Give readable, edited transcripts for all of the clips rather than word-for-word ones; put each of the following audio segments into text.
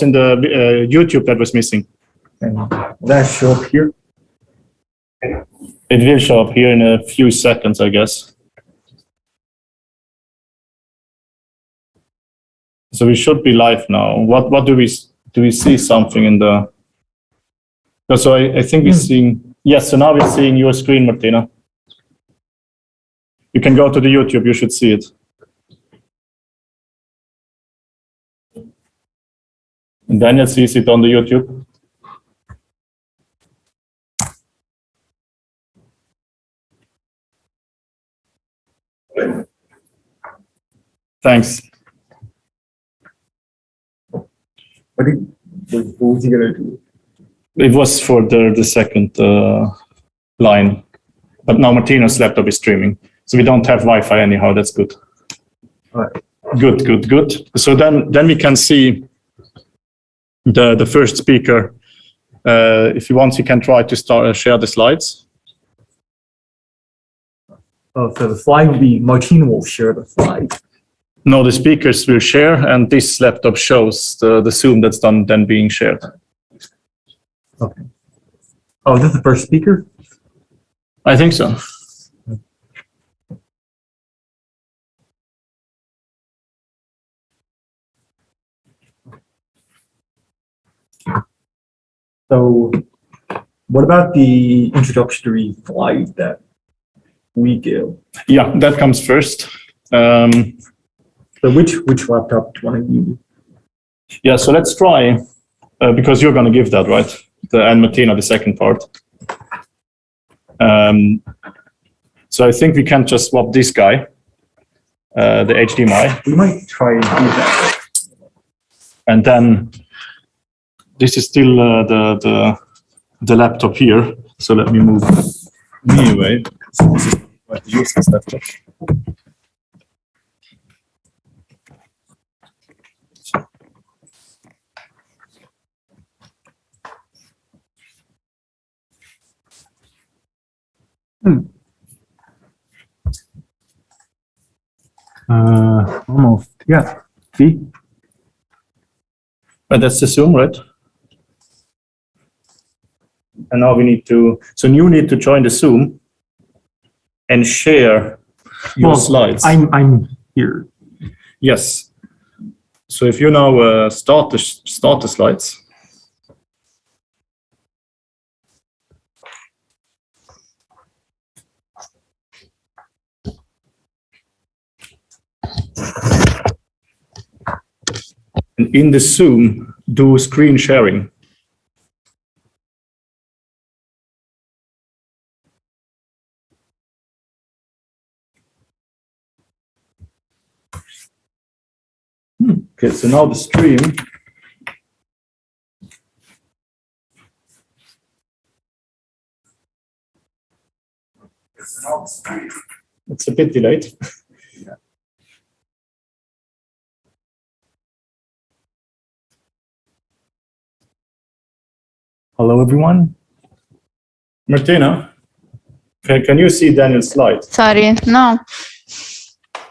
was in the YouTube that was missing. And will that show up here? It will show up here in a few seconds, I guess. So we should be live now. What do we see something in the? So I think we're seeing. Yes. So now we're seeing your screen, Martina. You can go to the YouTube. You should see it. And Daniel sees it on the YouTube. Thanks. What was he gonna do? It was for the second line, but now Martina's laptop is streaming, so we don't have Wi-Fi anyhow. That's good. All right. Good. So then we can see the first speaker. If you want, you can try to share the slides. Oh, so the slide will be Martina will share the slide. No, the speakers will share, and this laptop shows the Zoom that's then being shared. Okay. Oh, is this the first speaker? I think so. So, what about the introductory slide that we give? Yeah, that comes first. So which laptop do you want to use? Yeah, so let's try, because you're going to give that, right? And Martina, the second part. So I think we can just swap this guy, the HDMI. We might try and do that. And then this is still the laptop here. So let me move me away. I have to use this laptop. Almost. Yeah. See? But that's the Zoom, right? And now we need to, so you need to join the Zoom and share your slides. I'm here. Yes. So if you now start the slides. And in the Zoom, do screen sharing. Okay, so now the stream. It's a bit delayed. Yeah. Hello, everyone. Martina, can you see Daniel's slide? Sorry, no.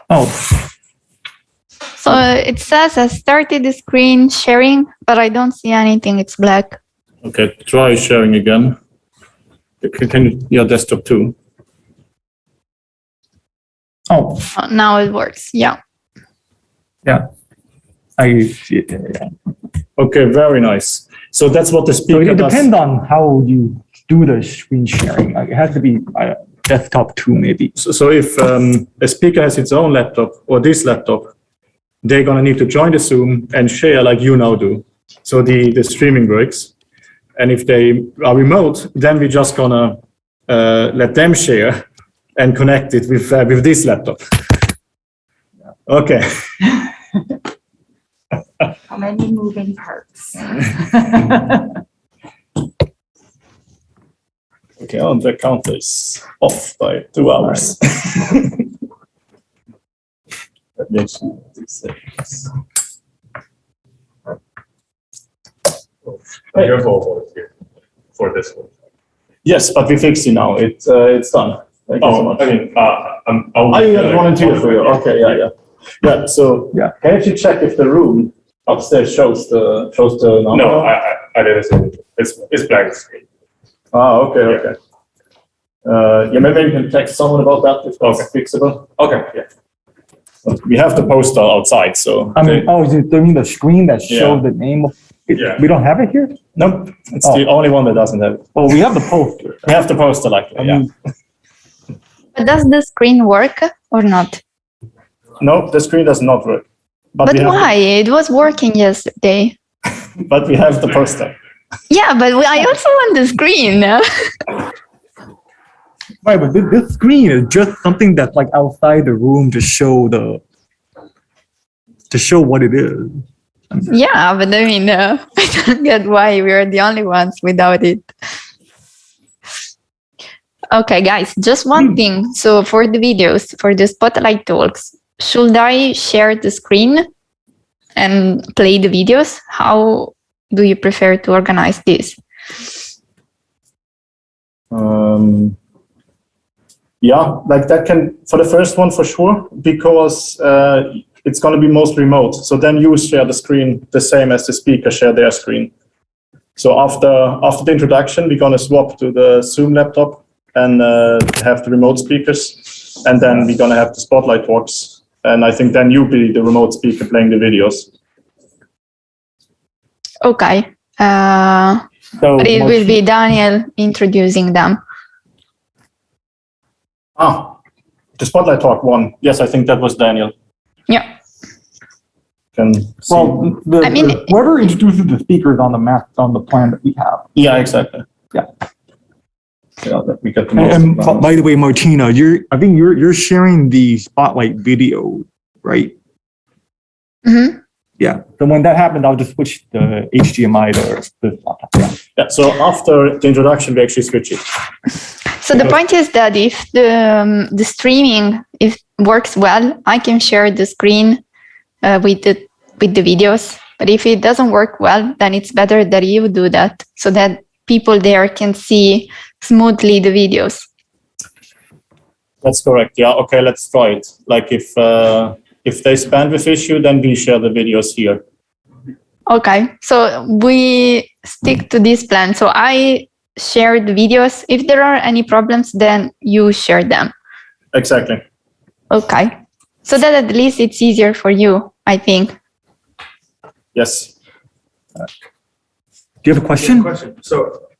Oh. So it says I started the screen sharing, but I don't see anything. It's black. Okay, try sharing again. Can you, your desktop too? Oh, Now it works. Yeah. yeah. I see it there, yeah. Okay, very nice. So that's what the So speaker it does. depends on how you do the screen sharing. Like it has to be desktop too, maybe. So if a speaker has its own laptop or this laptop, they're gonna need to join the Zoom and share like you now do. So the streaming works. And if they are remote, then we're just gonna let them share and connect it with this laptop. Okay. How many moving parts? Okay, on the counter is off by 2 hours. That makes 2 seconds. Your fault here for this one. Yes, but we fixed it now. It's done. Thank you so much. I mean, I volunteer for you. Okay, yeah. So Yeah. can you check if the room upstairs shows the number? No, I didn't see it. It's blank screen. Ah, okay, Yeah. okay. Yeah, maybe you can text someone about that if that's fixable. Okay, yeah. We have the poster outside, so. I mean, oh, you mean the screen that shows Yeah. the name of it? Yeah. We don't have it here? Nope, it's the only one that doesn't have it. Well, we have the poster. We have the poster, like, I yeah. mean, But does the screen work or not? No, the screen does not work. But we have why? It was working yesterday. But we have the poster. Yeah, but I also want the screen. right, but this screen is just something that's like outside the room to show what it is. Yeah, but I mean, I don't get why we're the only ones without it. Okay, guys, just one thing. So for the videos, for the Spotlight Talks, should I share the screen and play the videos? How do you prefer to organize this? Yeah, like that can, for the first one for sure, because it's going to be mostly remote. So then you share the screen the same as the speaker share their screen. So after the introduction, we're going to swap to the Zoom laptop and have the remote speakers. And then we're going to have the Spotlight Talks. And I think then you'll be the remote speaker playing the videos. Okay. So But it will be Daniel introducing them. The Spotlight Talk one. Yes, I think that was Daniel. Yeah. Can see. well, I mean- whoever introduces the speakers on the map on the plan that we have. Yeah, exactly. Yeah. Yeah, that we get the most. And by the way, Martina, I think you're sharing the Spotlight video, right? Mm-hmm. Yeah. So when that happens, I'll just switch the HDMI to the laptop. Yeah. Yeah, so after the introduction, we actually switch it. So the point is that if the streaming works well, I can share the screen with the videos. But if it doesn't work well, then it's better that you do that so that people there can see smoothly the videos. That's correct. Yeah. Okay. Let's try it. Like if there's bandwidth issue, then we share the videos here. Okay. So we stick to this plan. So I share the videos. If there are any problems, then you share them. Exactly. Okay. So that at least it's easier for you, I think. Yes. Do you have a question? So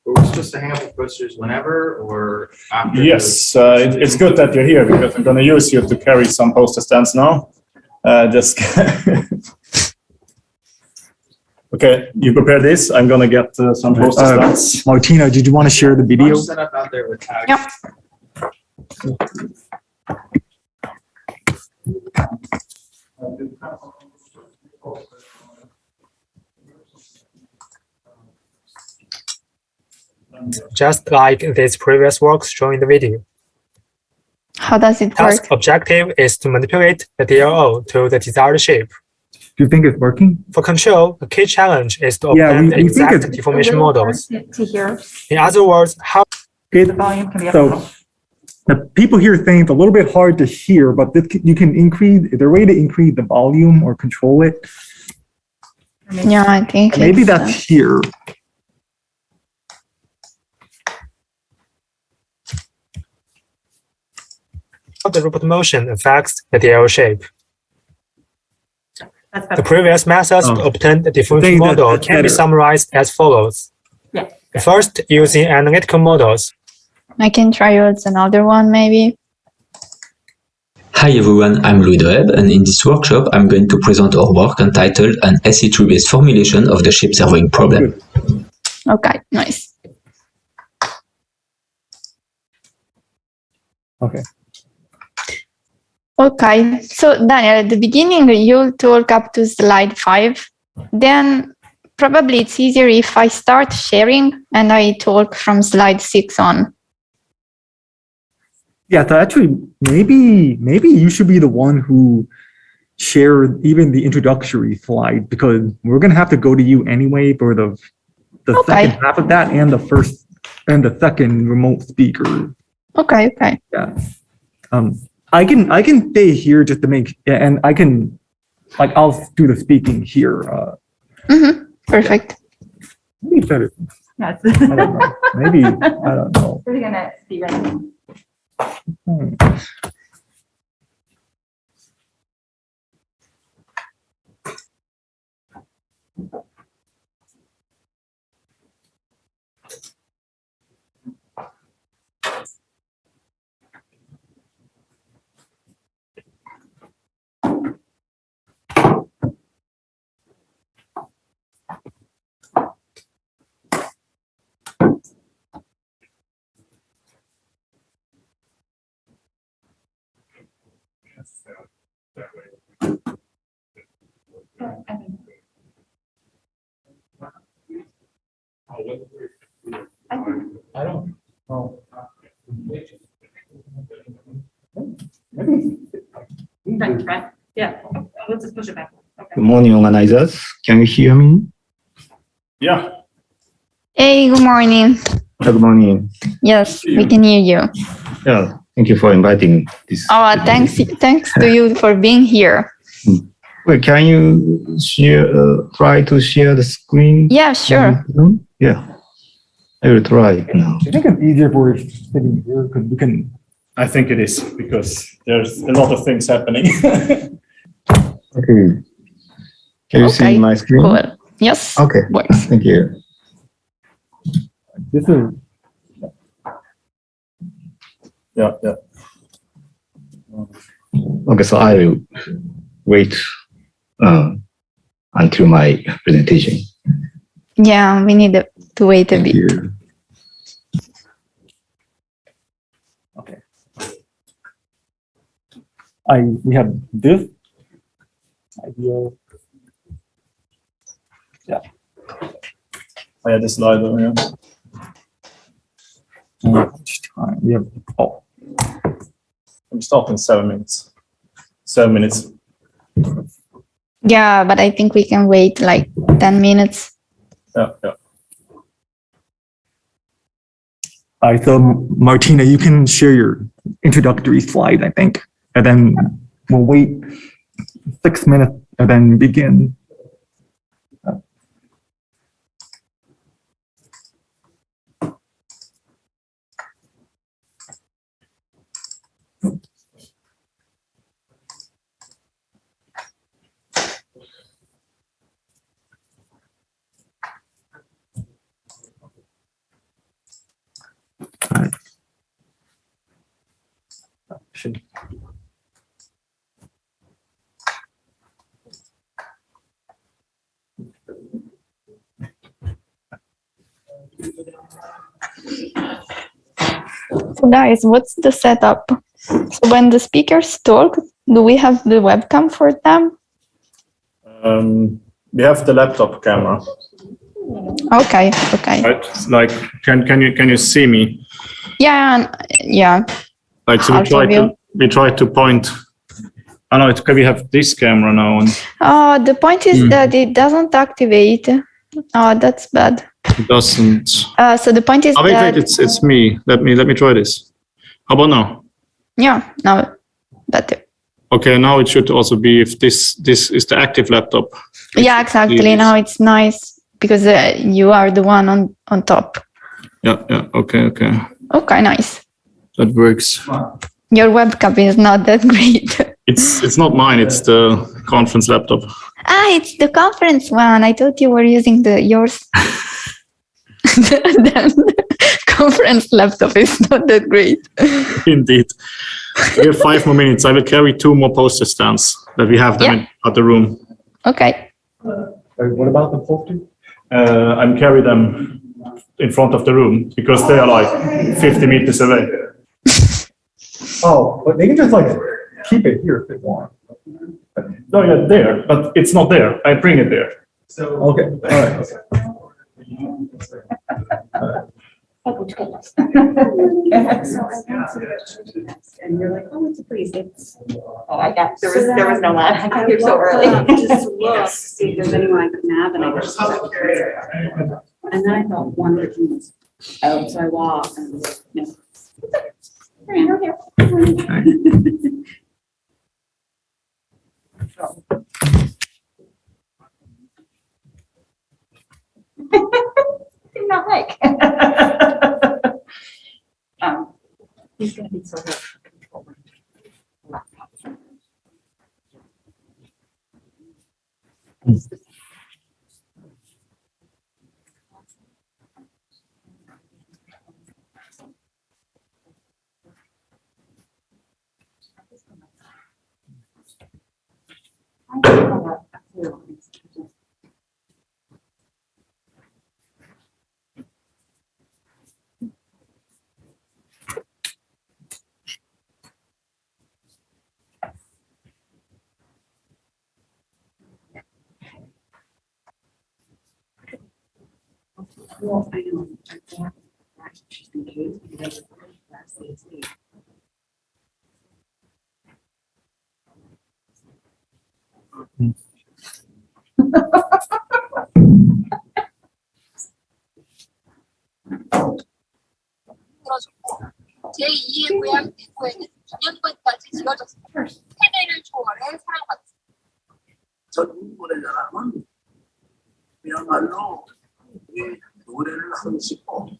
are we supposed to hang up the posters whenever or after? Yes. It's good that you're here because I'm going to use you to carry some poster stands now. Just. Okay. You prepare this. I'm going to get some poster stands. Martina, did you want to share the video? I'll set up out there with tags. Yep. Just like these previous works shown in the video. How does it work? Task objective is to manipulate the DLO to the desired shape. Do you think it's working? For control, the key challenge is to Yeah, obtain we the think exact it's- deformation models. To hear. In other words, how Okay. The volume can be up. So the people here saying it's a little bit hard to hear, but you can increase, is there a way to increase the volume or control it? Yeah, I think Maybe it's, that's here. the robot motion affects the DLO shape. That's The better. previous methods to Oh. obtain the deformation Think that- model that's can be better. summarized as follows. Yeah. First, using analytical models. I can try out another one maybe. Hi everyone, I'm Louis Deheb, and in this workshop I'm going to present our work entitled An SE3-based formulation of the shape servoing problem. Okay, nice. Okay. Okay, so Daniel, at the beginning you'll talk up to slide 5. Then probably it's easier if I start sharing and I talk from slide 6 on. Yeah, so actually, maybe you should be the one who shared even the introductory slide because we're gonna have to go to you anyway for the Okay. second half of that and the first and the second remote speaker. Okay. Yeah. I can stay here just to make, and I can like I'll do the speaking here. Perfect. Maybe better. Yes. I don't know. Maybe, I don't know. We're gonna be ready. I don't know. Right. Yeah, let's just push it back. Okay. Good morning, organizers. Can you hear me? Yeah. Hey, good morning. Good morning. Yes, we can hear you. Yeah, thank you for inviting this. Oh, thanks to you for being here. Well, can you share, try to share the screen? Yeah, sure. Yeah, I will try it now. I think it's easier if we're sitting here because we can. I think it is because there's a lot of things happening. Okay. Can you see my screen? Cool. Yes. Okay. Works. Thank you. This is. Yeah, yeah. Okay, so I will wait until my presentation. Yeah, we need to wait a Thank bit. you. Okay. We have this idea. Yeah. I had the slider, yeah. How much time? We have, oh, I'm starting 7 minutes. 7 minutes. Yeah, but I think we can wait like 10 minutes. Yeah, yeah. all right, so Martina, you can share your introductory slide, I think, and then we'll wait 6 minutes and then begin. Should. So guys, what's the setup? So when the speakers talk, do we have the webcam for them? We have the laptop camera. Okay, okay. Right? Like, can you see me? Yeah, yeah. Like, so Half of you. we try to point. I know okay, we have this camera now, and The point is that it doesn't activate. Oh, that's bad. it doesn't. So the point is Oh, wait, that it's me. Let me try this. How about now? yeah, now better. Okay, now it should also be if this is the active laptop. Yeah, exactly. Now it's nice because you are the one on top. Yeah, yeah. Okay, okay. Okay, nice. That works. Your webcam is not that great. It's not mine. It's the conference laptop. It's the conference one. I thought you were using yours. Then the conference laptop is not that great. Indeed. We have 5 more minutes. I will carry 2 more poster stands that we have them at the room. Okay. What about the poster? I'm carry them in front of the room because they are like 50 meters away. Oh, but they can just like keep it here if they want. No, yeah, there, but it's not there. I bring it there. Okay, all right. And you're like, oh, it's a breeze. Oh, I got, there was no laugh. I got here so early. Just look, see if there's anyone I can have, and I just. And then I thought one person was out, so I walked and, you know. Did not like. He's gonna be sort of. Well, I know. I thought that just in case, because last day's date. 제2의 고향 대구에는 2년번까지 지어졌습니다. 세대를 초월해 사랑받습니다. 전 노래자랑은 그야말로 노래를 하고 싶고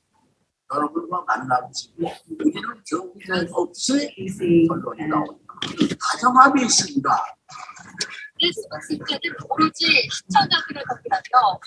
여러분과 만나고 싶고 우리는 경우는 없이 언론이 나오니까 가정함이 있습니다. 이 스포츠체는 오로지 시청자들을 동일하며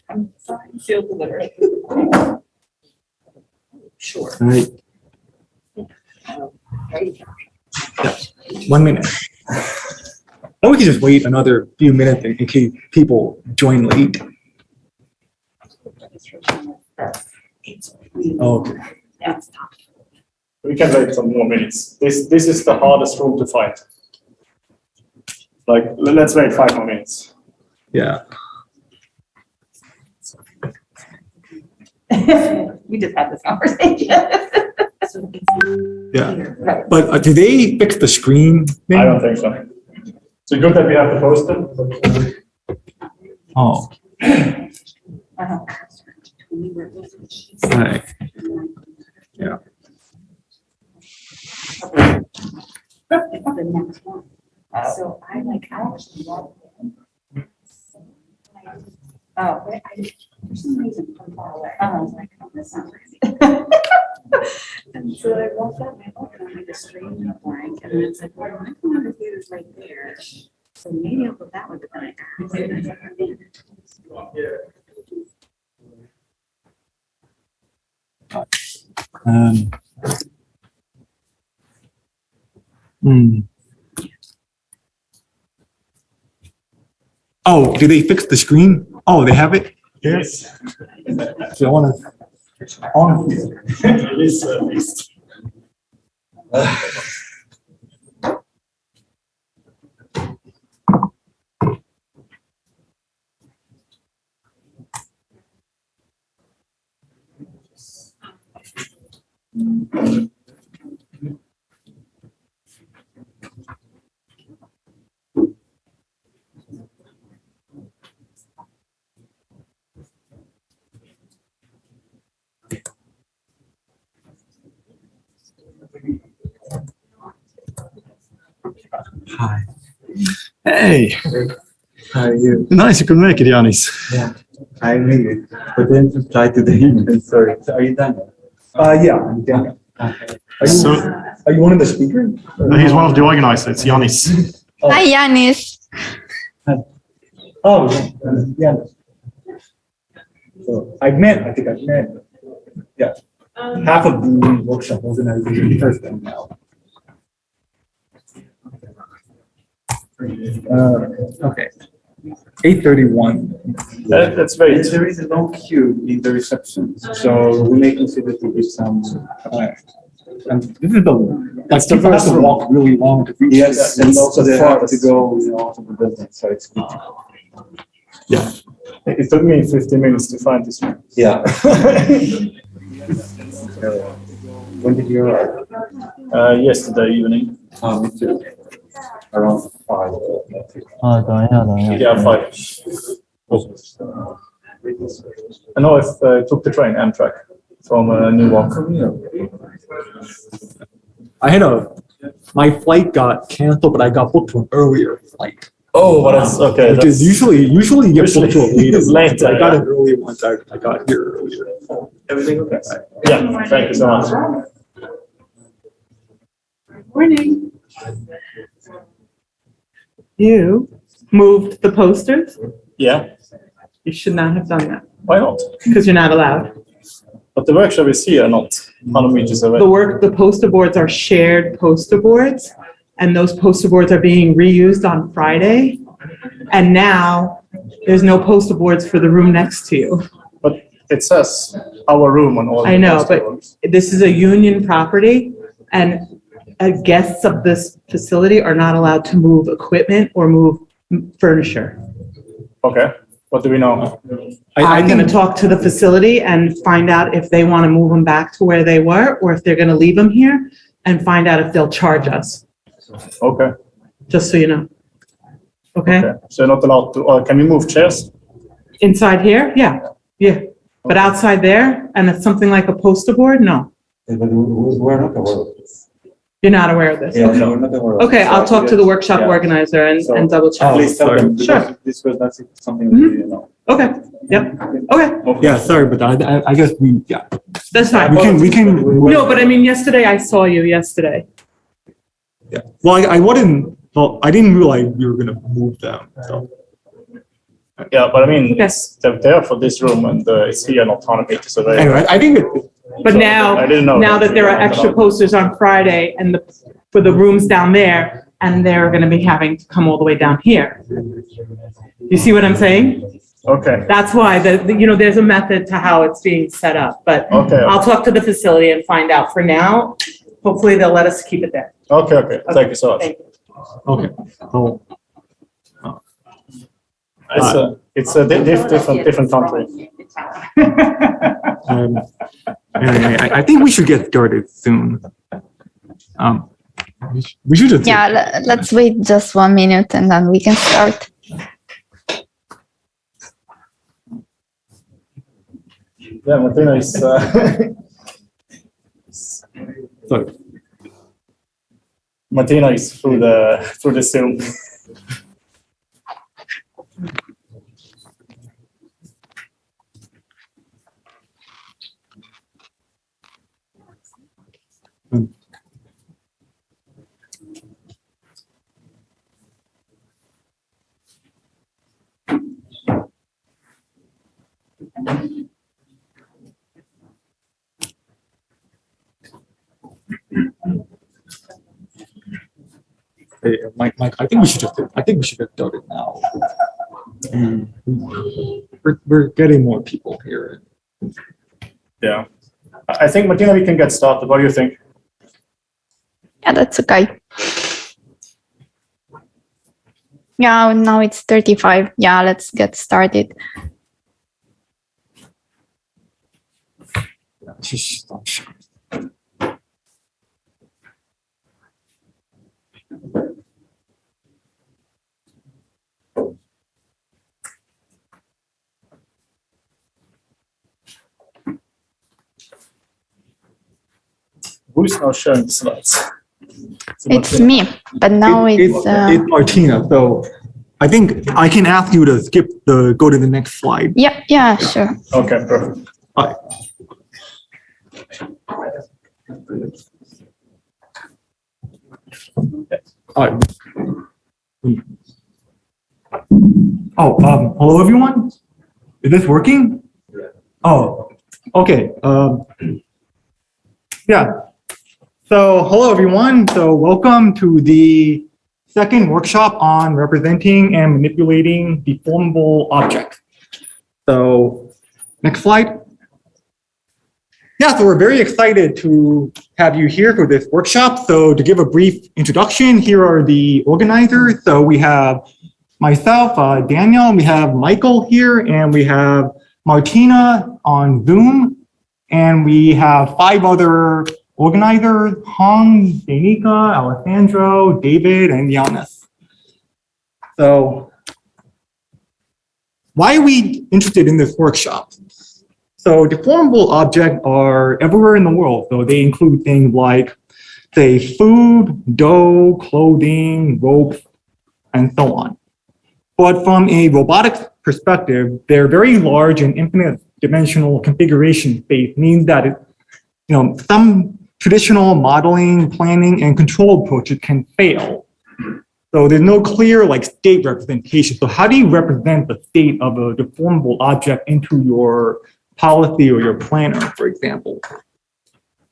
I'm sorry, sealed delivery. Sure. All right. Yeah. 1 minute. Or we could just wait another few minutes in case people join late. Oh, okay. That's tough. We can wait some more minutes. This is the hardest room to find. Like, let's wait 5 more minutes. Yeah. We just had this conversation. Yeah. But do they fix the screen thing? I don't think so. It's good that we have the poster. Oh. Right. Yeah. The next one. So I actually love them. Oh, but for some reason, from far away, I was like, oh, that sounds crazy. And so I walked up, and I looked, and I'm like, a stream and a blank, and then it's like, well, my photography is right there. So maybe I'll go that way, but then I asked. And I was like, Oh, do they fix the screen? Oh, they have it? Yes. So I want to. It is fixed. Hi. Hey. How are you? Nice, you could make it, Yanis. Yeah, I made it. But then to try today. Sorry. So are you done? Yeah, I'm Daniel. Are you one of the speakers? He's one of the organizers. It's Yanis. Hi, Yanis. Oh, yeah. So I think I've met, yeah, half of the workshop organizers in person now. Okay. 8:31. That's very. There is a long queue in the reception, so we may consider to give some. And this is That's the people have first to room. walk really long to reach. Yes, and also they have to go, out of the building, so it's good. Yeah. It took me 50 minutes to find this room. Yeah. When did you arrive? Yesterday evening. Me too. Around 5. Yeah, 5. I know if took the train Amtrak from Newark. I had my flight got canceled, but I got booked to an earlier flight. Oh, but that's okay. Which is usually you get booked to a later. It's later, I got yeah. an earlier one. I got here earlier. Everything okay? Yeah, thank you so much. Morning. You moved the posters? Yeah, You should not have done that why not? because you're not allowed. But the workshop is here, not 100 meters away. The poster boards are shared poster boards, and those poster boards are being reused on Friday. And now there's no poster boards for the room next to you. But it says our room on all. I the know, poster but boards. this is a union property, and guests of this facility are not allowed to move equipment or move furniture. Okay, what do we know? I'm going to talk to the facility and find out if they want to move them back to where they were, or if they're going to leave them here, and find out if they'll charge us, Okay. just so you know. Okay? Okay. So not allowed to, or can we move chairs? Inside here? Yeah. But outside there, and it's something like a poster board? No. We're not aware of this. You're not aware of this? Yeah, no, we're not aware of Okay, this. I'll talk to the workshop Yeah. organizer So- and double check. Please tell them, Sure. because this was not something we didn't know. Okay, yep, okay, Yeah, sorry, but I guess that's fine. we can. No, but I mean, yesterday I saw you yesterday. Yeah. Well, I didn't realize we were gonna move them. So. Yeah, but I mean, they're there for this room and it's here, not 100 meters away. Anyway, I think But So, now, I didn't know now that. that there are extra posters on Friday and for the rooms down there, and they're gonna be having to come all the way down here. You see what I'm saying? Okay. That's why there's a method to how it's being set up, but Okay. I'll talk to the facility and find out. For now, hopefully they'll let us keep it there. Okay. Thank you so much. Thank you. Okay. So. It's a different country. I think we should get started soon. We should just. Yeah, let's wait just 1 minute and then we can start. Yeah, Martina is. Sorry. Martina is through the Zoom. Hey, Mike, I think we should get started now. We're getting more people here. Yeah. I think, Martina, we can get started. What do you think? Yeah, that's okay. Yeah, now it's 35. Yeah, let's get started. Who is now sharing the slides? It's me, but now it's It's Martina. So I think I can ask you to go to the next slide. yeah, sure. Okay, perfect. All right. Hello everyone. Is this working? Oh, okay. Yeah. So hello everyone. So welcome to the second workshop on representing and manipulating deformable objects. So next slide. Yeah, so we're very excited to have you here for this workshop. So to give a brief introduction, here are the organizers. So we have myself, Daniel, we have Michael here, and we have Martina on Zoom, and we have 5 other organizers, Hong, Danica, Alessandro, David, and Giannis. So why are we interested in this workshop? So deformable objects are everywhere in the world. So they include things like, say, food, dough, clothing, ropes, and so on. But from a robotics perspective, their very large and infinite dimensional configuration space means that some traditional modeling, planning, and control approaches can fail. So there's no clear state representation. So how do you represent the state of a deformable object into your policy or your planner, for example?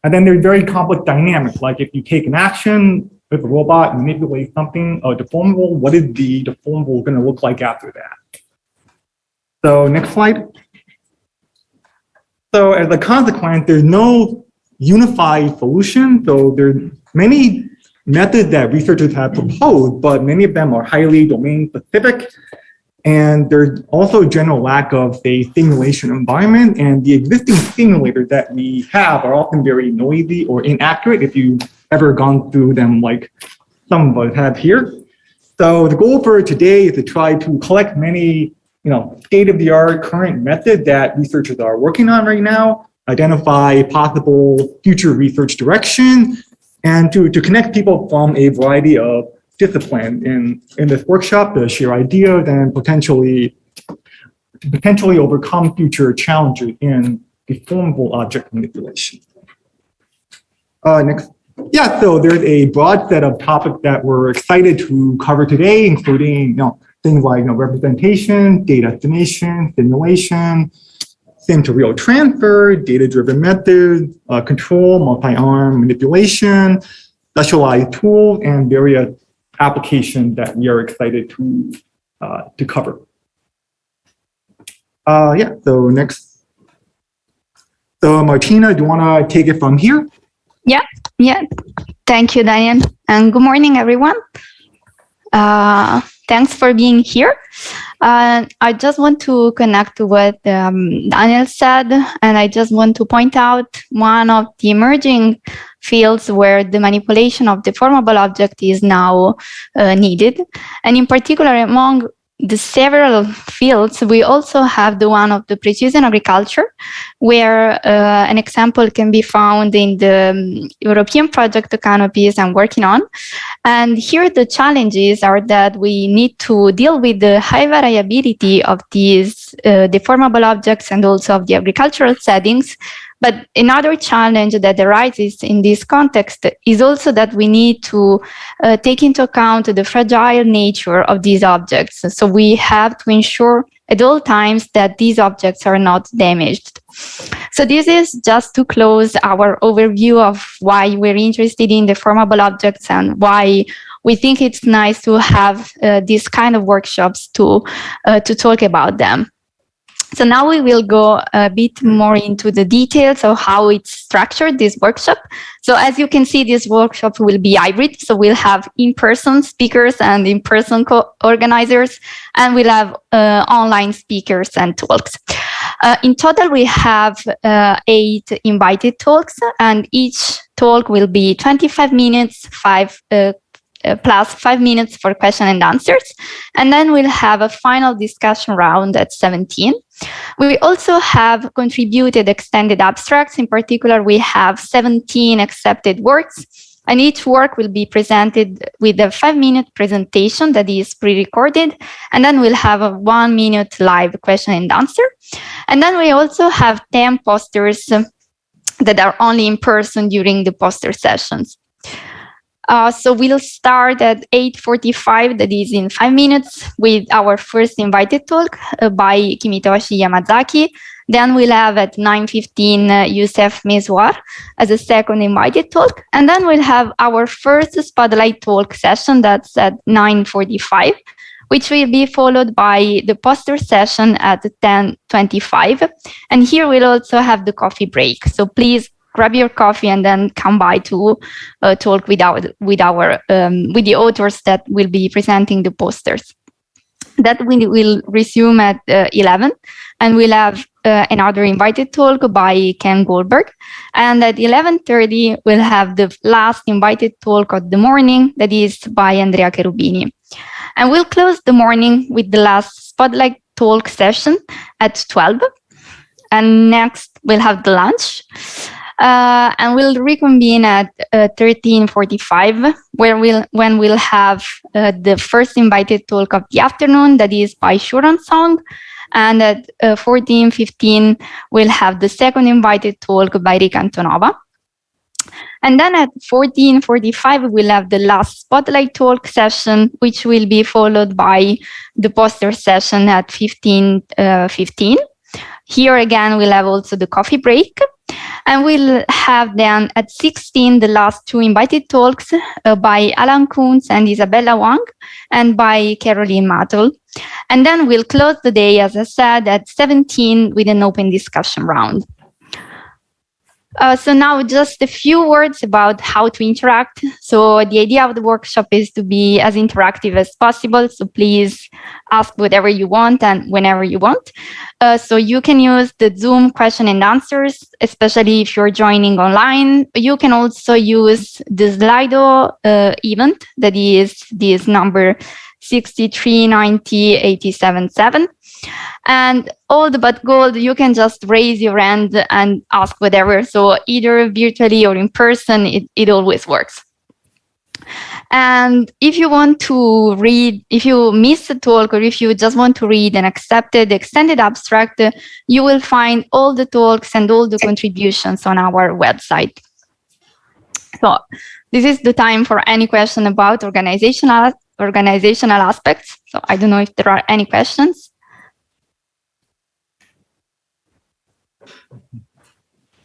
And then there's very complex dynamics, like if you take an action with a robot and manipulate something deformable, what is the deformable going to look like after that? So next slide. So as a consequence, there's no unified solution. So there's many methods that researchers have proposed, but many of them are highly domain specific. And there's also a general lack of, say, simulation environment, and the existing simulators that we have are often very noisy or inaccurate if you've ever gone through them like some of us have here. So the goal for today is to try to collect many, state-of-the-art current methods that researchers are working on right now, identify possible future research direction, and to connect people from a variety of discipline in this workshop to share ideas and potentially overcome future challenges in deformable object manipulation. Next. Yeah, so there's a broad set of topics that we're excited to cover today, including things like representation, data estimation, simulation, sim-to-real transfer, data-driven methods, control, multi-arm manipulation, specialized tools, and various application that we are excited to cover. Yeah, so next. So Martina, do you want to take it from here? Yeah. Thank you, Daniel. And good morning, everyone. Thanks for being here. I just want to connect to what Daniel said, and I just want to point out one of the emerging fields where the manipulation of deformable object is now needed. And in particular, among the several fields, we also have the one of the precision agriculture, where an example can be found in the European project Canopies I'm working on. And here the challenges are that we need to deal with the high variability of these deformable objects and also of the agricultural settings. But another challenge that arises in this context is also that we need to take into account the fragile nature of these objects. So we have to ensure at all times that these objects are not damaged. So this is just to close our overview of why we're interested in deformable objects and why we think it's nice to have these kind of workshops to talk about them. So now we will go a bit more into the details of how it's structured, this workshop. So as you can see, this workshop will be hybrid. So we'll have in-person speakers and in-person co-organizers, and we'll have online speakers and talks. In total, we have 8 invited talks, and each talk will be 25 minutes, plus 5 minutes for question and answers. And then we'll have a final discussion round at 17. We also have contributed extended abstracts. In particular, we have 17 accepted works, and each work will be presented with a 5-minute presentation that is pre-recorded. And then we'll have a 1-minute live question and answer. And then we also have 10 posters that are only in person during the poster sessions. So we'll start at 8:45, that is in 5 minutes, with our first invited talk by Kimitoshi Yamazaki. Then we'll have at 9:15 Youssef Mezouar as a second invited talk. And then we'll have our first spotlight talk session, that's at 9:45, which will be followed by the poster session at 10:25. And here we'll also have the coffee break. So please grab your coffee and then come by to talk with the authors that will be presenting the posters. That we will resume at 11, and we'll have another invited talk by Ken Goldberg. And at 11:30, we'll have the last invited talk of the morning, that is by Andrea Cherubini. And we'll close the morning with the last spotlight talk session at 12. And next, we'll have the lunch. And we'll reconvene at 13:45, when we'll have the first invited talk of the afternoon, that is by Shuran Song. And at 14:15, we'll have the second invited talk by Rika Antonova. And then at 14:45, we'll have the last spotlight talk session, which will be followed by the poster session at 15:15. Here again, we'll have also the coffee break. And we'll have then at 16 the last two invited talks by Alan Kuntz and Isabella Wang, and by Caroline Mattel. And then we'll close the day, as I said, at 17 with an open discussion round. So now just a few words about how to interact. So the idea of the workshop is to be as interactive as possible. So please ask whatever you want and whenever you want. So you can use the Zoom question and answers, especially if you're joining online. You can also use the Slido event, that is this number 6390877. And all the but gold, you can just raise your hand and ask whatever. So either virtually or in person, it always works. And if you want to read, if you miss a talk, or if you just want to read an accepted extended abstract, you will find all the talks and all the contributions on our website. So this is the time for any question about organizational aspects. So I don't know if there are any questions.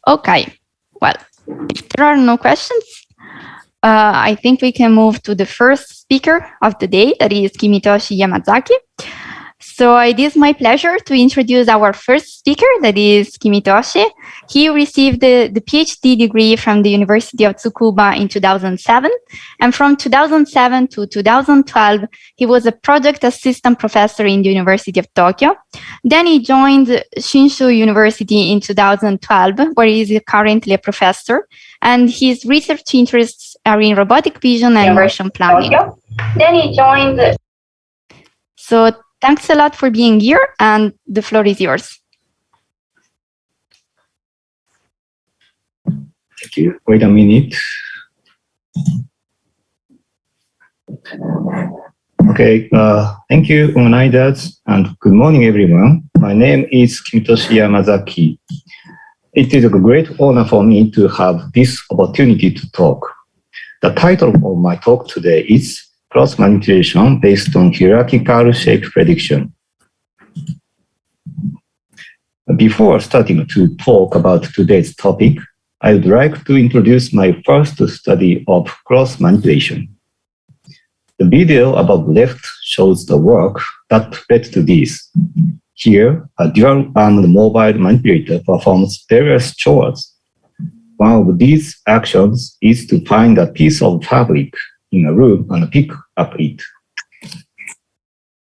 Okay, well, if there are no questions, I think we can move to the first speaker of the day, that is Kimitoshi Yamazaki. So it is my pleasure to introduce our first speaker, that is Kimitoshi. He received the PhD degree from the University of Tsukuba in 2007. And from 2007 to 2012, he was a project assistant professor in the University of Tokyo. Then he joined Shinshu University in 2012, where he is currently a professor. And his research interests are in robotic vision and immersion planning. Then he joined... So thanks a lot for being here, and the floor is yours. Thank you. Wait a minute. Okay, thank you, organizers, and good morning, everyone. My name is Kimitoshi Yamazaki. It is a great honor for me to have this opportunity to talk. The title of my talk today is Cross Manipulation Based on Hierarchical Shape Prediction. Before starting to talk about today's topic, I would like to introduce my first study of cross manipulation. The video above left shows the work that led to this. Here, a dual-armed mobile manipulator performs various chores. One of these actions is to find a piece of fabric in a room and pick up it.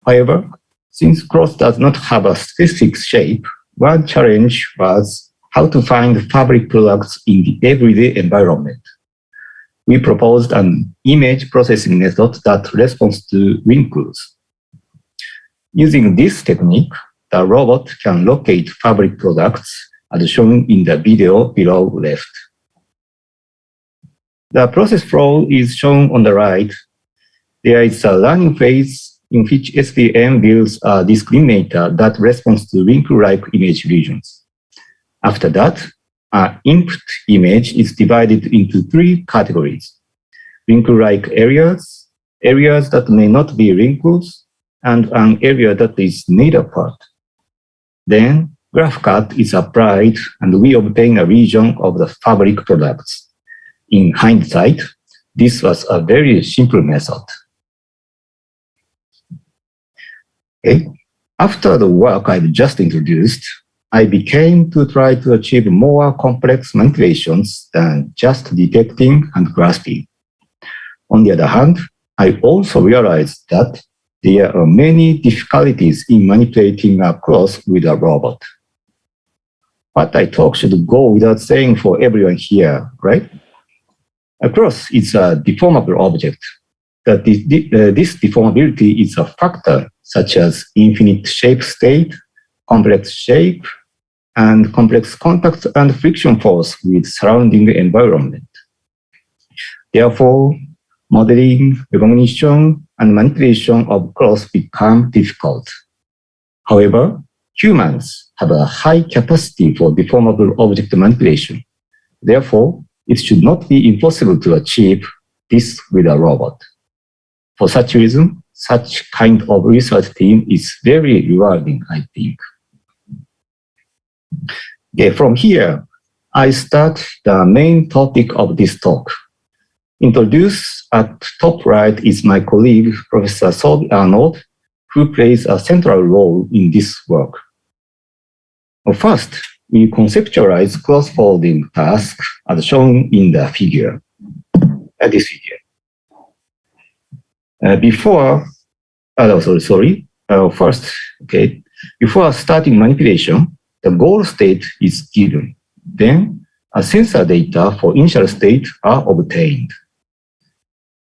However, since cross does not have a specific shape, one challenge was how to find fabric products in the everyday environment. We proposed an image processing method that responds to wrinkles. Using this technique, the robot can locate fabric products as shown in the video below left. The process flow is shown on the right. There is a learning phase in which SVM builds a discriminator that responds to wrinkle-like image regions. After that, an input image is divided into 3 categories: wrinkle-like areas, areas that may not be wrinkles, and an area that is neither part. Then graph cut is applied and we obtain a region of the fabric products. In hindsight, this was a very simple method. Okay. After the work I've just introduced, I began to try to achieve more complex manipulations than just detecting and grasping. On the other hand, I also realized that there are many difficulties in manipulating a cloth with a robot. What I talk should go without saying for everyone here, right? A cloth is a deformable object. This deformability is a factor such as infinite shape state, complex shape, and complex contact and friction force with surrounding environment. Therefore, modeling, recognition, and manipulation of cloth become difficult. However, humans have a high capacity for deformable object manipulation. Therefore, it should not be impossible to achieve this with a robot. For such reason, such kind of research team is very rewarding, I think. Okay, from here, I start the main topic of this talk. Introduced at top right is my colleague, Professor Sophie Arnold, who plays a central role in this work. First, we conceptualize cross-folding task as shown in the figure, this figure. Before starting manipulation, the goal state is given. Then, a sensor data for initial state are obtained.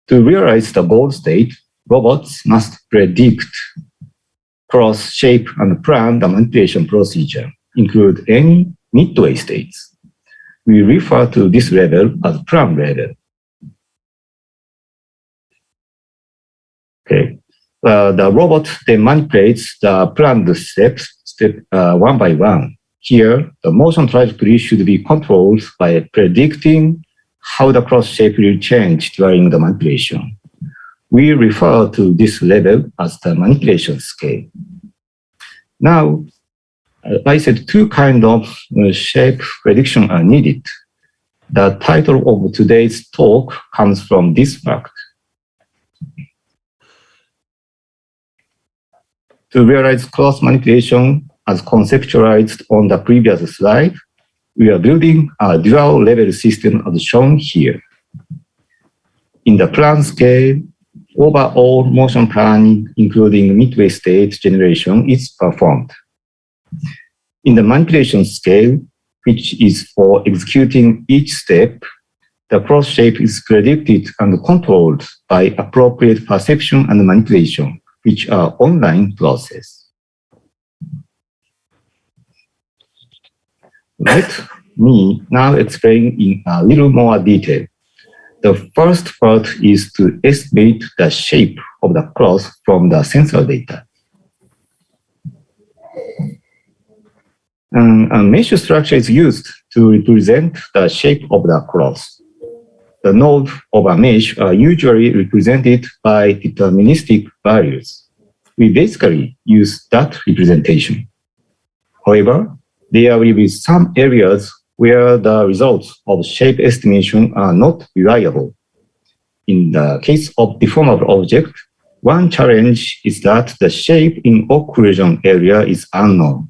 To realize the goal state, robots must predict cross shape and plan the manipulation procedure, include any midway states. We refer to this level as plan level. Okay. The robot then manipulates the planned steps one by one. Here, the motion trajectory should be controlled by predicting how the cross shape will change during the manipulation. We refer to this level as the manipulation scale. Now, I said 2 kinds of shape prediction are needed. The title of today's talk comes from this fact. To realize cross manipulation as conceptualized on the previous slide, we are building a dual level system as shown here. In the plan scale, overall motion planning, including midway state generation, is performed. In the manipulation scale, which is for executing each step, the cross shape is predicted and controlled by appropriate perception and manipulation, which are online process. Let me now explain in a little more detail. The first part is to estimate the shape of the cloth from the sensor data. A mesh structure is used to represent the shape of the cloth. The nodes of a mesh are usually represented by deterministic values. We basically use that representation. However, there will be some areas where the results of shape estimation are not reliable. In the case of deformable object, one challenge is that the shape in occlusion area is unknown.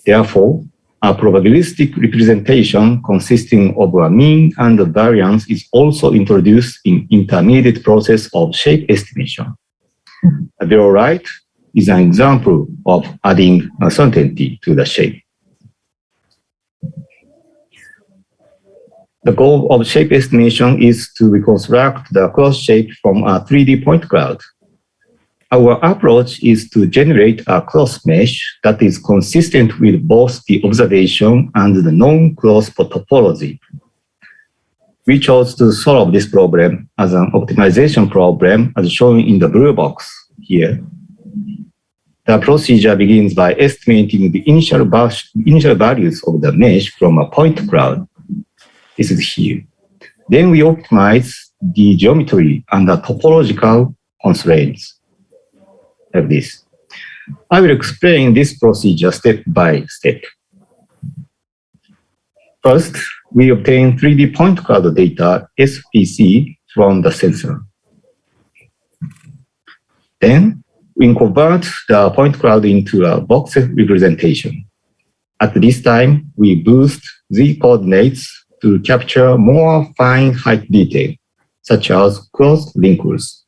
Therefore, a probabilistic representation consisting of a mean and a variance is also introduced in intermediate process of shape estimation. Below right is an example of adding uncertainty to the shape. The goal of shape estimation is to reconstruct the cross shape from a 3D point cloud. Our approach is to generate a cross mesh that is consistent with both the observation and the non-cross topology. We chose to solve this problem as an optimization problem as shown in the blue box here. The procedure begins by estimating the initial values of the mesh from a point cloud. This is here. Then we optimize the geometry and the topological constraints, like this. I will explain this procedure step by step. First, we obtain 3D point cloud data, SPC, from the sensor. Then, we convert the point cloud into a voxel representation. At this time, we boost Z coordinates to capture more fine height detail, such as cross wrinkles.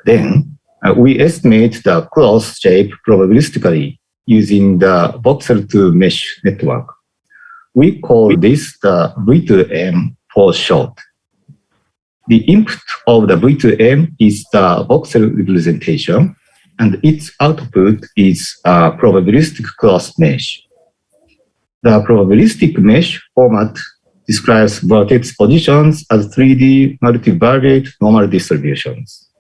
Then, we estimate the cross shape probabilistically using the voxel-to-mesh network. We call this the V2M for short. The input of the V2M is the voxel representation, and its output is a probabilistic cross mesh. The probabilistic mesh format describes vertex positions as 3D multivariate normal distributions.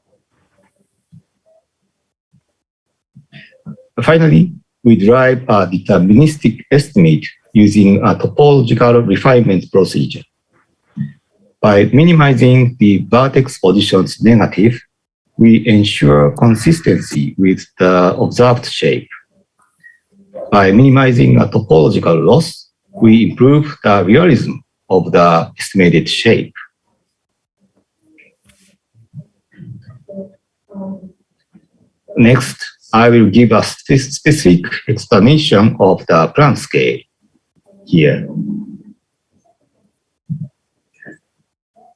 Finally, we derive a deterministic estimate using a topological refinement procedure. By minimizing the vertex positions negative, we ensure consistency with the observed shape. By minimizing a topological loss, we improve the realism of the estimated shape. Next, I will give a specific explanation of the plan scale here.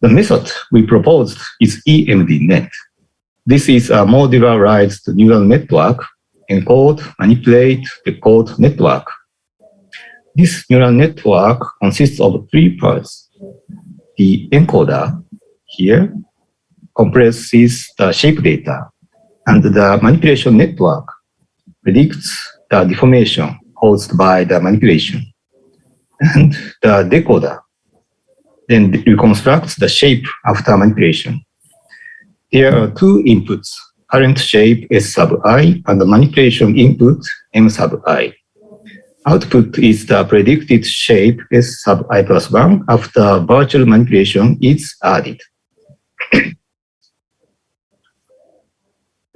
The method we proposed is EMDNet. This is a modularized neural network, encode, manipulate, decode network. This neural network consists of 3 parts. The encoder here compresses the shape data, and the manipulation network predicts the deformation caused by the manipulation. And the decoder then reconstructs the shape after manipulation. There are 2 inputs, current shape S sub I and the manipulation input M sub I. Output is the predicted shape S sub I plus 1 after virtual manipulation is added.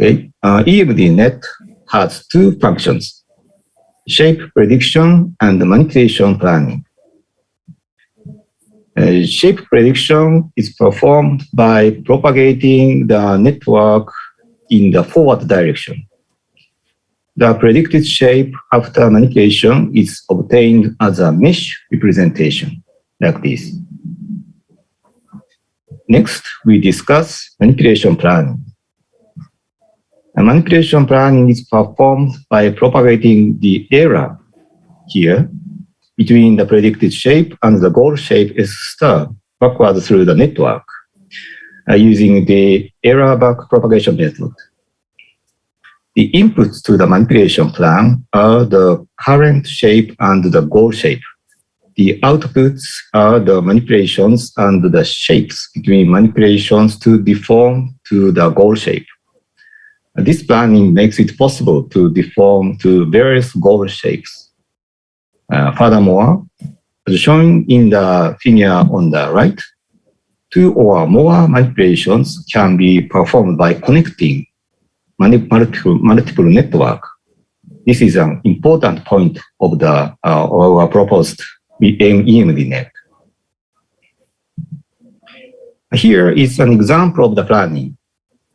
Okay. EMDNet has 2 functions, shape prediction and manipulation planning. Shape prediction is performed by propagating the network in the forward direction. The predicted shape after manipulation is obtained as a mesh representation, like this. Next, we discuss manipulation planning. Manipulation planning is performed by propagating the error here between the predicted shape and the goal shape S star backward through the network using the error back propagation method. The inputs to the manipulation plan are the current shape and the goal shape. The outputs are the manipulations and the shapes between manipulations to deform to the goal shape. This planning makes it possible to deform to various goal shapes. Furthermore, as shown in the figure on the right, 2 or more manipulations can be performed by connecting multiple network. This is an important point of the our proposed EMDNet. Here is an example of the planning.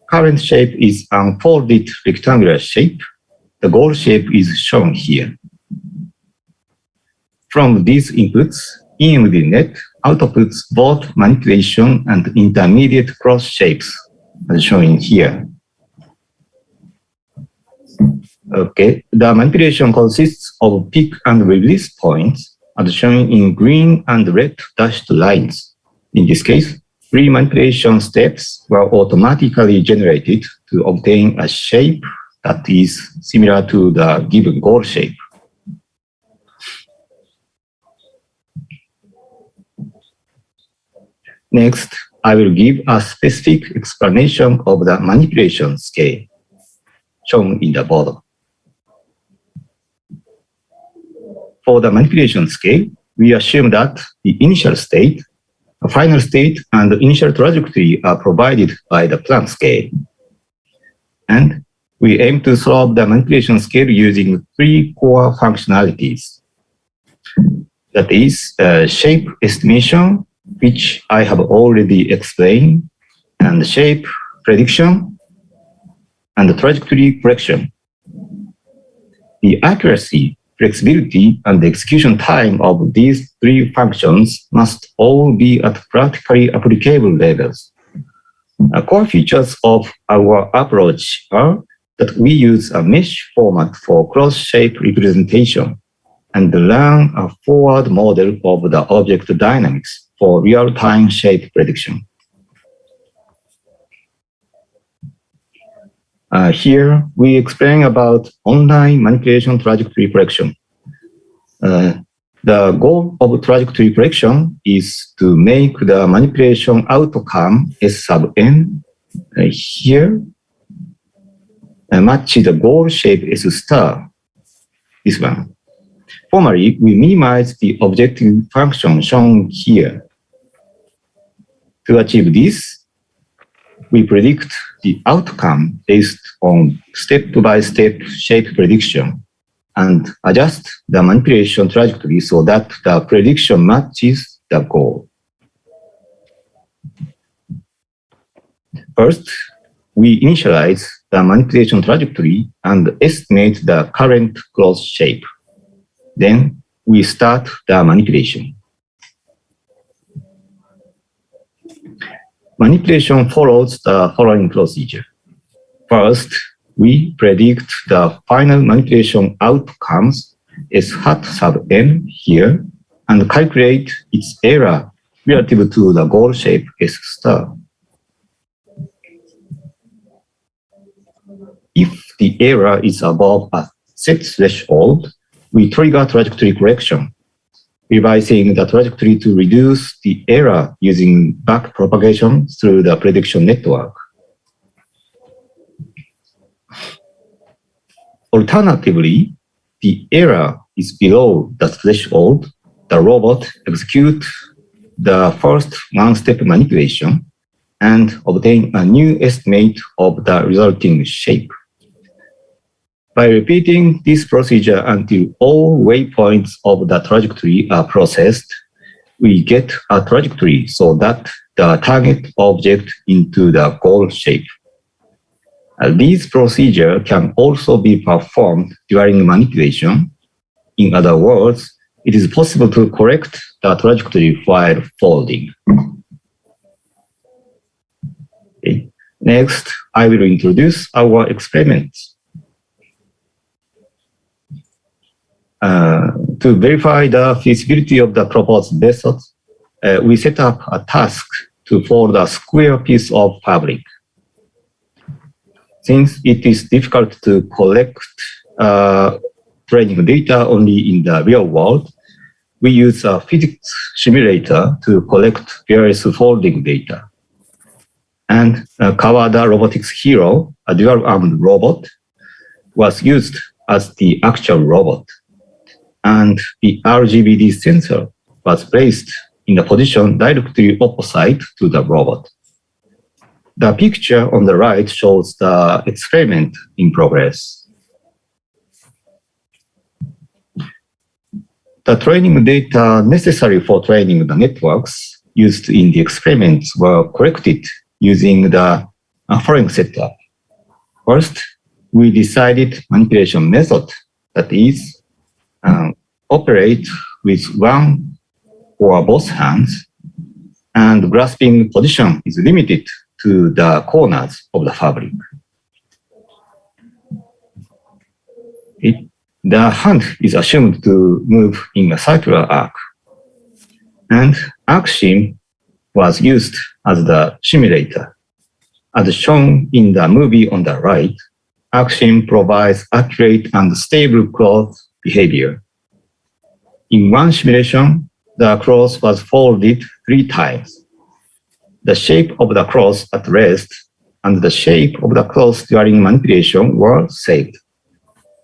Current shape is unfolded rectangular shape. The goal shape is shown here. From these inputs, EMDNet outputs both manipulation and intermediate cross shapes, as shown here. Okay, the manipulation consists of peak and release points, as shown in green and red dashed lines. In this case, 3 manipulation steps were automatically generated to obtain a shape that is similar to the given goal shape. Next, I will give a specific explanation of the manipulation scale, shown in the bottom. for the manipulation scale, we assume that the initial state, a final state, and the initial trajectory are provided by the Planck scale. And we aim to solve the manipulation scale using 3 core functionalities. That is, shape estimation, which I have already explained, and shape prediction, and the trajectory correction. The accuracy, flexibility, and the execution time of these 3 functions must all be at practically applicable levels. Core features of our approach are that we use a mesh format for cross-shape representation and run a forward model of the object dynamics for real-time shape prediction. Here, we explain about online manipulation trajectory correction. The goal of trajectory correction is to make the manipulation outcome S sub n here match the goal shape S star, this one. Formally, we minimize the objective function shown here. To achieve this, we predict the outcome based on step-by-step shape prediction and adjust the manipulation trajectory so that the prediction matches the goal. First, we initialize the manipulation trajectory and estimate the current cross shape. Then we start the manipulation. Manipulation follows the following procedure. First, we predict the final manipulation outcomes S hat sub n here and calculate its error relative to the goal shape S star. If the error is above a set threshold, we trigger trajectory correction, revising the trajectory to reduce the error using back propagation through the prediction network. Alternatively, the error is below the threshold, the robot executes the first one-step manipulation and obtain a new estimate of the resulting shape. By repeating this procedure until all waypoints of the trajectory are processed, we get a trajectory so that the target object into the goal shape. This procedure can also be performed during manipulation. In other words, it is possible to correct the trajectory while folding. Okay. Next, I will introduce our experiments. To verify the feasibility of the proposed method, we set up a task to fold a square piece of fabric. Since it is difficult to collect training data only in the real world, we use a physics simulator to collect various folding data. And Kawada Robotics Hero, a dual-armed robot, was used as the actual robot. And the RGBD sensor was placed in the position directly opposite to the robot. The picture on the right shows the experiment in progress. The training data necessary for training the networks used in the experiments were collected using the following setup. First, we decided manipulation method, that is, operate with one or both hands, and grasping position is limited to the corners of the fabric. The hand is assumed to move in a circular arc, and ArcSim was used as the simulator. As shown in the movie on the right, ArcSim provides accurate and stable cloth behavior. In one simulation, the cloth was folded 3 times. The shape of the cloth at rest and the shape of the cloth during manipulation were saved.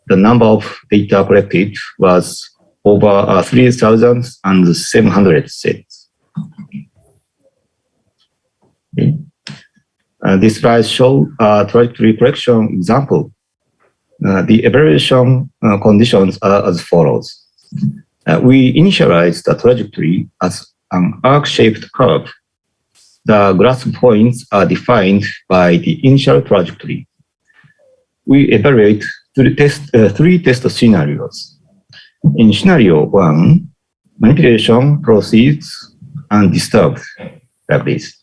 The number of data collected was over 3,700 sets. Okay. This slide shows a trajectory correction example. The evaluation conditions are as follows. We initialize the trajectory as an arc-shaped curve. The grasp points are defined by the initial trajectory. We evaluate three test scenarios. In scenario 1, manipulation proceeds undisturbed, like this.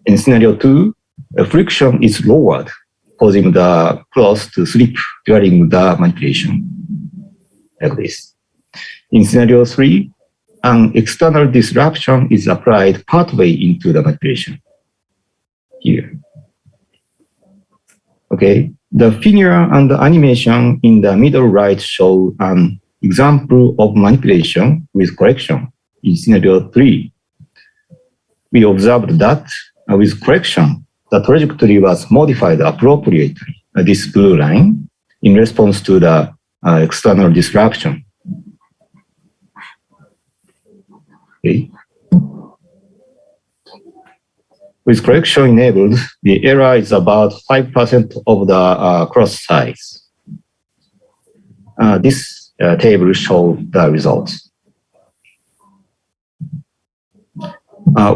In scenario 2, friction is lowered, causing the cloth to slip during the manipulation, like this. In scenario 3, an external disruption is applied partway into the manipulation, here. Okay, the figure and the animation in the middle right show an example of manipulation with correction in scenario 3. We observed that with correction, the trajectory was modified appropriately, this blue line, in response to the external disruption. Okay. With correction enabled, the error is about 5% of the cross size. This table shows the results.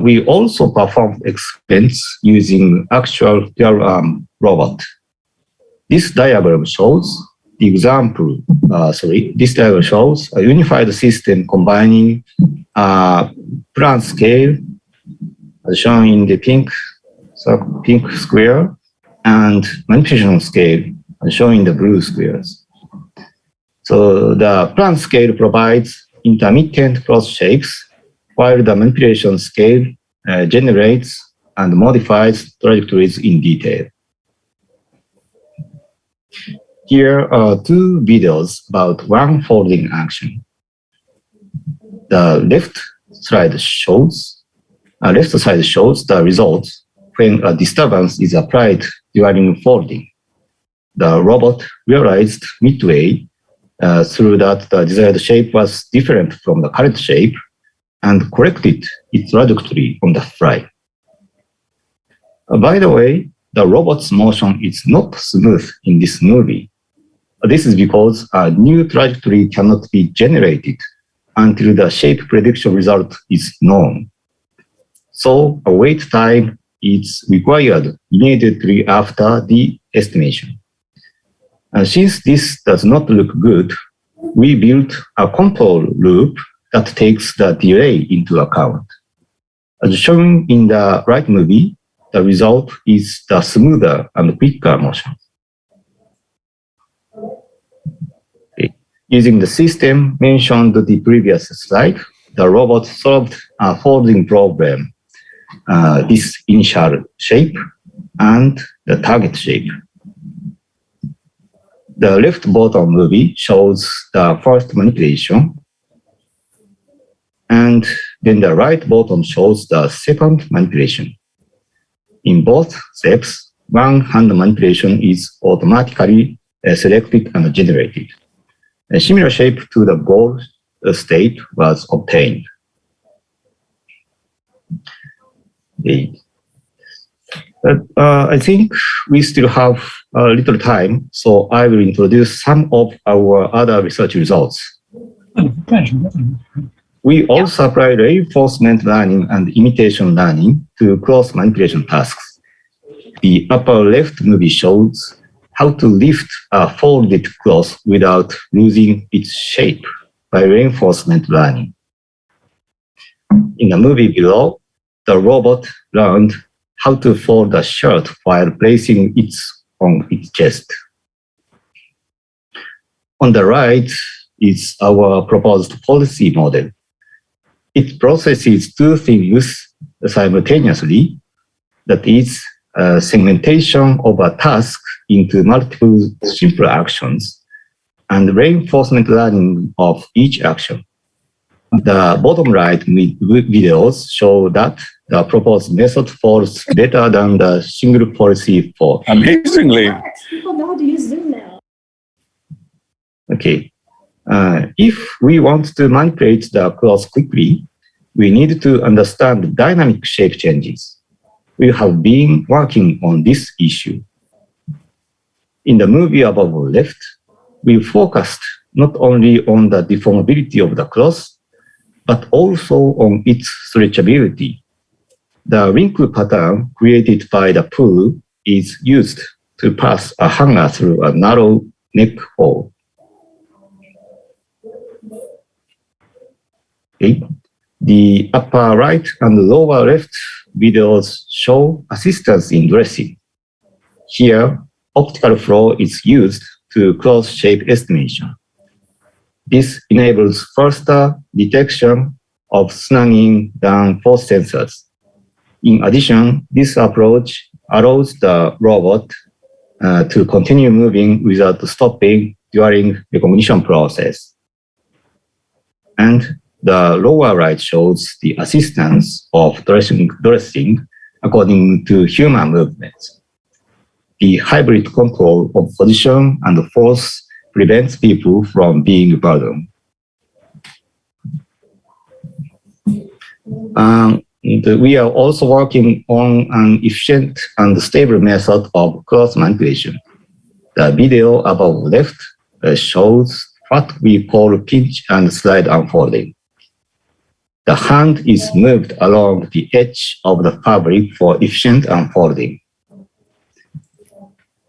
We also performed experiments using actual dual-arm robot. This diagram shows the example. This diagram shows a unified system combining plant scale, as shown in the pink square, and manipulation scale, as shown in the blue squares. So the plant scale provides intermittent cross shapes, while the manipulation scale generates and modifies trajectories in detail. Here are two videos about one folding action. The left side shows the results when a disturbance is applied during folding. The robot realized midway through that the desired shape was different from the current shape and corrected its trajectory on the fly. By the way, the robot's motion is not smooth in this movie. This is because a new trajectory cannot be generated until the shape prediction result is known. So a wait time is required immediately after the estimation. And since this does not look good, we built a control loop that takes the delay into account. As shown in the right movie, the result is the smoother and quicker motion. Okay. Using the system mentioned in the previous slide, the robot solved a folding problem, this initial shape and the target shape. The left bottom movie shows the first manipulation, and then the right bottom shows the second manipulation. In both steps, one hand manipulation is automatically selected and generated. A similar shape to the goal state was obtained. Okay. I think we still have a little time, so I will introduce some of our other research results. We also apply reinforcement learning and imitation learning to cross manipulation tasks. The upper left movie shows how to lift a folded cloth without losing its shape by reinforcement learning. In the movie below, the robot learned how to fold a shirt while placing it on its chest. On the right is our proposed policy model. It processes two things simultaneously, that is, segmentation of a task into multiple simple actions and reinforcement learning of each action. The bottom right videos show that the proposed method falls better than the single policy for. Amazingly. People know how to use Zoom now. Okay. If we want to manipulate the cloth quickly, we need to understand dynamic shape changes. We have been working on this issue. In the movie above left, we focused not only on the deformability of the cloth, but also on its stretchability. The wrinkle pattern created by the pull is used to pass a hanger through a narrow neck hole. Okay. The upper right and lower left videos show assistance in dressing. Here, optical flow is used to cloth shape estimation. This enables faster detection of snagging than force sensors. In addition, this approach allows the robot to continue moving without stopping during the recognition process. And the lower right shows the assistance of dressing according to human movements. The hybrid control of position and force prevents people from being burdened. We are also working on an efficient and stable method of cloth manipulation. The video above left shows what we call pinch and slide unfolding. The hand is moved along the edge of the fabric for efficient unfolding.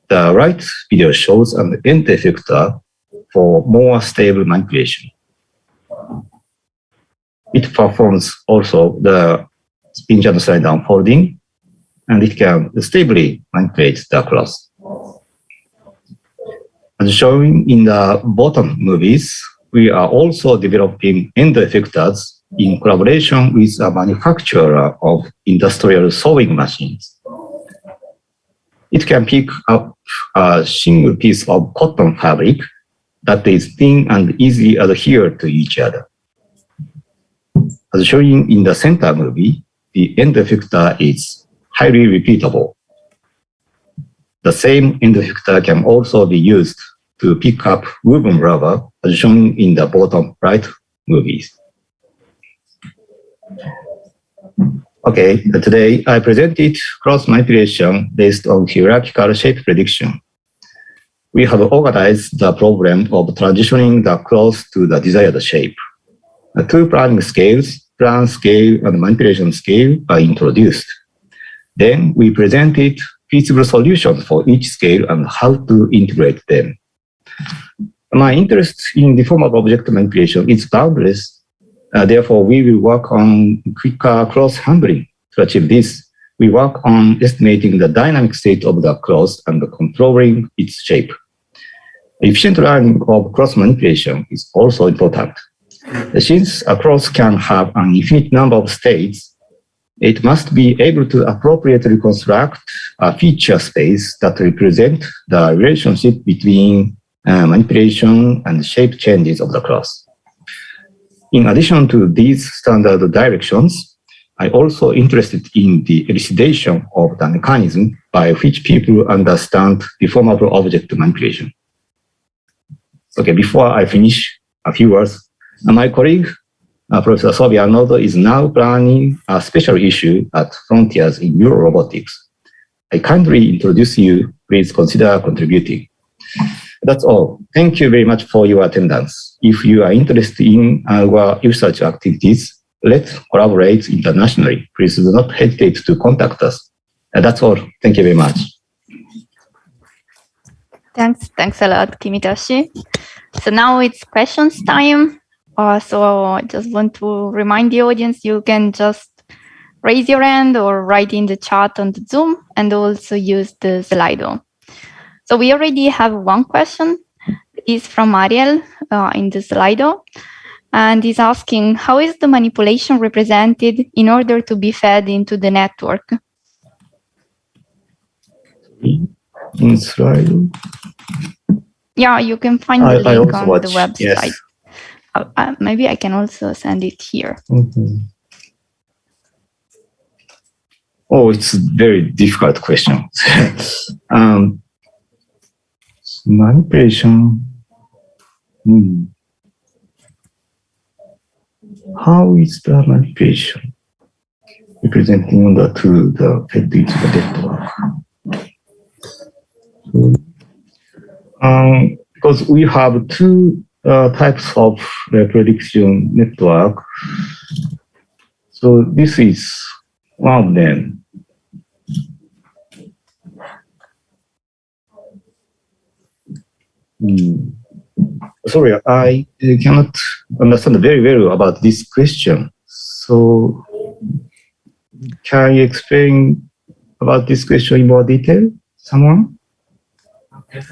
The right video shows an end effector for more stable manipulation. It performs also the pinch and slide unfolding, and it can stably manipulate the cloth. As shown in the bottom movies, we are also developing end effectors in collaboration with a manufacturer of industrial sewing machines. It can pick up a single piece of cotton fabric that is thin and easily adhered to each other. As shown in the center movie, the end effector is highly repeatable. The same end effector can also be used to pick up woven rubber, as shown in the bottom right movies. Okay, today I presented cloth manipulation based on hierarchical shape prediction. We have organized the problem of transitioning the cloth to the desired shape. Two planning scales, plan scale and manipulation scale, are introduced. Then we presented feasible solutions for each scale and how to integrate them. My interest in deformable object manipulation is boundless. Therefore, we will work on quicker cloth handling. To achieve this, we work on estimating the dynamic state of the cloth and controlling its shape. Efficient learning of cloth manipulation is also important. Since a cloth can have an infinite number of states, it must be able to appropriately construct a feature space that represents the relationship between manipulation and shape changes of the cloth. In addition to these standard directions, I also interested in the elucidation of the mechanism by which people understand deformable object manipulation. Okay, before I finish, a few words. My colleague, Professor Sobi Arnoldo, is now planning a special issue at Frontiers in Neuro Robotics. I kindly introduce you. Please consider contributing. That's all. Thank you very much for your attendance. If you are interested in our research activities, let's collaborate internationally. Please do not hesitate to contact us. That's all. Thank you very much. Thanks a lot, Kimitashi. So now it's questions time. So I just want to remind the audience, you can just raise your hand or write in the chat on the Zoom and also use the Slido. So we already have one question. It's from Ariel in the Slido. And he's asking, how is the manipulation represented in order to be fed into the network? In Slido? Yeah, you can find the link on the website. Yes. Maybe I can also send it here. Mm-hmm. Oh, it's a very difficult question. Manipulation. how is the manipulation representing the to the fed to the network? Because we have two types of prediction network. So this is one of them. Sorry, I cannot understand very well about this question. So can you explain about this question in more detail? Someone?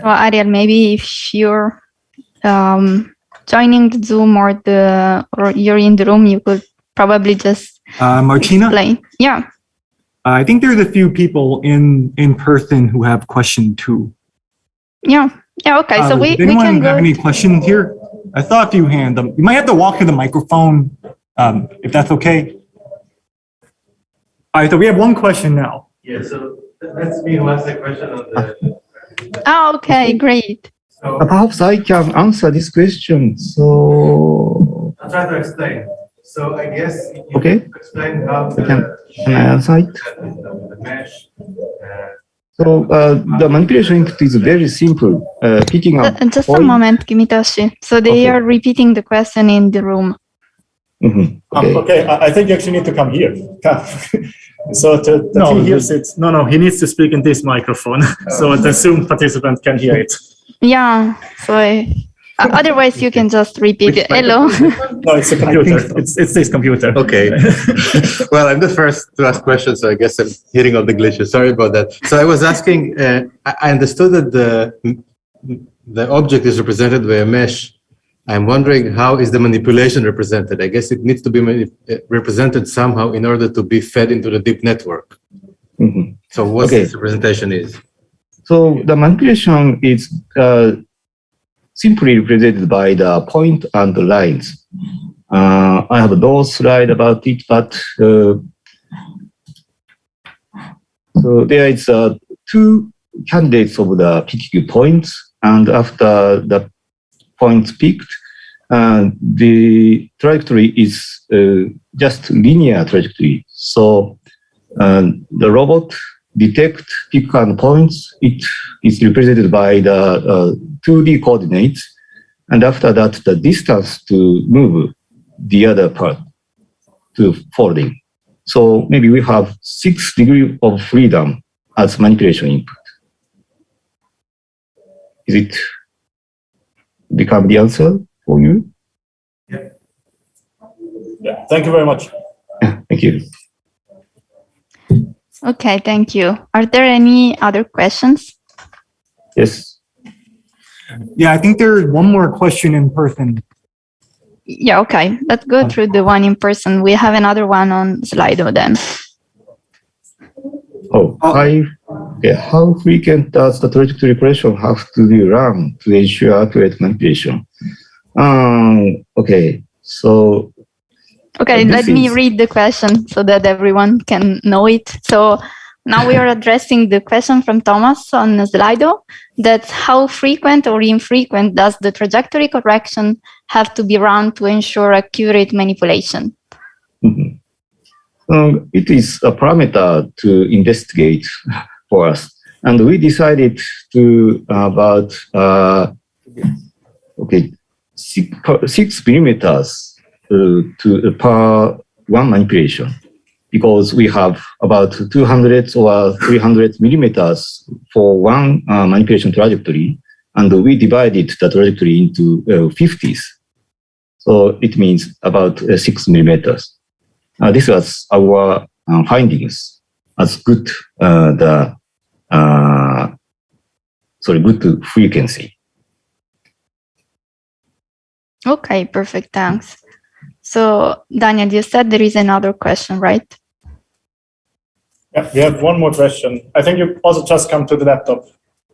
Well, Ariel, maybe if you're joining the Zoom or you're in the room, you could probably just Martina? explain. Yeah. I think there's a few people in person who have question too. Yeah. Yeah. Okay. So we can go. Have any questions here? I saw a few hands. You might have to walk to the microphone if that's okay. All right. So we have one question now. Yeah. So that's me who asked the question on the. Oh, okay. Great. So, perhaps I can answer this question. So I'll try to explain. So I guess you okay. explain how the can I answer it? The mesh. So the manipulation input is very simple. Picking up. Just a moment, Kimitoshi. So they are repeating the question in the room. Okay, I think you actually need to come here. So he hears it. No, he needs to speak in this microphone so the Zoom participant can hear it. Yeah. So otherwise, you can just repeat it. Hello. No, it's a computer. It's this computer. Okay. Well, I'm the first to ask questions, so I guess I'm hitting all the glitches. Sorry about that. So I was asking. I understood that the object is represented by a mesh. I'm wondering how is the manipulation represented? I guess it needs to be represented somehow in order to be fed into the deep network. So what this representation is? So the manipulation is simply represented by the point and the lines. I have no slide about it, but so there is two candidates of the PQ points, and after the points picked, the trajectory is just linear trajectory. So the robot detect pick and points. It is represented by the 2D coordinates, and after that, the distance to move the other part to folding. So maybe we have 6 degrees of freedom as manipulation input. Is it become the answer for you? Yeah. Thank you very much. Thank you. Okay, thank you. Are there any other questions? Yes. Yeah, I think there's one more question in person. Yeah, okay. Let's go through the one in person. We have another one on Slido then. How frequent does the trajectory correction have to be run to ensure accurate manipulation? Okay, so. Okay, let me read the question so that everyone can know it. So now we are addressing the question from Thomas on Slido. That's how frequent or infrequent does the trajectory correction have to be run to ensure accurate manipulation? It is a parameter to investigate for us. And we decided to about 6 millimeters per one manipulation, because we have about 200 or 300 millimeters for one manipulation trajectory, and we divided the trajectory into 50s. So it means about 6 millimeters. This was our findings as good good frequency. Okay, perfect. Thanks. So, Daniel, you said there is another question, right? Yeah, we have one more question. I think you also just come to the laptop.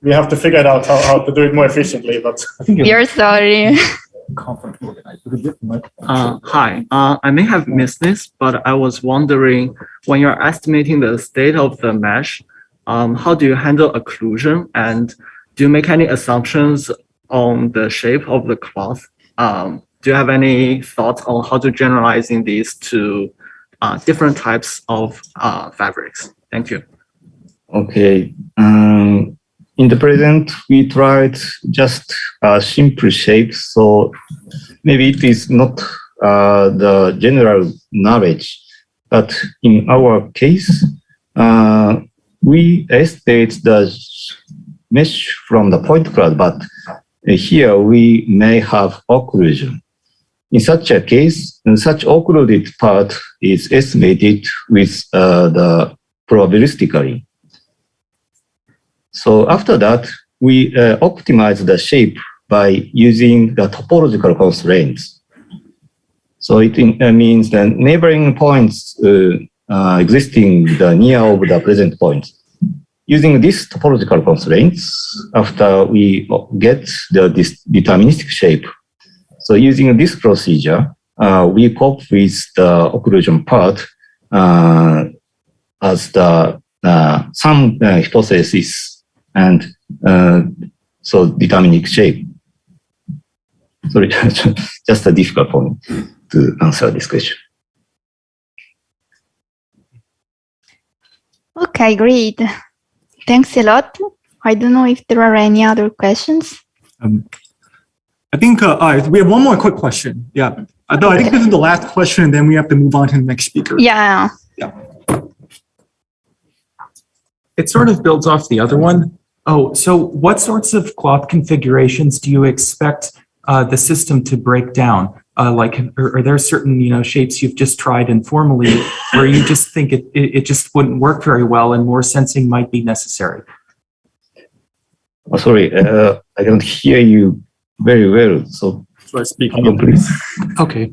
We have to figure it out how to do it more efficiently, but we are sorry. Hi, I may have missed this, but I was wondering, when you're estimating the state of the mesh, how do you handle occlusion, and do you make any assumptions on the shape of the cloth? Do do you have any thoughts on how to generalizing these to different types of fabrics? Thank you. Okay. In the present, we tried just a simple shape, so maybe it is not the general knowledge, but in our case, we estimate the mesh from the point cloud, but here we may have occlusion. In such a case, such occluded part is estimated with the probabilistically. So after that, we optimize the shape by using the topological constraints. So it means the neighboring points existing the near of the present points. Using these topological constraints, after we get this deterministic shape, so using this procedure, we cope with the occlusion part as the some hypothesis and so deterministic shape. Sorry, just a difficult for me to answer this question. Okay, great. Thanks a lot. I don't know if there are any other questions. I think we have one more quick question. Yeah. No, I think this is the last question, and then we have to move on to the next speaker. Yeah. Yeah. It sort of builds off the other one. Oh, so what sorts of cloth configurations do you expect the system to break down? Like, are there certain shapes you've just tried informally where you just think it just wouldn't work very well and more sensing might be necessary? Oh, sorry, I don't hear you very well. So speak again, please. Okay.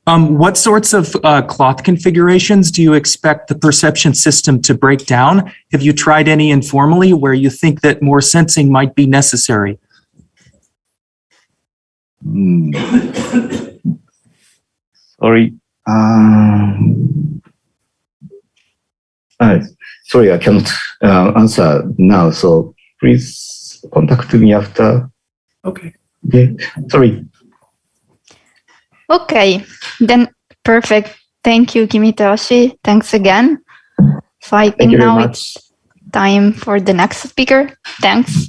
What sorts of cloth configurations do you expect the perception system to break down? Have you tried any informally where you think that more sensing might be necessary? Sorry. Sorry, I cannot answer now. So please contact me after. Okay. Okay. Sorry. Okay, then perfect. Thank you, Kimitoshi. Thanks again. So I think now it's time for the next speaker. Thanks.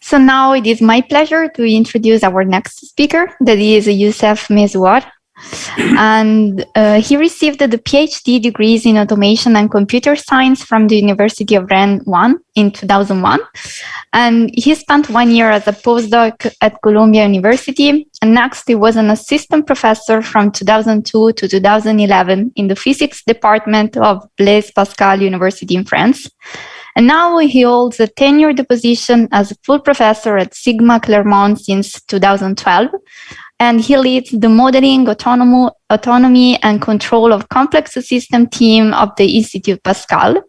So now it is my pleasure to introduce our next speaker, that is Youssef Mezouar. And he received the PhD degrees in automation and computer science from the University of Rennes 1 in 2001. And he spent 1 year as a postdoc at Columbia University. And next, he was an assistant professor from 2002 to 2011 in the physics department of Blaise Pascal University in France. And now he holds a tenured position as a full professor at Sigma Clermont since 2012. And he leads the modeling, autonomy, and control of complex system team of the Institute Pascal.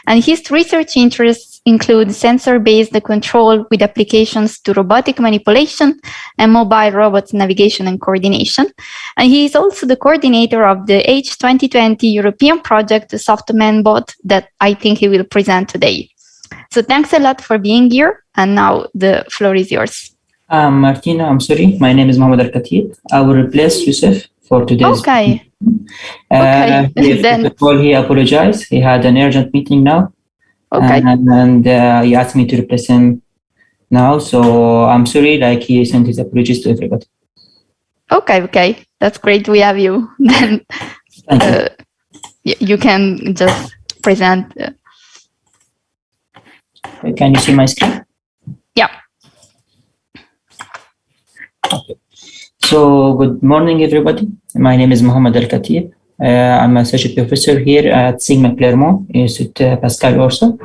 And his research interests include sensor-based control with applications to robotic manipulation and mobile robots navigation and coordination. And he is also the coordinator of the H2020 European project, the Softman bot, that I think he will present today. So thanks a lot for being here. And now the floor is yours. Martina, I'm sorry. My name is Mohamed Al-Khatib. I will replace Youssef for today's. Okay. Then he apologized. He had an urgent meeting now. Okay. And he asked me to replace him now. So I'm sorry. Like, he sent his apologies to everybody. Okay. That's great. We have you. Then you can just present. Can you see my screen? Yeah. Okay. So good morning, everybody. My name is Mohamed Al-Khatib. I'm an associate professor here at Sigma Clermont Institute Pascal also.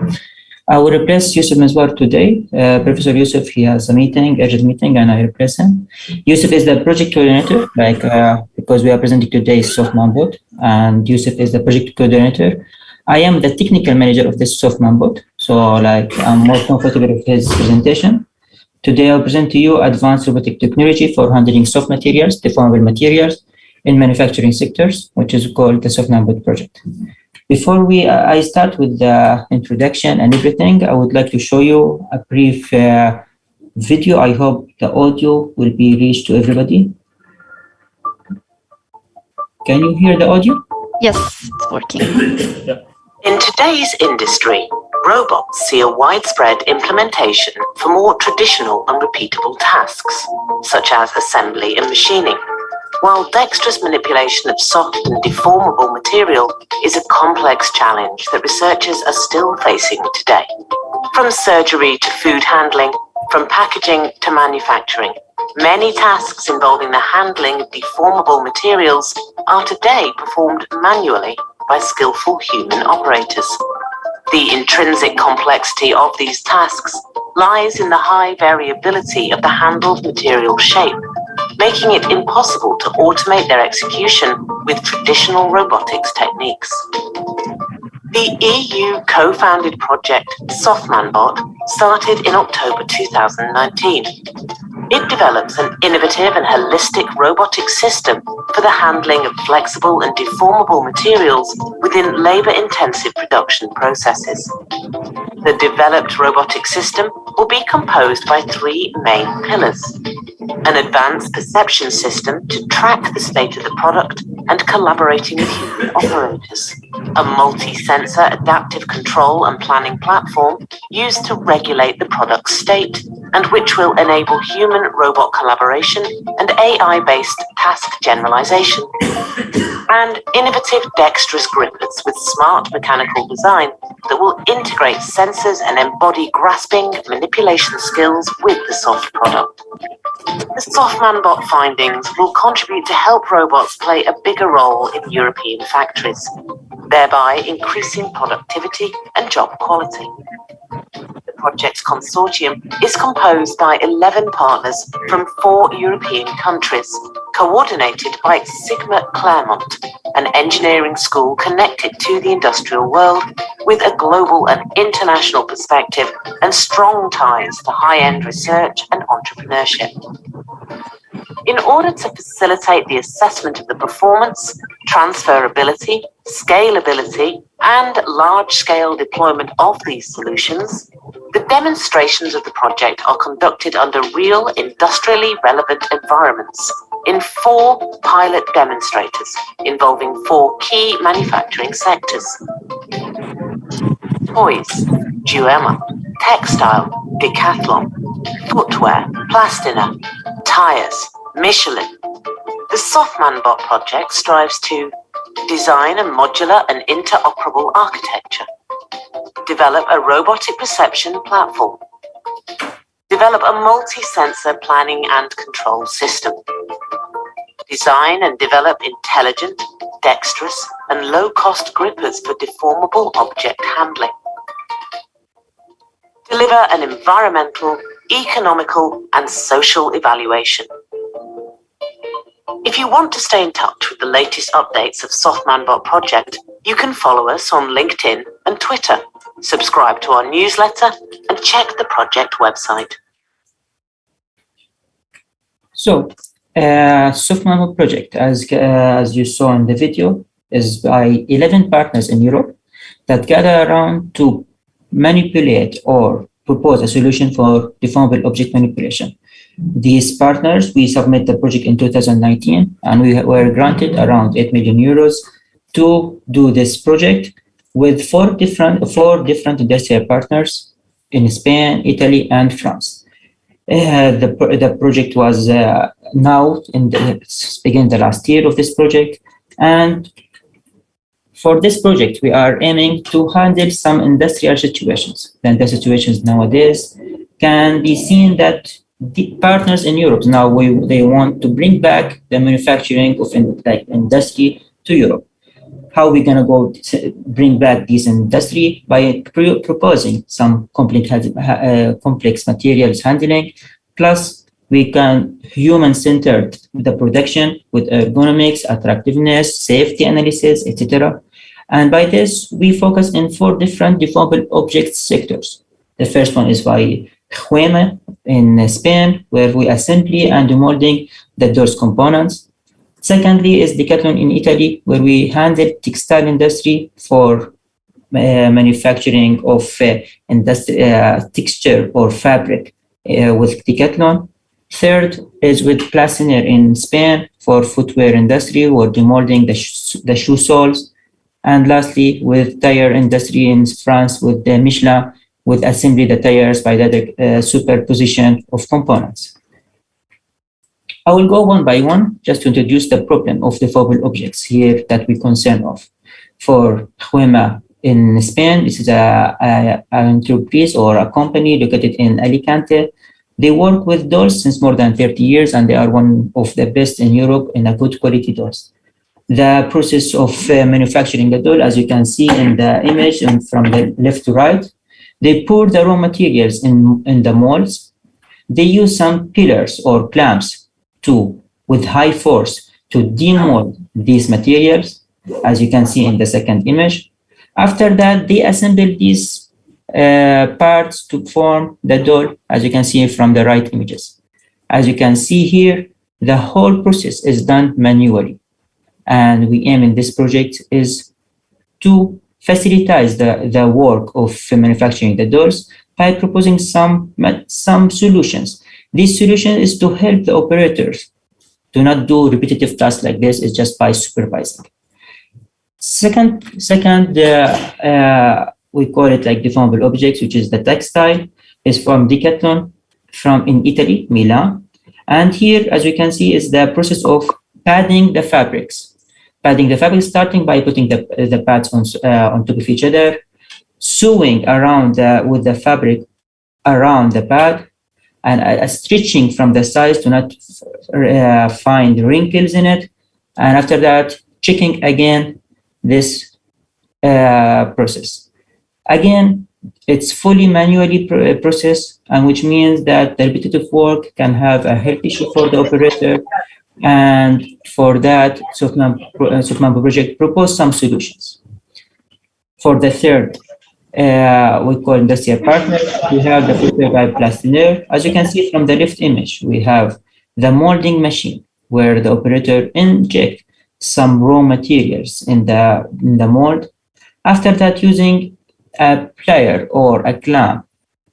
I will replace Youssef Mezouar today. Professor Youssef, he has a meeting, urgent meeting, and I replace him. Youssef is the project coordinator, because we are presenting today Softman bot, and Youssef is the project coordinator. I am the technical manager of this Softman bot, so I'm more comfortable with his presentation. Today, I'll present to you advanced robotic technology for handling soft materials, deformable materials in manufacturing sectors, which is called the Softman bot project. Before I start with the introduction and everything, I would like to show you a brief video. I hope the audio will be reached to everybody. Can you hear the audio? Yes, it's working. In today's industry, robots see a widespread implementation for more traditional and repeatable tasks, such as assembly and machining, while dexterous manipulation of soft and deformable material is a complex challenge that researchers are still facing today. From surgery to food handling, from packaging to manufacturing, many tasks involving the handling of deformable materials are today performed manually by skillful human operators. The intrinsic complexity of these tasks lies in the high variability of the handled material shape, making it impossible to automate their execution with traditional robotics techniques. The EU co-founded project SoftmanBot started in October 2019. It develops an innovative and holistic robotic system for the handling of flexible and deformable materials within labor-intensive production processes. The developed robotic system will be composed by three main pillars: an advanced perception system to track the state of the product and collaborating with human operators, a multi-sensor adaptive control and planning platform used to regulate the product's state and which will enable human-robot collaboration and AI-based task generalization, and innovative dexterous grippers with smart mechanical design that will integrate sensors and embody grasping manipulation skills with the soft product. The SoftmanBot findings will contribute to help robots play a bigger role in European factories, thereby increasing productivity and job quality. The project's consortium is composed by 11 partners from 4 European countries, coordinated by Sigma Claremont, an engineering school connected to the industrial world with a global and international perspective and strong ties to high-end research and entrepreneurship. In order to facilitate the assessment of the performance, transferability, scalability, and large-scale deployment of these solutions, the demonstrations of the project are conducted under real industrially relevant environments in 4 pilot demonstrators involving 4 key manufacturing sectors: toys, Duema, textile, Decathlon, footwear, Plastina, tires, Michelin. The SoftmanBot project strives to design a modular and interoperable architecture, develop a robotic perception platform, develop a multi-sensor planning and control system, design and develop intelligent, dexterous, and low-cost grippers for deformable object handling, deliver an environmental, economical, and social evaluation. If you want to stay in touch with the latest updates of SoftmanBot project, you can follow us on LinkedIn and Twitter, subscribe to our newsletter, and check the project website. So, SoftmanBot project, as you saw in the video, is by 11 partners in Europe that gather around to manipulate or propose a solution for deformable object manipulation. These partners, we submit the project in 2019, and we were granted around 8 million euros to do this project with four different industrial partners in Spain, Italy, and France. The project was began the last year of this project, and for this project, we are aiming to handle some industrial situations. The industrial situations nowadays can be seen that the partners in Europe now they want to bring back the manufacturing of industry to Europe. How are we gonna bring back this industry? By proposing some complex materials handling, plus we can human-centered the production with ergonomics, attractiveness, safety analysis, etc. And by this, we focus in 4 different deformable object sectors. The first one is by Juema in Spain, where we assembly and demolding the doors components. Secondly is Decathlon in Italy, where we handle textile industry for manufacturing of texture or fabric with Decathlon. Third is with Plastiner in Spain for footwear industry or demolding the shoe soles. And lastly, with tire industry in France with the Michelin, with assembly the tires by the superposition of components. I will go one by one just to introduce the problem of deformable objects here that we concern of. For Huema in Spain, this is an enterprise or a company located in Alicante. They work with dolls since more than 30 years, and they are one of the best in Europe in a good quality dolls. The process of manufacturing the doll, as you can see in the image and from the left to right, they pour the raw materials in the molds. They use some pillars or clamps with high force to demold these materials, as you can see in the second image. After that, they assemble these parts to form the doll, as you can see from the right images. As you can see here, the whole process is done manually. And we aim in this project is to facilitate the work of manufacturing the dolls by proposing some solutions. This solution is to help the operators to not do repetitive tasks like this, is just by supervising. Second, we call it like deformable objects, which is the textile, is from Decathlon, from in Italy, Milan. And here, as you can see, is the process of padding the fabrics. Padding the fabric, starting by putting the pads on top of each other, sewing around with the fabric around the pad, and stretching from the sides to not find wrinkles in it. And after that, checking again this process. Again, it's fully manually processed, and which means that the repetitive work can have a health issue for the operator. And for that, Softman project proposed some solutions. For the third, we call industrial partner. We have the footwear by Plastiner. As you can see from the left image, we have the molding machine where the operator inject some raw materials in the mold. After that, using a plier or a clamp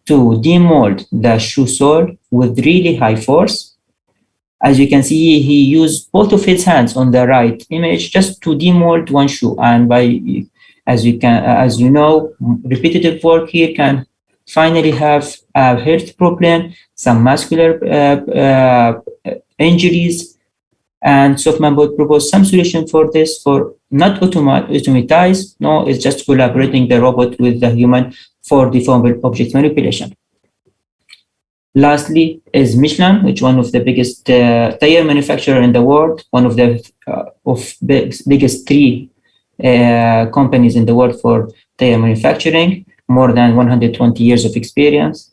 to demold the shoe sole with really high force. As you can see, he used both of his hands on the right image just to demold one shoe. And as you know, repetitive work here can finally have a health problem, some muscular injuries. And Softman would propose some solution for this, for not automatize, no, it's just collaborating the robot with the human for deformable object manipulation. Lastly is Michelin, which is one of the biggest tire manufacturer in the world, one of the biggest three companies in the world for tire manufacturing, more than 120 years of experience.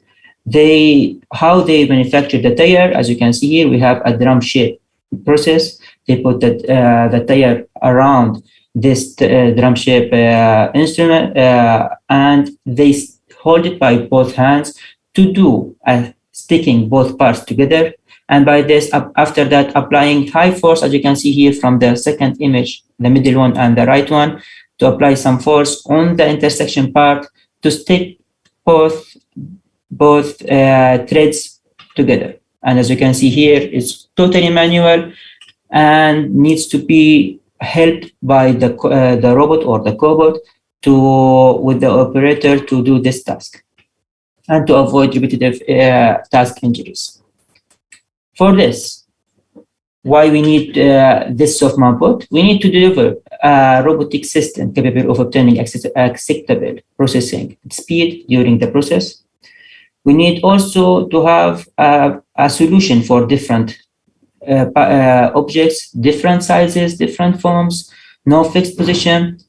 How they manufacture the tire, as you can see here, we have a drum shape process. They put the tire around this drum shape instrument and they hold it by both hands to do sticking both parts together. And by this, after that, applying high force, as you can see here from the second image, the middle one and the right one, to apply some force on the intersection part to stick both threads together. And as you can see here, it's totally manual and needs to be helped by the robot or the cobot with the operator to do this task and to avoid repetitive task injuries. For this, why we need this Softman bot? We need to deliver a robotic system capable of obtaining acceptable processing speed during the process. We need also to have a solution for different objects, different sizes, different forms, no fixed position.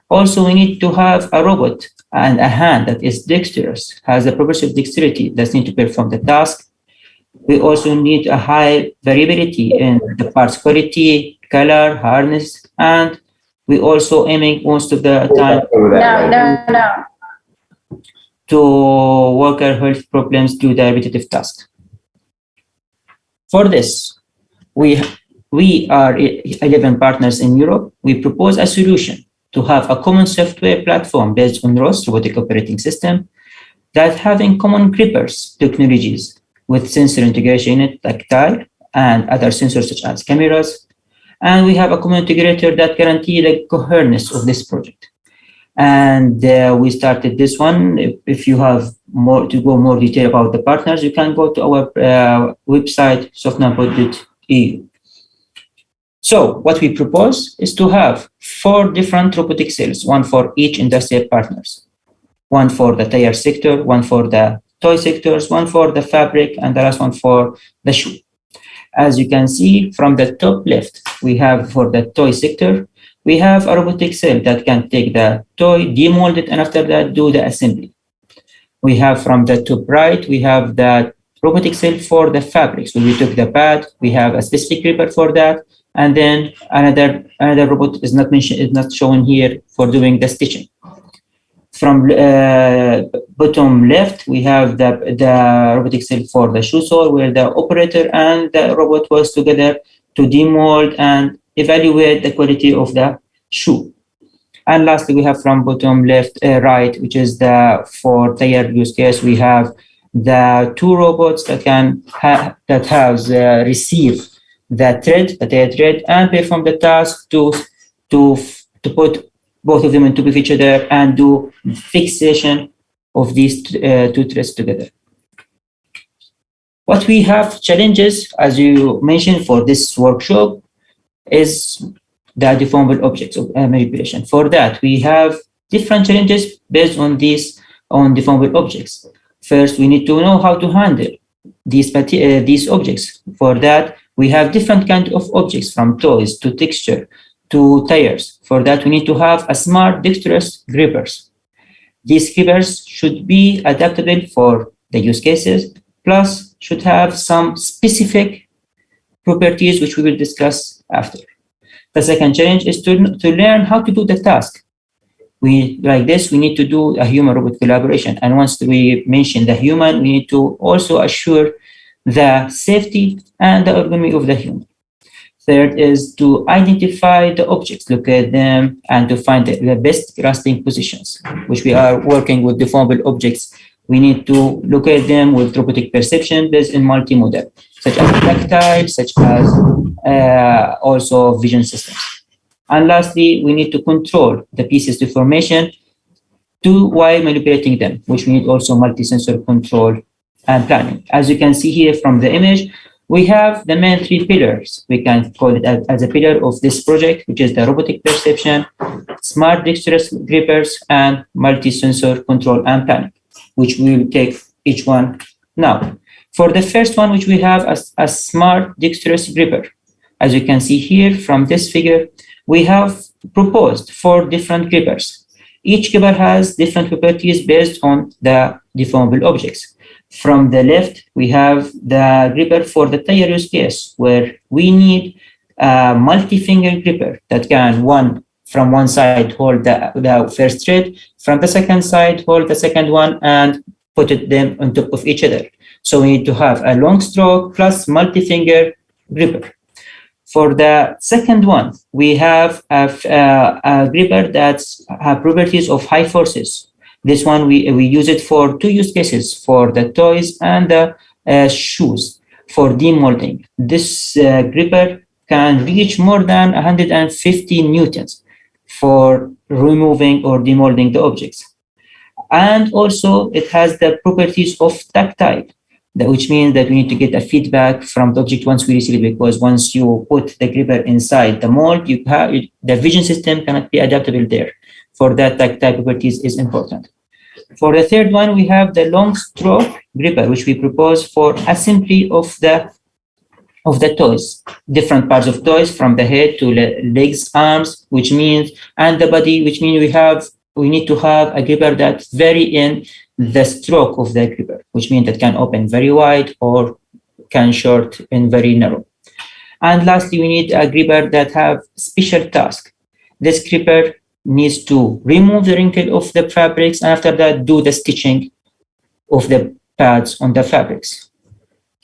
Also, we need to have a robot and a hand that is dexterous, has a progressive dexterity that needs to perform the task. We also need a high variability in the parts quality, color, hardness, and we also aiming most of the time to worker health problems due to repetitive tasks. For this, we are 11 partners in Europe. We propose a solution to have a common software platform based on ROS, robotic operating system, that having common grippers technologies with sensor integration in it, tactile, and other sensors such as cameras. And we have a common integrator that guarantee the coherence of this project. And we started this one. If you have more to go more detail about the partners, you can go to our website, softnampo.eu. So what we propose is to have 4 different robotic cells, one for each industrial partners, one for the tire sector, one for the toy sectors, one for the fabric, and the last one for the shoe. As you can see from the top left, we have for the toy sector, we have a robotic cell that can take the toy, demold it, and after that do the assembly. We have from the top right, we have the robotic cell for the fabrics. So we took the pad, we have a specific gripper for that, and then another robot is not mentioned, is not shown here for doing the stitching. From bottom left, we have the robotic cell for the shoe sole, where the operator and the robot was together to demold and evaluate the quality of the shoe. And lastly, we have from bottom left, right, which is the for tire use case. We have the 2 robots that can receive the thread, the tire thread, and perform the task to put both of them into each other and do fixation of these 2 threads together. What we have challenges, as you mentioned, for this workshop is the deformable objects of manipulation. For that, we have different challenges based on deformable objects. First, we need to know how to handle these objects. For that, we have different kinds of objects, from toys to texture to tires. For that, we need to have a smart, dexterous grippers. These grippers should be adaptable for the use cases, plus should have some specific properties, which we will discuss after. The second challenge is to learn how to do the task. Like this, we need to do a human-robot collaboration. And once we mention the human, we need to also assure the safety and the ergonomy of the human. Third is to identify the objects, look at them, and to find the best resting positions, which we are working with deformable objects. We need to look at them with robotic perception based in multimodal, such as tactile, such as also vision systems. And lastly, we need to control the pieces deformation while manipulating them, which we need also multi-sensor control and planning. As you can see here from the image, we have the main 3 pillars. We can call it as a pillar of this project, which is the robotic perception, smart dexterous grippers, and multi-sensor control and planning, which we will take each one now. For the first one, which we have a smart dexterous gripper, as you can see here from this figure, we have proposed 4 different grippers. Each gripper has different properties based on the deformable objects. From the left, we have the gripper for the tire use case, where we need a multi-finger gripper that can, from one side hold the first thread, from the second side hold the second one, and put them on top of each other. So we need to have a long stroke plus multi-finger gripper. For the second one, we have a gripper that has properties of high forces. This one, we use it for 2 use cases, for the toys and the shoes. For demolding, this gripper can reach more than 150 newtons for removing or demolding the objects. And also, it has the properties of tactile, which means that we need to get a feedback from the object once we receive it, because once you put the gripper inside the mold, the vision system cannot be adaptable there. For that, tactile properties is important. For the third one, we have the long stroke gripper, which we propose for assembly of the toys, different parts of toys, from the head to legs, arms, which means, and the body, which means we need to have a gripper that vary in the stroke of the gripper, which means that can open very wide or can short and very narrow. And lastly, we need a gripper that have special task. This gripper needs to remove the wrinkle of the fabrics, and after that do the stitching of the pads on the fabrics.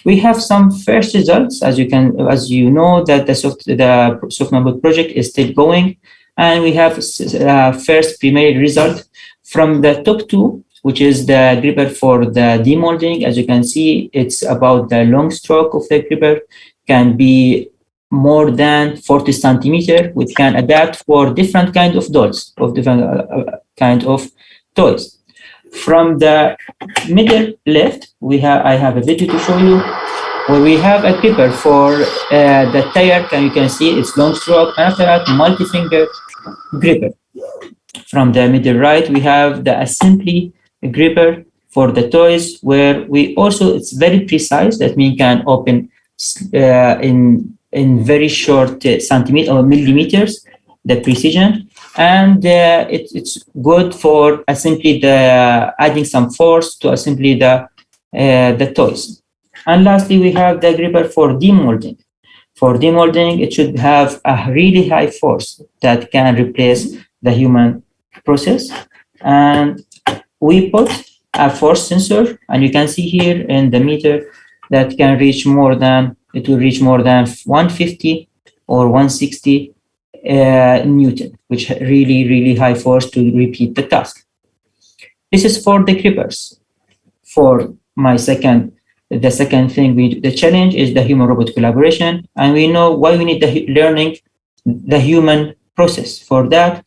We have some first results, as you know that the Softnampo project is still going, and we have first preliminary result from the top 2. which is the gripper for the demolding. As you can see, it's about the long stroke of the gripper, can be more than 40 centimeter, which can adapt for different kind of dolls, of different kind of toys. From the middle left, I have a video to show you where we have a gripper for the tire. You can see it's long stroke, and after that, multi-finger gripper. From the middle right, we have the assembly gripper for the toys, where we also, it's very precise. That means can open in very short centimeters or millimeters, the precision, and it's good for simply the adding some force to simply the toys. And lastly, we have the gripper for demolding. For demolding, it should have a really high force that can replace the human process. And we put a force sensor, and you can see here in the meter that can reach more than, it will reach more than 150 or 160 Newton, which really, really high force to repeat the task. This is for the grippers. For my the second thing, the challenge is the human-robot collaboration, and we know why we need learning the human process. For that,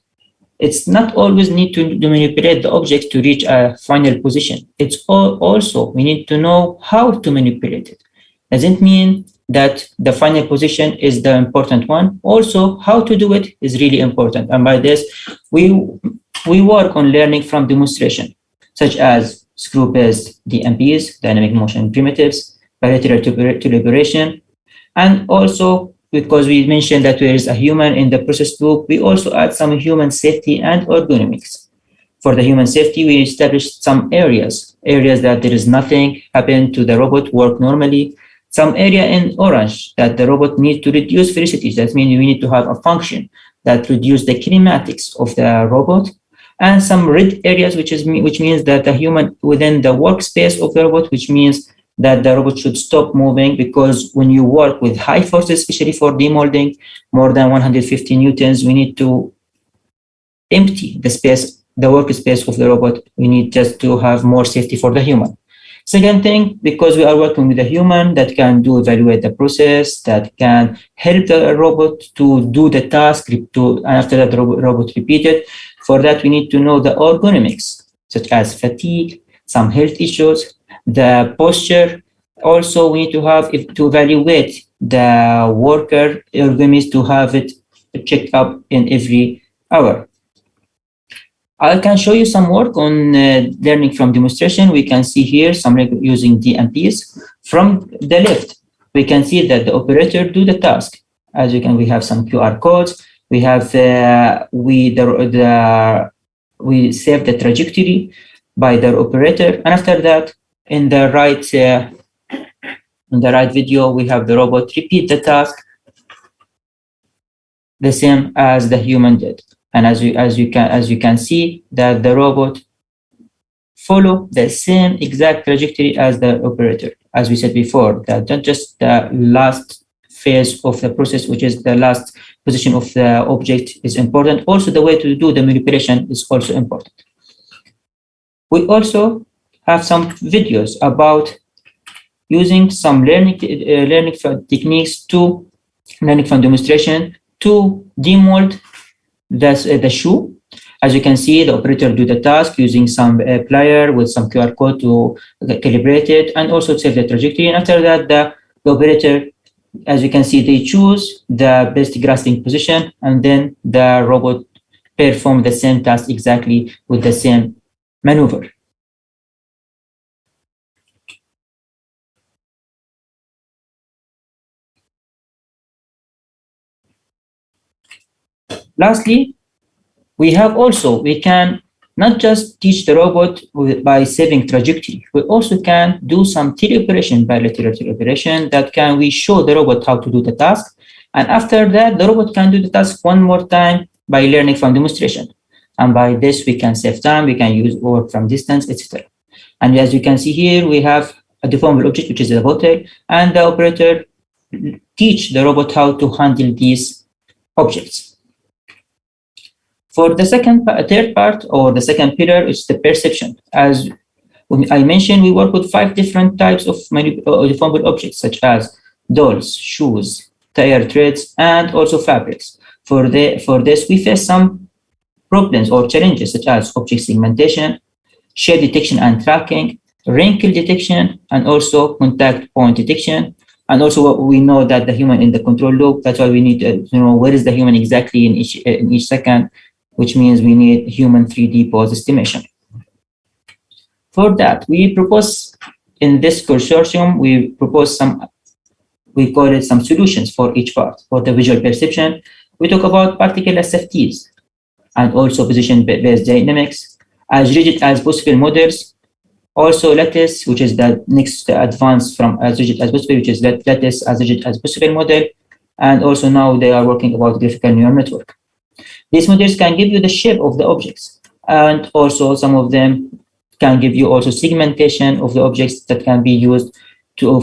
it's not always need to manipulate the object to reach a final position. It's also, we need to know how to manipulate it. Doesn't mean that the final position is the important one. Also, how to do it is really important. And by this, we work on learning from demonstration, such as screw-based DMPs, dynamic motion primitives, bilateral to liberation, and also, because we mentioned that there is a human in the process loop, we also add some human safety and ergonomics. For the human safety, we established some areas that there is nothing happen to the robot, work normally. Some area in orange that the robot needs to reduce velocities. That means we need to have a function that reduce the kinematics of the robot. And some red areas, which means that the human within the workspace of the robot, which means that the robot should stop moving, because when you work with high forces, especially for demolding, more than 150 newtons, we need to empty the space, the workspace of the robot. We need just to have more safety for the human. Second thing, because we are working with a human that can evaluate the process, that can help the robot to do the task, and after that the robot repeat it. For that, we need to know the ergonomics, such as fatigue, some health issues, the posture. Also, we need to have to evaluate the worker ergonomics to have it checked up in every hour. I can show you some work on learning from demonstration. We can see here some using DMPs. From the left, we can see that the operator do the task. As you can, we have some QR codes. We have we save the trajectory by the operator, and after that, in the right video, we have the robot repeat the task the same as the human did. And as you can see that the robot follow the same exact trajectory as the operator. As we said before, that not just the last phase of the process, which is the last position of the object, is important. Also, the way to do the manipulation is also important. We also have some videos about using some learning techniques to learning from demonstration to demold the shoe. As you can see, the operator do the task using some plier with some QR code to calibrate it and also save the trajectory. And after that, the operator, as you can see, they choose the best grasping position, and then the robot perform the same task exactly with the same maneuver. Lastly, we can not just teach the robot by saving trajectory. We also can do some teleoperation, bilateral teleoperation, that we show the robot how to do the task. And after that, the robot can do the task one more time by learning from demonstration. And by this, we can save time, we can use work from distance, etc. And as you can see here, we have a deformable object, which is a robotic, and the operator teach the robot how to handle these objects. For the third part, or the second pillar, is the perception. As I mentioned, we work with 5 different types of deformable objects, such as dolls, shoes, tire treads, and also fabrics. For this, we face some problems or challenges, such as object segmentation, shape detection and tracking, wrinkle detection, and also contact point detection. And also, we know that the human in the control loop. That's why we need to know where is the human exactly in each second, which means we need human 3D pose estimation. For that, we propose in this consortium, we propose we call it some solutions for each part. For the visual perception, we talk about particle SFTs and also position-based dynamics, as rigid as possible models. Also lattice, which is the next advance from as rigid as possible, which is lattice as rigid as possible model. And also now they are working about graphical neural network. These models can give you the shape of the objects. And also some of them can give you also segmentation of the objects that can be used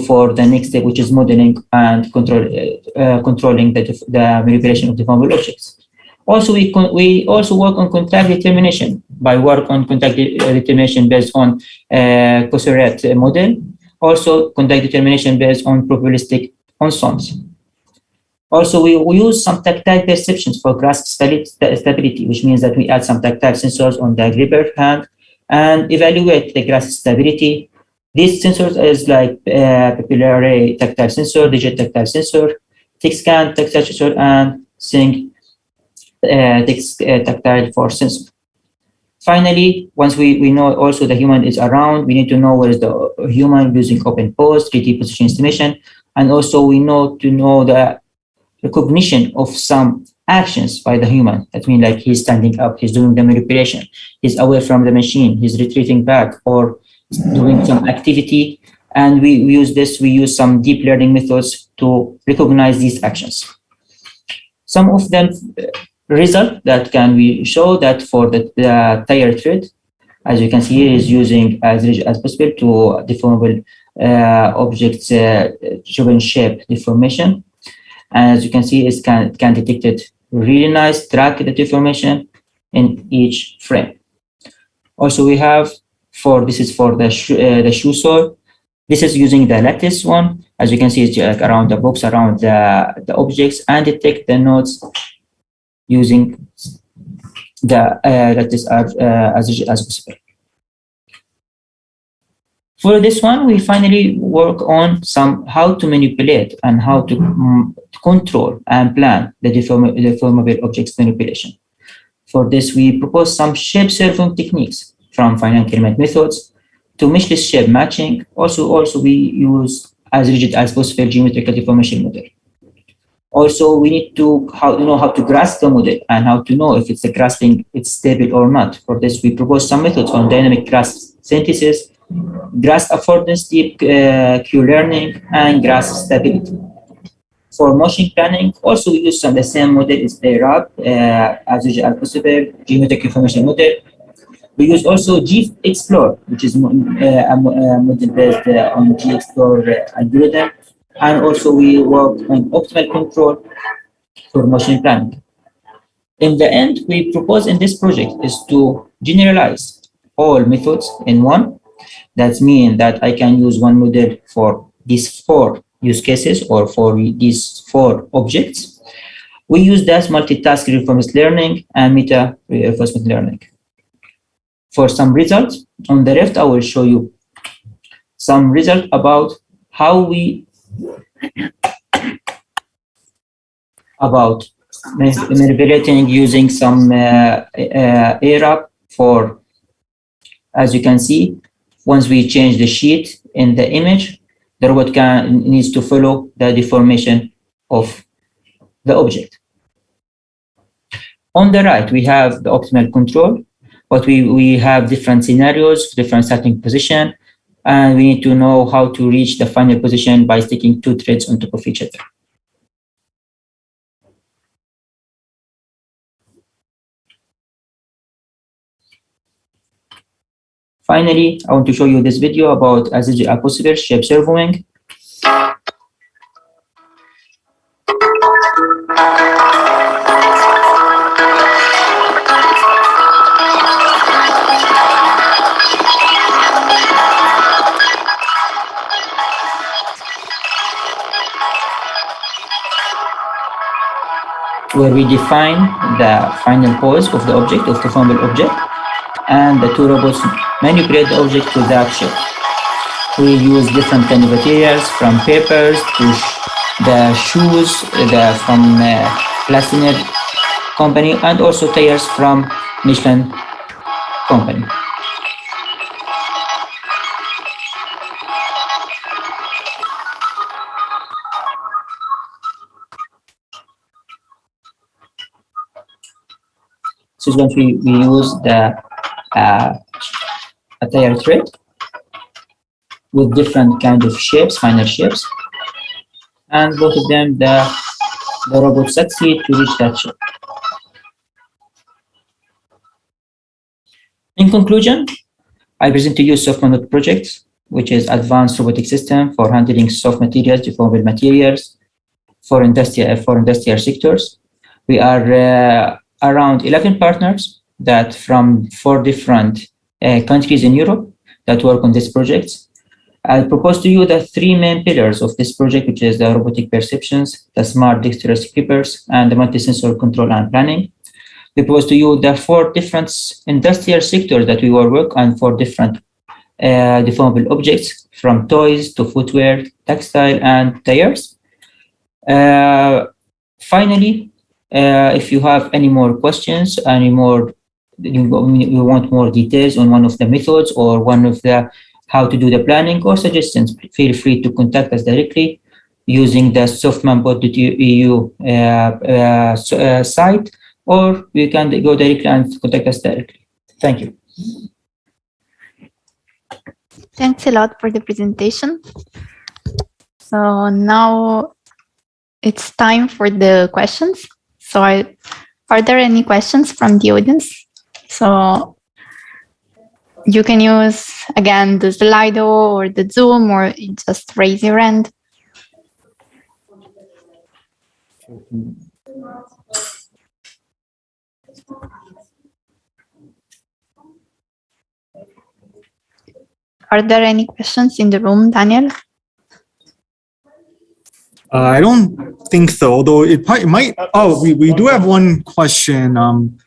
for the next step, which is modeling and controlling the manipulation of deformable objects. Also, we also work on contact determination by work on contact determination based on Courseret model. Also, contact determination based on probabilistic ensembles. Also, we use some tactile perceptions for grasp stability, which means that we add some tactile sensors on the gripper hand and evaluate the grasp stability. These sensors is like papillary array tactile sensor, digit tactile sensor, thick scan tactile sensor, and sync tactile force sensor. Finally, once we know also the human is around, we need to know where is the human using open pose, 3D position estimation, and also we know the recognition of some actions by the human. That means like he's standing up, he's doing the manipulation, he's away from the machine, he's retreating back, or doing some activity. And we use some deep learning methods to recognize these actions. Some of them result that can we show that for the tire thread, as you can see, is using as rigid as possible to deformable objects showing shape deformation. And as you can see, it can detect it really nice, track the deformation in each frame. Also, we have this is for the shoe sole. This is using the lattice one. As you can see, it's like around the box, around the objects, and detect the nodes using the lattice as rigid as possible. For this one, we finally work on how to manipulate and how to control and plan the deformable objects manipulation. For this, we propose some shape serving techniques from finite increment methods to meshless shape matching. Also we use as rigid as possible geometrical deformation model. Also, we need to know how to grasp the model and how to know if it's a grasping, it's stable or not. For this, we propose some methods on dynamic grasp synthesis, grasp affordance, deep Q-learning, and grasp stability. For motion planning, also we use the same model as ARAB, as rigid as possible, geometric information model. We use also G-Explore, which is a model based on G-Explore algorithm. And also we work on optimal control for motion planning. In the end, we propose in this project is to generalize all methods in one. That means that I can use one model for these 4 use cases or for these 4 objects. We use that multitask reinforcement learning and meta reinforcement learning. For some results, on the left, I will show you some results about how we manipulating using some ARAB for, as you can see, once we change the sheet in the image, the robot needs to follow the deformation of the object. On the right, we have the optimal control, but we have different scenarios, different starting position, and we need to know how to reach the final position by sticking 2 threads on top of each other. Finally, I want to show you this video about as rigid as possible shape servoing. where we define the final pose of the object, of the deformable object, and the two robots manipulate the object to that shape. We use different kind of materials, from papers to the shoes from Plastiner company, and also tires from Michelin company. So we use the a tire thread with different kind of shapes, final shapes, and both of them the robot succeed to reach that shape. In conclusion, I present to you soft-mounted projects, which is advanced robotic system for handling soft materials, deformable materials for industrial sectors. We are around 11 partners that from 4 different countries in Europe that work on these projects. I propose to you the 3 main pillars of this project, which is the robotic perceptions, the smart dexterous equippers, and the multi-sensor control and planning. We propose to you the 4 different industrial sectors that we will work on, 4 different deformable objects, from toys to footwear, textile, and tires. Finally, if you have any more questions, you want more details on one of the methods or one of the how to do the planning or suggestions, feel free to contact us directly using the softmanbot.eu site, or you can go directly and contact us directly. Thank you. Thanks a lot for the presentation. So now it's time for the questions. So are there any questions from the audience? So you can use, again, the Slido or the Zoom, or just raise your hand. Are there any questions in the room, Daniel? I don't think so, although it might. Oh, we do have one question.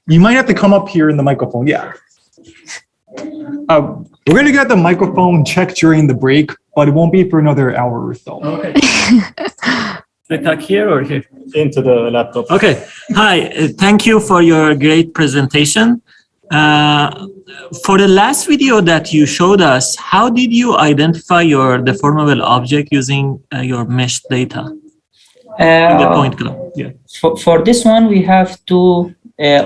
You might have to come up here in the microphone. Yeah. We're going to get the microphone checked during the break, but it won't be for another hour or so. Okay. Should I talk here or here? Into the laptop. Okay. Hi. Thank you for your great presentation. For the last video that you showed us, how did you identify your deformable object using your mesh data? In the point cloud. Yeah. For this one, we have 2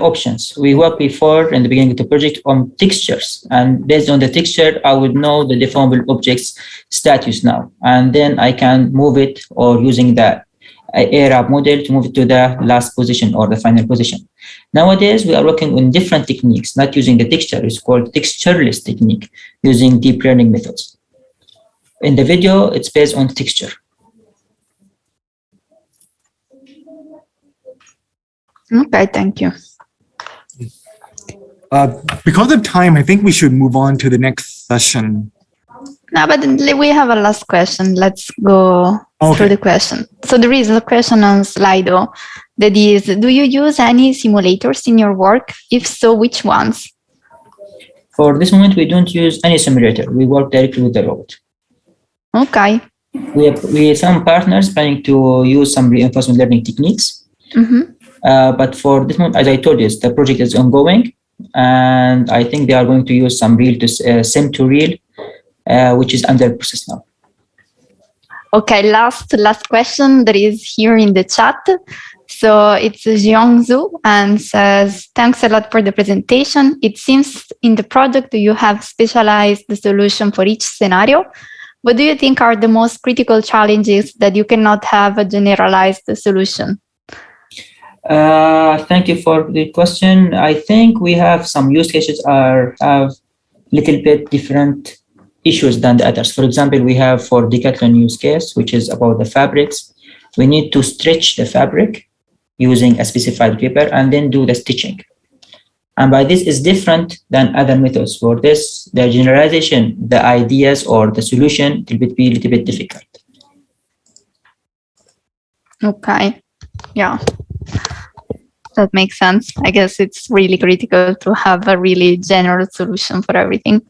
options. We worked before in the beginning of the project on textures, and based on the texture, I would know the deformable object's status now, and then I can move it, or using the Arab model to move it to the last position or the final position. Nowadays, we are working on different techniques, not using the texture. It's called textureless technique, using deep learning methods. In the video, it's based on texture. Okay, thank you. Because of time, I think we should move on to the next session. No, but we have a last question. Let's go through the question. So there is a question on Slido that is, do you use any simulators in your work? If so, which ones? For this moment, we don't use any simulator. We work directly with the robot. Okay. We have some partners planning to use some reinforcement learning techniques. But for this moment, as I told you, the project is ongoing, and I think they are going to use some real to sim to real, which is under process now. Okay, last question that is here in the chat. So it's Jiangzu and says, thanks a lot for the presentation. It seems in the project you have specialized the solution for each scenario. What do you think are the most critical challenges that you cannot have a generalized solution? Thank you for the question. I think we have some use cases have little bit different issues than the others. For example, we have for Decathlon use case, which is about the fabrics. We need to stretch the fabric using a specified paper and then do the stitching. And by this is different than other methods. For this, the generalization, the ideas or the solution will be a little bit difficult. Okay, yeah. That makes sense. I guess it's really critical to have a really general solution for everything.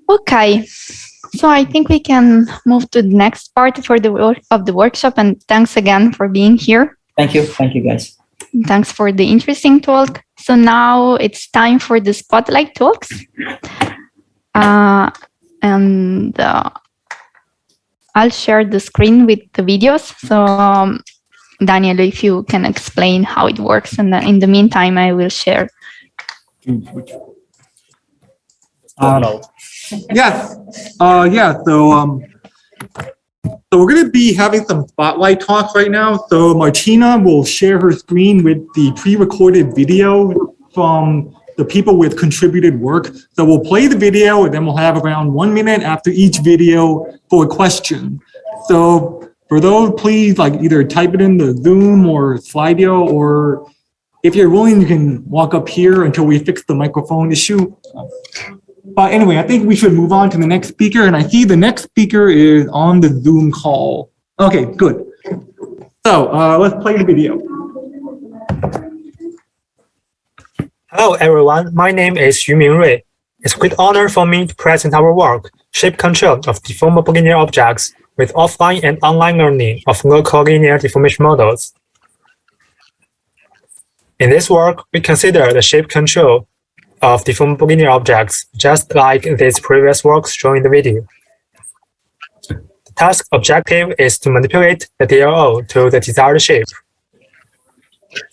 Okay, so I think we can move to the next part of the workshop. And thanks again for being here. Thank you guys. Thanks for the interesting talk. So now it's time for the spotlight talks. I'll share the screen with the videos. So Daniel, if you can explain how it works, and in the meantime, I will share. So we're going to be having some spotlight talks right now. So Martina will share her screen with the pre-recorded video from the people with contributed work. So we'll play the video, and then we'll have around 1 minute after each video for a question. So for those, please either type it in the Zoom or Slido, or if you're willing, you can walk up here until we fix the microphone issue. But anyway, I think we should move on to the next speaker. And I see the next speaker is on the Zoom call. Okay, good. So let's play the video. Hello, everyone. My name is Yu Mingrui. It's a great honor for me to present our work, Shape Control of Deformable Linear Objects with Offline and Online Learning of Local Linear Deformation Models. In this work, we consider the shape control of deformable linear objects, just like these previous works shown in the video. The task objective is to manipulate the DLO to the desired shape.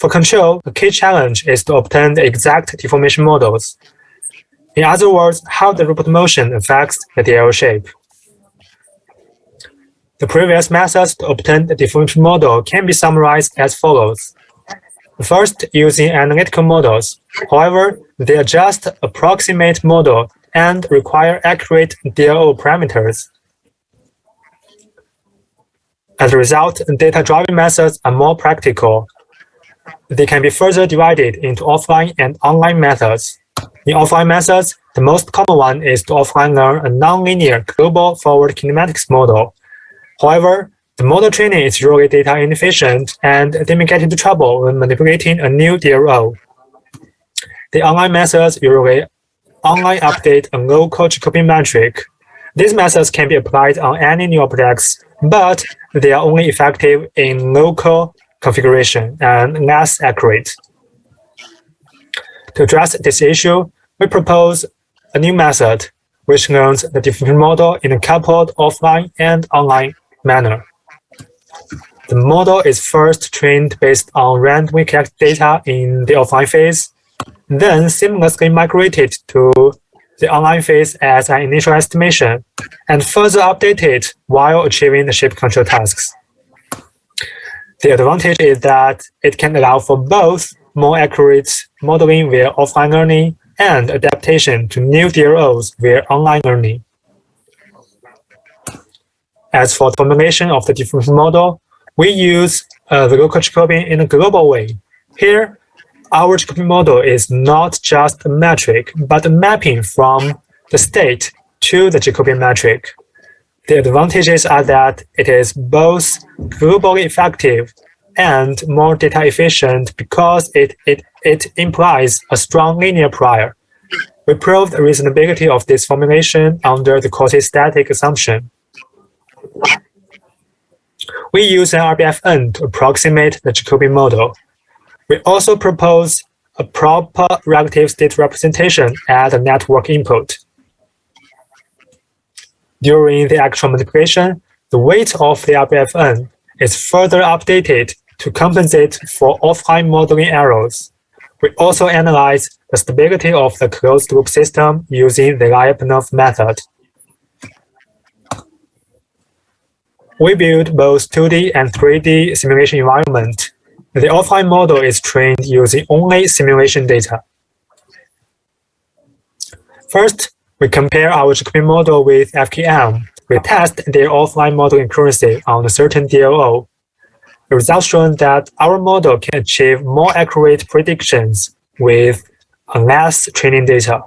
For control, the key challenge is to obtain the exact deformation models. In other words, how the robot motion affects the DLO shape. The previous methods to obtain the deformation model can be summarized as follows. First, using analytical models. However, they are just approximate model and require accurate DLO parameters. As a result, data-driven methods are more practical. They can be further divided into offline and online methods. In offline methods, the most common one is to offline learn a nonlinear global forward kinematics model. However, the model training is usually data inefficient, and they may get into trouble when manipulating a new DLO. The online methods usually online update a local Jacobian metric. These methods can be applied on any new objects, but they are only effective in local configuration and less accurate. To address this issue, we propose a new method which learns the deformation model in a coupled offline and online manner. The model is first trained based on randomly collected data in the offline phase, then seamlessly migrated to the online phase as an initial estimation, and further updated while achieving the shape control tasks. The advantage is that it can allow for both more accurate modeling via offline learning and adaptation to new DLOs via online learning. As for the formulation of the deformation model, we use the local Jacobian in a global way. Here, our Jacobian model is not just a metric, but a mapping from the state to the Jacobian metric. The advantages are that it is both globally effective and more data efficient because it implies a strong linear prior. We proved the reasonability of this formulation under the quasi-static assumption. We use an RBFN to approximate the Jacobian model. We also propose a proper relative state representation as a network input. During the actual manipulation, the weight of the RBFN is further updated to compensate for offline modeling errors. We also analyze the stability of the closed-loop system using the Lyapunov method. We build both 2D and 3D simulation environment. The offline model is trained using only simulation data. First, we compare our Jacobian model with FKM. We test their offline model accuracy on a certain DLO. The results show that our model can achieve more accurate predictions with less training data.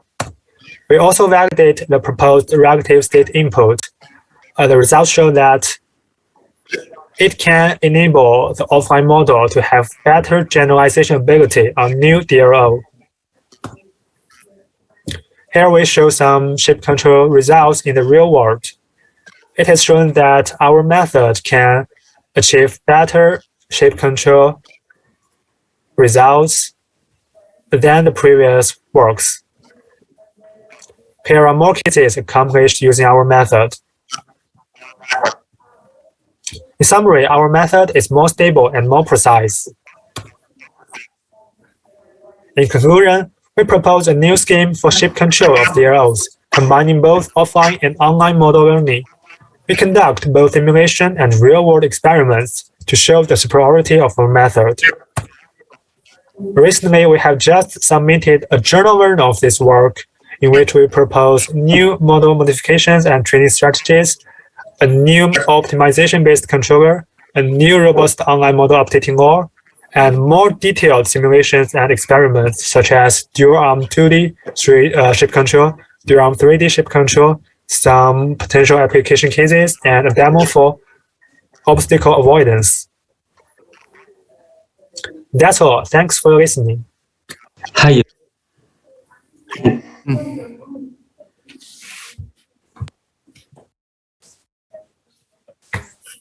We also validate the proposed relative state input. The results show that it can enable the offline model to have better generalization ability on new DRO. Here we show some shape control results in the real world. It has shown that our method can achieve better shape control results than the previous works. Here are more cases accomplished using our method. In summary, our method is more stable and more precise. In conclusion, we propose a new scheme for shape control of DLOs, combining both offline and online model learning. We conduct both simulation and real-world experiments to show the superiority of our method. Recently, we have just submitted a journal version of this work, in which we propose new model modifications and training strategies, a new optimization-based controller, a new robust online model updating law, and more detailed simulations and experiments such as dual-arm 2D shape control, dual-arm 3D shape control, some potential application cases, and a demo for obstacle avoidance. That's all. Thanks for listening. Hi.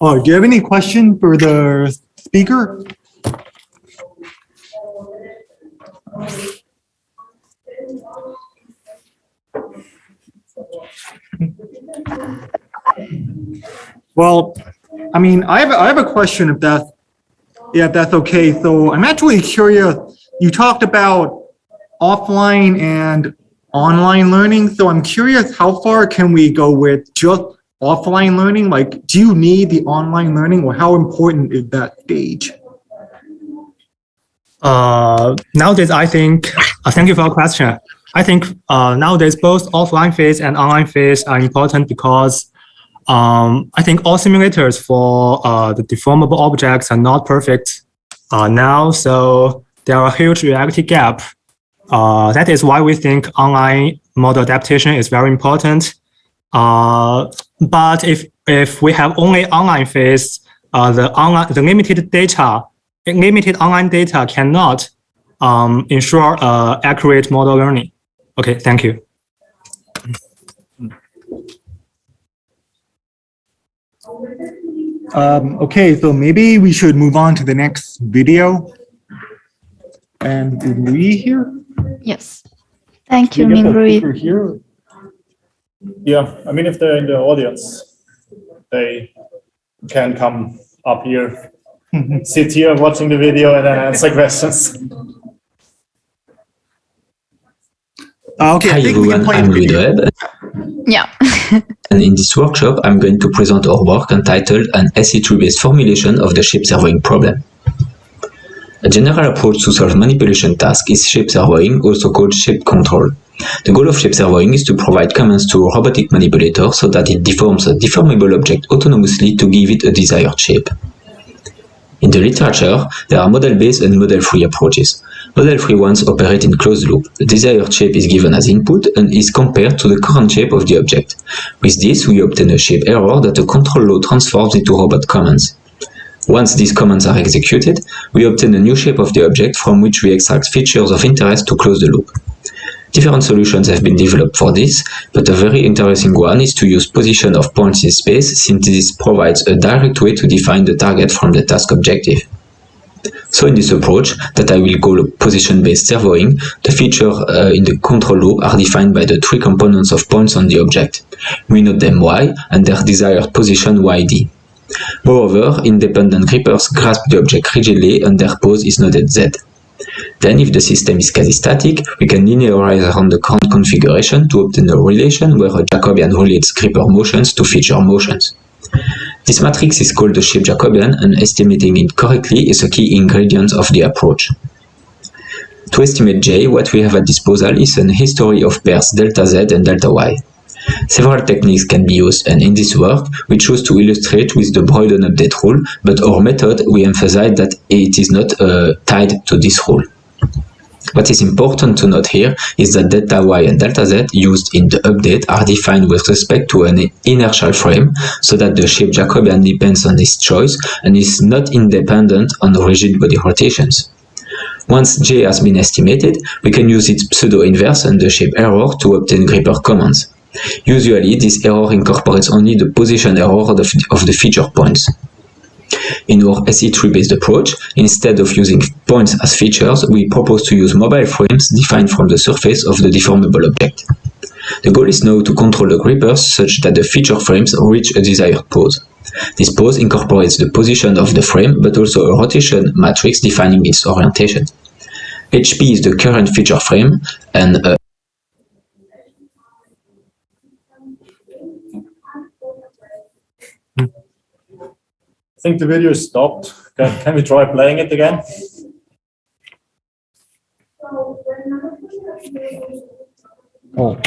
Oh, do you have any question for the speaker? Well, I mean, I have a question if that's okay. So I'm actually curious. You talked about offline and online learning. So I'm curious, how far can we go with just offline learning? Like, do you need the online learning, or how important is that stage? Nowadays, I think, thank you for your question. I think nowadays both offline phase and online phase are important because I think all simulators for the deformable objects are not perfect now, so there are a huge reality gap. That is why we think online model adaptation is very important. But if we have only online phase, the limited online data cannot ensure accurate model learning. Okay, thank you. Okay, so maybe we should move on to the next video. And is Louis here? Yes. Thank you, Ming-Rui. Yeah, I mean, if they're in the audience, they can come up here, sit here watching the video, and then answer questions. Okay, Hi everyone, I'm Louis. Yeah. And in this workshop, I'm going to present our work entitled An SE3-based formulation of the shape servoing problem. A general approach to solve manipulation tasks is shape servoing, also called shape control. The goal of shape servoing is to provide commands to a robotic manipulator so that it deforms a deformable object autonomously to give it a desired shape. In the literature, there are model-based and model-free approaches. Model-free ones operate in closed loop. The desired shape is given as input and is compared to the current shape of the object. With this, we obtain a shape error that a control law transforms into robot commands. Once these commands are executed, we obtain a new shape of the object from which we extract features of interest to close the loop. Different solutions have been developed for this, but a very interesting one is to use position of points in space, since this provides a direct way to define the target from the task objective. So in this approach, that I will call position-based servoing, the features in the control loop are defined by the three components of points on the object. We note them Y and their desired position YD. Moreover, independent grippers grasp the object rigidly and their pose is noted Z. Then, if the system is quasi-static, we can linearize around the current configuration to obtain a relation where a Jacobian relates gripper motions to feature motions. This matrix is called the shape Jacobian, and estimating it correctly is a key ingredient of the approach. To estimate J, what we have at disposal is an history of pairs delta Z and delta Y. Several techniques can be used, and in this work, we choose to illustrate with the Broyden update rule, but our method, we emphasize that it is not tied to this rule. What is important to note here is that delta y and delta z used in the update are defined with respect to an inertial frame, so that the shape Jacobian depends on its choice and is not independent on rigid body rotations. Once J has been estimated, we can use its pseudo-inverse and the shape error to obtain gripper commands. Usually, this error incorporates only the position error of the feature points. In our SE3-based approach, instead of using points as features, we propose to use mobile frames defined from the surface of the deformable object. The goal is now to control the grippers such that the feature frames reach a desired pose. This pose incorporates the position of the frame, but also a rotation matrix defining its orientation. HP is the current feature frame, and I think the video is stopped. Can we try playing it again? Oh.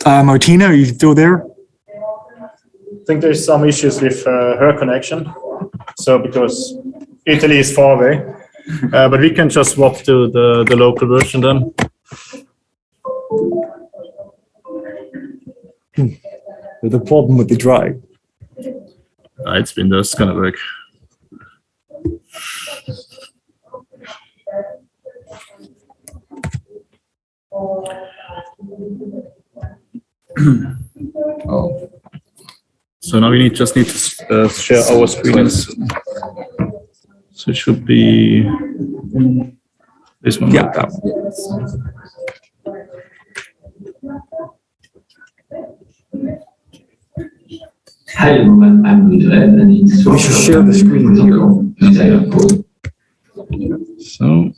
Martina, are you still there? I think there's some issues with her connection. So because Italy is far away, but we can just swap to the local version then. There's a problem with the drive. It's Windows, gonna work. Oh. So now we just need to share our screens. So it should be this one. Yeah. Hi everyone, I'm Mudred, and it's we should share the screen here. So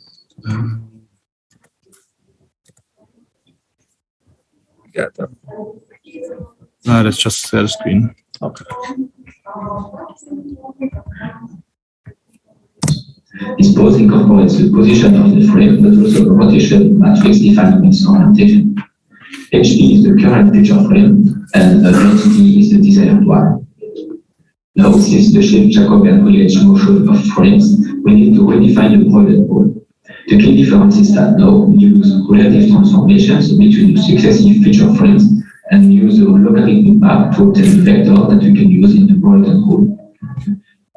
yeah, that. No, let's just share the screen. Okay. This pose incorporates the position of the frame, but also a rotation matrix defining its orientation. HP is the current feature frame, and HT is the desired one. Now, since the shape Jacobian relates motion of frames, we need to redefine the Broyden rule. The key difference is that now we use relative transformations between successive feature frames and use a logarithmic map to obtain a vector that we can use in the Broyden rule.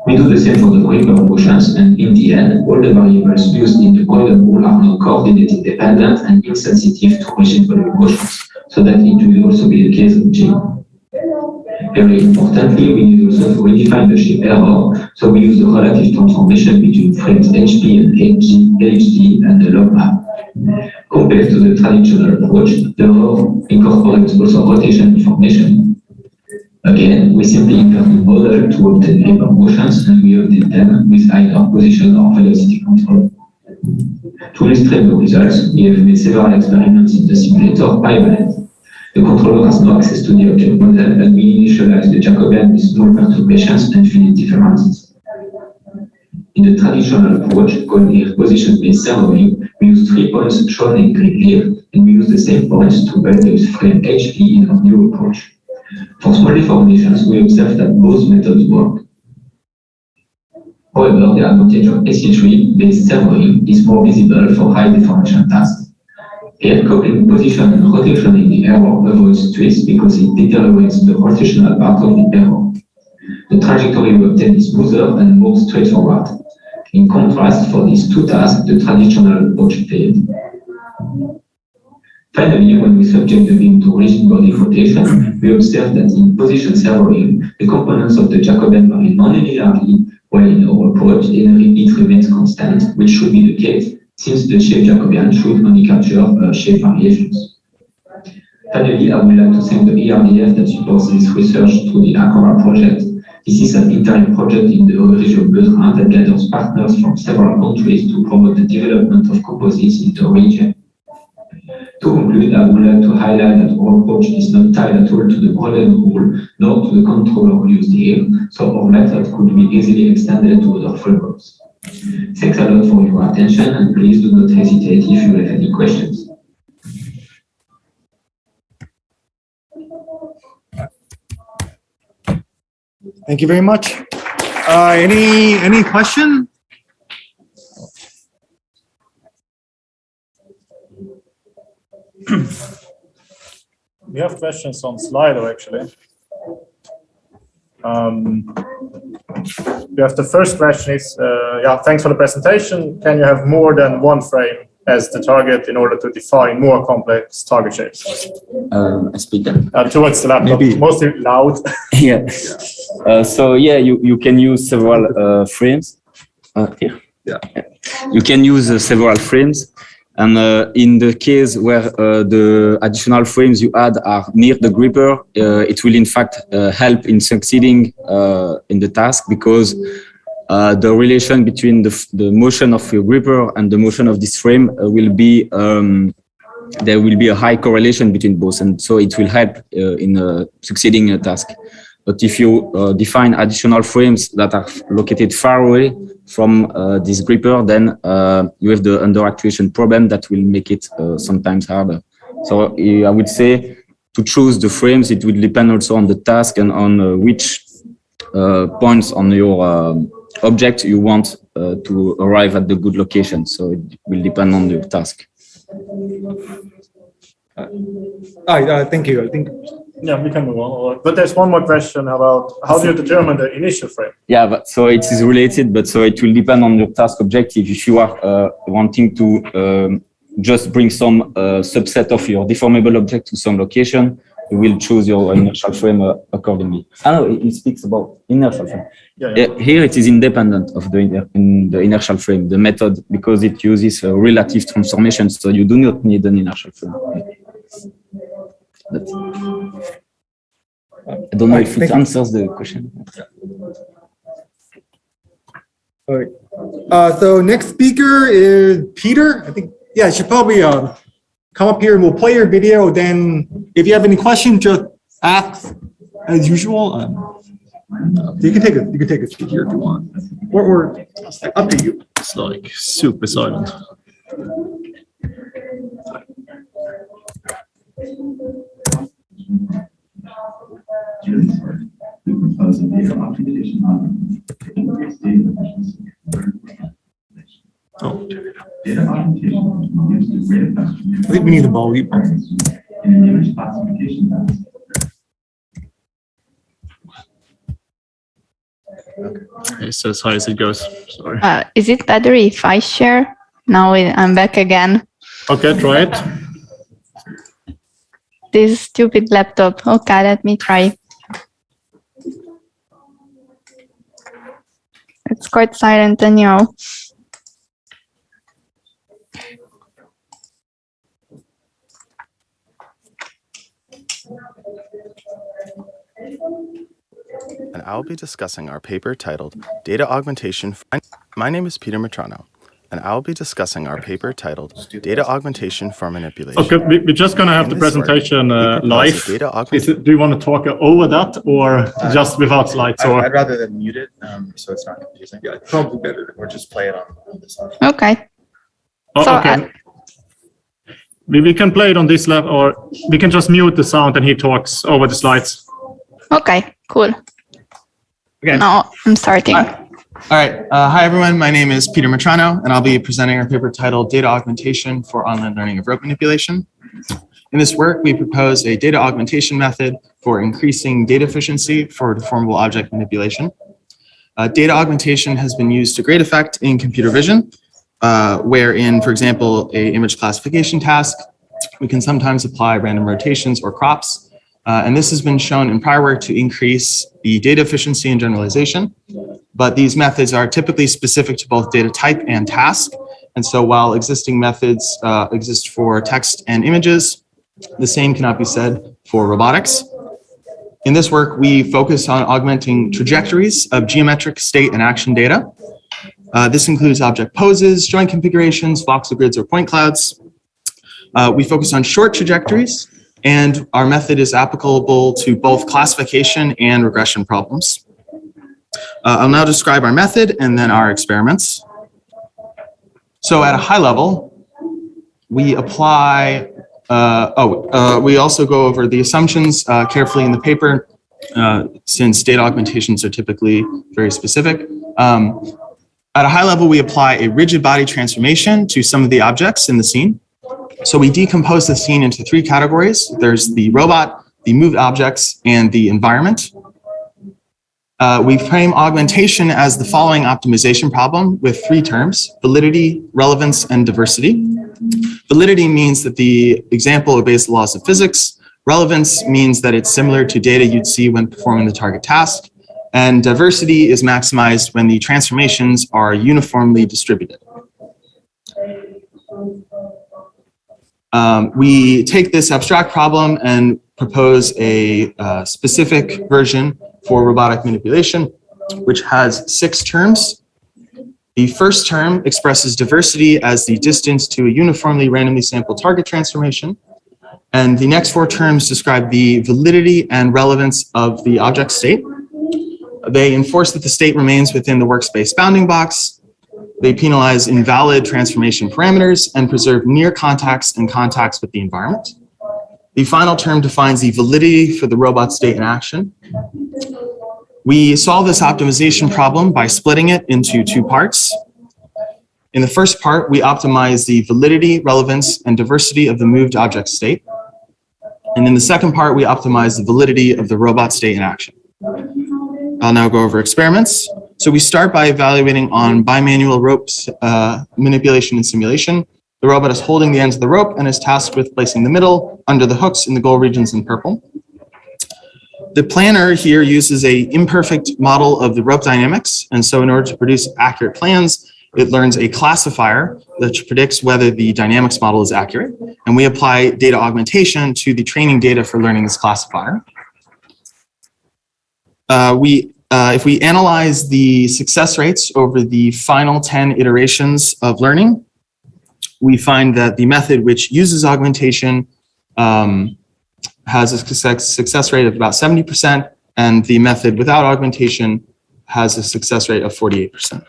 We do the same for the gripper motions, and in the end, all the variables used in the Broyden rule are now coordinate dependent and insensitive to rigid body motions, so that it will also be the case of J. Very importantly, we need also to redefine the shape error, so we use the relative transformation between frames HP and HD and the log map. Compared to the traditional approach, the error incorporates also rotation information. Again, we simply invert the model to obtain gripper motions, and we update them with either position or velocity control. To illustrate the results, we have made several experiments in the simulator bivalent. The controller has no access to the object model, and we initialize the Jacobian with null perturbations and finite differences. In the traditional approach, called here position-based servoing, we use 3 points shown in green here, and we use the same points to build the frame HP in our new approach. For small deformations, we observe that both methods work. However, the advantage of SE3-based servoing is more visible for high deformation tasks. Here, coupling position and rotation in the error avoids twist because it deteriorates the rotational part of the error. The trajectory we obtain is smoother and more straightforward. In contrast, for these two tasks, the traditional approach failed. Finally, when we subject the beam to rigid body rotation, we observe that in position servoing, the components of the Jacobian vary non-linearly, while in our approach, the repeat remains constant, which should be the case, since the shape Jacobian should only capture shape variations. Finally, I would like to thank the ERDF that supports this research through the ICRA project. This is an interim project in the region Beuzrin that gathers partners from several countries to promote the development of composites in the region. To conclude, I would like to highlight that our approach is not tied at all to the Broyden rule, nor to the controller used here, so our method could be easily extended to other frameworks. Thanks a lot for your attention, and please do not hesitate if you have any questions. Thank you very much. Any question? We have questions on Slido, actually. The first question is, thanks for the presentation. Can you have more than one frame as the target in order to define more complex target shapes? Speaker. Towards the laptop, mostly loud. Yeah. You can use several frames. Here. Yeah. You can use several frames. And in the case where the additional frames you add are near the gripper, it will in fact help in succeeding in the task, because the relation between the motion of your gripper and the motion of this frame will be, there will be a high correlation between both, and so it will help in succeeding in a task. But if you define additional frames that are located far away from this gripper, then you have the under-actuation problem that will make it sometimes harder. So I would say to choose the frames, it will depend also on the task and on which points on your object you want to arrive at the good location. So it will depend on your task. Thank you. I think. Yeah, we can move on. But there's one more question about how do you determine the initial frame? Yeah, but so it is related, but so it will depend on your task objective. If you are wanting to just bring some subset of your deformable object to some location, you will choose your inertial frame accordingly. No, it speaks about inertial frame. Here it is independent of the inertial frame, the method, because it uses a relative transformation, so you do not need an inertial frame. I don't know if it answers the question. All right. So next speaker is Peter. I think, yeah, you should probably come up here and we'll play your video. Then if you have any questions, just ask as usual. You can take a seat here if you want. Or up to you. It's like super silent. Oh. I think we need the volume. Okay, so as high as it goes. Sorry. Is it better if I share? Now I'm back again. Okay, try it. This stupid laptop. Okay, let me try. It's quite silent anyhow. And I'll be discussing our paper titled Data Augmentation. My name is Peter Matrano, and I'll be discussing our paper titled Data Augmentation for Manipulation. Okay, we're just going to have the presentation live. Do you want to talk over that or just without slides? Or? I'd rather than mute it, so it's not confusing. Yeah, it's probably better, or just play it on this side. Okay. Oh, so okay. We can play it on this level, or we can just mute the sound and he talks over the slides. Okay, cool. Okay. Now I'm starting. All right. Hi, everyone. My name is Peter Matrano, and I'll be presenting our paper titled Data Augmentation for Online Learning of Rope Manipulation. In this work, we propose a data augmentation method for increasing data efficiency for deformable object manipulation. Data augmentation has been used to great effect in computer vision, wherein, for example, an image classification task, we can sometimes apply random rotations or crops. And this has been shown in prior work to increase the data efficiency and generalization. But these methods are typically specific to both data type and task. And so while existing methods exist for text and images, the same cannot be said for robotics. In this work, we focus on augmenting trajectories of geometric state and action data. This includes object poses, joint configurations, voxel grids, or point clouds. We focus on short trajectories, and our method is applicable to both classification and regression problems. I'll now describe our method and then our experiments. So at a high level, we apply, we also go over the assumptions carefully in the paper, since data augmentations are typically very specific. At a high level, we apply a rigid body transformation to some of the objects in the scene. So we decompose the scene into three categories. There's the robot, the moved objects, and the environment. We frame augmentation as the following optimization problem with three terms: validity, relevance, and diversity. Validity means that the example obeys the laws of physics. Relevance means that it's similar to data you'd see when performing the target task. And diversity is maximized when the transformations are uniformly distributed. We take this abstract problem and propose a specific version for robotic manipulation, which has 6 terms. The first term expresses diversity as the distance to a uniformly randomly sampled target transformation. And the next 4 terms describe the validity and relevance of the object state. They enforce that the state remains within the workspace bounding box. They penalize invalid transformation parameters and preserve near contacts and contacts with the environment. The final term defines the validity for the robot state in action. We solve this optimization problem by splitting it into 2 parts. In the first part, we optimize the validity, relevance, and diversity of the moved object state. And in the second part, we optimize the validity of the robot state in action. I'll now go over experiments. So we start by evaluating on bimanual ropes manipulation and simulation. The robot is holding the ends of the rope and is tasked with placing the middle under the hooks in the goal regions in purple. The planner here uses an imperfect model of the rope dynamics. And so in order to produce accurate plans, it learns a classifier that predicts whether the dynamics model is accurate. And we apply data augmentation to the training data for learning this classifier. If we analyze the success rates over the final 10 iterations of learning, we find that the method which uses augmentation has a success rate of about 70%, and the method without augmentation has a success rate of 48%.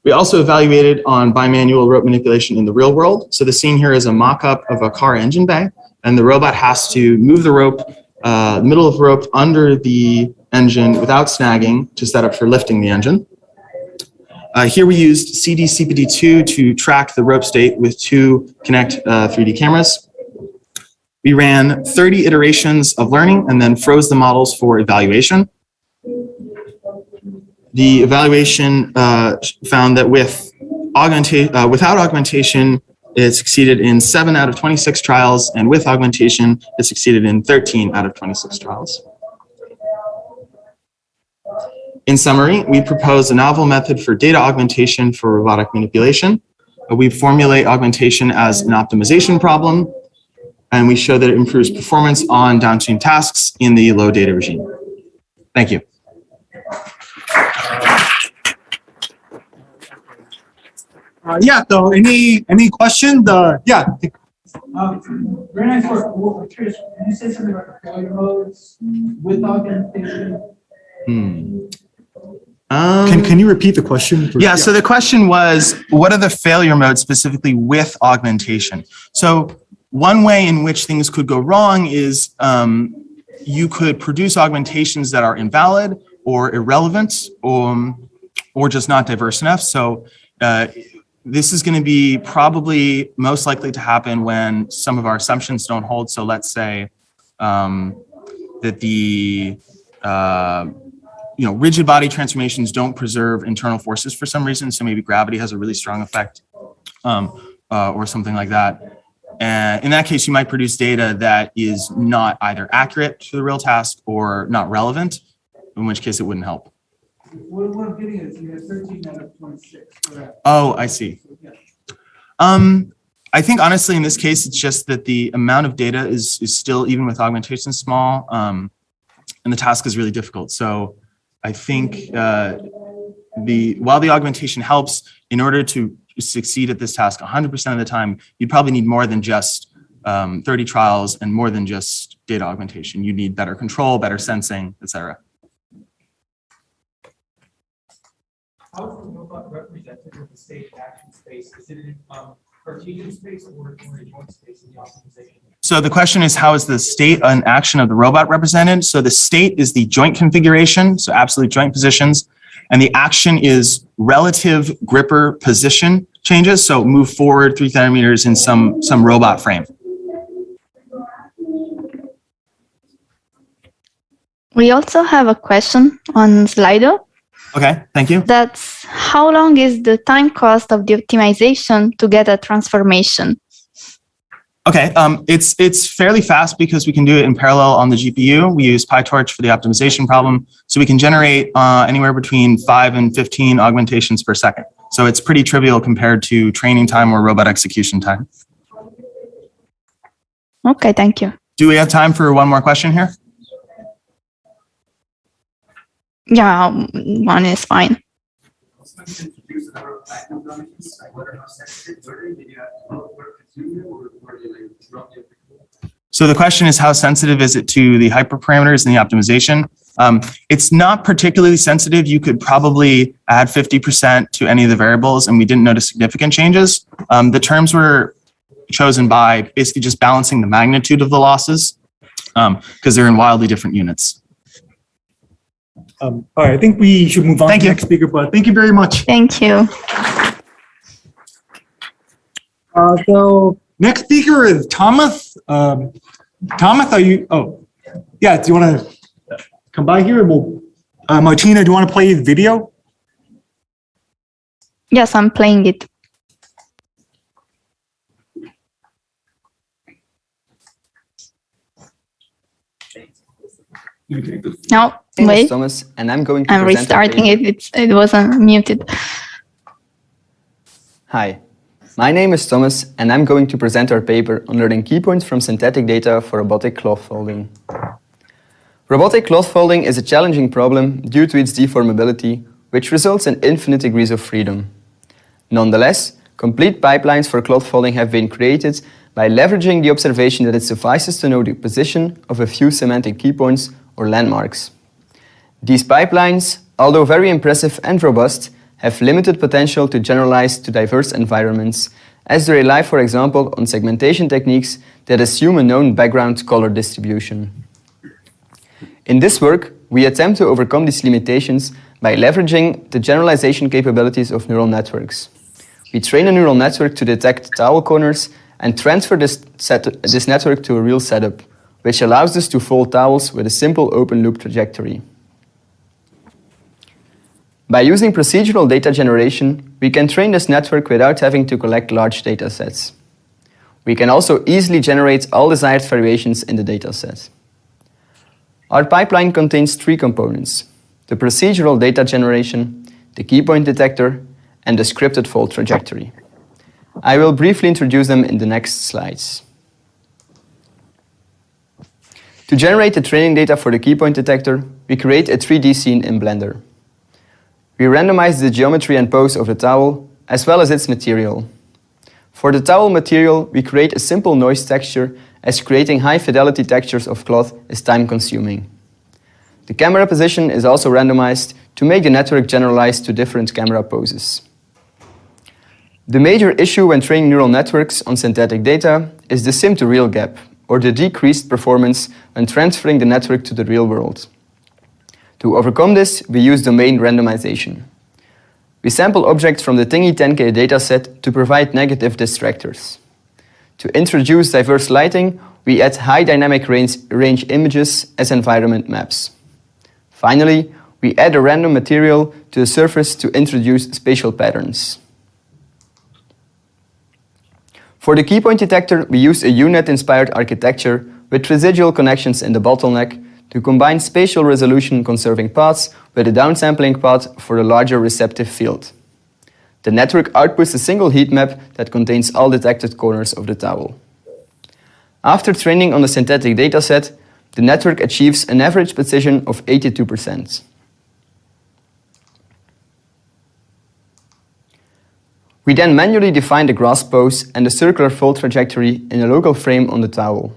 We also evaluated on bimanual rope manipulation in the real world. So the scene here is a mock-up of a car engine bay, and the robot has to move the rope, the middle of the rope under the engine without snagging to set up for lifting the engine. Here we used CD-CPD2 to track the rope state with 2 Kinect 3D cameras. We ran 30 iterations of learning and then froze the models for evaluation. The evaluation found that without augmentation, it succeeded in 7 out of 26 trials, and with augmentation, it succeeded in 13 out of 26 trials. In summary, we propose a novel method for data augmentation for robotic manipulation. We formulate augmentation as an optimization problem, and we show that it improves performance on downstream tasks in the low data regime. Thank you. Yeah, so any question? Yeah. Very nice work. Well, curious, can you say something about failure modes with augmentation? Can you repeat the question? Yeah, so the question was, what are the failure modes specifically with augmentation? So one way in which things could go wrong is you could produce augmentations that are invalid or irrelevant or just not diverse enough. So this is going to be probably most likely to happen when some of our assumptions don't hold. So let's say that the rigid body transformations don't preserve internal forces for some reason. So maybe gravity has a really strong effect or something like that. And in that case, you might produce data that is not either accurate to the real task or not relevant, in which case it wouldn't help. What I'm getting is you have 13 out of 26. Correct? Oh, I see. I think honestly, in this case, it's just that the amount of data is still, even with augmentation, small, and the task is really difficult. So I think while the augmentation helps, in order to succeed at this task 100% of the time, you'd probably need more than just 30 trials and more than just data augmentation. You need better control, better sensing, etc. How is the robot represented in the state action space? Is it in Cartesian space or a joint space in the optimization? So the question is, how is the state and action of the robot represented? So the state is the joint configuration, so absolute joint positions. And the action is relative gripper position changes. So move forward 3 centimeters in some robot frame. We also have a question on Slido. Okay, thank you. That's how long is the time cost of the optimization to get a transformation? Okay, it's fairly fast because we can do it in parallel on the GPU. We use PyTorch for the optimization problem. So we can generate anywhere between 5 and 15 augmentations per second. So it's pretty trivial compared to training time or robot execution time. Okay, thank you. Do we have time for one more question here? Yeah, one is fine. So the question is, how sensitive is it to the hyperparameters and the optimization? It's not particularly sensitive. You could probably add 50% to any of the variables and we didn't notice significant changes. The terms were chosen by basically just balancing the magnitude of the losses because they're in wildly different units. All right, I think we should move on to the next speaker, but thank you very much. Thank you. So next speaker is Thomas. Thomas, are you, yeah, do you want to come by here? We'll, Martina, do you want to play the video? Yes, I'm playing it. No, My name wait. is Thomas, and I'm going to I'm present a restarting paper. it. It wasn't muted. Hi, my name is Thomas, and I'm going to present our paper on learning key points from synthetic data for robotic cloth folding. Robotic cloth folding is a challenging problem due to its deformability, which results in infinite degrees of freedom. Nonetheless, complete pipelines for cloth folding have been created by leveraging the observation that it suffices to know the position of a few semantic key points or landmarks. These pipelines, although very impressive and robust, have limited potential to generalize to diverse environments, as they rely, for example, on segmentation techniques that assume a known background color distribution. In this work, we attempt to overcome these limitations by leveraging the generalization capabilities of neural networks. We train a neural network to detect towel corners and transfer this network to a real setup, which allows us to fold towels with a simple open-loop trajectory. By using procedural data generation, we can train this network without having to collect large data sets. We can also easily generate all desired variations in the dataset. Our pipeline contains 3 components: the procedural data generation, the key point detector, and the scripted fold trajectory. I will briefly introduce them in the next slides. To generate the training data for the key point detector, we create a 3D scene in Blender. We randomize the geometry and pose of the towel, as well as its material. For the towel material, we create a simple noise texture, as creating high-fidelity textures of cloth is time-consuming. The camera position is also randomized to make the network generalize to different camera poses. The major issue when training neural networks on synthetic data is the sim-to-real gap, or the decreased performance when transferring the network to the real world. To overcome this, we use domain randomization. We sample objects from the Thingy 10K dataset to provide negative distractors. To introduce diverse lighting, we add high dynamic range images as environment maps. Finally, we add a random material to the surface to introduce spatial patterns. For the key point detector, we use a UNet-inspired architecture with residual connections in the bottleneck to combine spatial resolution conserving paths with a downsampling path for a larger receptive field. The network outputs a single heat map that contains all detected corners of the towel. After training on the synthetic dataset, the network achieves an average precision of 82%. We then manually define the grasp pose and the circular fold trajectory in a local frame on the towel.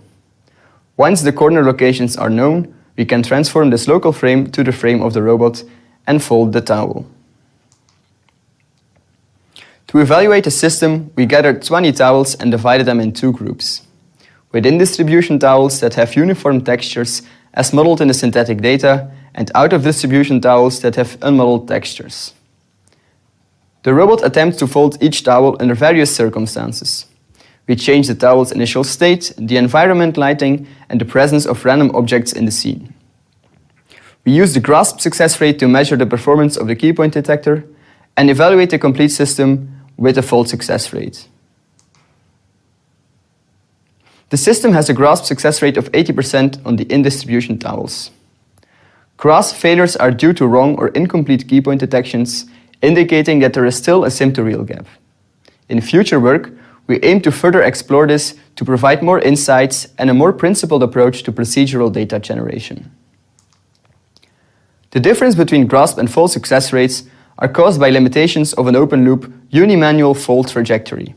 Once the corner locations are known, we can transform this local frame to the frame of the robot and fold the towel. To evaluate the system, we gathered 20 towels and divided them in 2 groups. Within distribution towels that have uniform textures as modeled in the synthetic data, and out-of-distribution towels that have unmodeled textures. The robot attempts to fold each towel under various circumstances. We change the towel's initial state, the environment lighting, and the presence of random objects in the scene. We use the grasp success rate to measure the performance of the key point detector and evaluate the complete system with a fold success rate. The system has a grasp success rate of 80% on the in-distribution towels. Grasp failures are due to wrong or incomplete key point detections, indicating that there is still a sim-to-real gap. In future work, we aim to further explore this to provide more insights and a more principled approach to procedural data generation. The difference between grasp and fold success rates are caused by limitations of an open-loop unimanual fold trajectory.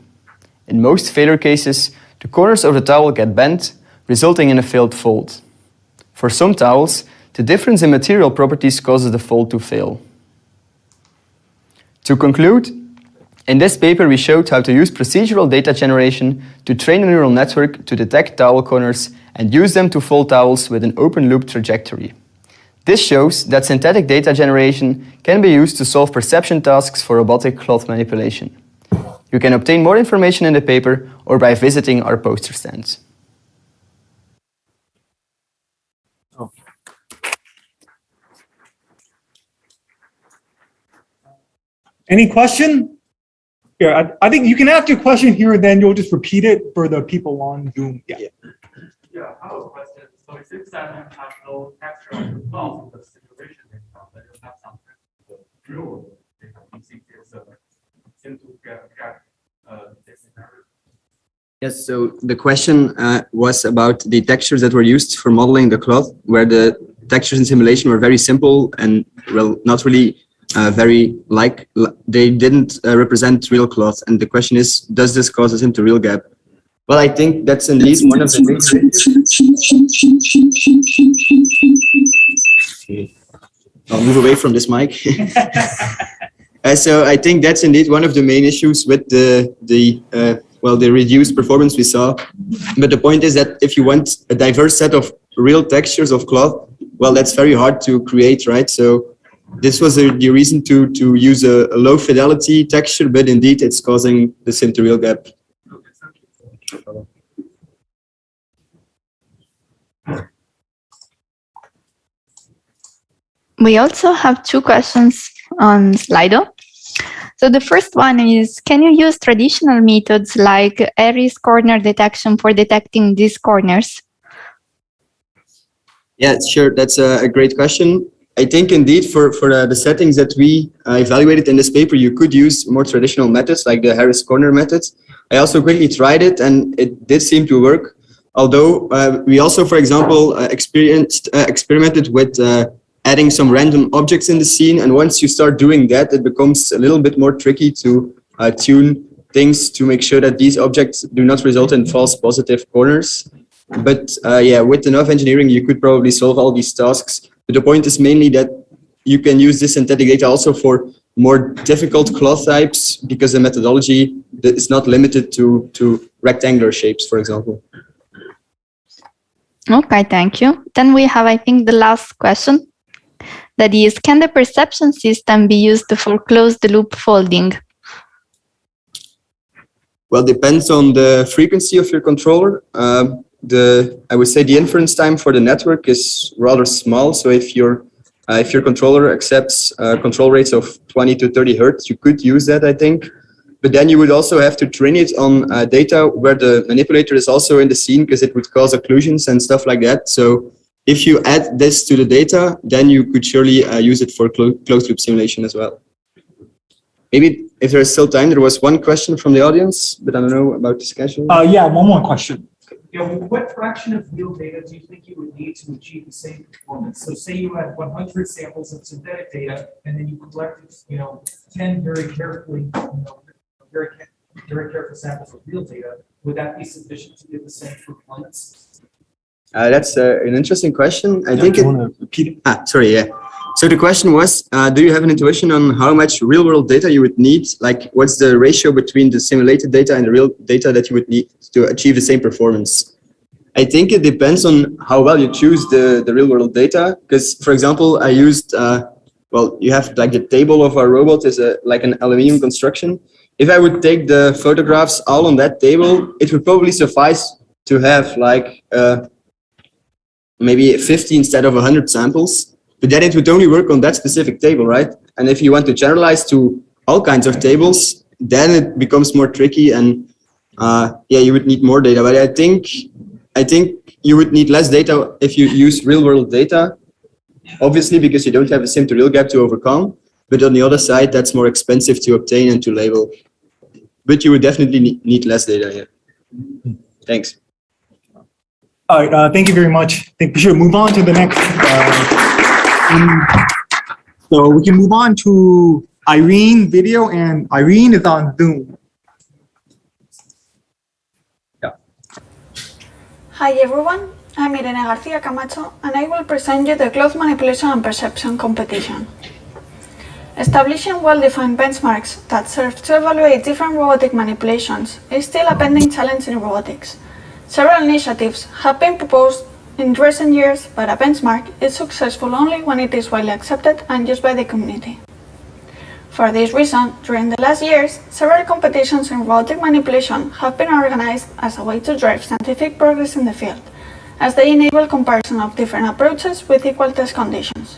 In most failure cases, the corners of the towel get bent, resulting in a failed fold. For some towels, the difference in material properties causes the fold to fail. To conclude, in this paper we showed how to use procedural data generation to train a neural network to detect towel corners and use them to fold towels with an open-loop trajectory. This shows that synthetic data generation can be used to solve perception tasks for robotic cloth manipulation. You can obtain more information in the paper or by visiting our poster stands. Any question? Yeah, I think you can ask your question here, and then you'll just repeat it for the people on Zoom. Yeah. Yeah, I have a question. So it seems that you have no texture on the cloth of the simulation data, but you have some real world data using this seem to get this scenario. Yes, so the question was about the textures that were used for modeling the cloth, where the textures in simulation were very simple and well, not really they didn't represent real cloth. And the question is, does this cause a sim-to-real gap? Well, I think that's indeed one of the I'll move away from this mic. So I think that's indeed one of the main issues with the reduced performance we saw. But the point is that if you want a diverse set of real textures of cloth, well, that's very hard to create, right? So this was the reason to use a low fidelity texture, but indeed it's causing the sim-to-real gap. We also have two questions on Slido. So the first one is, can you use traditional methods like Airy's corner detection for detecting these corners? Yeah, sure. That's a great question. I think indeed for the settings that we evaluated in this paper, you could use more traditional methods like the Harris corner methods. I also quickly tried it and it did seem to work. Although we also, for example, experimented with adding some random objects in the scene. And once you start doing that, it becomes a little bit more tricky to tune things to make sure that these objects do not result in false positive corners. But yeah, with enough engineering, you could probably solve all these tasks. But the point is mainly that you can use this synthetic data also for more difficult cloth types because the methodology is not limited to rectangular shapes, for example. Okay, thank you. Then we have, I think, the last question. That is, can the perception system be used for closed-loop folding? Well, depends on the frequency of your controller. I would say the inference time for the network is rather small. So if your controller accepts control rates of 20 to 30 hertz, you could use that, I think. But then you would also have to train it on data where the manipulator is also in the scene because it would cause occlusions and stuff like that. So if you add this to the data, then you could surely use it for closed loop simulation as well. Maybe if there's still time, there was one question from the audience, but I don't know about the schedule. Yeah, one more question. Yeah, what fraction of real data do you think you would need to achieve the same performance? So say you had 100 samples of synthetic data, and then you collected, 10 very carefully, very careful samples of real data. Would that be sufficient to get the same performance? That's an interesting question. I think sorry, yeah. So the question was, do you have an intuition on how much real world data you would need? Like, what's the ratio between the simulated data and the real data that you would need to achieve the same performance? I think it depends on how well you choose the real world data. Because, for example, I used, well, you have like the table of our robot is like an aluminum construction. If I would take the photographs all on that table, it would probably suffice to have like maybe 50 instead of 100 samples. But then it would only work on that specific table, right? And if you want to generalize to all kinds of tables, then it becomes more tricky, and yeah, you would need more data. But I think you would need less data if you use real world data, obviously, because you don't have a sim to real gap to overcome. But on the other side, that's more expensive to obtain and to label. But you would definitely need less data here. Thanks. All right, thank you very much. I think we should move on to the next. So we can move on to Irene video, and Irene is on Zoom. Hi everyone, I'm Irene Garcia Camacho, and I will present you the cloth manipulation and perception competition. Establishing well-defined benchmarks that serve to evaluate different robotic manipulations is still a pending challenge in robotics. Several initiatives have been proposed in recent years, but a benchmark is successful only when it is widely accepted and used by the community. For this reason, during the last years, several competitions in robotic manipulation have been organized as a way to drive scientific progress in the field, as they enable comparison of different approaches with equal test conditions.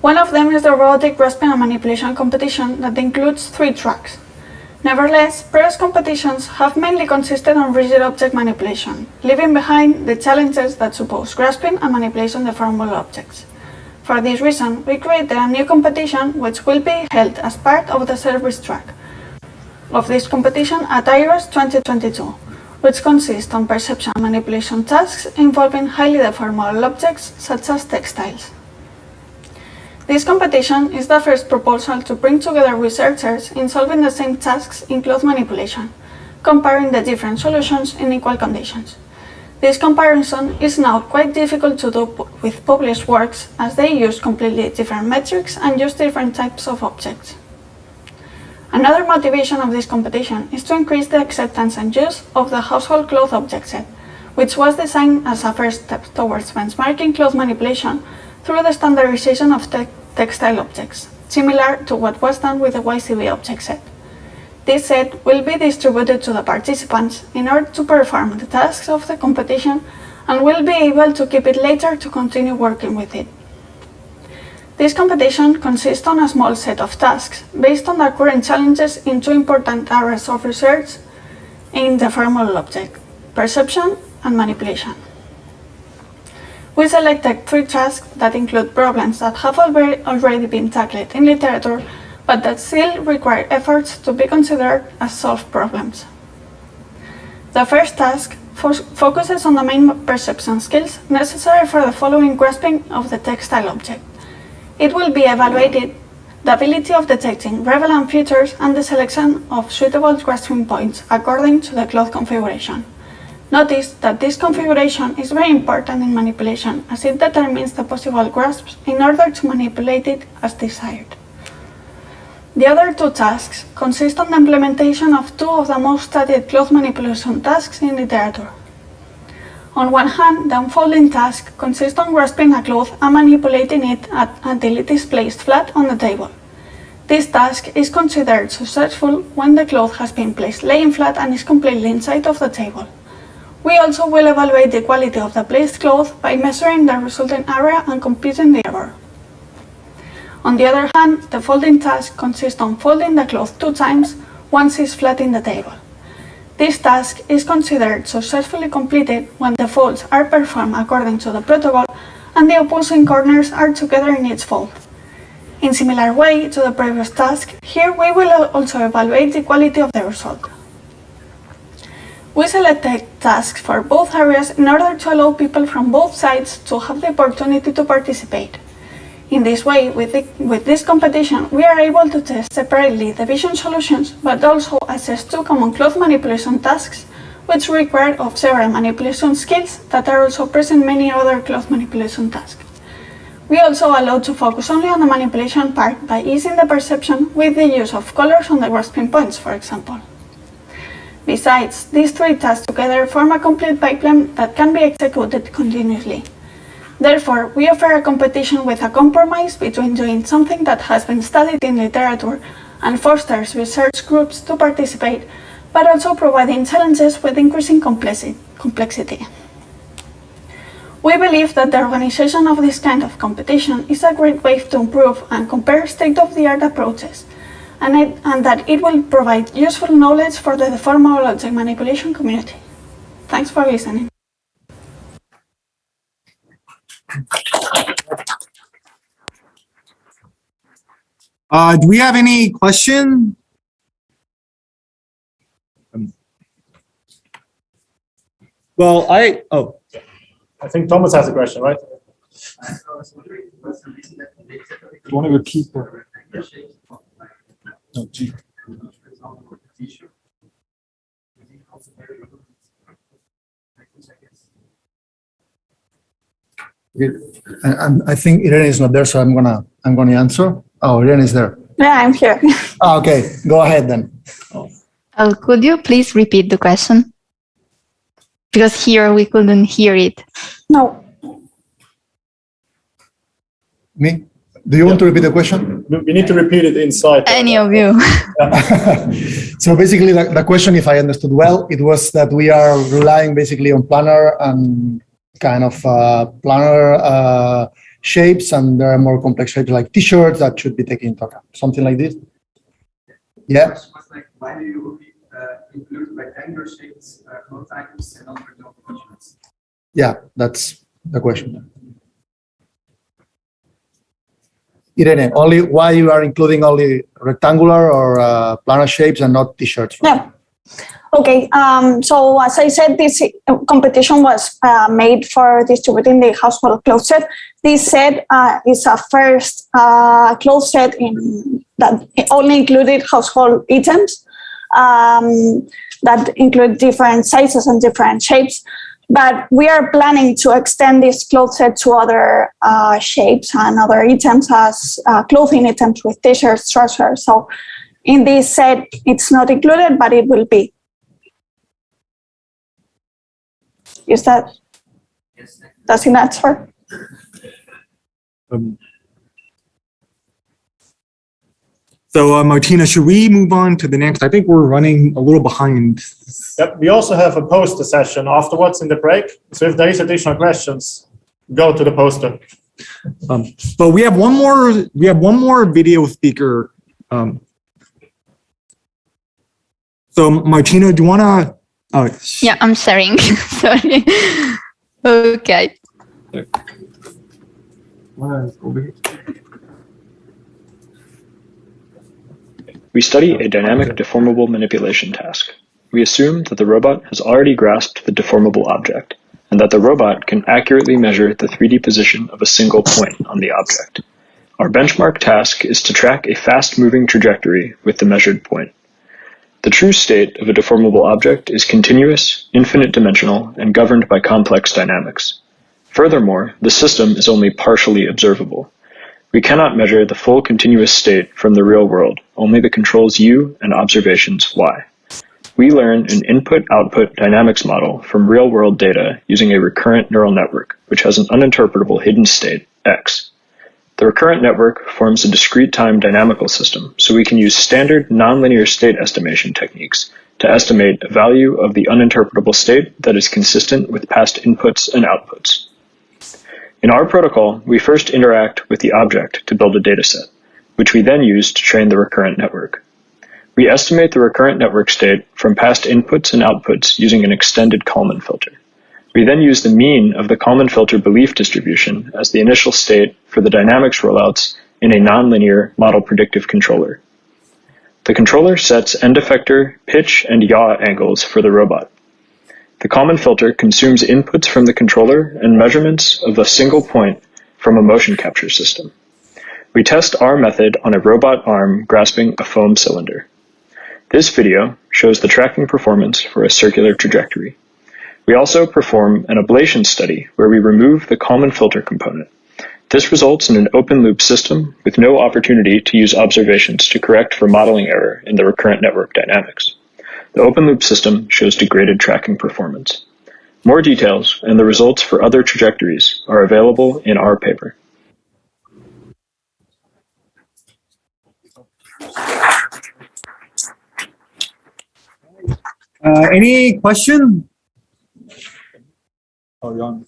One of them is the robotic grasping and manipulation competition that includes 3 tracks. Nevertheless, previous competitions have mainly consisted on rigid object manipulation, leaving behind the challenges that suppose grasping and manipulation deformable objects. For this reason, we created a new competition which will be held as part of the service track of this competition at ICRA 2022, which consists on perception and manipulation tasks involving highly deformable objects such as textiles. This competition is the first proposal to bring together researchers in solving the same tasks in cloth manipulation, comparing the different solutions in equal conditions. This comparison is now quite difficult to do with published works, as they use completely different metrics and use different types of objects. Another motivation of this competition is to increase the acceptance and use of the household cloth object set, which was designed as a first step towards benchmarking cloth manipulation through the standardization of textile objects, similar to what was done with the YCB object set. This set will be distributed to the participants in order to perform the tasks of the competition and will be able to keep it later to continue working with it. This competition consists on a small set of tasks based on the current challenges in 2 important areas of research in the deformable object, perception and manipulation. We selected 3 tasks that include problems that have already been tackled in literature, but that still require efforts to be considered as solved problems. The first task focuses on the main perception skills necessary for the following grasping of the textile object. It will be evaluated the ability of detecting relevant features and the selection of suitable grasping points according to the cloth configuration. Notice that this configuration is very important in manipulation, as it determines the possible grasps in order to manipulate it as desired. The other 2 tasks consist on the implementation of 2 of the most studied cloth manipulation tasks in literature. On one hand, the unfolding task consists on grasping a cloth and manipulating it until it is placed flat on the table. This task is considered successful when the cloth has been placed laying flat and is completely inside of the table. We also will evaluate the quality of the placed cloth by measuring the resulting area and computing the error. On the other hand, the folding task consists on folding the cloth 2 times once it is flat in the table. This task is considered successfully completed when the folds are performed according to the protocol and the opposing corners are together in each fold. In similar way to the previous task, here we will also evaluate the quality of the result. We selected tasks for both areas in order to allow people from both sides to have the opportunity to participate. In this way, with this competition, we are able to test separately the vision solutions, but also assess 2 common cloth manipulation tasks, which require of several manipulation skills that are also present in many other cloth manipulation tasks. We also allow to focus only on the manipulation part by easing the perception with the use of colors on the grasping points, for example. Besides, these three tasks together form a complete pipeline that can be executed continuously. Therefore, we offer a competition with a compromise between doing something that has been studied in literature and fosters research groups to participate, but also providing challenges with increasing complexity. We believe that the organization of this kind of competition is a great way to improve and compare state-of-the-art approaches, and that it will provide useful knowledge for the deformable object manipulation community. Thanks for listening. Do we have any question? Well, I think Thomas has a question, right? Do you want to repeat that? Oh, gee. I think Irene is not there, so I'm gonna answer. Oh, Irene is there. Yeah, I'm here. Okay, go ahead then. Could you please repeat the question? Because here we couldn't hear it. No. Me? Do you want to repeat the question? We need to repeat it inside. Any of you. So basically, the question, if I understood well, it was that we are relying basically on planar and kind of planar shapes, and there are more complex shapes like T-shirts that should be taken into account. Something like this? Yeah. Why do you include rectangular shapes, clothes items, and other T-shirts? Yeah, that's the question. Irene, only why you are including only rectangular or planar shapes and not T-shirts? Yeah. Okay. So as I said, this competition was made for distributing the household clothes set. This set is a first clothes set that only included household items that include different sizes and different shapes. But we are planning to extend this clothes set to other shapes and other items as clothing items with T-shirts, trousers. So in this set, it's not included, but it will be. Is that, does it answer? So Martina, should we move on to the next? I think we're running a little behind. Yep. We also have a poster session afterwards in the break. So if there is additional questions, go to the poster. But we have one more video speaker. So Martina, do you wanna? Oh, yeah, I'm sharing. Sorry. Okay. Over here. We study a dynamic deformable manipulation task. We assume that the robot has already grasped the deformable object, and that the robot can accurately measure the 3D position of a single point on the object. Our benchmark task is to track a fast-moving trajectory with the measured point. The true state of a deformable object is continuous, infinite dimensional, and governed by complex dynamics. Furthermore, the system is only partially observable. We cannot measure the full continuous state from the real world, only the controls U and observations Y. We learn an input-output dynamics model from real-world data using a recurrent neural network, which has an uninterpretable hidden state, X. The recurrent network forms a discrete time dynamical system, so we can use standard nonlinear state estimation techniques to estimate a value of the uninterpretable state that is consistent with past inputs and outputs. In our protocol, we first interact with the object to build a dataset, which we then use to train the recurrent network. We estimate the recurrent network state from past inputs and outputs using an extended Kalman filter. We then use the mean of the Kalman filter belief distribution as the initial state for the dynamics rollouts in a nonlinear model predictive controller. The controller sets end effector, pitch, and yaw angles for the robot. The Kalman filter consumes inputs from the controller and measurements of a single point from a motion capture system. We test our method on a robot arm grasping a foam cylinder. This video shows the tracking performance for a circular trajectory. We also perform an ablation study where we remove the Kalman filter component. This results in an open-loop system with no opportunity to use observations to correct for modeling error in the recurrent network dynamics. The open-loop system shows degraded tracking performance. More details and the results for other trajectories are available in our paper. Any question? Oh, you're on.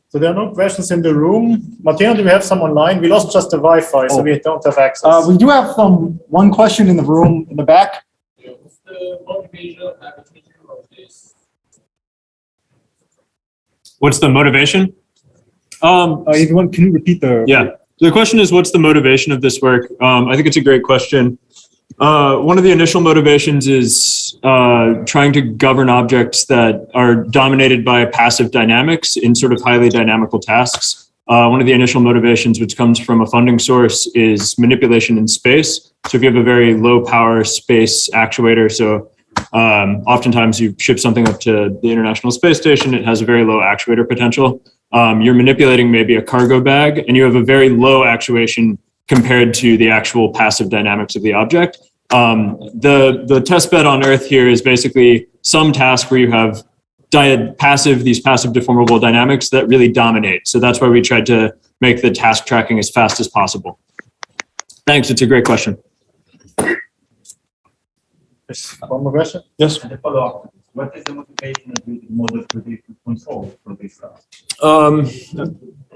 So there are no questions in the room. Martina, do we have some online? We lost just the Wi-Fi, so we don't have access. We do have one question in the room in the back. What's the motivation of application of this? What's the motivation? If you want, can you repeat the? Yeah. So the question is, what's the motivation of this work? I think it's a great question. One of the initial motivations is trying to govern objects that are dominated by passive dynamics in sort of highly dynamical tasks. One of the initial motivations, which comes from a funding source, is manipulation in space. So if you have a very low power space actuator, so oftentimes you ship something up to the International Space Station, it has a very low actuator potential. You're manipulating maybe a cargo bag and you have a very low actuation compared to the actual passive dynamics of the object. The test bed on Earth here is basically some task where you have these passive deformable dynamics that really dominate. So that's why we tried to make the task tracking as fast as possible. Thanks, it's a great question. One more question? Yes. Follow-up. What is the motivation of using model predictive control for this task?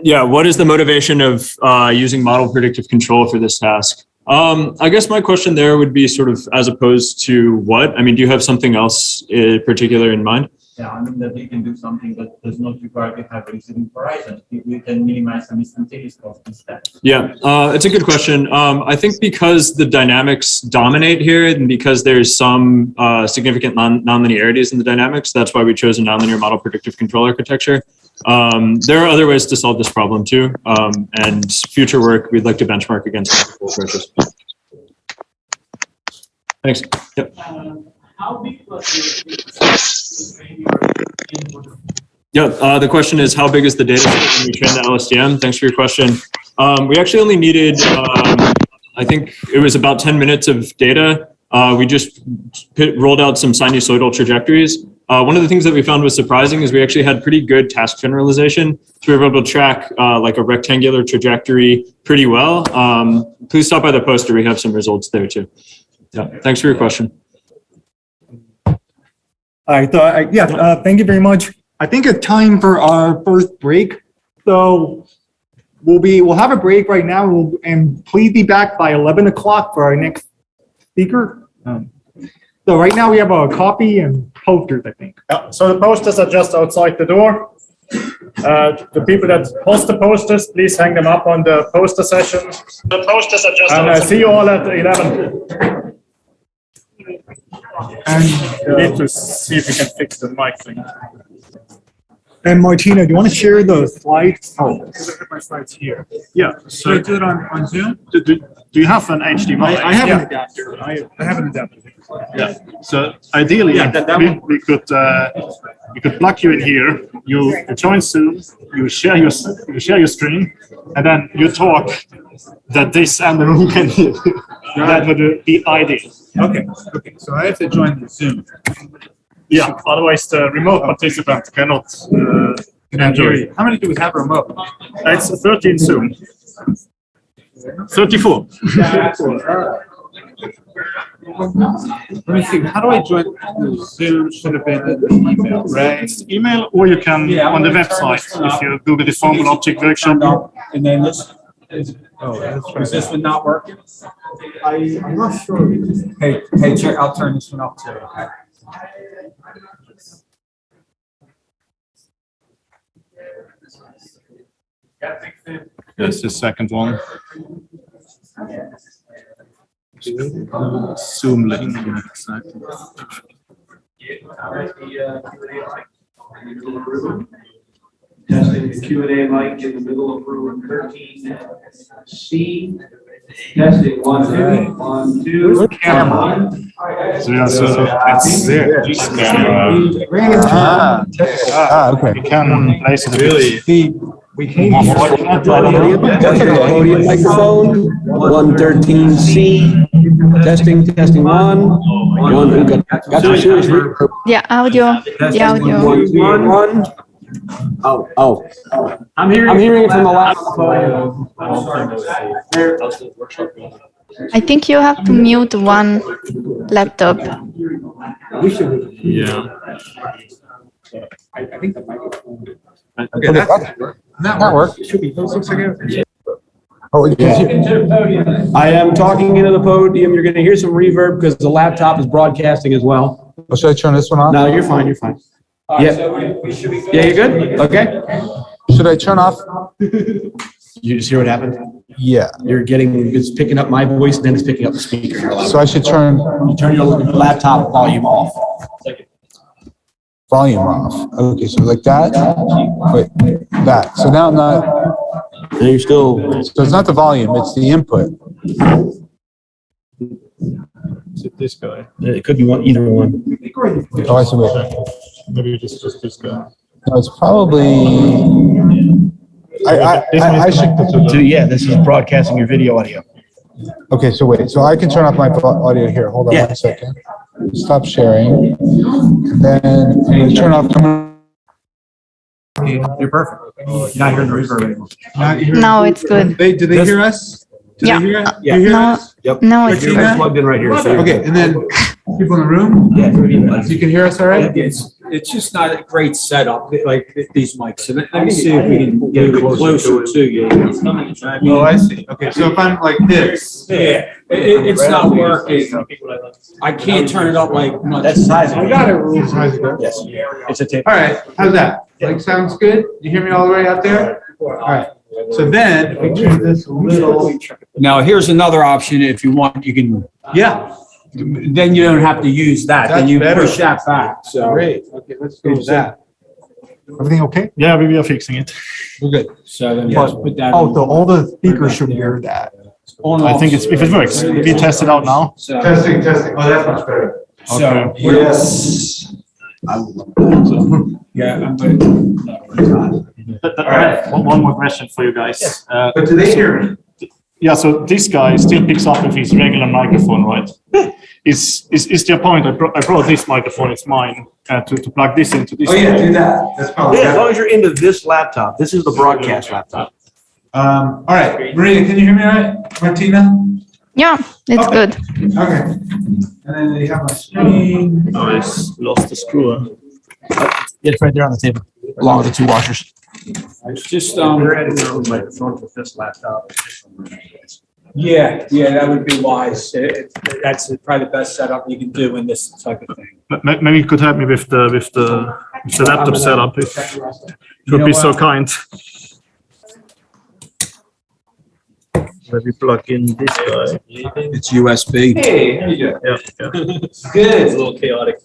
Yeah, what is the motivation of using model predictive control for this task? I guess my question there would be sort of as opposed to what? I mean, do you have something else in particular in mind? Yeah, I mean that we can do something that does not require to have a receiving horizon. We can minimize some instantaneous cost instead. Yeah, it's a good question. I think because the dynamics dominate here and because there's some significant nonlinearities in the dynamics, that's why we chose a nonlinear model predictive control architecture. There are other ways to solve this problem too. And future work, we'd like to benchmark against multiple approaches. Thanks. Yep. How big was Yeah, the question is, how big is the data set when we train the LSTM? Thanks for your question. We actually only needed, I think it was about 10 minutes of data. We just rolled out some sinusoidal trajectories. One of the things that we found was surprising is we actually had pretty good task generalization. So we were able to track like a rectangular trajectory pretty well. Please stop by the poster. We have some results there too. Yeah, thanks for your question. All right, thank you very much. I think it's time for our first break. So we'll have a break right now, and please be back by 11 o'clock for our next speaker. So right now we have a coffee and posters, I think. Yeah, so the posters are just outside the door. The people that post the posters, please hang them up on the poster session. The posters are just outside. And see you all at 11. And we need to see if we can fix the mic thing. And Martina, do you want to share the slides? Oh, look at my slides here. Yeah. So do I do it on Zoom? Do you have an HDMI? I have an adapter. I have an adapter. Yeah. So ideally, we could plug you in here. You join Zoom. You share your screen, and then you talk that this and the room can hear. That would be ideal. Okay. Okay. So I have to join the Zoom. Yeah. Otherwise, the remote participant cannot enjoy. How many do we have remote? It's 13 Zoom. 34. Let me see. How do I join the Zoom? Should have been an email, right? Email, or you can on the website if you Google Deformable Object Workshop. And then this. Oh, that's right. Is this one not working? I'm not sure. Hey, check. I'll turn this one off too. Okay. That's the second one. Zoom link. Testing the Q&A mic in the middle of room 13C. Testing 1, 2, 1. So it's there. Okay. You can place it really. We came Podium microphone, 113C, testing one got some serious reverb. The audio. One. Oh. I'm hearing it from the last phone. I think you have to mute one laptop. Yeah. I think the microphone. Okay, that worked. I am talking into the podium. You're going to hear some reverb because the laptop is broadcasting as well. Oh, should I turn this one off? No, you're fine. You're fine. Yeah. Yeah, you're good? Okay. Should I turn off? You just hear what happened? Yeah. It's picking up my voice and then it's picking up the speaker. So I should turn your laptop volume off. Volume off. Okay, so like that. Wait, that. So now I'm not. And you're still. So it's not the volume, it's the input. Is it this guy? It could be either one. Oh, I see. Wait. Maybe just this guy. No, it's probably. I should. Yeah, this is broadcasting your video audio. Okay, so wait. So I can turn off my audio here. Hold on 1 second. Stop sharing. Then I'm going to turn off. You're perfect. You're not hearing the reverb anymore. Now it's good. Do they hear us? Do Yeah. they hear us? Yeah. You hear No, us? Yep. no, it's You're good. plugged in right here. So Okay, and then people in the room? Yeah. You can hear us all right? It's just not a great setup, like these mics. So let me see if we can get closer to you. Oh, I see. Okay, so if I'm like this. Yeah, it's not working. I can't turn it up like much. That's size. I got it. Yes. It's a tape. All right, how's that? Like, sounds good? You hear me all the way out there? All right. So then, if we turn this a little. Now, here's another option. If you want, you can. Yeah. Then you don't have to use that. Then That's you better. push that back. So. Great. Okay, let's go with that. Everything okay? Yeah, we are fixing it. We're good. So then But- just put that. Oh, so all the speakers should hear that. I think if it works, we test it out now. So. Testing. Oh, that's much better. So. Yes. Yeah, I'm good. All right. One more question for you guys. But do they hear me? Yeah, so this guy still picks up with his regular microphone, right? Is the point? I brought this microphone, it's mine, to plug this into this. Oh, yeah, do that. That's probably Yeah, as long better. as you're into this laptop. This is the broadcast laptop. All right, Maria, can you hear me all right? Martina? Yeah, it's Okay. good. Okay. And then you have my screen. Oh, I lost the screw. It's right there on the table, along with the two washers. Just, We're adding our own microphones with this laptop. yeah, that would be wise. That's probably the best setup you can do in this type of thing. Maybe you could help me with the laptop setup if you would be so kind. Maybe plug in this guy. It's USB. Hey, how you doing? Yeah. Good. It's a little chaotic.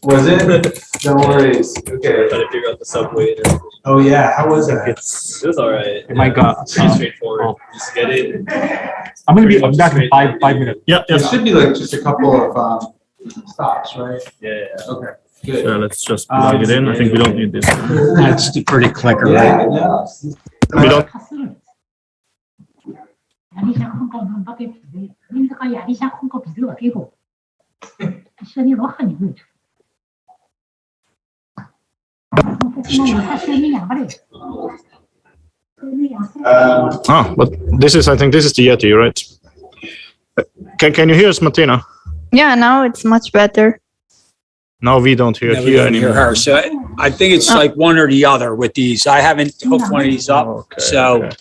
Was it? No worries. Okay. Trying to figure out the subway. Oh, yeah. How was that? It was all right. It might got. Pretty straightforward. Just get it. I'm gonna be back in 5 minutes. Yeah. It should be like just a couple of stops, right? Yeah. Okay. Good. So let's just plug it in. I think we don't need this. That's pretty clicker, Yeah, right? yeah. We don't. But this is, I think this is the Yeti, right? Can you hear us, Martina? Yeah, now it's much better. No, we don't hear Yeah, we here don't hear anymore. her. So I think it's like one or the other with these. I haven't hooked one of these up, so. okay.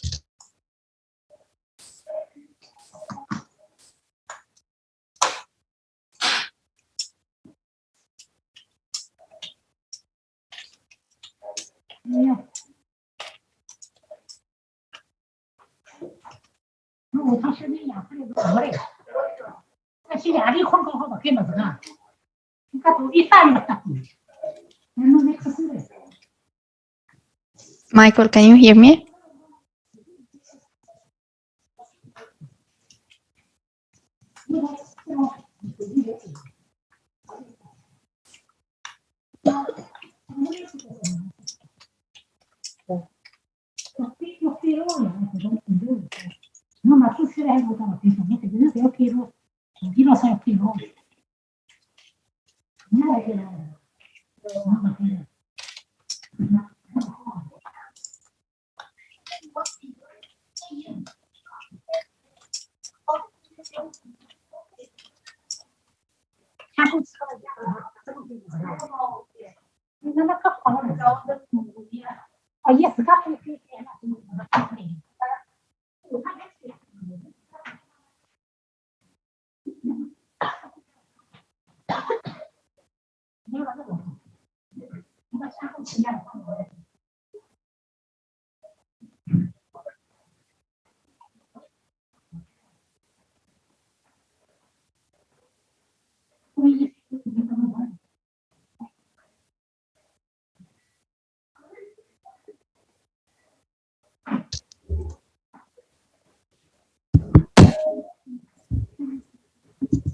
Michael, can you hear me?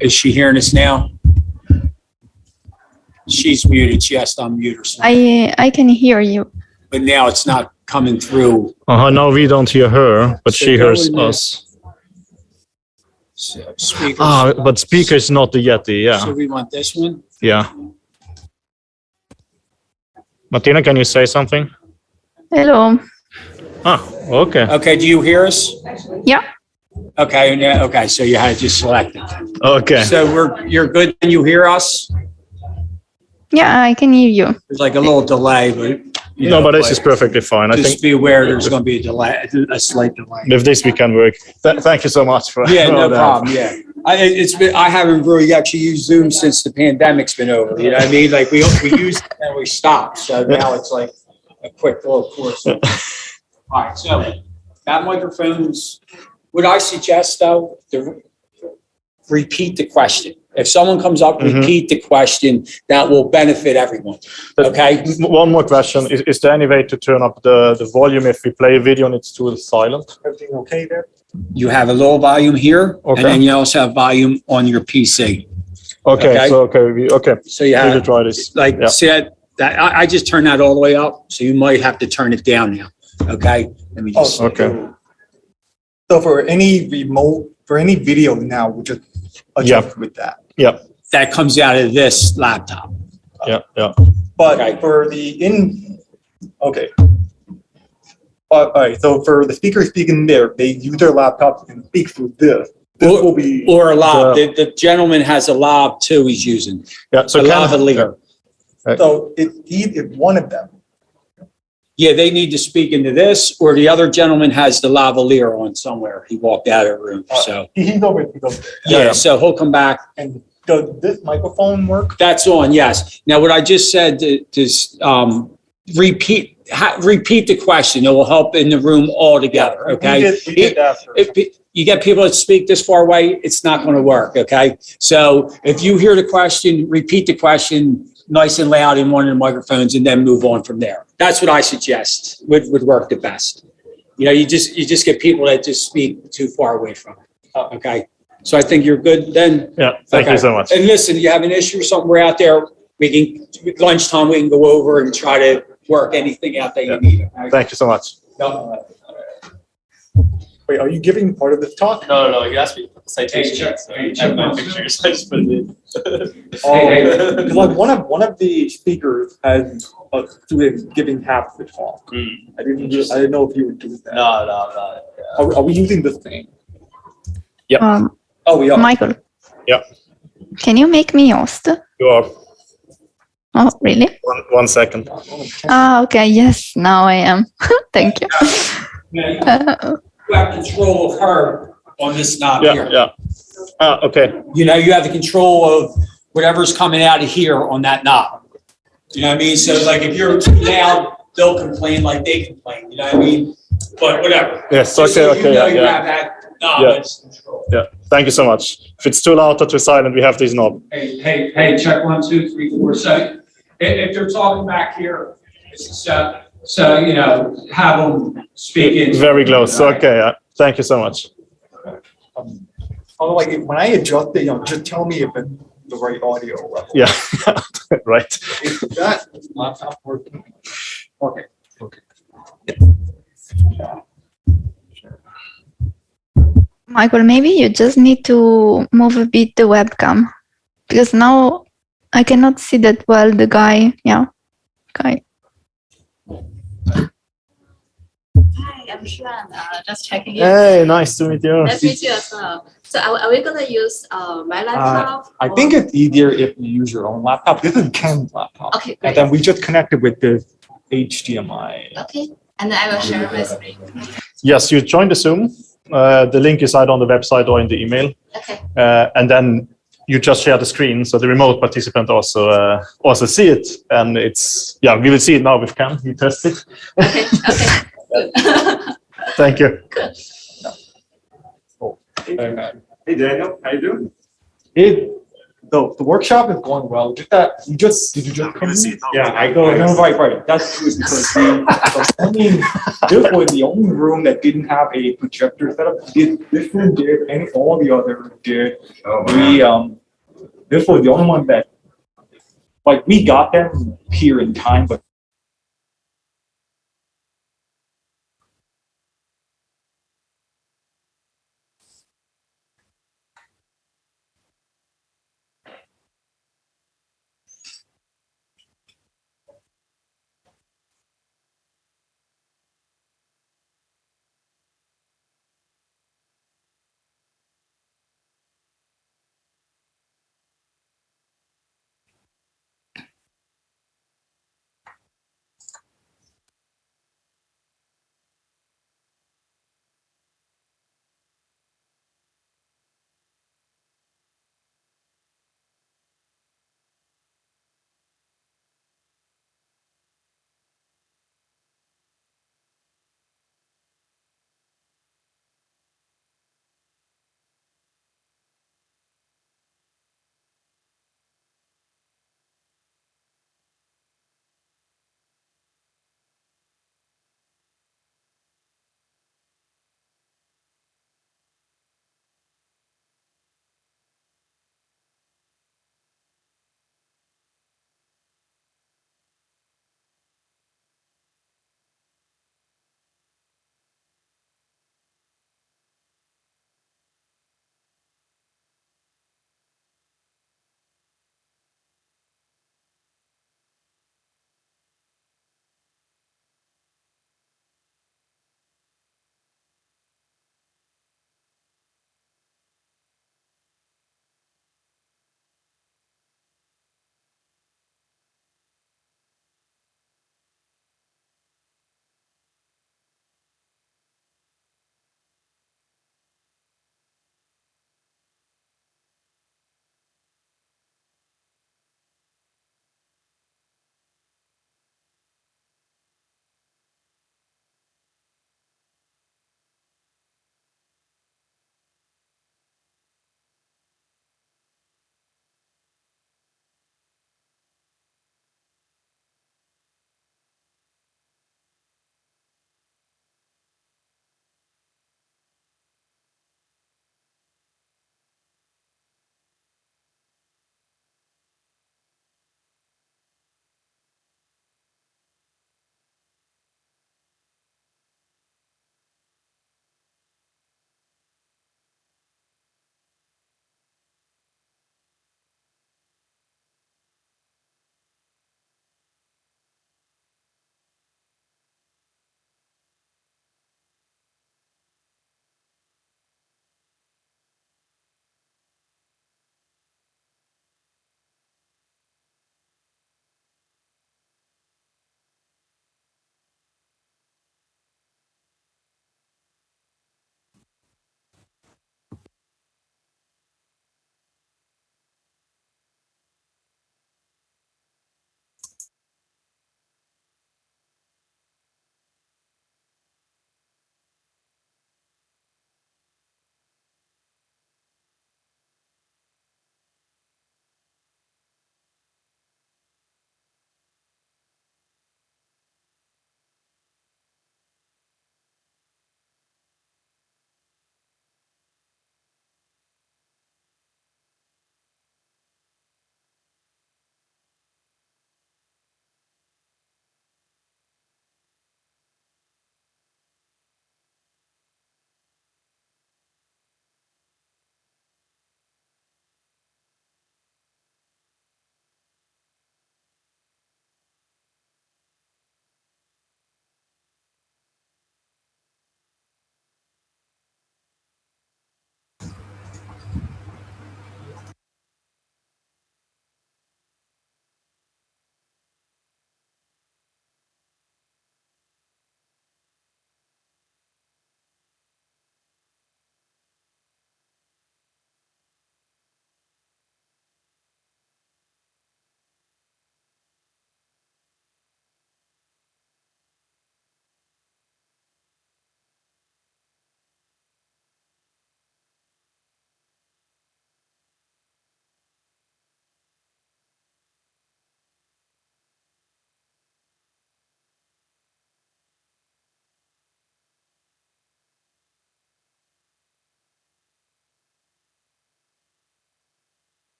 Is she hearing us now? She's muted. She has to unmute herself. I can hear you. But now it's not coming through. Now we don't hear her, but So she go hears in there. us. So speakers. But speaker is not the Yeti, yeah. So we want this one? Yeah. Martina, can you say something? Hello. Okay. Okay, do you hear us? Yeah. Okay, okay, so you had to just select it. Okay. So you're good and you hear us? Yeah, I can hear you. There's like a little delay, but. No, but this is perfectly fine. I Just think be aware there's going to be a delay, a slight delay. with this we can work. Thank you so much for Yeah, for no that. problem, yeah. I haven't really actually used Zoom since the pandemic's been over, you know what I mean? Like we used it and we stopped, so now it's like a quick little course. All right, so that microphone's, what I suggest though, to repeat the question. If someone comes up, repeat the question, that will benefit everyone, okay? One more question. Is there any way to turn up the volume if we play a video and it's too silent? Everything okay there? You have a little volume here, Okay. and then you also have volume on your PC. Okay, so So you we have, will try this. like, Yeah. see that I just turned that all the way up, so you might have to turn it down now, okay? Let me just. Okay. So for any video now, we just adjust with that. Yeah. That comes out of this laptop. Yeah. But for okay. All right, so for the speaker speaking there, they use their laptop and speak through this. This will be. Or a lav. The gentleman has a lav too he's using. Yeah, so a lavalier. So if one of them. Yeah, they need to speak into this, or the other gentleman has the lavalier on somewhere. He walked out of the room, so. He's over there. Yeah, so he'll come back. And does this microphone work? That's on, yes. Now, what I just said to repeat the question. It will help in the room all together, okay? We did that first. If you get people that speak this far away, it's not going to work, okay? So if you hear the question, repeat the question nice and loud in one of the microphones and then move on from there. That's what I suggest would work the best. You know, you just get people that just speak too far away from it, okay? So I think you're good then? Yeah, thank you so much. And listen, you have an issue or something, we're out there, lunchtime, we can go over and try to work anything out that you need. Okay? Thank you so much. No. Wait, are you giving part of this talk? No, you asked me for the citation. check my pictures. I just put it in. Because like one of the speakers has a student giving half the talk. I didn't know if you were doing that. No. Are we using the same? Yeah. We are. Michael. Yeah. Can you make me host? You are. Oh, really? One second. Okay. Yes, now I am. Thank you. You have control of her on this knob here. Yeah. Okay. You know, you have the control of whatever's coming out of here on that knob. You know what I mean? So like if you're too loud, they'll complain like they complain, you know what I mean? But whatever. Yes, Just so okay, you know yeah, you yeah. have that knob Yeah. that's control. Yeah. Thank you so much. If it's too loud or too silent, we have this knob. Hey, check 1, 2, 3, 4. So if they're talking back here, so you know, have them speak in. Very close. Okay. Yeah. Thank you so much. Like when I adjust it, just tell me if it's the right audio level. Yeah. Right. Is that laptop working? Okay. Michael, maybe you just need to move a bit the webcam because now I cannot see that well. The guy, yeah, guy. Hi, I'm Shuan. Just checking in. Hey, nice to meet you. Nice to meet you as well. So are we gonna use my laptop? I think it's easier if you use your own laptop. This is Ken's laptop. Okay, And great. then we just connected with the HDMI. Okay, and then I will share my screen. Yes, you join the Zoom. The link is either on the website or in the email. Okay. And then you just share the screen, so the remote participant also see it. And it's, yeah, we will see it now with Cam. He tests it. Okay, okay. Thank you. Hey Daniel, how you doing? The workshop is going well. Did you just come in? Yeah, I go. No, right. That's good because this was the only room that didn't have a projector setup. This room did, and all the other did. This was the only one that, like, we got them here in time, but.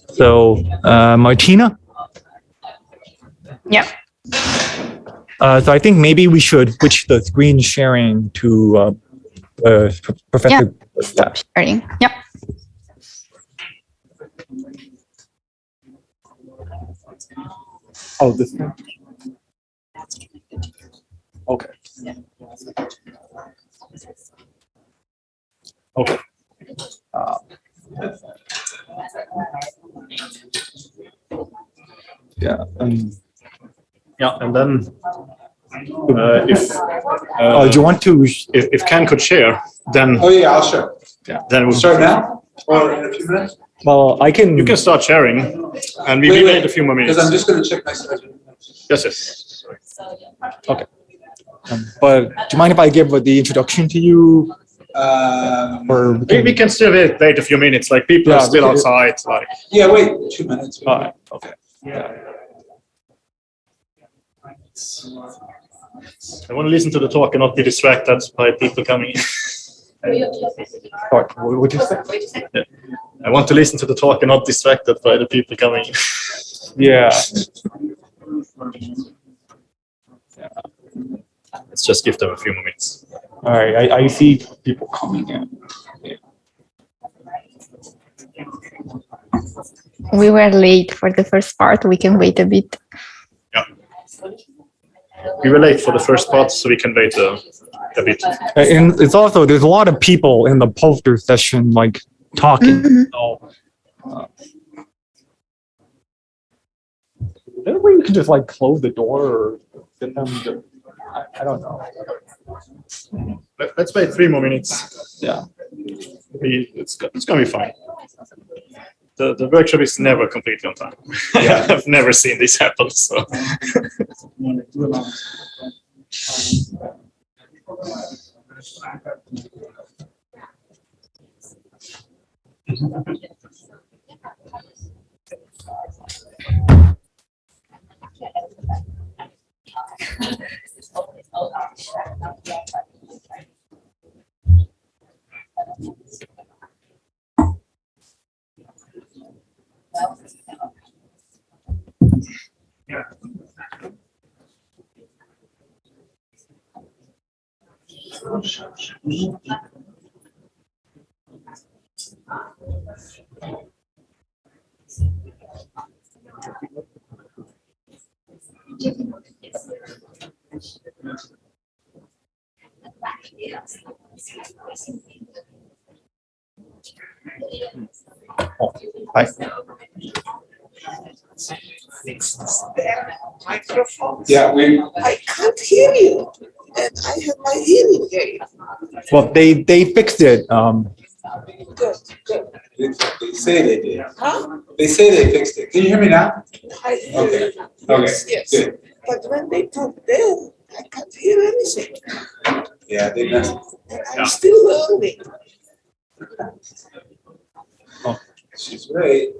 So, Martina? Yeah. So I think maybe we should switch the screen sharing to Professor. Yeah. Sharing. Yeah. Oh, this one? Okay. Okay. Yeah. Yeah, and then if do you want to? If Ken could share, then Oh, yeah, I'll share. yeah, then we'll Start now or in a few minutes? Well, I can. You can start sharing, and we wait a few more minutes. Because I'm just going to check my schedule. Yes, yes. Okay. But do you mind if I give the introduction to you? Or we can still wait a few minutes. Like people are still outside. Like yeah, wait 2 minutes. All right. Okay. I want to listen to the talk and not be distracted by people coming in. Sorry, what did you say? Yeah. I want to listen to the talk and not distracted by the people coming in. Yeah. Let's just give them a few more minutes. All right, I see people coming in. We were late for the first part. We can wait a bit. Yeah. We were late for the first part, so we can wait a bit. And it's also, there's a lot of people in the poster session, like talking. So, is there a way you can just like close the door or get them to, I don't know. Let's wait 3 more minutes. Yeah. It's gonna be fine. The workshop is never completely on time. Yeah. I've never seen this happen. So. Oh, hi. Microphone. Yeah, I can't hear you, and I have my hearing aid. Well, they fixed it. Good, good. They say they did. Huh? They say they fixed it. Can you hear me now? I hear Okay. you. Okay. Yes, yes. Good. But when they talk there, I can't hear anything. Yeah, they messed. And I'm still learning. Oh, she's right.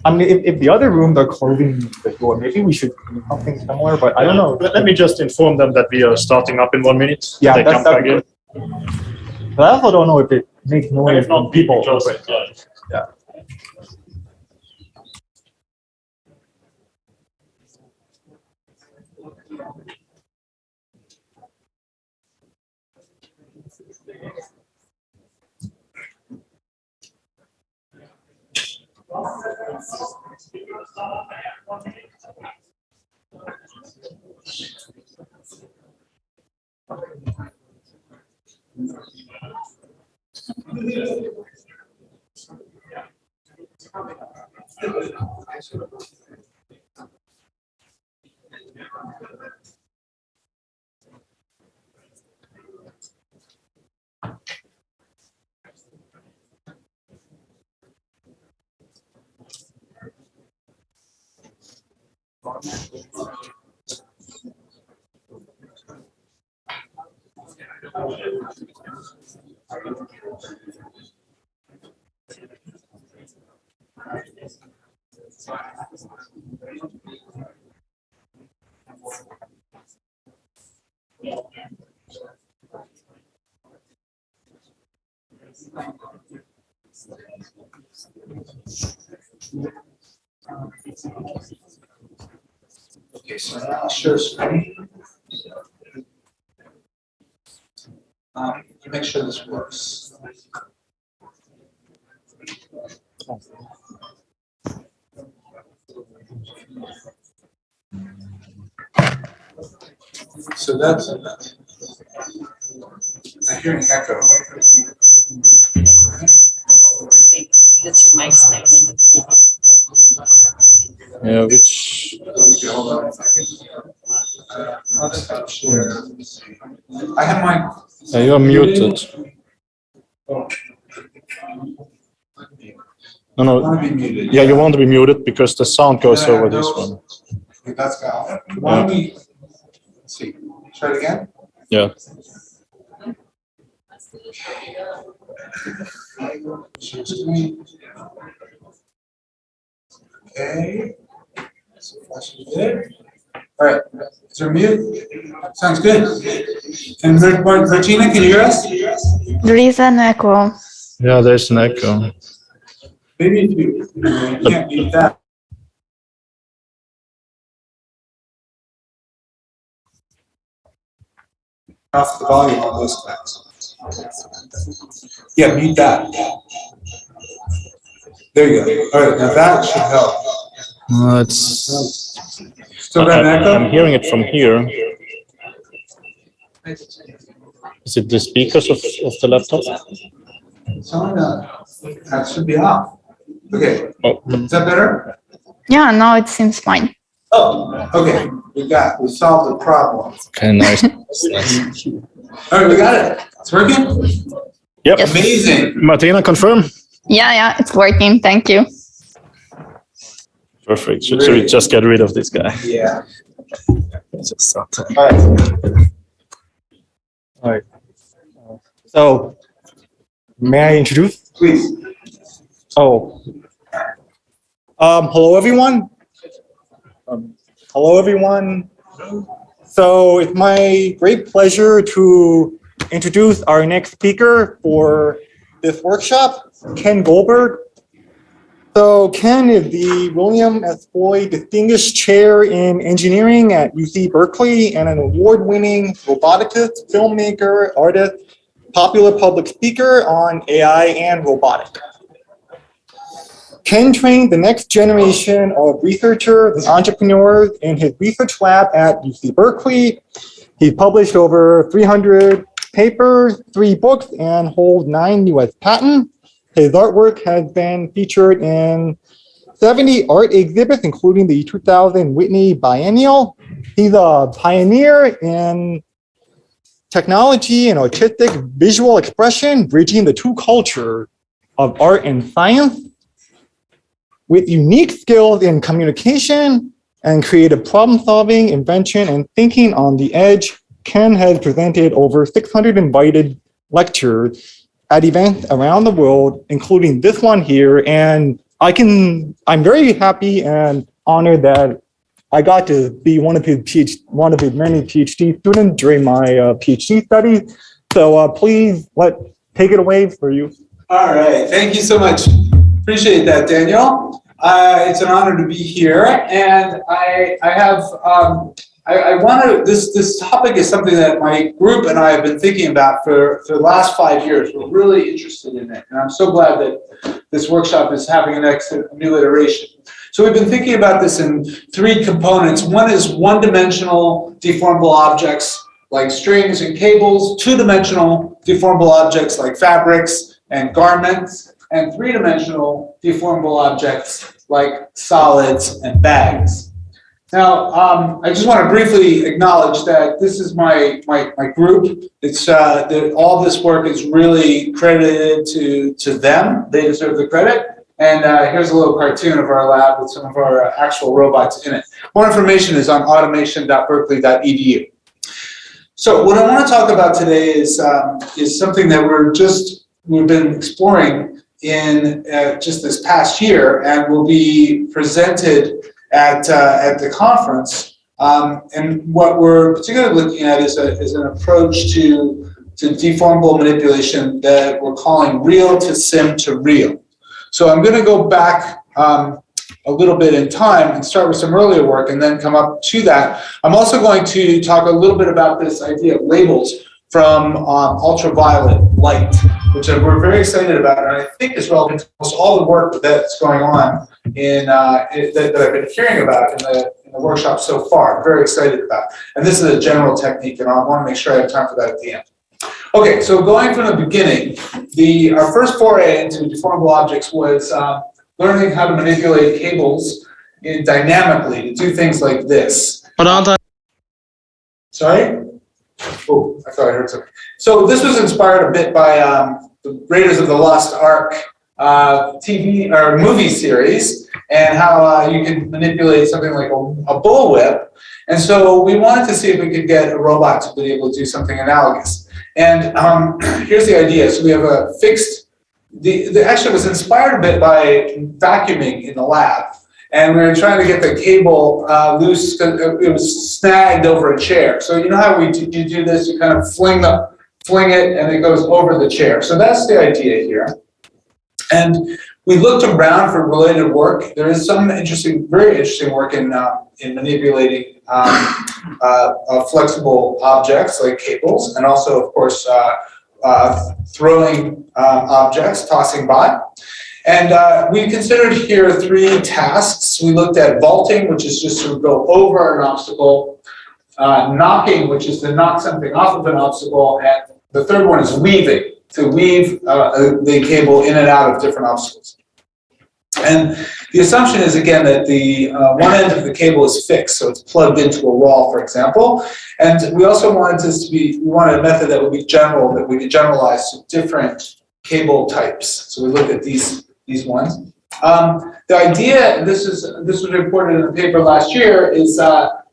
I mean, if the other room they're closing the door, maybe we should do something similar. But I don't know. Let me just inform them that we are starting up in 1 minute. Yeah, they come back in. But I also don't know if it makes noise. If not, people. close it. Yeah. Okay, so now I'll share screen. Make sure this works. So that's I hear an echo. The two mics next. Yeah, which. Hold on a second. I'll stop share. I have mine. You are muted. No. Yeah, you want to be muted because the sound goes over this one. That's got. Why don't we? Let's see. Try it again. Yeah. Share screen. Okay. So flash is there. All right. Is there mute? Sounds good. And Martina, can you hear us? There is an echo. Yeah, there's an echo. Maybe if you can't mute that. Off the volume on those guys. Yeah, mute that. There you go. All right, now that should help. It's. Still got an echo? I'm hearing it from here. Is it the speakers of the laptop? That should be off. Okay. Oh. Is that better? Yeah, now it seems fine. Oh, okay. We solved the problem. Okay, nice. All right, we got it. It's working? Yep. Yes. Amazing. Martina, confirm? Yeah, it's working. Thank you. Perfect. Should we just get rid of this guy? Yeah. Just stop that. All right. So, may I introduce? Please. Oh. Hello, everyone. Hello, everyone. So, it's my great pleasure to introduce our next speaker for this workshop, Ken Goldberg. So Ken is the William S. Boyd Distinguished Chair in Engineering at UC Berkeley and an award-winning roboticist, filmmaker, artist, popular public speaker on AI and robotics. Ken trained the next generation of researchers and entrepreneurs in his research lab at UC Berkeley. He published over 300 papers, 3 books, and holds 9 US patents. His artwork has been featured in 70 art exhibits, including the 2000 Whitney Biennial. He's a pioneer in technology and artistic visual expression, bridging the two cultures of art and science. With unique skills in communication and creative problem solving, invention, and thinking on the edge, Ken has presented over 600 invited lectures at events around the world, including this one here. And I'm very happy and honored that I got to be one of his many PhD students during my PhD studies. So please take it away for you. All right, thank you so much. Appreciate that, Daniel. It's an honor to be here, and I want to, this topic is something that my group and I have been thinking about for the last 5 years. We're really interested in it, and I'm so glad that this workshop is having a new iteration. So we've been thinking about this in 3 components. One is one-dimensional deformable objects like strings and cables, 2-dimensional deformable objects like fabrics and garments, and 3-dimensional deformable objects like solids and bags. Now, I just want to briefly acknowledge that this is my group. It's that all this work is really credited to them. They deserve the credit. And here's a little cartoon of our lab with some of our actual robots in it. More information is on automation.berkeley.edu. So what I want to talk about today is something that we've been exploring in just this past year, and will be presented at the conference. And what we're particularly looking at is an approach to deformable manipulation that we're calling real to sim to real. So I'm going to go back a little bit in time and start with some earlier work and then come up to that. I'm also going to talk a little bit about this idea of labels from ultraviolet light, which we're very excited about, and I think is relevant to almost all the work that's going on in that I've been hearing about in the workshop so far. I'm very excited about, and this is a general technique, and I want to make sure I have time for that at the end. Okay, so going from the beginning, our first foray into deformable objects was learning how to manipulate cables dynamically to do things like this. Sorry? Oh, I thought I heard something. So this was inspired a bit by the Raiders of the Lost Ark TV or movie series, and how you can manipulate something like a bullwhip. And so we wanted to see if we could get a robot to be able to do something analogous. And here's the idea. So we have a fixed, actually it was inspired a bit by vacuuming in the lab. And we were trying to get the cable loose because it was snagged over a chair. So you know how you do this, you kind of fling it and it goes over the chair. So that's the idea here. And we looked around for related work. There is some interesting, very interesting work in manipulating flexible objects like cables, and also, of course, throwing objects, tossing by. And we considered here 3 tasks. We looked at vaulting, which is just to go over an obstacle, knocking, which is to knock something off of an obstacle, and the third one is weaving, to weave the cable in and out of different obstacles. And the assumption is, again, that the one end of the cable is fixed, so it's plugged into a wall, for example. And we also wanted we wanted a method that would be general, that we could generalize to different cable types. So we looked at these ones. The idea, and this was reported in the paper last year, is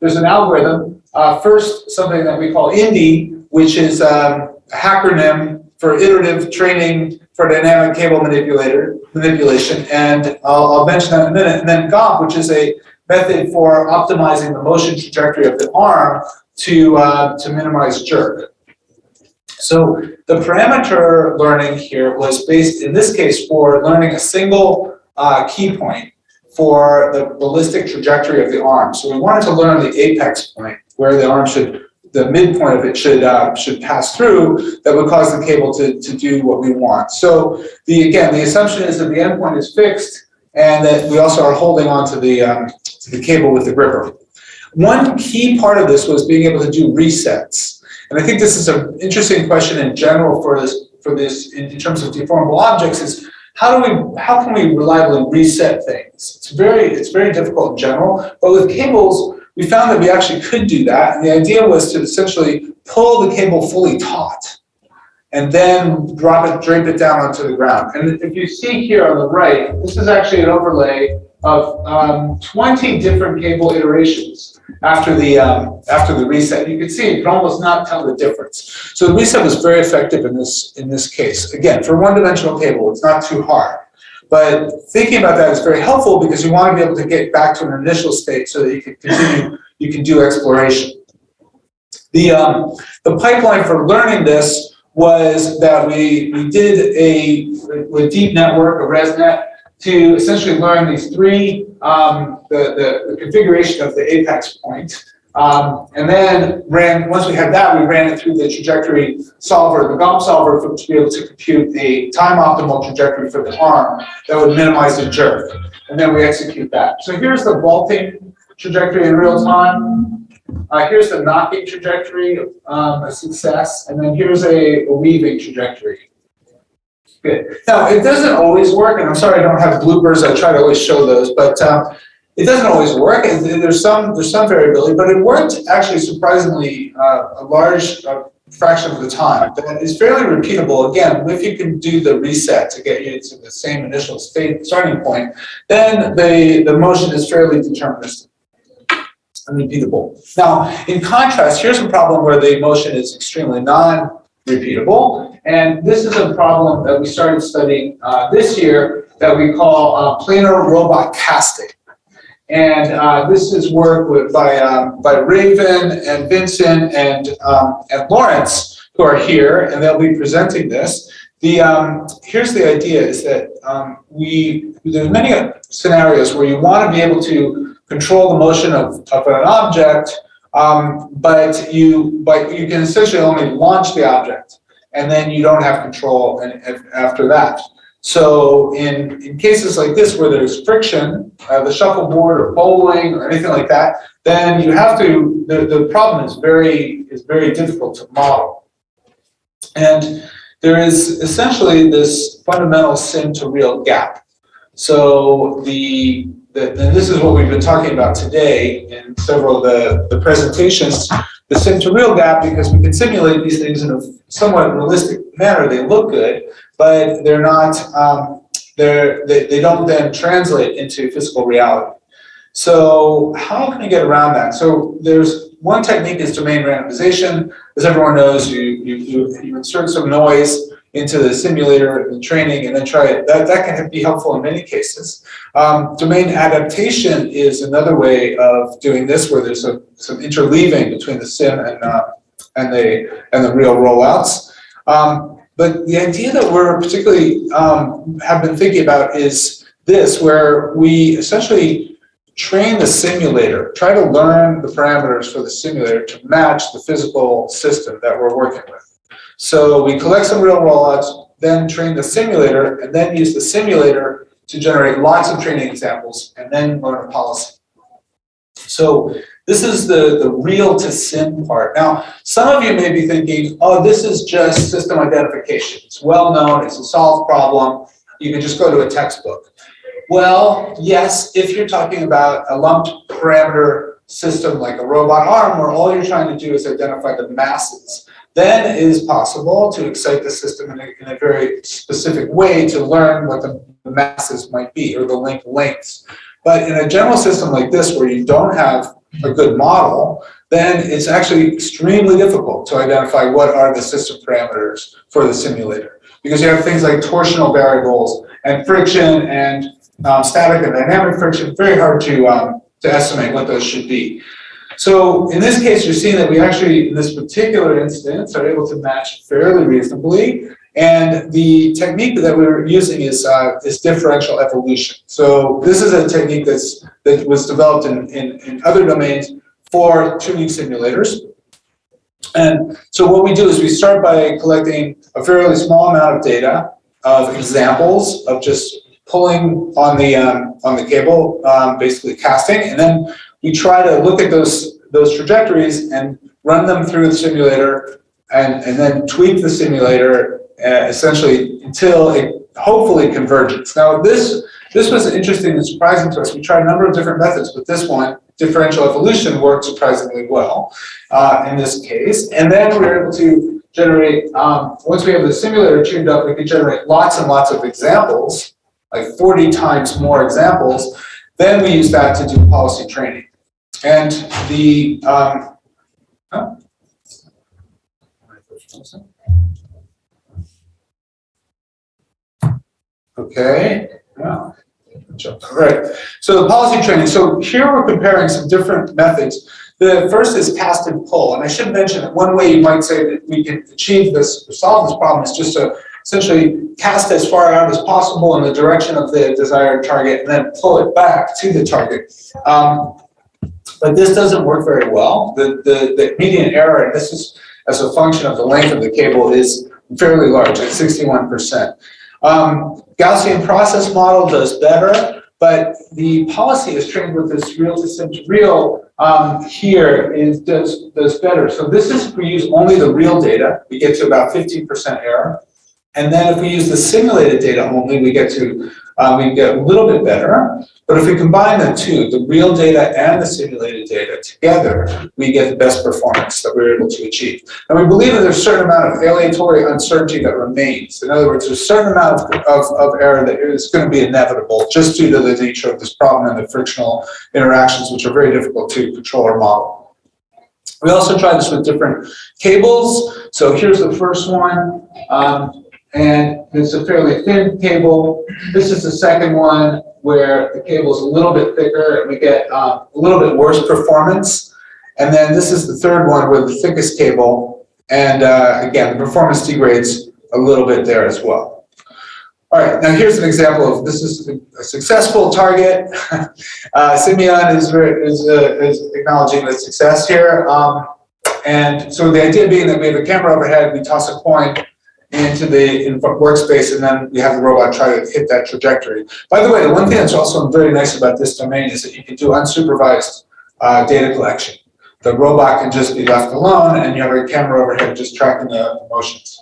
there's an algorithm. First, something that we call INDIE, which is a acronym for iterative training for dynamic cable manipulation, and I'll mention that in a minute. And then GOMP, which is a method for optimizing the motion trajectory of the arm to minimize jerk. So the parameter learning here was based, in this case, for learning a single key point for the ballistic trajectory of the arm. So we wanted to learn the apex point where the arm the midpoint of it should pass through, that would cause the cable to do what we want. So again, the assumption is that the endpoint is fixed, and that we also are holding on to the cable with the gripper. One key part of this was being able to do resets. And I think this is an interesting question in general for this in terms of deformable objects, is how can we reliably reset things? It's very difficult in general, but with cables, we found that we actually could do that. And the idea was to essentially pull the cable fully taut and then drape it down onto the ground. And if you see here on the right, this is actually an overlay of 20 different cable iterations after the reset. You can see you can almost not tell the difference. So the reset was very effective in this case. Again, for one-dimensional cable, it's not too hard. But thinking about that is very helpful, because you want to be able to get back to an initial state so that you can continue, you can do exploration. The pipeline for learning this was that we did a deep network, a ResNet, to essentially learn these 3, the configuration of the apex point. And then once we had that, we ran it through the trajectory solver, the GOMP solver, to be able to compute the time optimal trajectory for the arm that would minimize the jerk. And then we execute that. So here's the vaulting trajectory in real time. Here's the knocking trajectory, a success. And then here's a weaving trajectory. Good. Now, it doesn't always work, and I'm sorry I don't have bloopers. I try to always show those, but it doesn't always work. There's some variability, but it worked actually surprisingly a large fraction of the time. That is fairly repeatable. Again, if you can do the reset to get you to the same initial starting point, then the motion is fairly deterministic and repeatable. Now, in contrast, here's a problem where the motion is extremely non-repeatable, and this is a problem that we started studying this year that we call planar robot casting. And this is work by Raven and Vincent and Lawrence, who are here, and they'll be presenting this. Here's the idea is that there's many scenarios where you want to be able to control the motion of an object, but you can essentially only launch the object, and then you don't have control after that. So in cases like this where there's friction, the shuffleboard or bowling or anything like that, then you have to, the problem is very difficult to model. And there is essentially this fundamental sim to real gap. So and this is what we've been talking about today in several of the presentations, the sim to real gap, because we can simulate these things in a somewhat realistic manner. They look good, but they're not, they don't then translate into physical reality. So how can you get around that? So there's one technique is domain randomization. As everyone knows, you insert some noise into the simulator and training and then try it. That can be helpful in many cases. Domain adaptation is another way of doing this, where there's some interleaving between the sim and the real rollouts. But the idea that we're particularly have been thinking about is this, where we essentially train the simulator, try to learn the parameters for the simulator to match the physical system that we're working with. So we collect some real rollouts, then train the simulator, and then use the simulator to generate lots of training examples, and then learn a policy. So this is the real to sim part. Now, some of you may be thinking, oh, this is just system identification. It's well known, it's a solved problem. You can just go to a textbook. Well, yes, if you're talking about a lumped parameter system like a robot arm, where all you're trying to do is identify the masses, then it is possible to excite the system in a very specific way to learn what the masses might be, or the linked lengths. But in a general system like this, where you don't have a good model, then it's actually extremely difficult to identify what are the system parameters for the simulator. Because you have things like torsional variables and friction and static and dynamic friction, very hard to estimate what those should be. So in this case, you're seeing that we actually, in this particular instance, are able to match fairly reasonably. And the technique that we're using is differential evolution. So this is a technique that was developed in other domains for tuning simulators. And so what we do is we start by collecting a fairly small amount of data of examples of just pulling on the cable, basically casting, and then we try to look at those trajectories and run them through the simulator, and then tweak the simulator essentially until it hopefully converges. Now this was interesting and surprising to us. We tried a number of different methods, but this one, differential evolution, worked surprisingly well in this case. And then we were able to generate, once we have the simulator tuned up, we can generate lots and lots of examples, like 40 times more examples. Then we use that to do policy training. And the, okay, yeah. All right, so the policy training. So here we're comparing some different methods. The first is cast and pull. And I should mention that one way you might say that we can achieve this, or solve this problem, is just to essentially cast as far out as possible in the direction of the desired target and then pull it back to the target. But this doesn't work very well. The median error, and this is as a function of the length of the cable, is fairly large at 61%. Gaussian process model does better, but the policy is trained with this real to real here does better. So this is if we use only the real data, we get to about 15% error. And then if we use the simulated data only, we get a little bit better. But if we combine the two, the real data and the simulated data together, we get the best performance that we're able to achieve. And we believe that there's a certain amount of aleatory uncertainty that remains. In other words, there's a certain amount of error that is going to be inevitable just due to the nature of this problem and the frictional interactions, which are very difficult to control or model. We also tried this with different cables. So here's the first one. And it's a fairly thin cable. This is the second one where the cable is a little bit thicker and we get a little bit worse performance. And then this is the third one with the thickest cable. And again, the performance degrades a little bit there as well. All right, now here's an example of this is a successful target. Simeon is acknowledging the success here. And so the idea being that we have a camera overhead, we toss a coin into the workspace, and then we have the robot try to hit that trajectory. By the way, the one thing that's also very nice about this domain is that you can do unsupervised data collection. The robot can just be left alone, and you have a camera overhead just tracking the motions.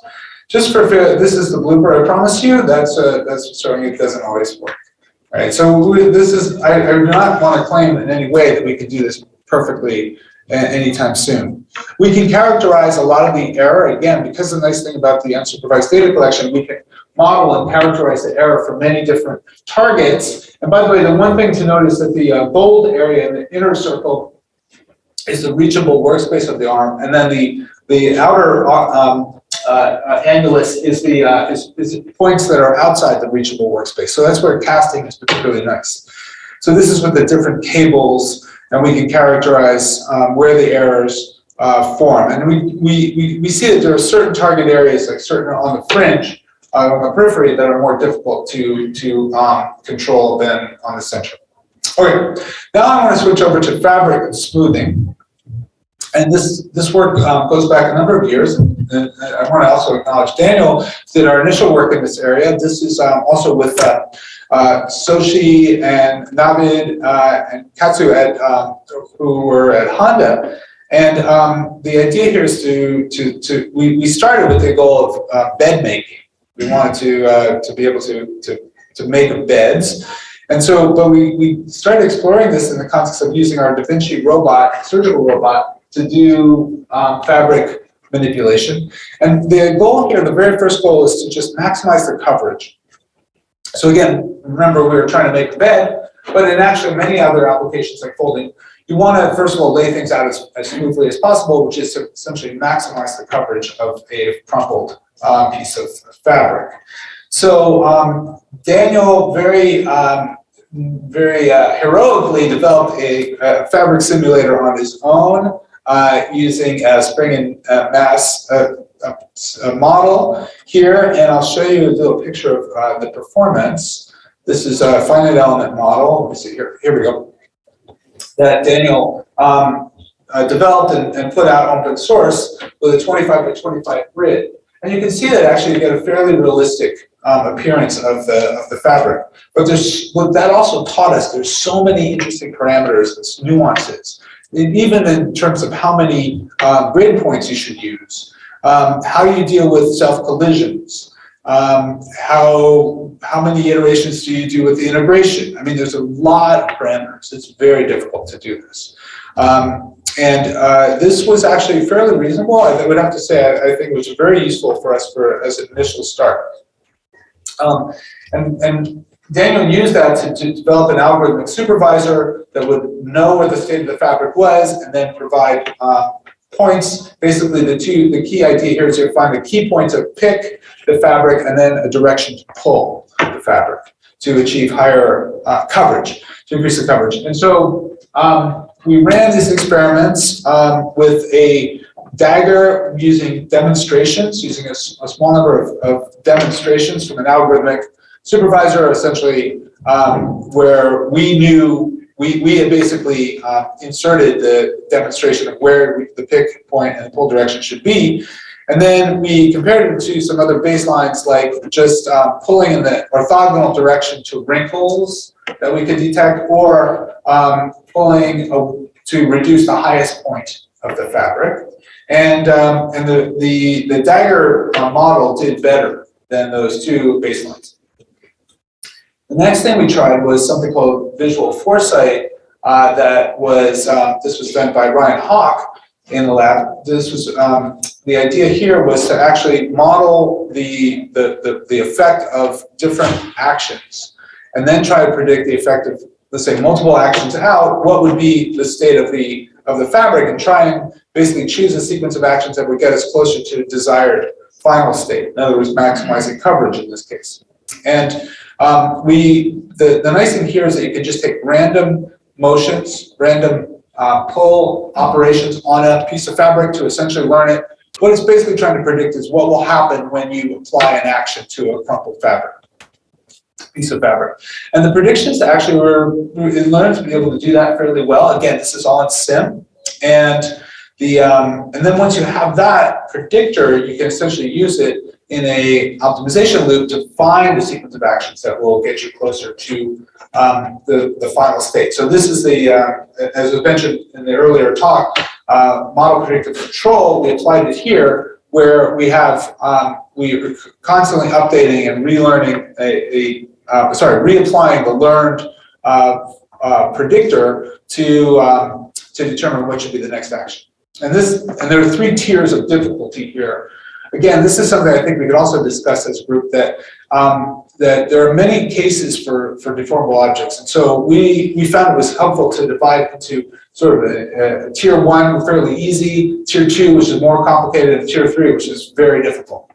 Just for this is the blooper I promised you. That's showing it doesn't always work. All right, so this is I do not want to claim in any way that we can do this perfectly anytime soon. We can characterize a lot of the error, again, because the nice thing about the unsupervised data collection, we can model and characterize the error for many different targets. And by the way, the one thing to note is that the bold area in the inner circle is the reachable workspace of the arm, and then the outer annulus is the points that are outside the reachable workspace. So that's where casting is particularly nice. So this is with the different cables, and we can characterize where the errors form. And we see that there are certain target areas, like certain on the fringe, on the periphery, that are more difficult to control than on the center. Okay, now I want to switch over to fabric and smoothing. And this work goes back a number of years. And I want to also acknowledge Daniel did our initial work in this area. This is also with Soshi and Navid and Katsu who were at Honda. And the idea here is we started with the goal of bed making. We wanted to be able to make beds. And so, but we started exploring this in the context of using our Da Vinci robot, surgical robot, to do fabric manipulation. And the goal here, the very first goal, is to just maximize the coverage. So again, remember we were trying to make a bed, but in actually many other applications like folding, you want to, first of all, lay things out as smoothly as possible, which is to essentially maximize the coverage of a crumpled piece of fabric. So Daniel very heroically developed a fabric simulator on his own, using a spring and mass model here, and I'll show you a little picture of the performance. This is a finite element model. Let me see here. Here we go. That Daniel developed and put out open source with a 25 by 25 grid, and you can see that actually you get a fairly realistic appearance of the fabric. But what that also taught us, there's so many interesting parameters and nuances, even in terms of how many grid points you should use, how you deal with self-collisions, how many iterations do you do with the integration. I mean, there's a lot of parameters. It's very difficult to do this. This was actually fairly reasonable. I would have to say, I think it was very useful for us as an initial start. And Daniel used that to develop an algorithmic supervisor that would know where the state of the fabric was and then provide points. Basically, the key idea here is to find the key point to pick the fabric and then a direction to pull the fabric to achieve higher coverage, to increase the coverage. And so we ran these experiments with a dagger using demonstrations, using a small number of demonstrations from an algorithmic supervisor, essentially, where we knew, we had basically inserted the demonstration of where the pick point and the pull direction should be. And then we compared it to some other baselines, like just pulling in the orthogonal direction to wrinkles that we could detect, or pulling to reduce the highest point of the fabric. And the dagger model did better than those two baselines. The next thing we tried was something called visual foresight. This was done by Ryan Hawk in the lab. This was the idea here was to actually model the effect of different actions, and then try to predict the effect of, let's say, multiple actions out. What would be the state of the fabric, and try and basically choose a sequence of actions that would get us closer to the desired final state. In other words, maximizing coverage in this case. And the nice thing here is that you can just take random motions, random pull operations on a piece of fabric to essentially learn it, what it's basically trying to predict is what will happen when you apply an action to a crumpled fabric, piece of fabric. And the predictions actually we learned to be able to do that fairly well. Again, this is all in sim. And then once you have that predictor, you can essentially use it in a optimization loop to find the sequence of actions that will get you closer to the final state. So this is the, as was mentioned in the earlier talk, model predictive control. We applied it here, where we have we are constantly updating and relearning reapplying the learned predictor to determine what should be the next action. And there are 3 tiers of difficulty here. Again, this is something I think we could also discuss as a group, that that there are many cases for deformable objects, and so we found it was helpful to divide into sort of a tier 1, fairly easy, tier 2, which is more complicated, and tier 3, which is very difficult.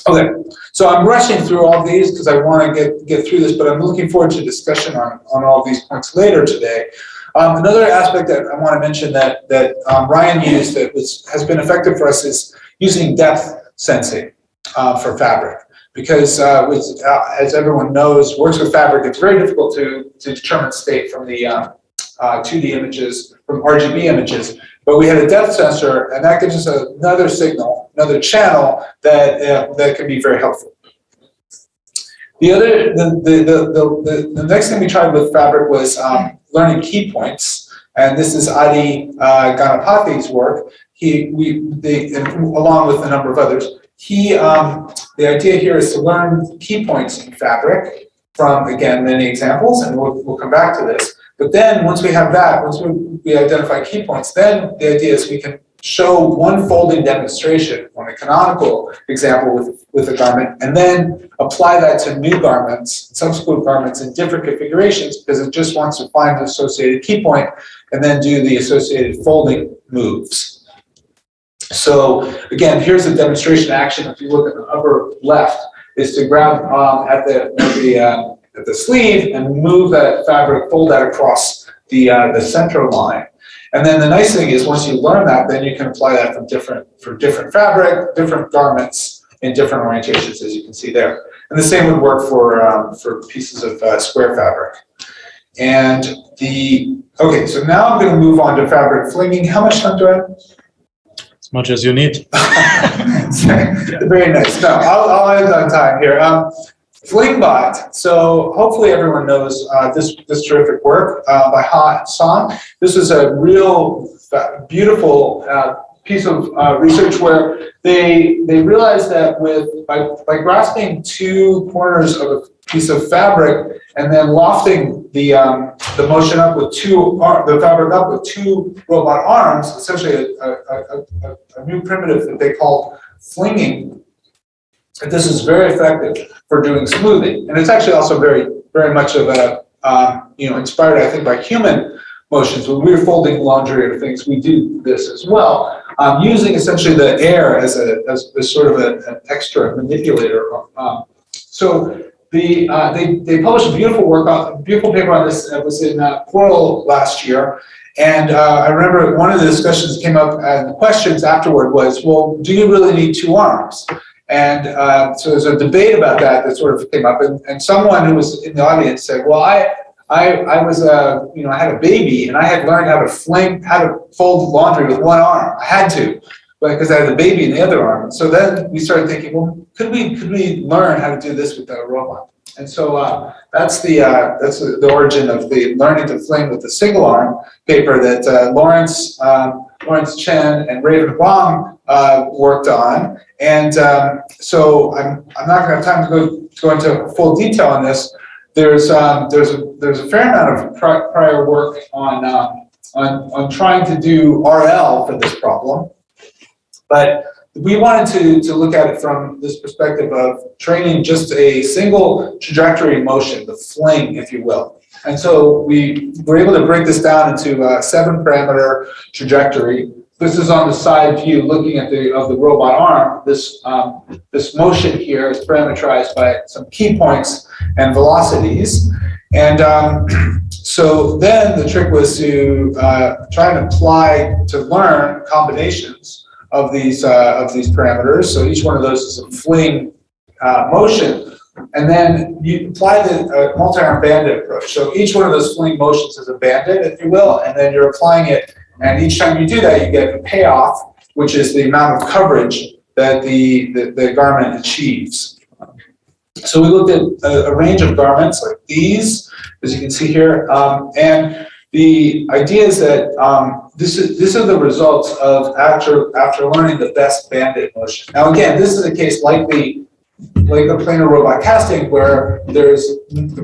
Okay, so I'm rushing through all these because I want to get through this, but I'm looking forward to discussion on all of these points later today. Another aspect that I want to mention that Ryan used that has been effective for us is using depth sensing for fabric, because as everyone knows, works with fabric, it's very difficult to determine state from the 2D images, from RGB images. But we had a depth sensor, and that gives us another signal, another channel that can be very helpful. The next thing we tried with fabric was learning key points, and this is Adi Ganapathy's work. Along with a number of others, the idea here is to learn key points in fabric from, again, many examples, and we'll come back to this. But then once we have that, once we identify key points, then the idea is we can show one folding demonstration on a canonical example with a garment, and then apply that to new garments, subsequent garments in different configurations, because it just wants to find the associated key point and then do the associated folding moves. So again, here's a demonstration action. If you look at the upper left, is to grab at the sleeve and move that fabric, fold that across the center line. And then the nice thing is, once you learn that, then you can apply that for different fabric, different garments in different orientations, as you can see there. And the same would work for pieces of square fabric. And okay, so now I'm going to move on to fabric flinging. How much time do I have? As much as you need. Very nice. No, I'll end on time here. Flingbot. So hopefully everyone knows this terrific work by Ha and San. This is a real beautiful piece of research where they realized that by grasping 2 corners of a piece of fabric and then lofting the motion up with the fabric up with 2 robot arms, essentially a new primitive that they call flinging. And this is very effective for doing smoothing, and it's actually also very, very much of a inspired, I think, by human motions. When we're folding laundry or things, we do this as well, using essentially the air as sort of an extra manipulator. So they published a beautiful paper on this. It was in Coral last year. And I remember one of the discussions that came up, and the questions afterward was, well, do you really need 2 arms? And so there's a debate about that sort of came up, and someone who was in the audience said, well, I was I had a baby, and I had learned how to fold laundry with 1 arm. I had to, because I had the baby in the other arm. So then we started thinking, well, could we learn how to do this with a robot? And so that's the origin of the learning to fling with the single arm paper that Lawrence Chen and Raven Huang worked on. And so I'm not going to have time to go into full detail on this. There's a fair amount of prior work on trying to do RL for this problem, but we wanted to look at it from this perspective of training just a single trajectory motion, the fling, if you will. And so we were able to break this down into a 7-parameter trajectory. This is on the side view, looking at the robot arm. This motion here is parameterized by some key points and velocities. And so then the trick was to try and apply to learn combinations of these parameters. So each one of those is a fling motion. And then you apply the multi-arm bandit approach. So each one of those fling motions is a bandit, if you will, and then you're applying it. And each time you do that, you get a payoff, which is the amount of coverage that the garment achieves. So we looked at a range of garments like these, as you can see here. And the idea is that these are the results of after learning the best bandit motion. Now, again, this is a case like the planar robot casting, where there's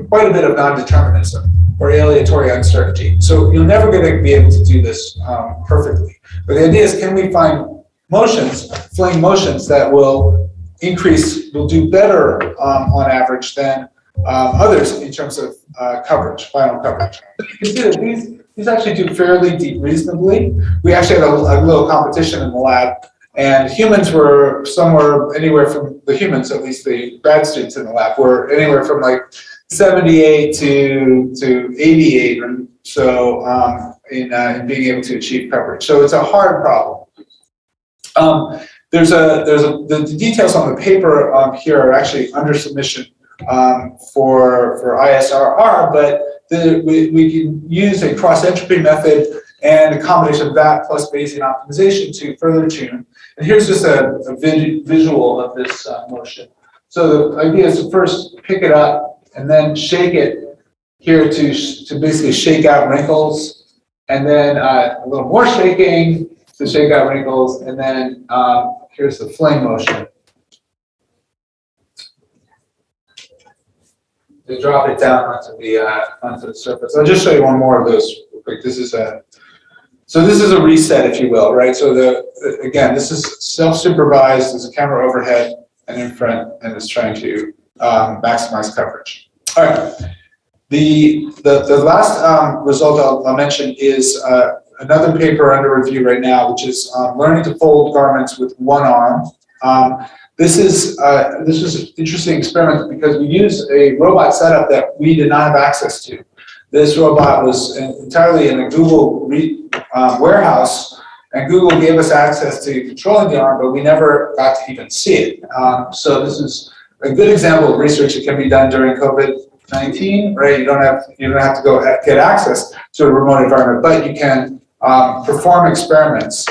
quite a bit of non-determinism or aleatory uncertainty. So you're never going to be able to do this perfectly. But the idea is, can we find motions, fling motions, that will do better on average than others in terms of coverage, final coverage. You can see that these actually do fairly deep reasonably. We actually had a little competition in the lab, and humans were anywhere from, the humans, at least the grad students in the lab, were anywhere from like 78 to 88 or so in being able to achieve coverage. So it's a hard problem. The details on the paper here are actually under submission for ICRA, but we can use a cross-entropy method and a combination of that plus Bayesian optimization to further tune. And here's just a visual of this motion. So the idea is to first pick it up and then shake it here to basically shake out wrinkles, and then a little more shaking to shake out wrinkles, and then here's the fling motion. To drop it down onto the surface. I'll just show you one more of those real quick. This is a reset, if you will, right? So again, this is self-supervised. There's a camera overhead and in front, and it's trying to maximize coverage. All right. The last result I'll mention is another paper under review right now, which is learning to fold garments with one arm. This is an interesting experiment because we use a robot setup that we did not have access to. This robot was entirely in a Google warehouse, and Google gave us access to controlling the arm, but we never got to even see it. So this is a good example of research that can be done during COVID-19, right? You don't have to go get access to a remote environment, but you can perform experiments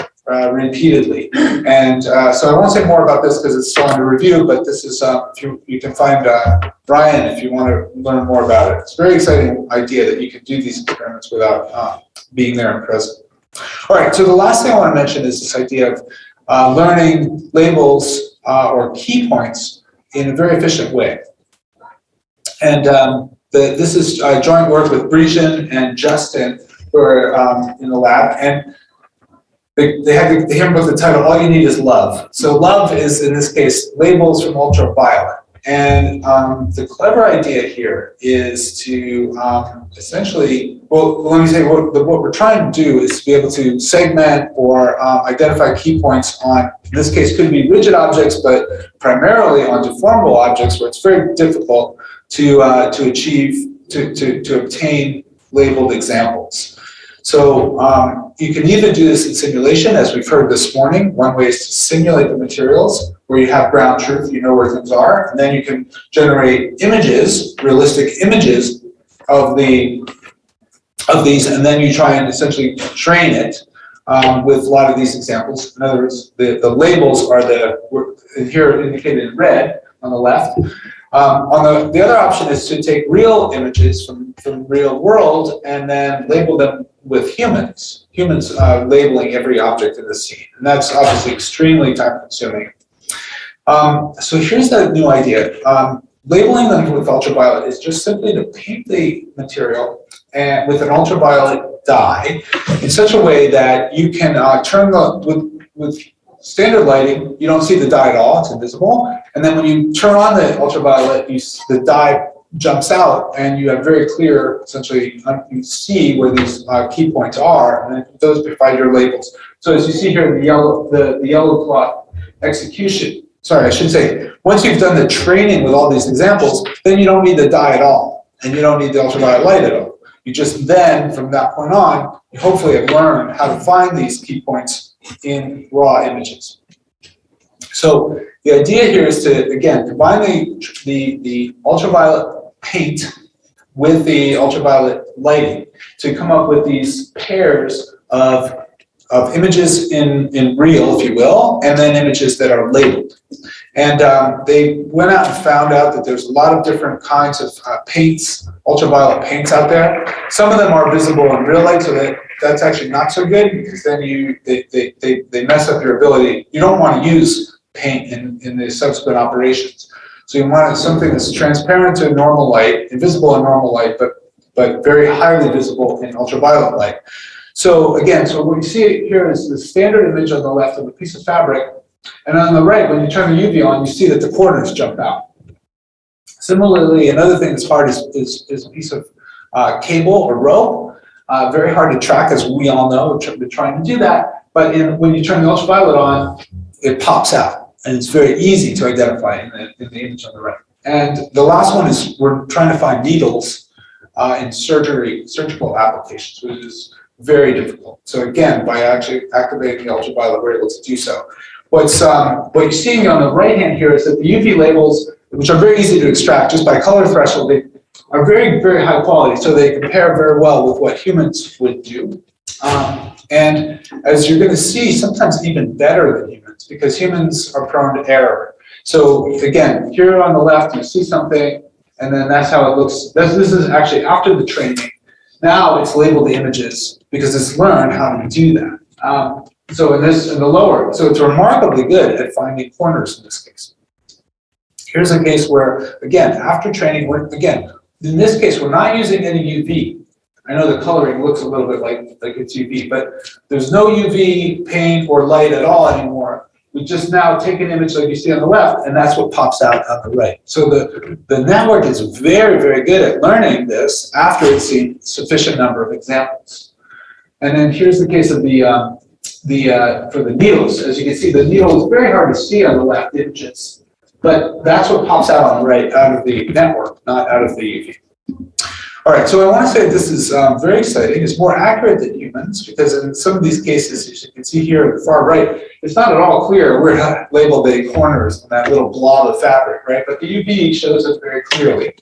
repeatedly. And so I won't say more about this because it's still under review, but this is, you can find Brian if you want to learn more about it. It's a very exciting idea that you can do these experiments without being there and present. All right, so the last thing I want to mention is this idea of learning labels or key points in a very efficient way. And this is joint work with Brijan and Justin, who are in the lab. And they have the title, All You Need Is Love. So love is, in this case, labels from ultraviolet. And the clever idea here is to essentially, well, let me say what we're trying to do is to be able to segment or identify key points on, in this case, could be rigid objects, but primarily on deformable objects where it's very difficult to obtain labeled examples. So you can either do this in simulation, as we've heard this morning. One way is to simulate the materials where you have ground truth, you know where things are, and then you can generate images, realistic images of these, and then you try and essentially train it with a lot of these examples. In other words, the labels are here indicated in red on the left. On the other option is to take real images from real world and then label them with humans labeling every object in the scene. And that's obviously extremely time consuming. So here's the new idea. Labeling them with ultraviolet is just simply to paint the material and with an ultraviolet dye in such a way that you can turn with standard lighting, you don't see the dye at all, it's invisible. And then when you turn on the ultraviolet, the dye jumps out and you have very clear, essentially, you see where these key points are, and then those provide your labels. So as you see here, the yellow cloth execution, sorry, I should say, once you've done the training with all these examples, then you don't need the dye at all, and you don't need the ultraviolet light at all. You just then, from that point on, you hopefully have learned how to find these key points in raw images. So the idea here is to, again, combine the ultraviolet paint with the ultraviolet lighting to come up with these pairs of images in real, if you will, and then images that are labeled. And they went out and found out that there's a lot of different kinds of paints, ultraviolet paints out there. Some of them are visible in real light, so that's actually not so good, because then they mess up your ability. You don't want to use paint in the subsequent operations. So you want something that's transparent to normal light, invisible in normal light, but very highly visible in ultraviolet light. So again, so what you see here is the standard image on the left of a piece of fabric, and on the right, when you turn the UV on, you see that the corners jump out. Similarly, another thing that's hard is a piece of cable or rope. Very hard to track, as we all know. We're trying to do that, but when you turn the ultraviolet on, it pops out, and it's very easy to identify in the image on the right. And the last one is we're trying to find needles in surgical applications, which is very difficult. So again, by actually activating the ultraviolet, we're able to do so. What you're seeing on the right hand here is that the UV labels, which are very easy to extract just by color threshold, they are very, very high quality. So they compare very well with what humans would do. And as you're going to see, sometimes even better than humans, because humans are prone to error. So again, here on the left, you see something, and then that's how it looks. This is actually after the training. Now it's labeled the images because it's learned how to do that. So in the lower, so it's remarkably good at finding corners in this case. Here's a case where, again, after training, in this case, we're not using any UV. I know the coloring looks a little bit like it's UV, but there's no UV paint or light at all anymore. We just now take an image like you see on the left, and that's what pops out on the right. So the network is very, very good at learning this after it's seen sufficient number of examples. And then here's the case of for the needles. As you can see, the needle is very hard to see on the left images, but that's what pops out on the right, out of the network, not out of the UV. All right, so I want to say this is very exciting. It's more accurate than humans, because in some of these cases, as you can see here at the far right, it's not at all clear where to label the corners in that little blob of fabric, right? But the UV shows it very clearly.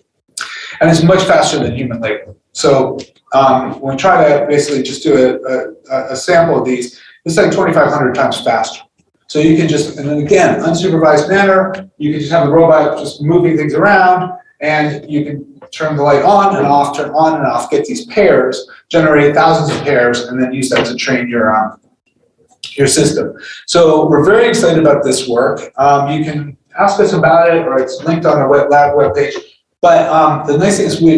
And it's much faster than human labeling. So when we try to basically just do a sample of these, it's like 2,500 times faster. So you can just, and then again, unsupervised manner, you can just have the robot just moving things around, and you can turn the light on and off, turn on and off, get these pairs, generate thousands of pairs, and then use that to train your system. So we're very excited about this work. You can ask us about it, or it's linked on our lab webpage. But the nice thing is we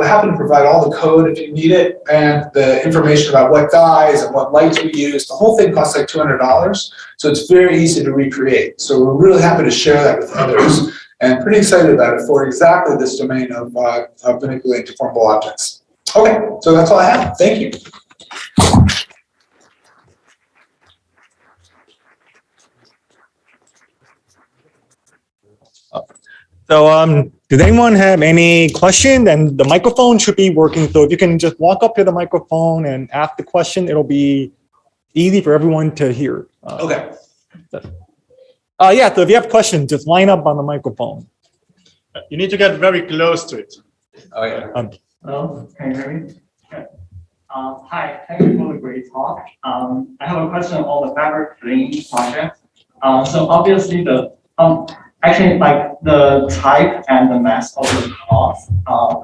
happen to provide all the code if you need it, and the information about what dyes and what lights we use. The whole thing costs like $200, so it's very easy to recreate. So we're really happy to share that with others, and pretty excited about it for exactly this domain of manipulating deformable objects. Okay, so that's all I have. Thank you. So does anyone have any question? And the microphone should be working. So if you can just walk up to the microphone and ask the question, it'll be easy for everyone to hear. Okay. Yeah, so if you have questions, just line up on the microphone. You need to get very close to it. Oh, yeah. Hello, can you hear me? Okay. Hi, thank you for the great talk. I have a question on the fabric flinging project. So obviously actually, like the type and the mass of the cloth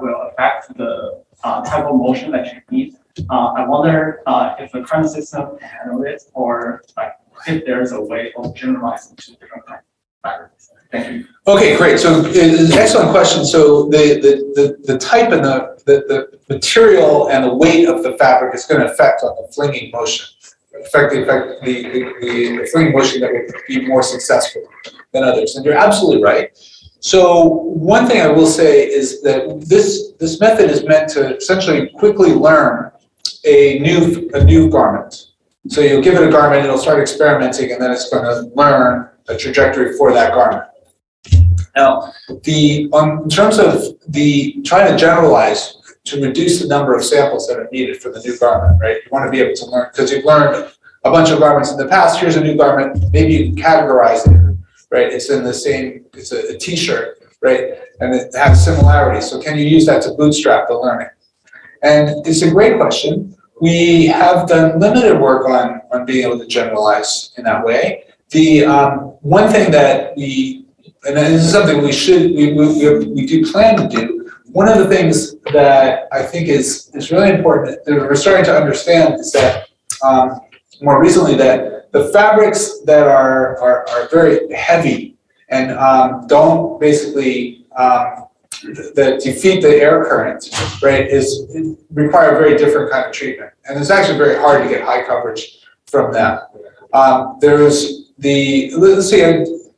will affect the type of motion that you need. I wonder if the current system can handle it, or like if there's a way of generalizing to different kinds of fabrics. Thank you. Okay, great. So it's an excellent question. So the type and the material and the weight of the fabric is going to affect on the flinging motion. The flinging motion that will be more successful than others. And you're absolutely right. So one thing I will say is that this method is meant to essentially quickly learn a new garment. So you'll give it a garment, it'll start experimenting, and then it's going to learn a trajectory for that garment. Now, in terms of trying to generalize to reduce the number of samples that are needed for the new garment, right? You want to be able to learn, because you've learned a bunch of garments in the past. Here's a new garment. Maybe you can categorize it, right? It's in the same, it's a t-shirt, right? And it has similarities. So can you use that to bootstrap the learning? And it's a great question. We have done limited work on being able to generalize in that way. The one thing that and this is something we do plan to do. One of the things that I think is really important that we're starting to understand is that more recently that the fabrics that are very heavy and don't basically that defeat the air current, right, require a very different kind of treatment. And it's actually very hard to get high coverage from them. There's let's see,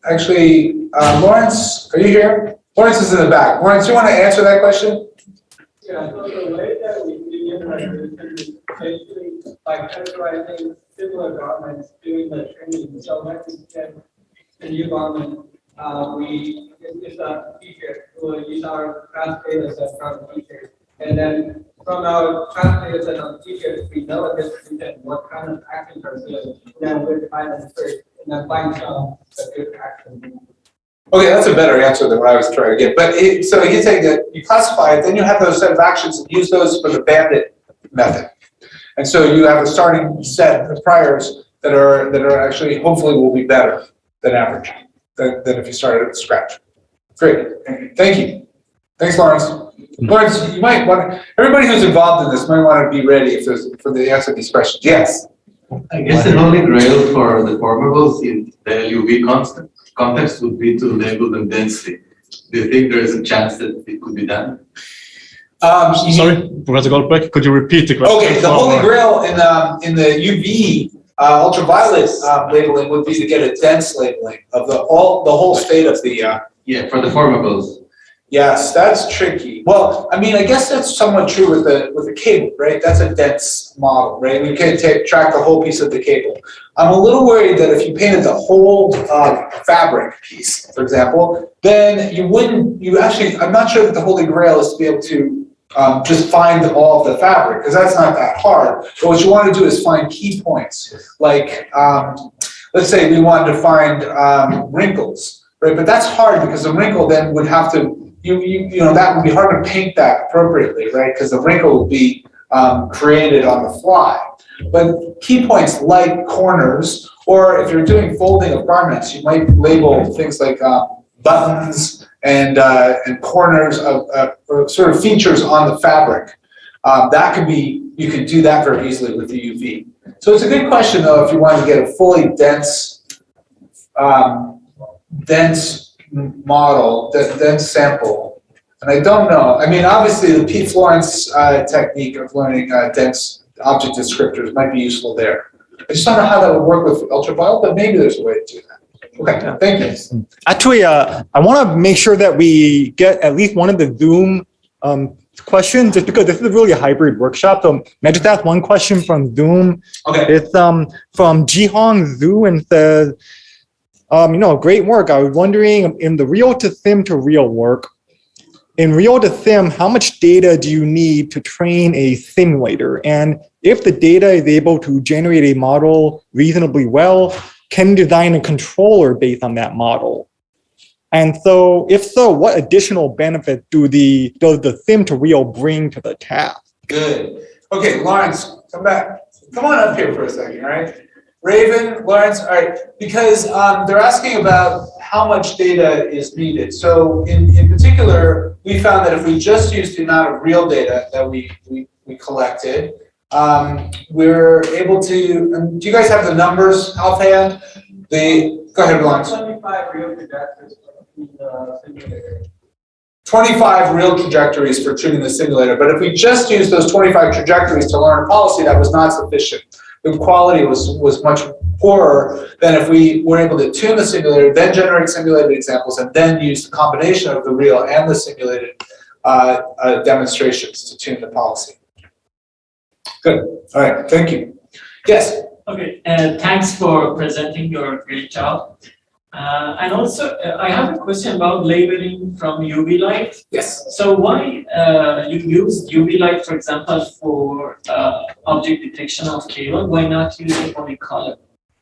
actually, Lawrence, are you here? Lawrence is in the back. Lawrence, you want to answer that question? Yeah, so the way that we do it is basically by categorizing similar garments during the training. So when we get a new garment, we use a t-shirt. We'll use our class data set from the t-shirt. And then from our class data set on t-shirts, we know at this point what kind of actions are good. Then we define them first and then find some good action. Okay, that's a better answer than what I was trying to get. But so you're saying that you classify it, then you have those set of actions and use those for the bandit method. And so you have a starting set of priors that are actually hopefully will be better than average than if you started at scratch. Great, thank you. Thanks, Lawrence. Lawrence, you might want everybody who's involved in this might want to be ready if there's for the answer to these questions. Yes. I guess the holy grail for the formables in the LUV context would be to label them densely. Do you think there is a chance that it could be done? Sorry, Professor Goldberg, could you repeat the question? Okay, the holy grail in the UV ultraviolet labeling would be to get a dense labeling of the whole state of the yeah, for the formables. Yes, that's tricky. Well, I mean, I guess that's somewhat true with the cable, right? That's a dense model, right? We can track the whole piece of the cable. I'm a little worried that if you painted the whole fabric piece, for example, then I'm not sure that the holy grail is to be able to just find all of the fabric, because that's not that hard. But what you want to do is find key points, like let's say we wanted to find wrinkles, right? But that's hard because the wrinkle then would have to that would be hard to paint that appropriately, right? Because the wrinkle would be created on the fly. But key points like corners, or if you're doing folding of garments, you might label things like buttons and corners of sort of features on the fabric. That could be, you could do that very easily with the UV. So it's a good question though if you want to get a fully dense model, dense sample. And I don't know. I mean, obviously the P. Florence technique of learning dense object descriptors might be useful there. I just don't know how that would work with ultraviolet, but maybe there's a way to do that. Okay, thank you. Actually, I want to make sure that we get at least one of the Zoom questions, just because this is really a hybrid workshop. So may I just ask one question from Zoom? Okay. It's from Jihong Zhu and says, great work. I was wondering, in the real to sim to real work, in real to sim, how much data do you need to train a simulator? And if the data is able to generate a model reasonably well, can you design a controller based on that model? And so, if so, what additional benefit does the sim to real bring to the task? Good. Okay, Lawrence, come back. Come on up here for a second, all right? Raven, Lawrence, all right, because they're asking about how much data is needed. So in particular, we found that if we just used the amount of real data that we collected, we're able to, do you guys have the numbers offhand? Go ahead, Lawrence. 25 real trajectories in the simulator. 25 real trajectories for tuning the simulator, but if we just used those 25 trajectories to learn a policy, that was not sufficient. The quality was much poorer than if we were able to tune the simulator, then generate simulated examples, and then use the combination of the real and the simulated demonstrations to tune the policy. Good. All right. Thank you. Yes. Okay. Thanks for presenting your great job. And also, I have a question about labeling from UV light. Yes. So why you use UV light, for example, for object detection of cable? Why not using only color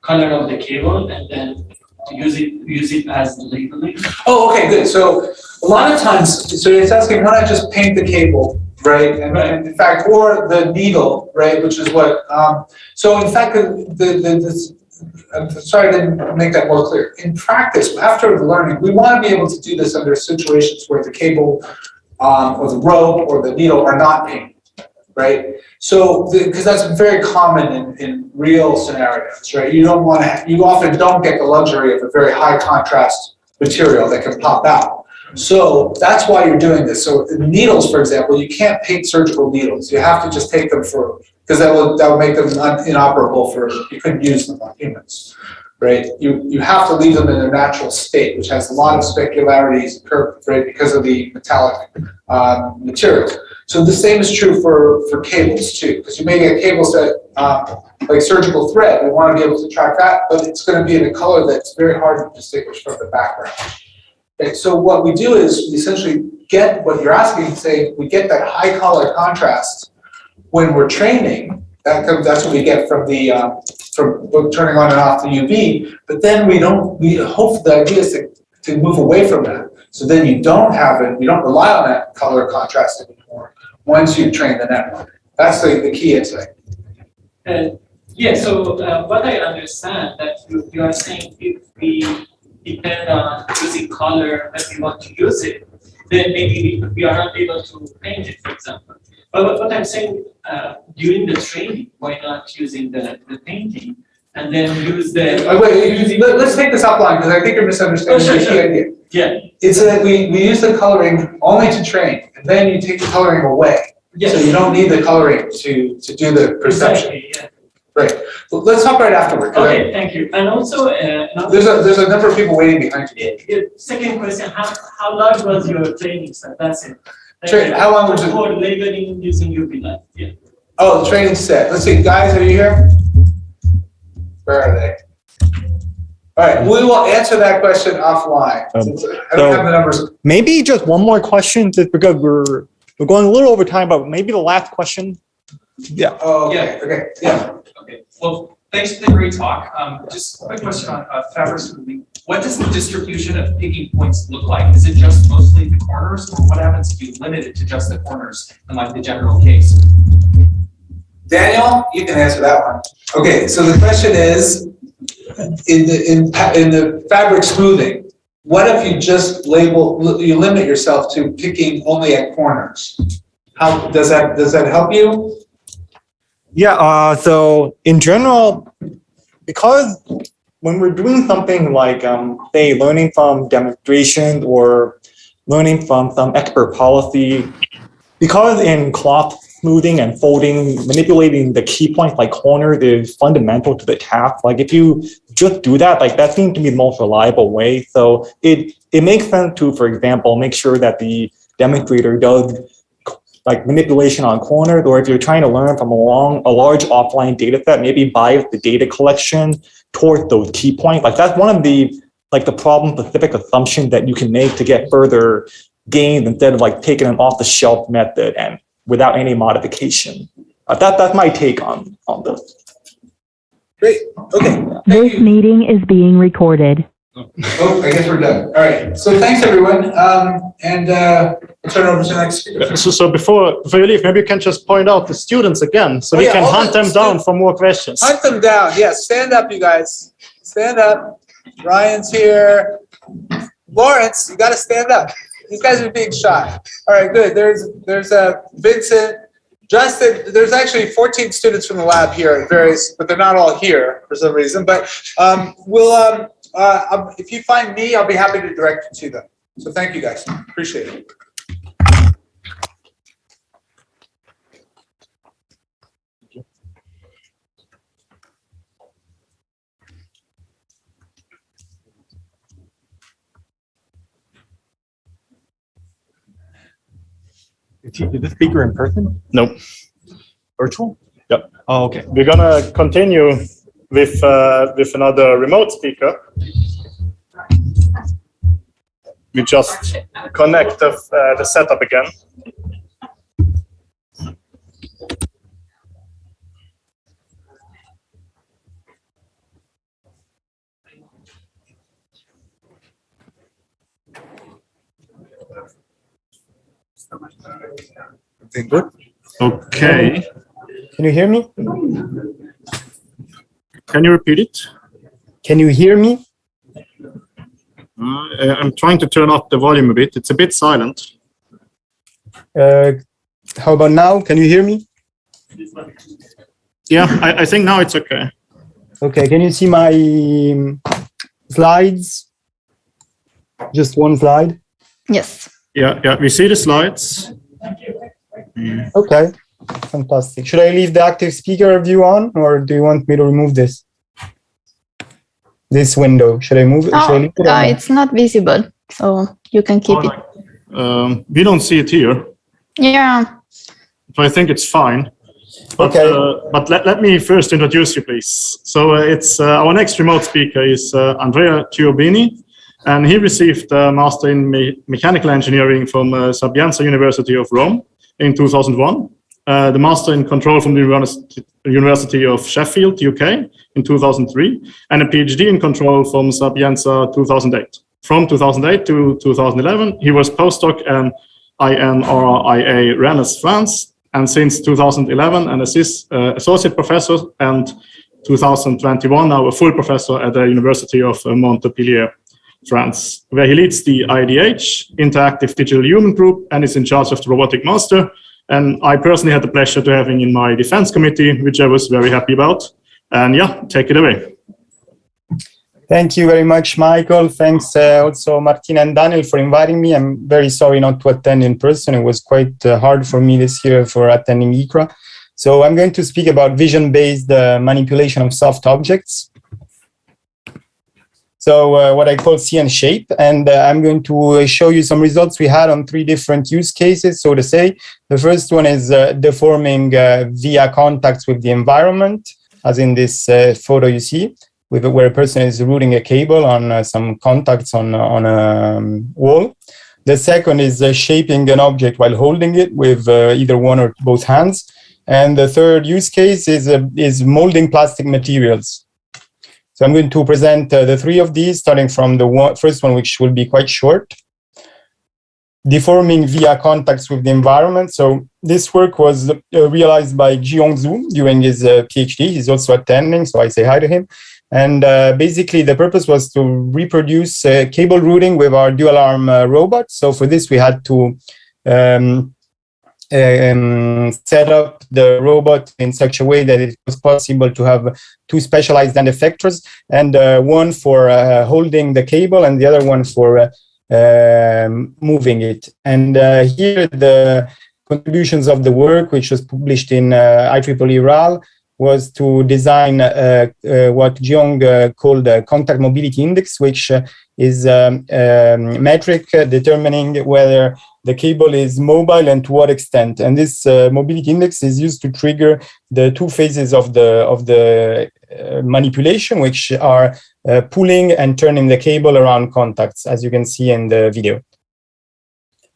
of the cable and then use it as labeling? Oh, okay, good. So a lot of times, so it's asking why not just paint the cable, right? And in fact, or the needle, right? Which is what. So in fact, I'm sorry I didn't make that more clear. In practice, after the learning, we want to be able to do this under situations where the cable or the rope or the needle are not painted, right? So, because that's very common in real scenarios, right? You often don't get the luxury of a very high contrast material that can pop out. So that's why you're doing this. So needles, for example, you can't paint surgical needles. You have to just take them because that will make them inoperable you couldn't use them on humans, right? You have to leave them in their natural state, which has a lot of specularities, right, because of the metallic materials. So the same is true for cables too, because you may get cables that like surgical thread. We want to be able to track that, but it's going to be in a color that's very hard to distinguish from the background. Okay, so what we do is we essentially get what you're asking, say we get that high color contrast when we're training. That's what we get from from turning on and off the UV. But then we hope the idea is to move away from that. So then you don't have it. You don't rely on that color contrast anymore once you've trained the network. That's the key insight. Yeah. So what I understand that you are saying, if we depend on using color that we want to use it, then maybe we are not able to paint it, for example. But what I'm saying, during the training, why not using the painting and then use the... Let's take this offline because I think you're misunderstanding the key idea. Yeah. It's that we use the coloring only to train, and then you take the coloring away. Yes. So you don't need the coloring to do the perception. Exactly, yeah. Right. Well, let's talk right afterward. Okay, thank you. And also, there's a number of people waiting behind you. Second question: how large was your training set? That's it. How long was it? For labeling using UV light. Yeah. Oh, the training set. Let's see, guys, are you here? Where are they? All right, we will answer that question offline. I don't have the numbers. Maybe just one more question, just because we're going a little over time, but maybe the last question. Yeah. Oh, okay. Yeah. Okay. Yeah. Okay. Well, thanks for the great talk. Just a quick question on fabric smoothing. What does the distribution of picking points look like? Is it just mostly the corners, or what happens if you limit it to just the corners in like the general case? Daniel, you can answer that one. Okay. So the question is, in the fabric smoothing, what if you just you limit yourself to picking only at corners? How does that help you? Yeah, so in general, because when we're doing something like, say, learning from demonstrations or learning from some expert policy, because in cloth smoothing and folding, manipulating the key points like corners is fundamental to the task. Like if you just do that, like that seems to be the most reliable way. So it makes sense to, for example, make sure that the demonstrator does like manipulation on corners, or if you're trying to learn from a large offline data set, maybe bias the data collection towards those key points. Like that's one of the problem-specific assumptions that you can make to get further gains instead of like taking an off-the-shelf method and without any modification. That's my take on this. Great. Okay. This meeting is being recorded. Oh, I guess we're done. All right. So thanks, everyone. And we'll turn it over to the next speaker. So before you leave, maybe you can just point out the students again, so we can hunt them down for more questions. Hunt them down. Yes. Stand up, you guys. Stand up. Ryan's here. Lawrence, you got to stand up. These guys are being shy. All right, good. There's Vincent, Justin. There's actually 14 students from the lab here at various, but they're not all here for some reason. But if you find me, I'll be happy to direct you to them. So thank you guys. Appreciate it. Is the speaker in person? Nope. Virtual? Yep. Oh, okay. We're gonna continue with another remote speaker. we just connect the setup again. Everything good? Okay. Can you hear me? Can you repeat it? Can you hear me? I'm trying to turn off the volume a bit. It's a bit silent. How about now? Can you hear me? Yeah, I think now it's okay. Okay, can you see my slides? Just one slide? Yes. Yeah, we see the slides. Okay, fantastic. Should I leave the active speaker view on, or do you want me to remove this? This window, should I move it? Should I leave it on? It's not visible, so you can keep it. We don't see it here. Yeah. So I think it's fine. But, okay. But let me first introduce you, please. So it's our next remote speaker is Andrea Giobini, and he received a master in mechanical engineering from Sapienza University of Rome in 2001, the master in control from the University of Sheffield, UK in 2003, and a PhD in control from Sapienza 2008. From 2008 to 2011, he was postdoc at INRIA Rennes, France, and since 2011, an associate professor, and 2021, now a full professor at the University of Montpellier, France, where he leads the IDH, Interactive Digital Human Group, and is in charge of the robotic master. And I personally had the pleasure to have him in my defense committee, which I was very happy about. And yeah, take it away. Thank you very much, Michael. Thanks also Martina and Daniel for inviting me. I'm very sorry not to attend in person. It was quite hard for me this year for attending ICRA. So I'm going to speak about vision-based manipulation of soft objects. So what I call see and shape, and I'm going to show you some results we had on 3 different use cases, so to say. The first one is deforming via contacts with the environment, as in this photo you see, where a person is routing a cable on some contacts on a wall. The second is shaping an object while holding it with either one or both hands. And the third use case is molding plastic materials. So I'm going to present the 3 of these, starting from the first one, which will be quite short. Deforming via contacts with the environment. So this work was realized by Jiong Zhu during his PhD. He's also attending, so I say hi to him. And basically, the purpose was to reproduce cable routing with our dual arm robot. So for this, we had to set up the robot in such a way that it was possible to have 2 specialized end effectors, and one for holding the cable and the other one for moving it. And here the contributions of the work, which was published in IEEE RAL, was to design what Jiong called a contact mobility index, which is a metric determining whether the cable is mobile and to what extent. And this mobility index is used to trigger the 2 phases of the manipulation, which are pulling and turning the cable around contacts, as you can see in the video.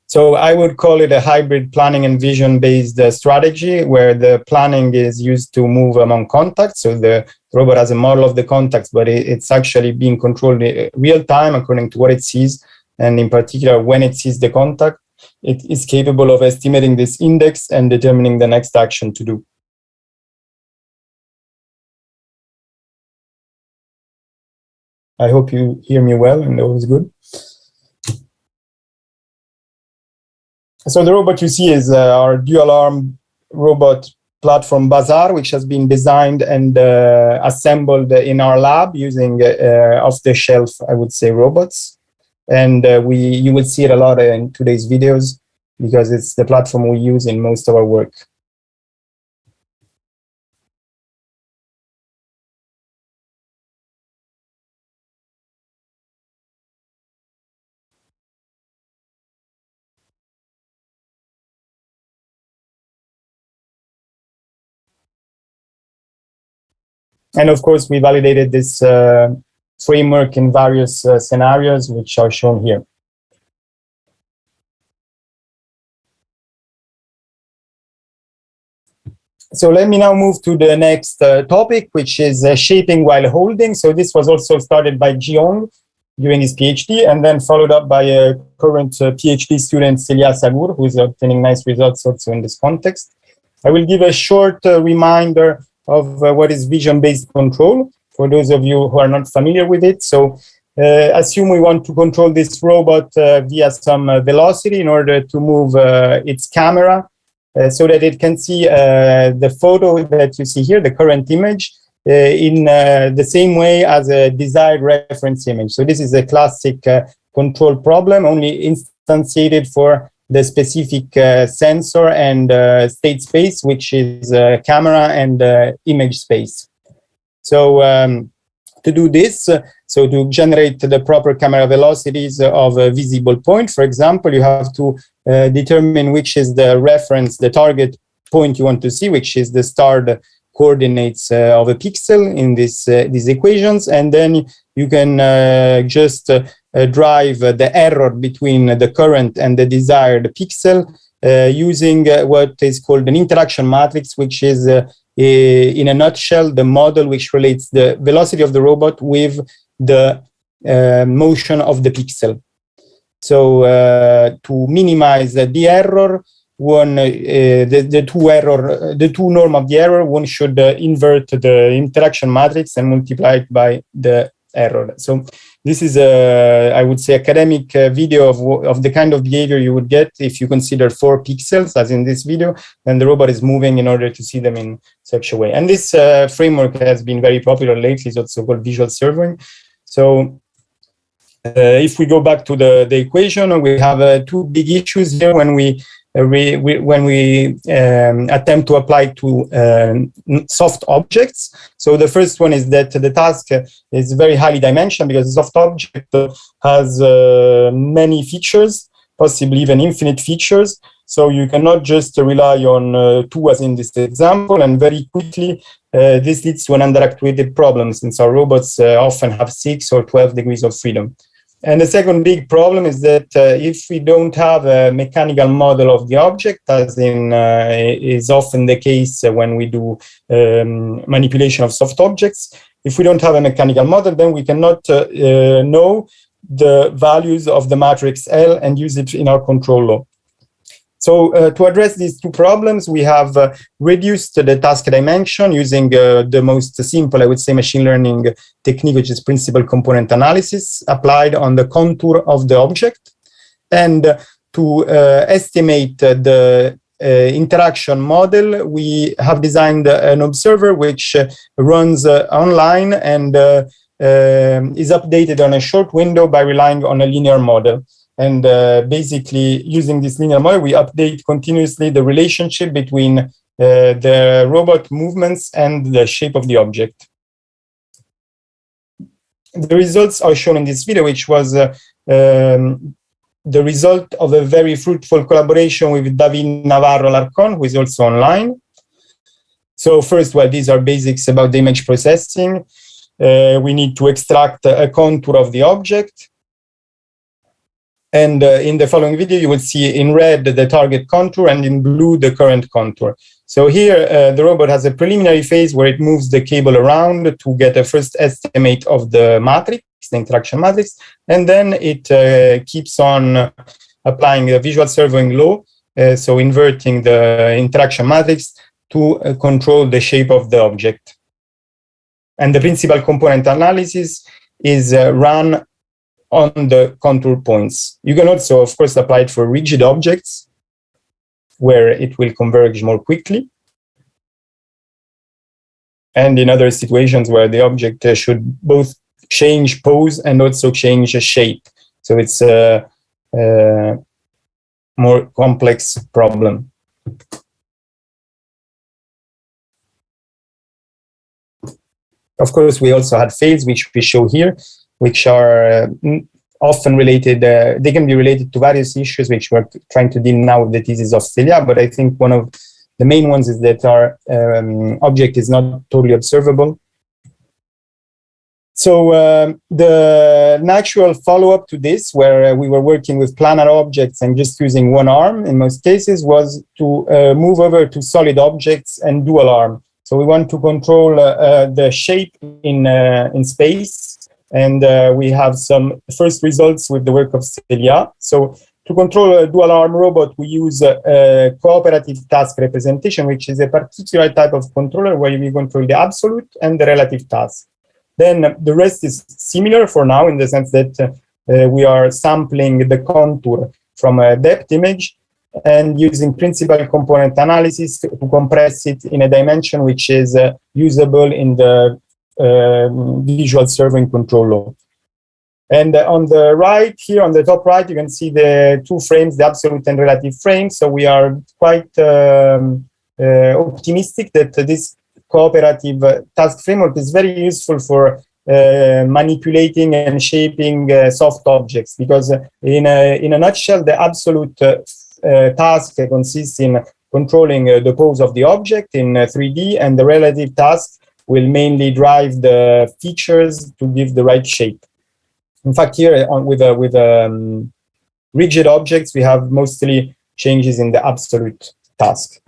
So I would call it a hybrid planning and vision-based strategy, where the planning is used to move among contacts. So the robot has a model of the contacts, but it's actually being controlled in real time according to what it sees. And in particular, when it sees the contact, it is capable of estimating this index and determining the next action to do. I hope you hear me well and that was good. So the robot you see is our dual arm robot platform Bazaar, which has been designed and assembled in our lab using off-the-shelf, I would say, robots. And you will see it a lot in today's videos because it's the platform we use in most of our work. And of course, we validated this framework in various scenarios, which are shown here. So let me now move to the next topic, which is shaping while holding. So this was also started by Jiong during his PhD, and then followed up by a current PhD student, Celia Sagur, who is obtaining nice results also in this context. I will give a short reminder of what is vision-based control, for those of you who are not familiar with it. So assume we want to control this robot via some velocity in order to move its camera so that it can see the photo that you see here, the current image, in the same way as a desired reference image. So this is a classic control problem, only instantiated for the specific sensor and state space, which is camera and image space. So to do this, so to generate the proper camera velocities of a visible point, for example, you have to determine which is the reference, the target point you want to see, which is the starred coordinates of a pixel in these equations, and then you can just drive the error between the current and the desired pixel using what is called an interaction matrix, which is in a nutshell the model which relates the velocity of the robot with the motion of the pixel. So to minimize the error, the two norm of the error, one should invert the interaction matrix and multiply it by the error. So this is I would say, academic video of the kind of behavior you would get if you consider 4 pixels, as in this video, and the robot is moving in order to see them in such a way. And this framework has been very popular lately. It's also called visual servoing. So if we go back to the equation, we have 2 big issues here when we attempt to apply to soft objects. So the first one is that the task is very highly dimensional, because the soft object has many features, possibly even infinite features. So you cannot just rely on 2, as in this example, and very quickly this leads to an underactuated problem, since our robots often have 6 or 12 degrees of freedom. And the second big problem is that if we don't have a mechanical model of the object, as in is often the case when we do manipulation of soft objects, if we don't have a mechanical model, then we cannot know the values of the matrix L and use it in our control law. So to address these 2 problems, we have reduced the task dimension using the most simple, I would say, machine learning technique, which is principal component analysis, applied on the contour of the object. And to estimate the interaction model, we have designed an observer which runs online and is updated on a short window by relying on a linear model. And basically, using this linear model, we update continuously the relationship between the robot movements and the shape of the object. The results are shown in this video, which was the result of a very fruitful collaboration with David Navarro Larcon, who is also online. So first, well, these are basics about the image processing. We need to extract a contour of the object. And in the following video, you will see in red the target contour and in blue the current contour. So here, the robot has a preliminary phase where it moves the cable around to get a first estimate of the matrix, the interaction matrix, and then it keeps on applying the visual servoing law, so inverting the interaction matrix to control the shape of the object. And the principal component analysis is run on the contour points. You can also, of course, apply it for rigid objects, where it will converge more quickly. And in other situations where the object should both change pose and also change shape. So it's a more complex problem. Of course, we also had fails, which we show here, which are often related, they can be related to various issues, which we're trying to deal now with the thesis of Celia, but I think one of the main ones is that our object is not totally observable. So the natural follow-up to this, where we were working with planar objects and just using one arm in most cases, was to move over to solid objects and dual arm. So we want to control the shape in space, and we have some first results with the work of Celia. So to control a dual arm robot, we use a cooperative task representation, which is a particular type of controller where we control the absolute and the relative task. Then the rest is similar for now in the sense that we are sampling the contour from a depth image and using principal component analysis to compress it in a dimension which is usable in the visual servo and control law. And on the right here, on the top right, you can see the two frames, the absolute and relative frames. So we are quite optimistic that this cooperative task framework is very useful for manipulating and shaping soft objects, because in a nutshell, the absolute task consists in controlling the pose of the object in 3D, and the relative task will mainly drive the features to give the right shape. In fact, here with rigid objects, we have mostly changes in the absolute task.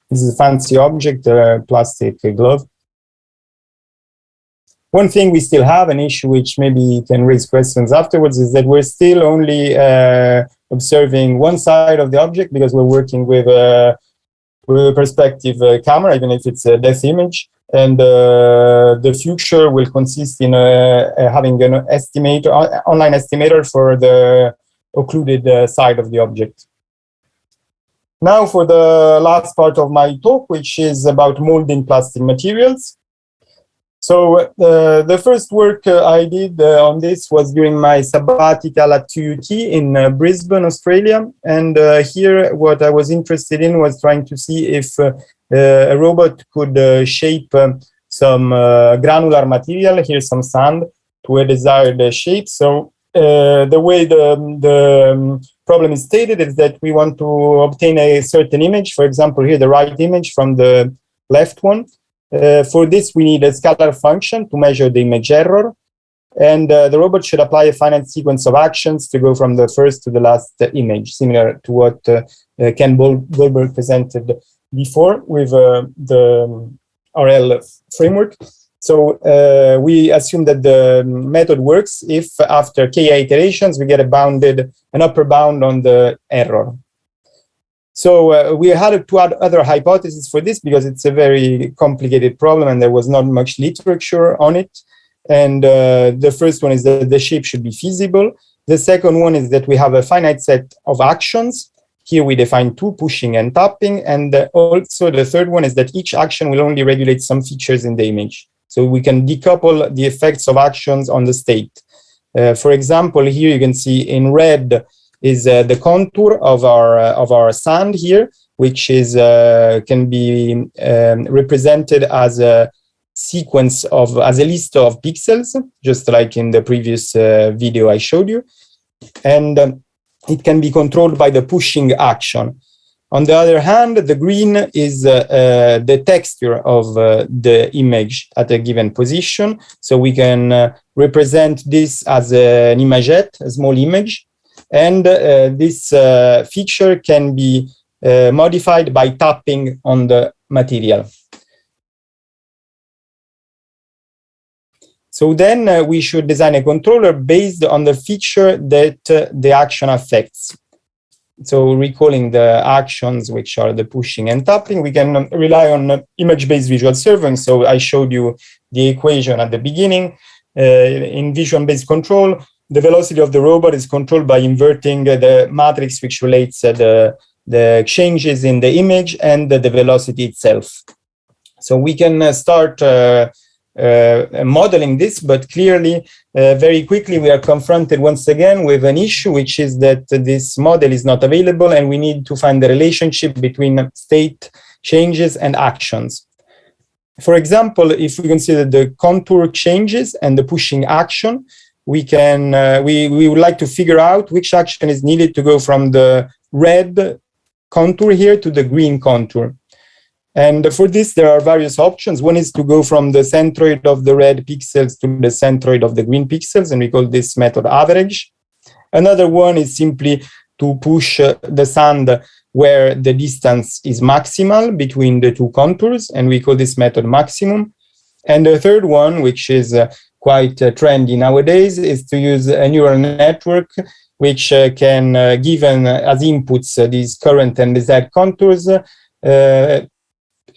This is a fancy object, a plastic glove. One thing we still have, an issue which maybe can raise questions afterwards, is that we're still only observing one side of the object because we're working with a perspective camera, even if it's a depth image. And the future will consist in having an estimator, online estimator for the occluded side of the object. Now for the last part of my talk, which is about molding plastic materials. So the first work I did on this was during my sabbatical at QUT in Brisbane, Australia. And here what I was interested in was trying to see if a robot could shape some granular material, here's some sand, to a desired shape. So the way the problem is stated is that we want to obtain a certain image, for example, here the right image from the left one. For this, we need a scalar function to measure the image error. And the robot should apply a finite sequence of actions to go from the first to the last image, similar to what Ken Goldberg presented before with the RL framework. So we assume that the method works if after ki iterations, we get an upper bound on the error. So we had to add other hypotheses for this because it's a very complicated problem and there was not much literature on it. And the first one is that the shape should be feasible. The second one is that we have a finite set of actions. Here we define two, pushing and tapping. And also the third one is that each action will only regulate some features in the image. So we can decouple the effects of actions on the state. For example, here you can see in red is the contour of our sand here, which is can be represented as a sequence of, as a list of pixels, just like in the previous video I showed you. And it can be controlled by the pushing action. On the other hand, the green is the texture of the image at a given position. So we can represent this as an imagette, a small image. And this feature can be modified by tapping on the material. So then we should design a controller based on the feature that the action affects. So recalling the actions, which are the pushing and tapping, we can rely on image-based visual servoing. So I showed you the equation at the beginning. In vision-based control, the velocity of the robot is controlled by inverting the matrix which relates the changes in the image and the velocity itself. So we can start modeling this, but clearly, very quickly, we are confronted once again with an issue, which is that this model is not available and we need to find the relationship between state changes and actions. For example, if we consider the contour changes and the pushing action, we can we would like to figure out which action is needed to go from the red contour here to the green contour. And for this, there are various options. One is to go from the centroid of the red pixels to the centroid of the green pixels, and we call this method average. Another one is simply to push the sand where the distance is maximal between the two contours, and we call this method maximum. And the third one, which is quite trendy nowadays, is to use a neural network which can, given as inputs these current and desired contours,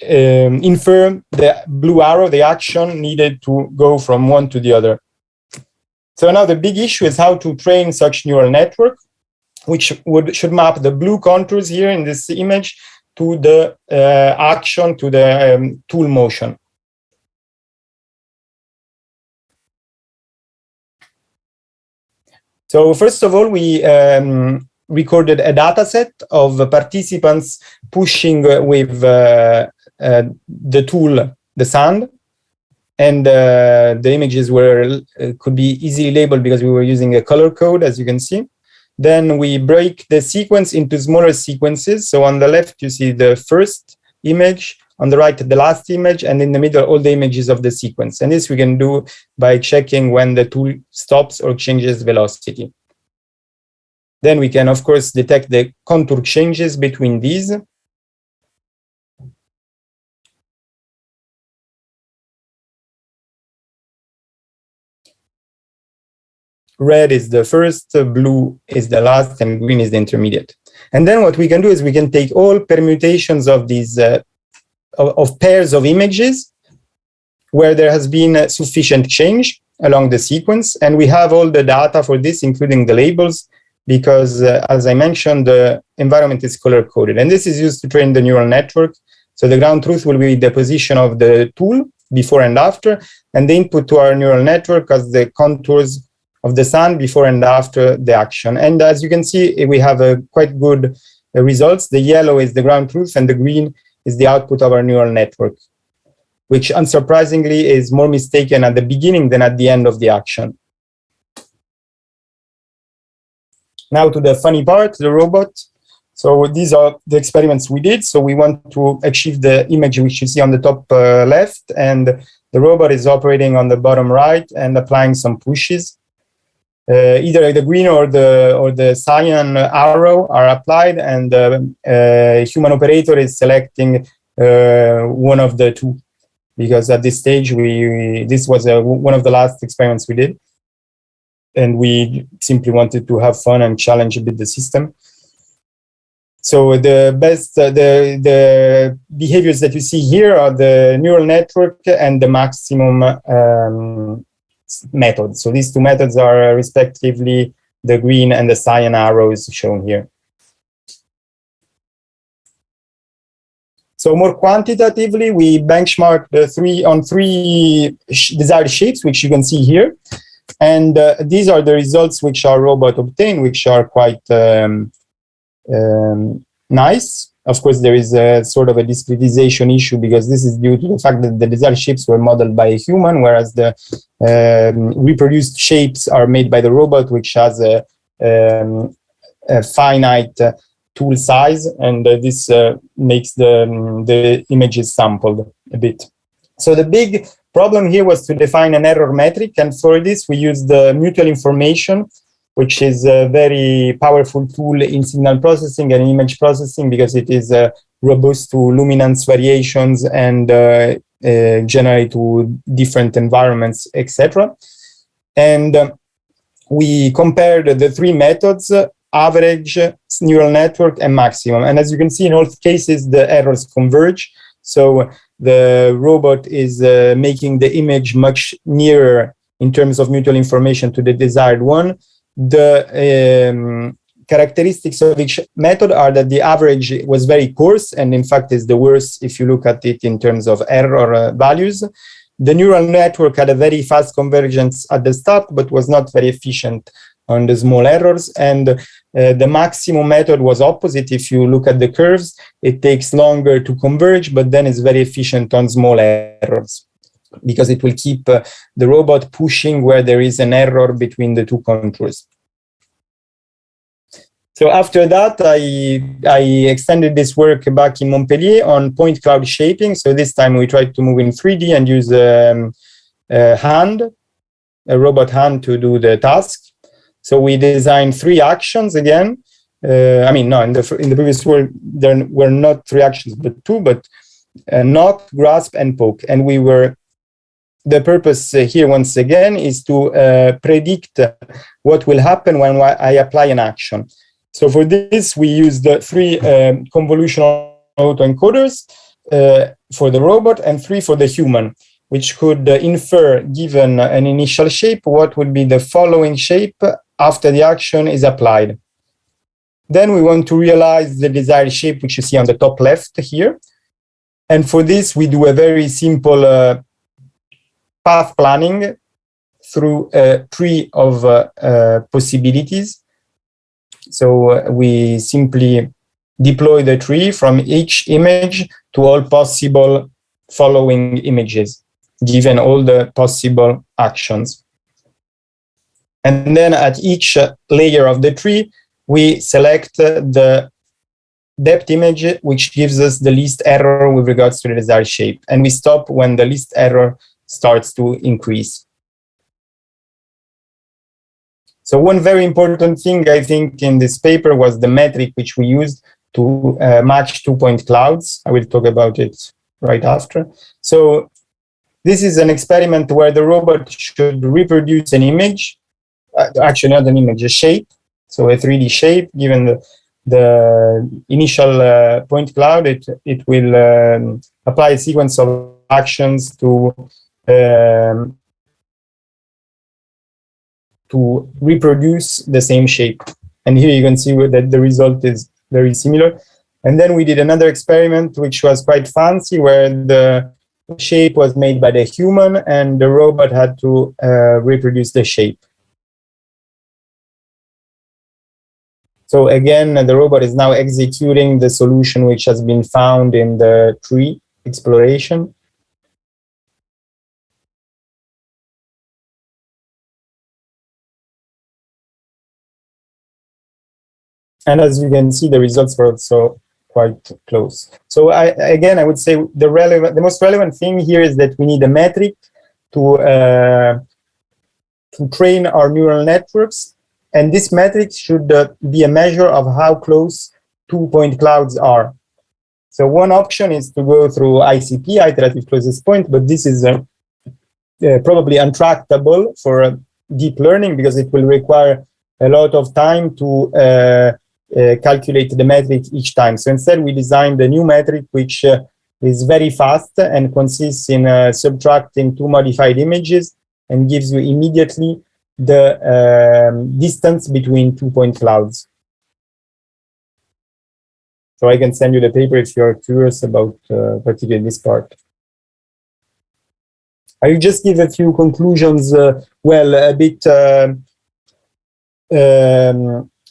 infer the blue arrow, the action needed to go from one to the other. So now the big issue is how to train such neural network, which should map the blue contours here in this image to the action, to the tool motion. So first of all, we recorded a data set of participants pushing with the tool, the sand, and the images could be easily labeled because we were using a color code, as you can see. Then we break the sequence into smaller sequences. So on the left, you see the first image, on the right, the last image, and in the middle, all the images of the sequence. And this we can do by checking when the tool stops or changes velocity. Then we can, of course, detect the contour changes between these. Red is the first, blue is the last, and green is the intermediate. And then what we can do is we can take all permutations of these of pairs of images where there has been sufficient change along the sequence, and we have all the data for this, including the labels, because as I mentioned, the environment is color coded, and this is used to train the neural network. So the ground truth will be the position of the tool before and after, and the input to our neural network as the contours of the sun before and after the action. And as you can see, we have quite good results. The yellow is the ground truth, and the green is the output of our neural network, which unsurprisingly is more mistaken at the beginning than at the end of the action. Now to the funny part, the robot. So these are the experiments we did. So we want to achieve the image which you see on the top left, and the robot is operating on the bottom right and applying some pushes. Either the green or the cyan arrow are applied, and the human operator is selecting one of the two, because at this stage this was one of the last experiments we did, and we simply wanted to have fun and challenge a bit the system. So the best the behaviors that you see here are the neural network and the maximum method. So these two methods are respectively the green and the cyan arrows shown here. So more quantitatively, we benchmarked three desired shapes, which you can see here. And these are the results which our robot obtained, which are quite nice. Of course, there is a sort of a discretization issue, because this is due to the fact that the desired shapes were modeled by a human, whereas the reproduced shapes are made by the robot, which has a finite tool size, and this makes the images sampled a bit. So the big problem here was to define an error metric, and for this we used the mutual information, which is a very powerful tool in signal processing and image processing, because it is robust to luminance variations and generally to different environments, etc. And we compared the three methods: average, neural network, and maximum. And as you can see, in all cases, the errors converge. So the robot is making the image much nearer in terms of mutual information to the desired one. The characteristics of each method are that the average was very coarse, and in fact is the worst if you look at it in terms of error values. The neural network had a very fast convergence at the start, but was not very efficient on the small errors. And the maximum method was opposite. If you look at the curves, it takes longer to converge, but then it's very efficient on small errors, because it will keep the robot pushing where there is an error between the two contours. So after that, I extended this work back in Montpellier on point cloud shaping. So this time we tried to move in 3D and use a robot hand to do the task. So we designed 3 actions again. I mean, no, in the previous work, there were not 3 actions, but 2, but knock, grasp, and poke. And the purpose here, once again, is to predict what will happen when I apply an action. So for this, we used 3 convolutional autoencoders for the robot and 3 for the human, which could infer, given an initial shape, what would be the following shape after the action is applied. Then we want to realize the desired shape, which you see on the top left here. And for this, we do a very simple path planning through a tree of possibilities. So we simply deploy the tree from each image to all possible following images, given all the possible actions. And then at each layer of the tree, we select the depth image, which gives us the least error with regards to the desired shape. And we stop when the least error starts to increase. So one very important thing, I think, in this paper was the metric which we used to match 2-point clouds. I will talk about it right after. So this is an experiment where the robot should reproduce an image, actually not an image, a shape. So a 3D shape, given the initial point cloud, it will apply a sequence of actions to reproduce the same shape. And here you can see that the result is very similar. And then we did another experiment, which was quite fancy, where the shape was made by the human and the robot had to reproduce the shape. So again, the robot is now executing the solution which has been found in the tree exploration. And as you can see, the results were also quite close. So again, I would say the most relevant thing here is that we need a metric to train our neural networks. And this metric should be a measure of how close 2-point clouds are. So one option is to go through ICP, iterative closest point, but this is probably untractable for deep learning because it will require a lot of time to calculate the metric each time. So instead, we designed a new metric which is very fast and consists in subtracting 2 modified images and gives you immediately the distance between 2-point clouds. So I can send you the paper if you're curious about particularly this part. I will just give a few conclusions, well, a bit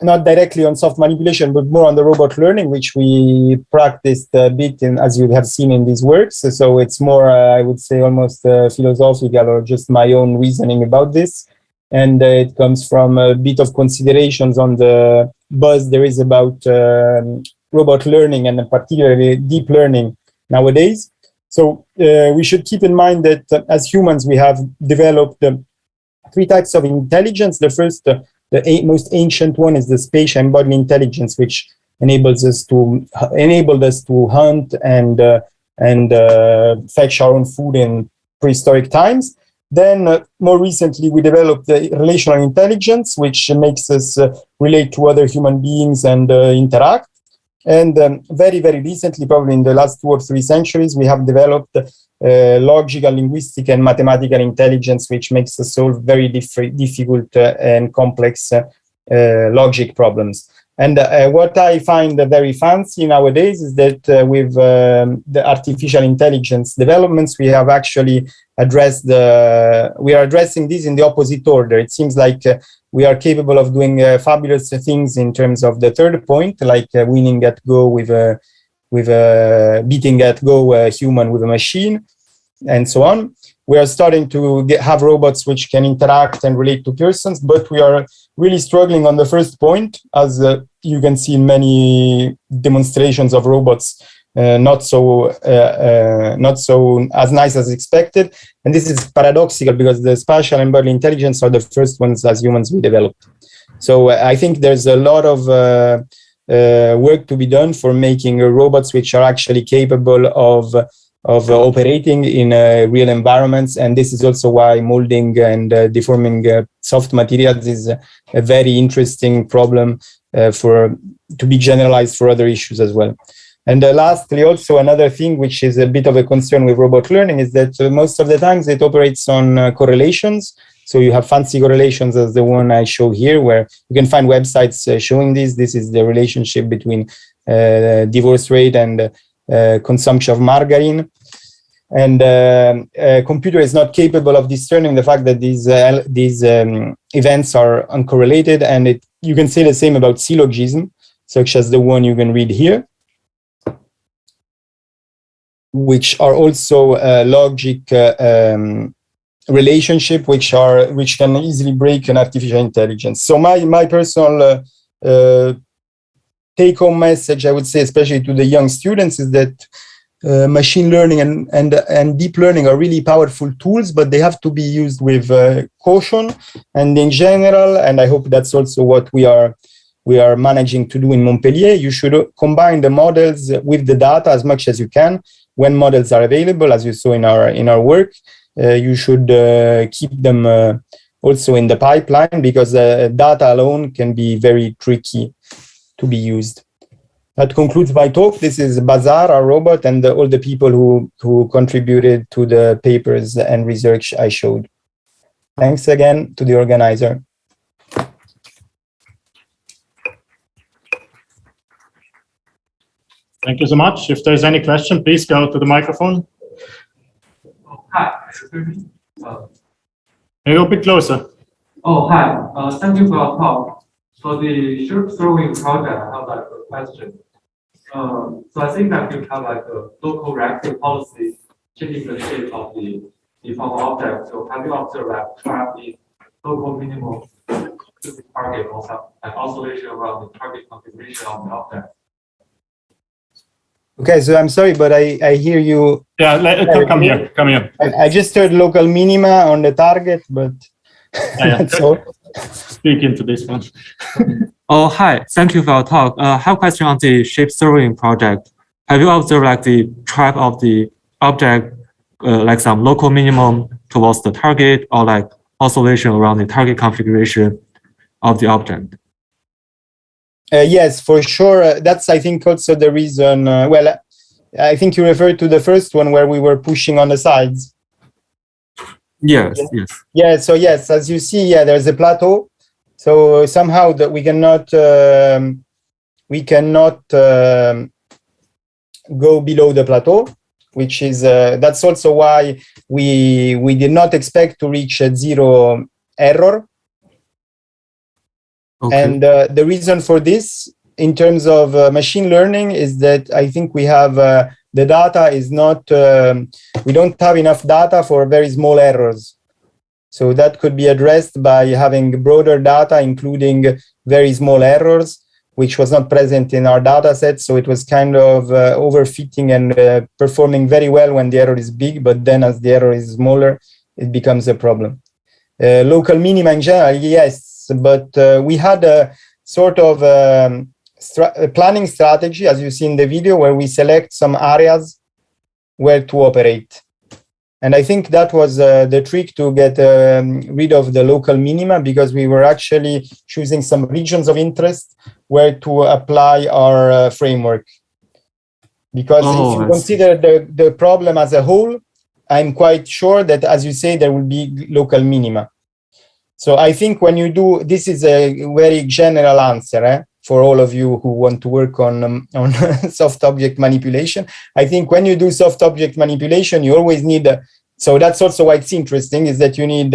not directly on soft manipulation, but more on the robot learning, which we practiced a bit in, as you have seen in these works. So it's more, I would say, almost philosophical or just my own reasoning about this. And it comes from a bit of considerations on the buzz there is about robot learning and particularly deep learning nowadays. So we should keep in mind that as humans, we have developed 3 types of intelligence. The first, the most ancient one is the spatial embodied intelligence, which enabled us to hunt and fetch our own food in prehistoric times. Then more recently, we developed the relational intelligence, which makes us relate to other human beings and interact. And very, very recently, probably in the last 2 or 3 centuries, we have developed logical, linguistic, and mathematical intelligence, which makes us solve very difficult and complex logic problems. And what I find very fancy nowadays is that with the artificial intelligence developments, we have actually addressed we are addressing this in the opposite order. It seems like we are capable of doing fabulous things in terms of the third point, like winning at Go beating at Go a human with a machine, and so on. we are starting to have robots which can interact and relate to persons, but we are really struggling on the first point, as you can see in many demonstrations of robots, not so as nice as expected. And this is paradoxical because the spatial and bodily intelligence are the first ones as humans we developed. So I think there's a lot of work to be done for making robots which are actually capable of operating in real environments. And this is also why molding and deforming soft materials is a very interesting problem to be generalized for other issues as well. And lastly, also another thing which is a bit of a concern with robot learning is that most of the times it operates on correlations. So you have fancy correlations as the one I show here, where you can find websites showing this. This is the relationship between divorce rate and consumption of margarine. And a computer is not capable of discerning the fact that these events are uncorrelated. And you can say the same about syllogism, such as the one you can read here, which are also logic relationship which can easily break an artificial intelligence. So my personal take-home message, I would say, especially to the young students, is that machine learning and deep learning are really powerful tools, but they have to be used with caution. And in general, and I hope that's also what we are managing to do in Montpellier, you should combine the models with the data as much as you can. When models are available, as you saw in our work, you should keep them also in the pipeline, because data alone can be very tricky to be used. That concludes my talk. This is Bazar, our robot, and all the people who contributed to the papers and research I showed. Thanks again to the organizer. Thank you so much. If there's any question, please go to the microphone. Hi. Maybe a bit closer. Oh, hi. Thank you for your talk. For the shape throwing project, I have like a question. So I think that you have like a local reactive policy changing the shape of the deformed object. So have you observed that trap the local minimum to the target, also like oscillation around the target configuration of the object? Okay, so I'm sorry, but I hear you. Yeah, come here. I just heard local minima on the target, but that's all. Speak into this one. Oh, hi. Thank you for your talk. I have a question on the shape throwing project. Have you observed like the track of the object, like some local minimum towards the target, or like oscillation around the target configuration of the object? Yes, for sure. That's, I think, also the reason. Well, I think you referred to the first one where we were pushing on the sides. Yes. Yeah, so yes, as you see, yeah, there's a plateau. So somehow that we cannot go below the plateau, which is that's also why we did not expect to reach a zero error. Okay. And the reason for this, in terms of machine learning, is that I think we have the data is not, we don't have enough data for very small errors. So that could be addressed by having broader data, including very small errors, which was not present in our data set. So it was kind of overfitting and performing very well when the error is big, but then as the error is smaller, it becomes a problem. Local minima in general, yes. But we had a sort of planning strategy, as you see in the video, where we select some areas where to operate. And I think that was the trick to get rid of the local minima, because we were actually choosing some regions of interest where to apply our framework. Because if you consider the problem as a whole, I'm quite sure that, as you say, there will be local minima. So I think when you do, this is a very general answer for all of you who want to work on soft object manipulation. I think when you do soft object manipulation, you always need, so that's also why it's interesting, is that you need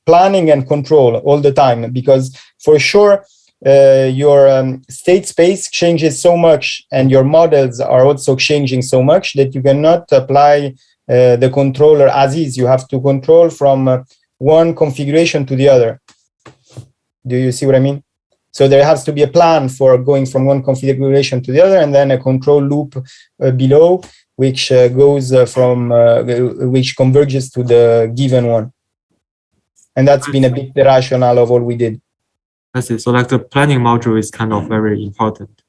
planning and control all the time, because for sure your state space changes so much and your models are also changing so much that you cannot apply the controller as is. You have to control from one configuration to the other. Do you see what I mean? So there has to be a plan for going from one configuration to the other, and then a control loop below, which goes which converges to the given one. And that's been a bit the rationale of all we did. I see. So like the planning module is kind of very important.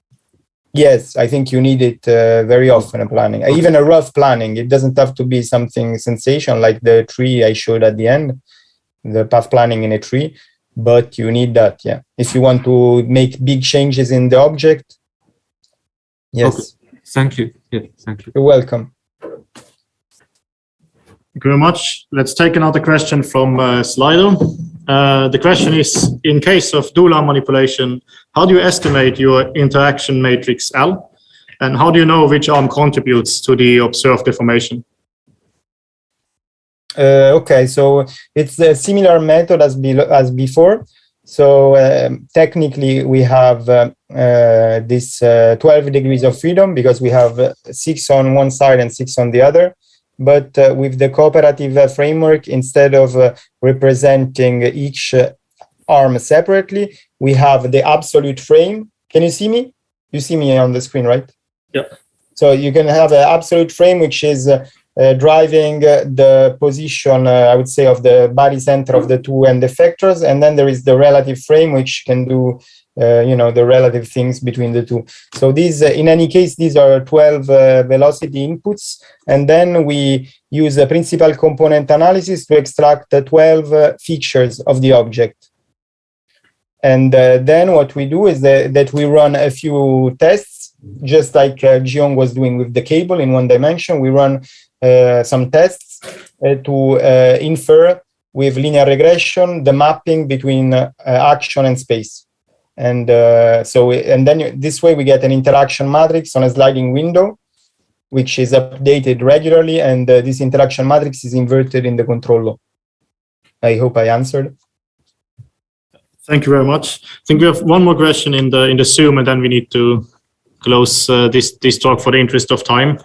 Yes, I think you need it very often in planning. Even a rough planning, it doesn't have to be something sensational like the tree I showed at the end, the path planning in a tree. But you need that, yeah. If you want to make big changes in the object, yes. Okay. Thank you. Yeah, thank you. You're welcome. Thank you very much. Let's take another question from Slido. The question is, in case of dual arm manipulation, how do you estimate your interaction matrix L? And how do you know which arm contributes to the observed deformation? Okay, so it's a similar method as before. So technically we have this 12 degrees of freedom because we have 6 on one side and 6 on the other. But with the cooperative framework, instead of representing each arm separately, we have the absolute frame. Can you see me? You see me on the screen, right? Yeah. So you can have an absolute frame, which is driving the position, I would say, of the body center of the two end effectors. And then there is the relative frame, which can do, the relative things between the two. So these, in any case, these are 12 velocity inputs. And then we use a principal component analysis to extract the 12 features of the object. And then what we do is that we run a few tests, just like Jiong was doing with the cable in one dimension. We run some tests to infer with linear regression the mapping between action and space. And then this way we get an interaction matrix on a sliding window, which is updated regularly, and this interaction matrix is inverted in the control law. I hope I answered. Thank you very much. I think we have one more question in the Zoom, and then we need to close this talk for the interest of time.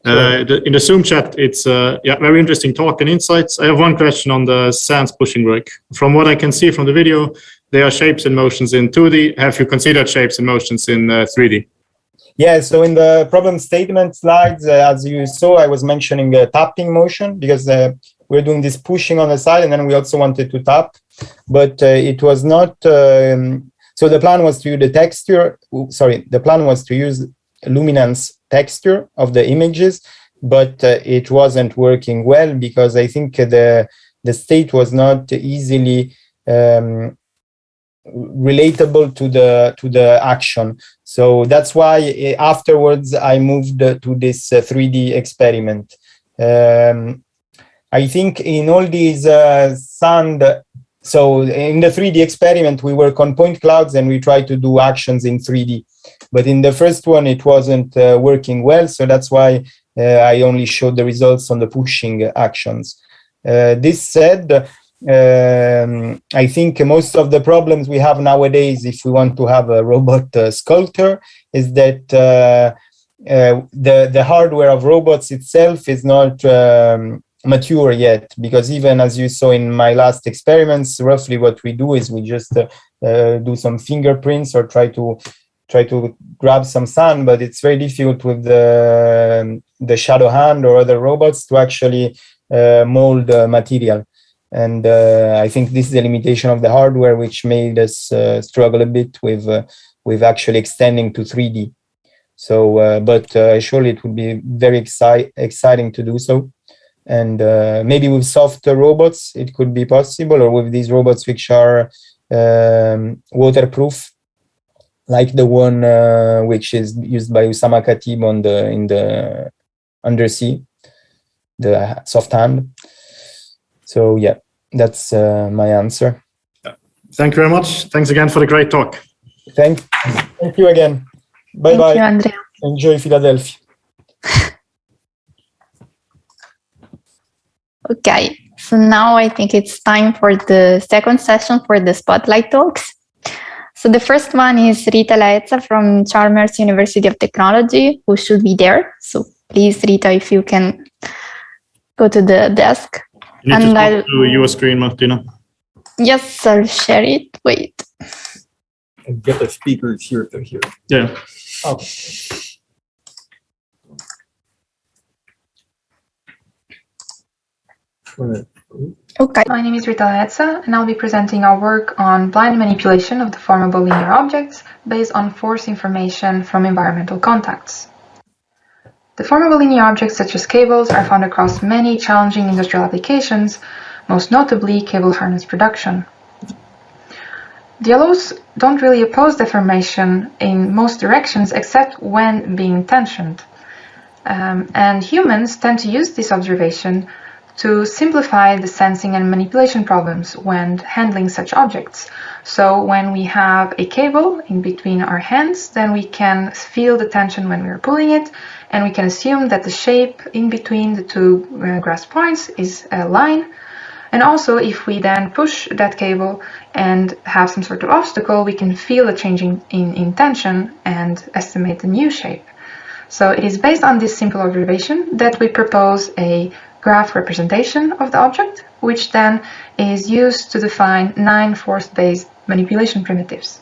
In the Zoom chat, it's very interesting talk and insights. I have one question on the SANS pushing work. From what I can see from the video, there are shapes and motions in 2D. Have you considered shapes and motions in 3D? Yeah, so in the problem statement slides, as you saw, I was mentioning tapping motion because we're doing this pushing on the side, and then we also wanted to tap, but it was not. So the plan was to use the texture. The plan was to use luminance texture of the images, but it wasn't working well because I think the state was not easily relatable to the action. So that's why afterwards I moved to this 3D experiment. I think in all these so in the 3D experiment, we work on point clouds and we try to do actions in 3D. But in the first one, it wasn't working well. So that's why I only showed the results on the pushing actions. This said, I think most of the problems we have nowadays, if we want to have a robot sculptor, is that the hardware of robots itself is not mature yet, because even as you saw in my last experiments, roughly what we do is we just do some fingerprints or try to grab some sand, but it's very difficult with the shadow hand or other robots to actually mold material. And I think this is the limitation of the hardware, which made us struggle a bit with actually extending to 3D. So, but surely it would be very exciting to do so. And maybe with softer robots, it could be possible, or with these robots which are waterproof, like the one which is used by Usama Khatib in the undersea, the soft hand. So yeah, that's my answer. Thank you very much. Thanks again for the great talk. Thank you again. Bye bye. Thank you, Andrea. Enjoy Philadelphia. Okay, so now I think it's time for the second session for the spotlight talks. So the first one is Rita Laezza from Chalmers University of Technology, who should be there. So please, Rita, if you can go to the desk. You need And to I'll, swap to your screen, Martina. yes, I'll share it. Wait. And get the speakers here to here. Yeah. Okay. Okay. My name is Rita Hetza, and I'll be presenting our work on blind manipulation of deformable linear objects based on force information from environmental contacts. Deformable linear objects such as cables are found across many challenging industrial applications, most notably cable harness production. The alloys don't really oppose deformation in most directions except when being tensioned. And humans tend to use this observation to simplify the sensing and manipulation problems when handling such objects. So when we have a cable in between our hands, then we can feel the tension when we're pulling it, and we can assume that the shape in between the two grasp points is a line. And also, if we then push that cable and have some sort of obstacle, we can feel a change in tension and estimate the new shape. So it is based on this simple observation that we propose a graph representation of the object, which then is used to define 9 force-based manipulation primitives.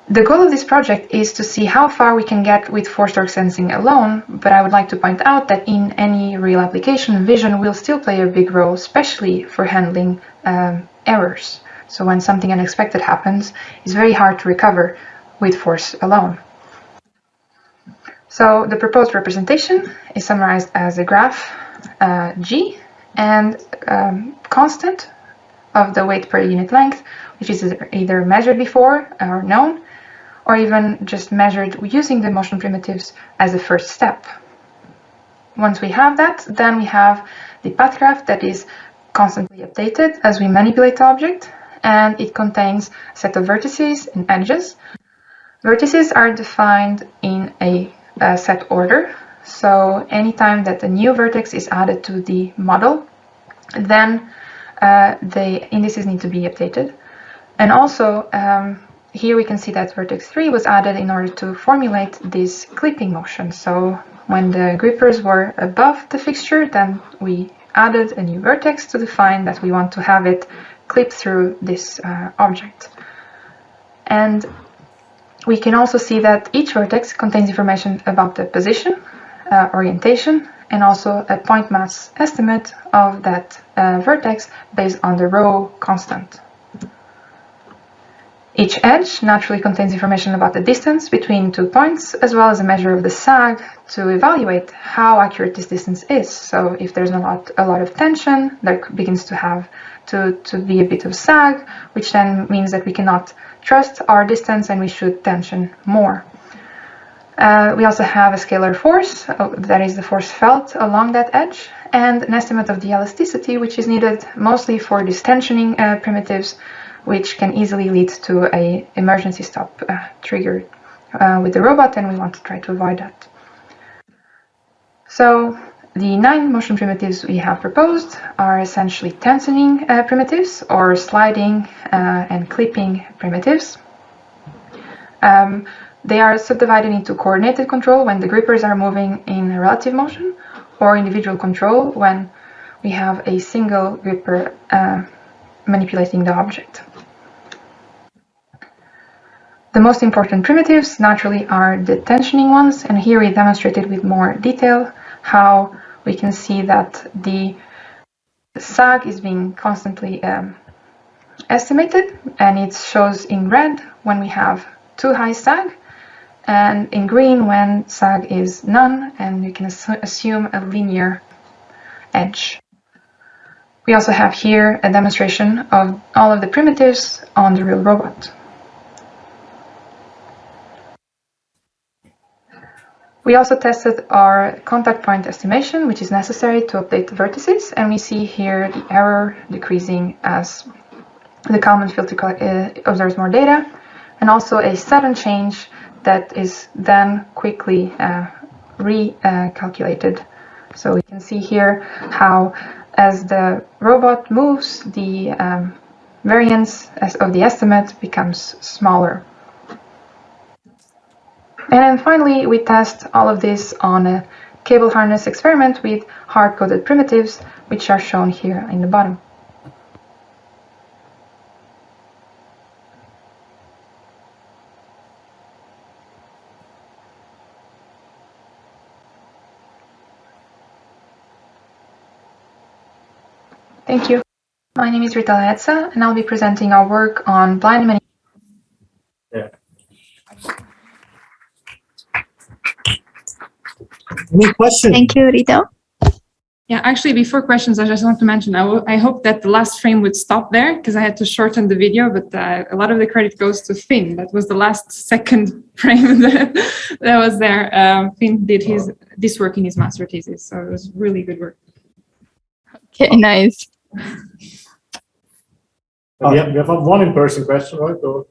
The goal of this project is to see how far we can get with force-torque sensing alone, but I would like to point out that in any real application, vision will still play a big role, especially for handling errors. So when something unexpected happens, it's very hard to recover with force alone. So the proposed representation is summarized as a graph G and constant of the weight per unit length, which is either measured before or known, or even just measured using the motion primitives as a first step. Once we have that, then we have the path graph that is constantly updated as we manipulate the object, and it contains a set of vertices and edges. Vertices are defined in a set order, so anytime that a new vertex is added to the model, then the indices need to be updated. And also here we can see that vertex 3 was added in order to formulate this clipping motion. So when the grippers were above the fixture, then we added a new vertex to define that we want to have it clip through this object. And we can also see that each vertex contains information about the position, orientation, and also a point mass estimate of that vertex based on the rho constant. Each edge naturally contains information about the distance between 2 points, as well as a measure of the sag to evaluate how accurate this distance is. So if there's a lot of tension, there begins to be a bit of sag, which then means that we cannot trust our distance and we should tension more. We also have a scalar force, that is the force felt along that edge, and an estimate of the elasticity, which is needed mostly for these tensioning primitives, which can easily lead to an emergency stop triggered with the robot, and we want to try to avoid that. So the 9 motion primitives we have proposed are essentially tensioning primitives or sliding and clipping primitives. They are subdivided into coordinated control when the grippers are moving in a relative motion, or individual control when we have a single gripper manipulating the object. The most important primitives naturally are the tensioning ones, and here we demonstrated with more detail how we can see that the sag is being constantly estimated, and it shows in red when we have too high sag, and in green when sag is none, and you can assume a linear edge. We also have here a demonstration of all of the primitives on the real robot. We also tested our contact point estimation, which is necessary to update the vertices, and we see here the error decreasing as the Kalman filter observes more data, and also a sudden change that is then quickly recalculated. So we can see here how as the robot moves, the variance of the estimate becomes smaller. And then finally, we test all of this on a cable harness experiment with hard-coded primitives, which are shown here in the bottom. Thank you. My name is Rita Laetza, and I'll be presenting our work on blind manipulation. Yeah. Any questions? Thank you, Rita. Yeah, actually, before questions, I just want to mention, I hope that the last frame would stop there because I had to shorten the video, but a lot of the credit goes to Finn. That was the last second frame that was there. Finn did this work in his master thesis, so it was really good work. Okay, nice. Yeah, we have one in-person question, right? Or,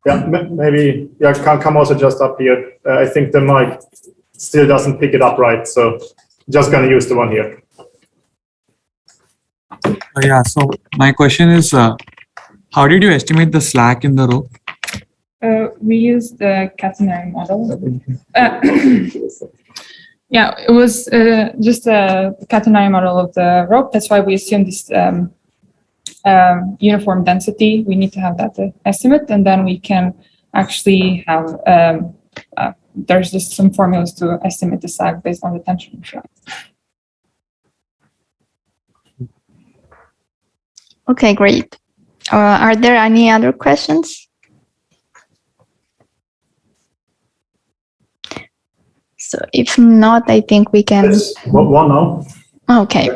yeah, maybe come also just up here. I think the mic still doesn't pick it up right, so just gonna use the one here. Yeah, so my question is, how did you estimate the slack in the rope? We used the catenary model. Yeah, it was just a catenary model of the rope. That's why we assumed this uniform density. We need to have that estimate, and then we can actually have, there's just some formulas to estimate the sag based on the tension. Okay, great. Are there any other questions? So if not, I think we can. Yes, one now. Okay.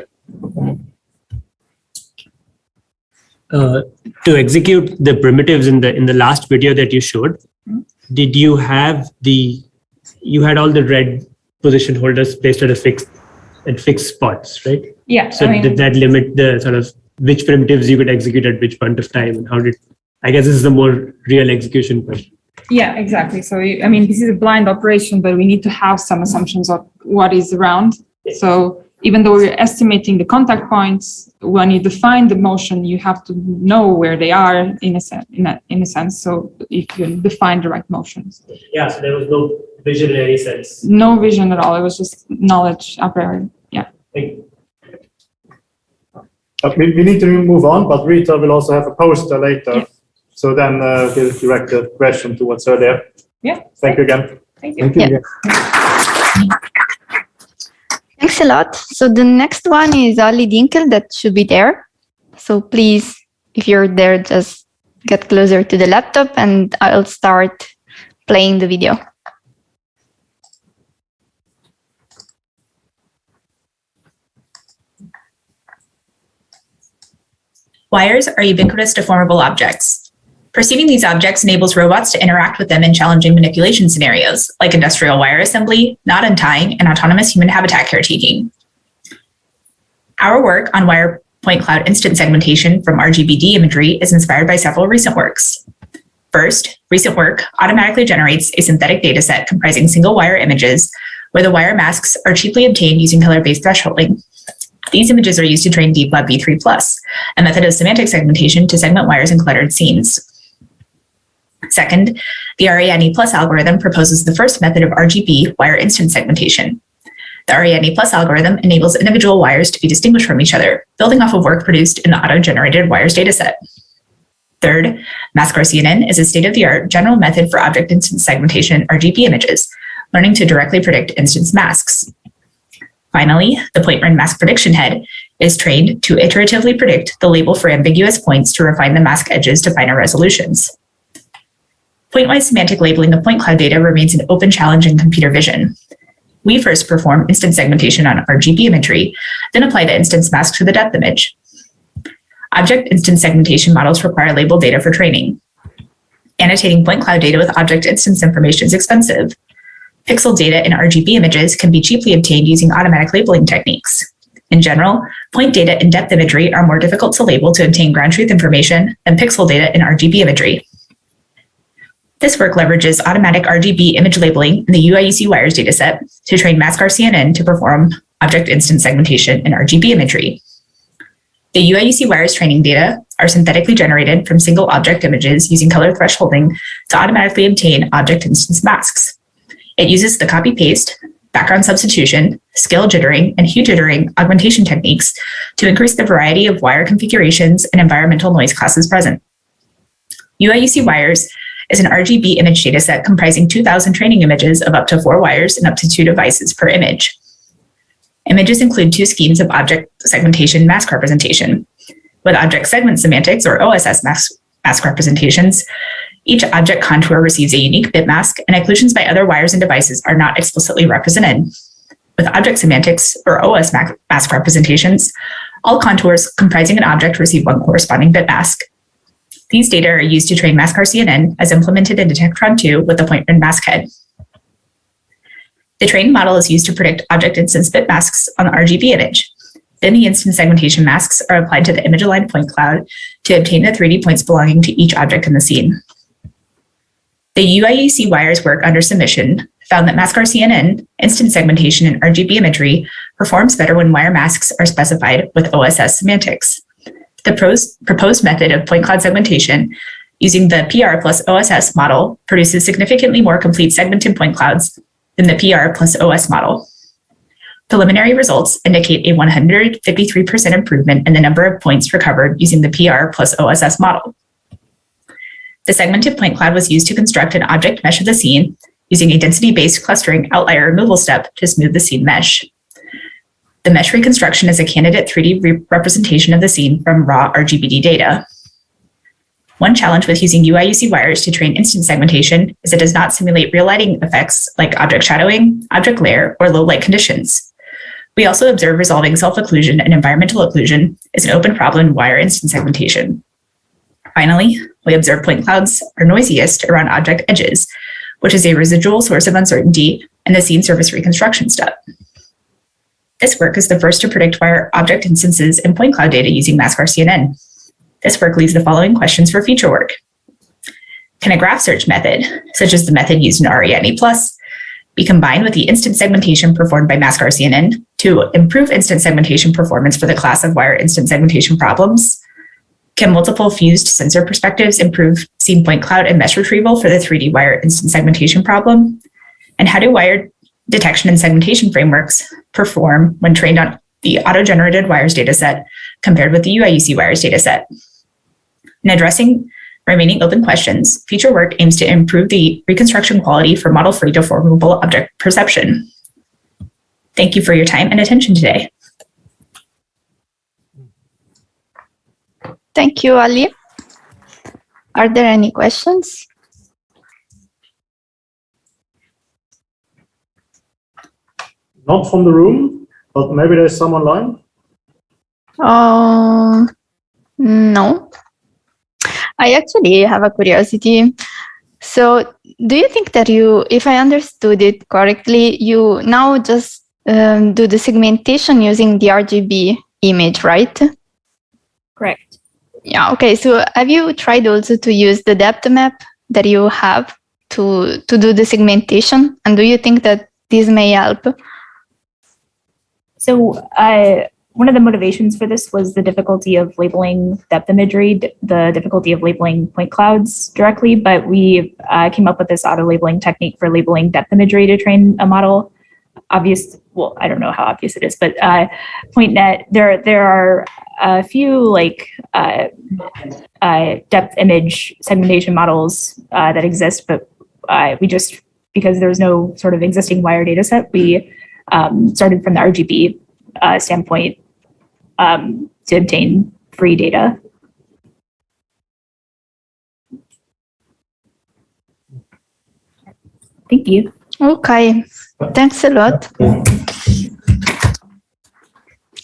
To execute the primitives in the last video that you showed, did you have you had all the red position holders placed at fixed spots, right? Yeah. So did that limit the sort of which primitives you could execute at which point of time, and how did? I guess this is the more real execution question. Yeah, exactly. So, I mean, this is a blind operation, but we need to have some assumptions of what is around. So even though we're estimating the contact points, when you define the motion, you have to know where they are in a sense. So you can define the right motions. Yeah, so there was no vision in any sense. No vision at all. It was just knowledge a priori. Yeah. We need to move on, but Rita will also have a poster later. Yeah. So then we'll direct the question towards her there. Yeah. Thank you again. Thank you. Thank you. Yeah. Thanks a lot. So the next one is Ali Dinkel that should be there. So please, if you're there, just get closer to the laptop and I'll start playing the video. Wires are ubiquitous deformable objects. Perceiving these objects enables robots to interact with them in challenging manipulation scenarios, like industrial wire assembly, knot untying, and autonomous human habitat caretaking. Our work on wire point cloud instant segmentation from RGBD imagery is inspired by several recent works. First, recent work automatically generates a synthetic dataset comprising single wire images where the wire masks are cheaply obtained using color-based thresholding. These images are used to train DeepLab v3+, a method of semantic segmentation to segment wires in cluttered scenes. Second, the RANE+ algorithm proposes the first method of RGB wire instant segmentation. The RANE+ algorithm enables individual wires to be distinguished from each other, building off of work produced in the auto-generated wires dataset. Third, MaskRCNN is a state-of-the-art general method for object instance segmentation RGB images, learning to directly predict instance masks. Finally, the point-run mask prediction head is trained to iteratively predict the label for ambiguous points to refine the mask edges to finer resolutions. Point-wise semantic labeling of point cloud data remains an open challenge in computer vision. We first perform instance segmentation on RGB imagery, then apply the instance mask to the depth image. Object instance segmentation models require label data for training. Annotating point cloud data with object instance information is expensive. Pixel data in RGB images can be cheaply obtained using automatic labeling techniques. In general, point data in depth imagery are more difficult to label to obtain ground truth information than pixel data in RGB imagery. This work leverages automatic RGB image labeling in the UIUC wires dataset to train MaskRCNN to perform object instance segmentation in RGB imagery. The UIUC wires training data are synthetically generated from single object images using color thresholding to automatically obtain object instance masks. It uses the copy-paste background substitution, scale jittering, and hue jittering augmentation techniques to increase the variety of wire configurations and environmental noise classes present. UIUC wires is an RGB image dataset comprising 2,000 training images of up to 4 wires and up to 2 devices per image. Images include 2 schemes of object segmentation mask representation. With object segment semantics, or OSS mask representations, each object contour receives a unique bit mask, and occlusions by other wires and devices are not explicitly represented. With object semantics, or OS mask representations, all contours comprising an object receive one corresponding bit mask. These data are used to train MaskR CNN as implemented in Detectron 2 with the point-rim mask head. The trained model is used to predict object instance bit masks on the RGB image. Then the instance segmentation masks are applied to the image-aligned point cloud to obtain the 3D points belonging to each object in the scene. The UIUC wires work under submission found that MaskR CNN, instance segmentation, and RGB imagery performs better when wire masks are specified with OSS semantics. The proposed method of point cloud segmentation using the PR plus OSS model produces significantly more complete segmented point clouds than the PR plus OS model. Preliminary results indicate a 153% improvement in the number of points recovered using the PR plus OSS model. The segmented point cloud was used to construct an object mesh of the scene using a density-based clustering outlier removal step to smooth the scene mesh. The mesh reconstruction is a candidate 3D representation of the scene from raw RGBD data. One challenge with using UIUC wires to train instance segmentation is it does not simulate real lighting effects like object shadowing, object glare, or low light conditions. We also observe resolving self-occlusion and environmental occlusion is an open problem in wire instance segmentation. Finally, we observe point clouds are noisiest around object edges, which is a residual source of uncertainty in the scene surface reconstruction step. This work is the first to predict wire object instances in point cloud data using MaskR CNN. This work leaves the following questions for future work. Can a graph search method, such as the method used in RENE+, be combined with the instance segmentation performed by MaskR CNN to improve instance segmentation performance for the class of wire instance segmentation problems? Can multiple fused sensor perspectives improve scene point cloud and mesh retrieval for the 3D wire instance segmentation problem? And how do wire detection and segmentation frameworks perform when trained on the auto-generated wires dataset compared with the UIUC wires dataset? In addressing remaining open questions, future work aims to improve the reconstruction quality for model-free deformable object perception. Thank you for your time and attention today. Thank you, Ali. Are there any questions? Not from the room, but maybe there's some online. No. I actually have a curiosity. So do you think that if I understood it correctly, you now just do the segmentation using the RGB image, right? Correct. Yeah, okay. So have you tried also to use the depth map that you have to do the segmentation? And do you think that this may help? So one of the motivations for this was the difficulty of labeling depth imagery, the difficulty of labeling point clouds directly, but we came up with this auto-labeling technique for labeling depth imagery to train a model. Well, I don't know how obvious it is, but PointNet, there are a few depth image segmentation models that exist, but we just, because there's no sort of existing wire data set, we started from the RGB standpoint to obtain free data. Thank you. Okay, thanks a lot.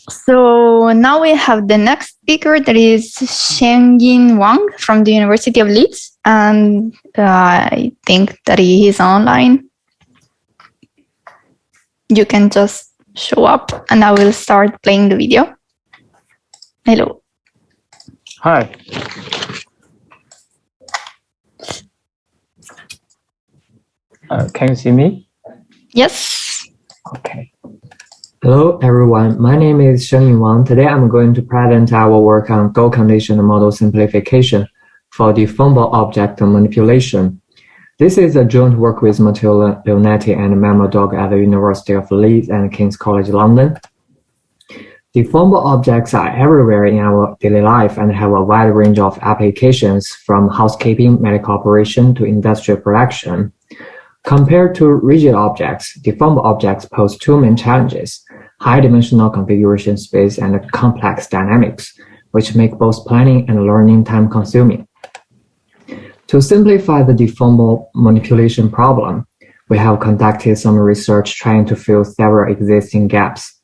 So now we have the next speaker, that is Shengyin Wang from the University of Leeds, and I think that he is online. You can just show up and I will start playing the video. Hello. Hi. Can you see me? Yes. Okay. Hello, everyone. My name is Shengyin Wang. Today, I'm going to present our work on goal condition model simplification for deformable object manipulation. This is a joint work with Matteo Leonetti and Memo Dog at the University of Leeds and King's College London. Deformable objects are everywhere in our daily life and have a wide range of applications from housekeeping, medical operation to industrial production. Compared to rigid objects, deformable objects pose two main challenges: high-dimensional configuration space and complex dynamics, which make both planning and learning time-consuming. To simplify the deformable manipulation problem, we have conducted some research trying to fill several existing gaps.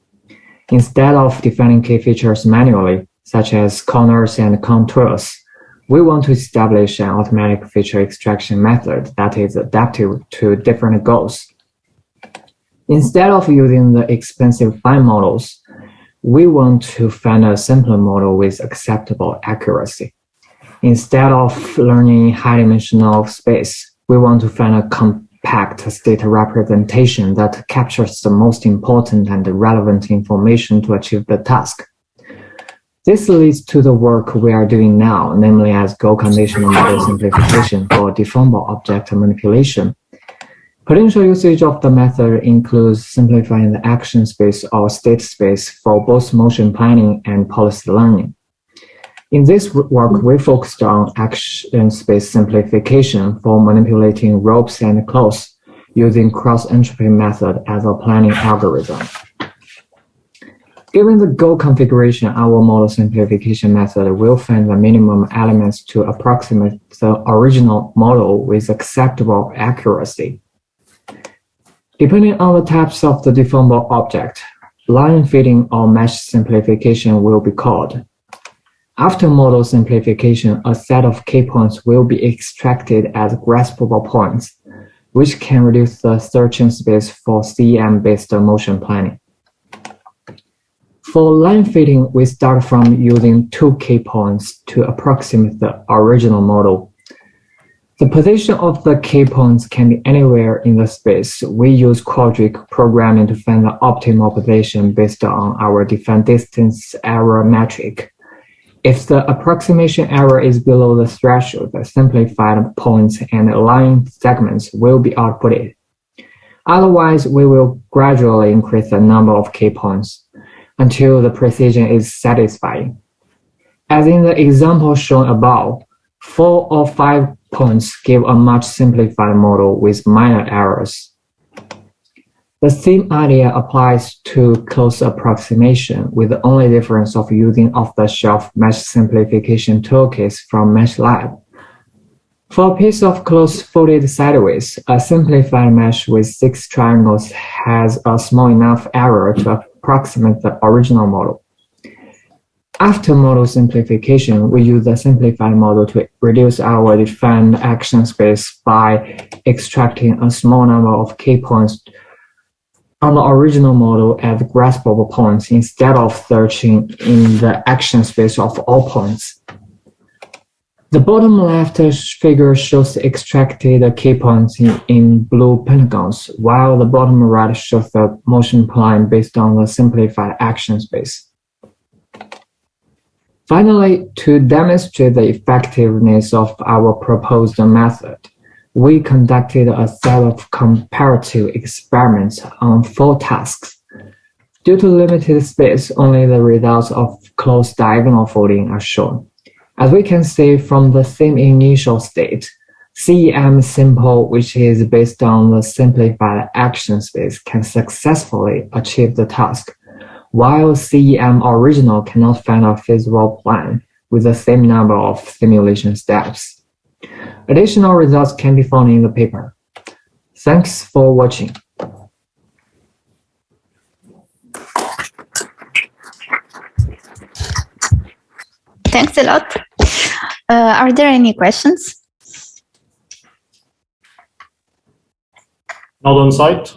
Instead of defining key features manually, such as corners and contours, we want to establish an automatic feature extraction method that is adaptive to different goals. Instead of using the expensive fine models, we want to find a simpler model with acceptable accuracy. Instead of learning high-dimensional space, we want to find a compact state representation that captures the most important and relevant information to achieve the task. This leads to the work we are doing now, namely as goal conditional model simplification for deformable object manipulation. Potential usage of the method includes simplifying the action space or state space for both motion planning and policy learning. In this work, we focused on action space simplification for manipulating ropes and clothes using cross-entropy method as a planning algorithm. Given the goal configuration, our model simplification method will find the minimum elements to approximate the original model with acceptable accuracy. Depending on the types of the deformable object, line fitting or mesh simplification will be called. After model simplification, a set of key points will be extracted as graspable points, which can reduce the searching space for CEM-based motion planning. For line fitting, we start from using two key points to approximate the original model. The position of the key points can be anywhere in the space. We use quadratic programming to find the optimal position based on our defined distance error metric. If the approximation error is below the threshold, the simplified points and line segments will be outputted. Otherwise, we will gradually increase the number of key points until the precision is satisfying. As in the example shown above, 4 or 5 points give a much simplified model with minor errors. The same idea applies to close approximation, with the only difference of using off-the-shelf mesh simplification toolkits from MeshLab. For a piece of clothes folded sideways, a simplified mesh with 6 triangles has a small enough error to approximate the original model. After model simplification, we use the simplified model to reduce our defined action space by extracting a small number of key points on the original model as graspable points instead of searching in the action space of all points. The bottom left figure shows the extracted key points in blue pentagons, while the bottom right shows the motion plan based on the simplified action space. Finally, to demonstrate the effectiveness of our proposed method, we conducted a set of comparative experiments on 4 tasks. Due to limited space, only the results of close diagonal folding are shown. As we can see from the same initial state, CEM simple, which is based on the simplified action space, can successfully achieve the task, while CEM original cannot find a feasible plan with the same number of simulation steps. Additional results can be found in the paper. Thanks for watching. Thanks a lot. Are there any questions? Not on site.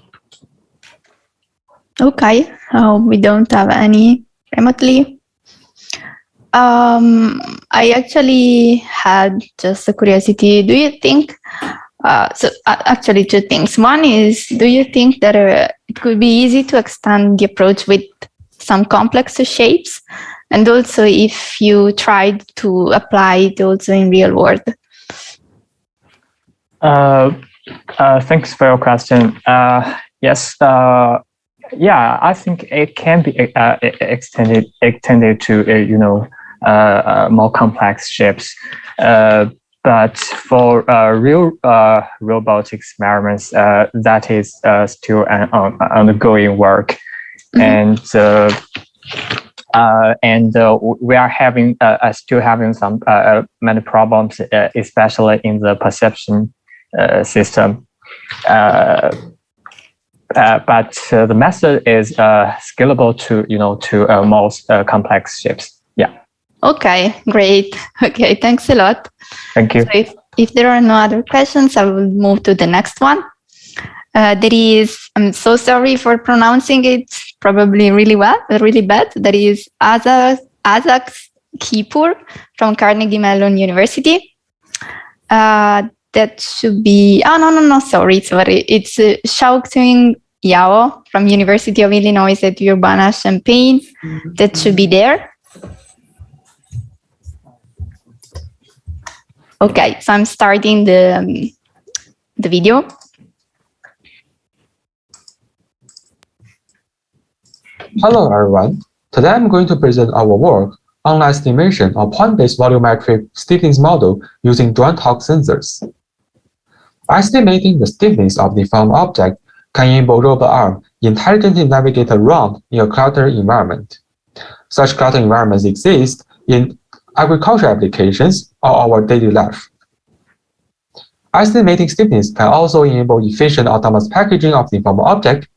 Okay, we don't have any remotely. I actually had just a curiosity. Do you think, actually 2 things. One is, do you think that it could be easy to extend the approach with some complex shapes? And also if you tried to apply it also in real world? Thanks for your question. Yes, yeah, I think it can be extended to more complex shapes. But for real robotic experiments, that is still an ongoing work, and we are still having some many problems, especially in the perception system. But the method is scalable to most complex shapes. Yeah. Okay, great. Okay, thanks a lot. Thank you. So if there are no other questions, I will move to the next one. That is, I'm so sorry for pronouncing it probably really bad. That is Azak Kipur from Carnegie Mellon University. That should be, sorry. It's Xiaoqing Yao from University of Illinois at Urbana-Champaign. That should be there. Okay, so I'm starting the video. Hello everyone. Today I'm going to present our work on estimation of point-based volumetric stiffness model using joint torque sensors. Estimating the stiffness of the deformed object can enable robot arm intelligently navigate around in a cluttered environment. Such cluttered environments exist in agricultural applications or our daily life. Estimating stiffness can also enable efficient autonomous packaging of the deformed object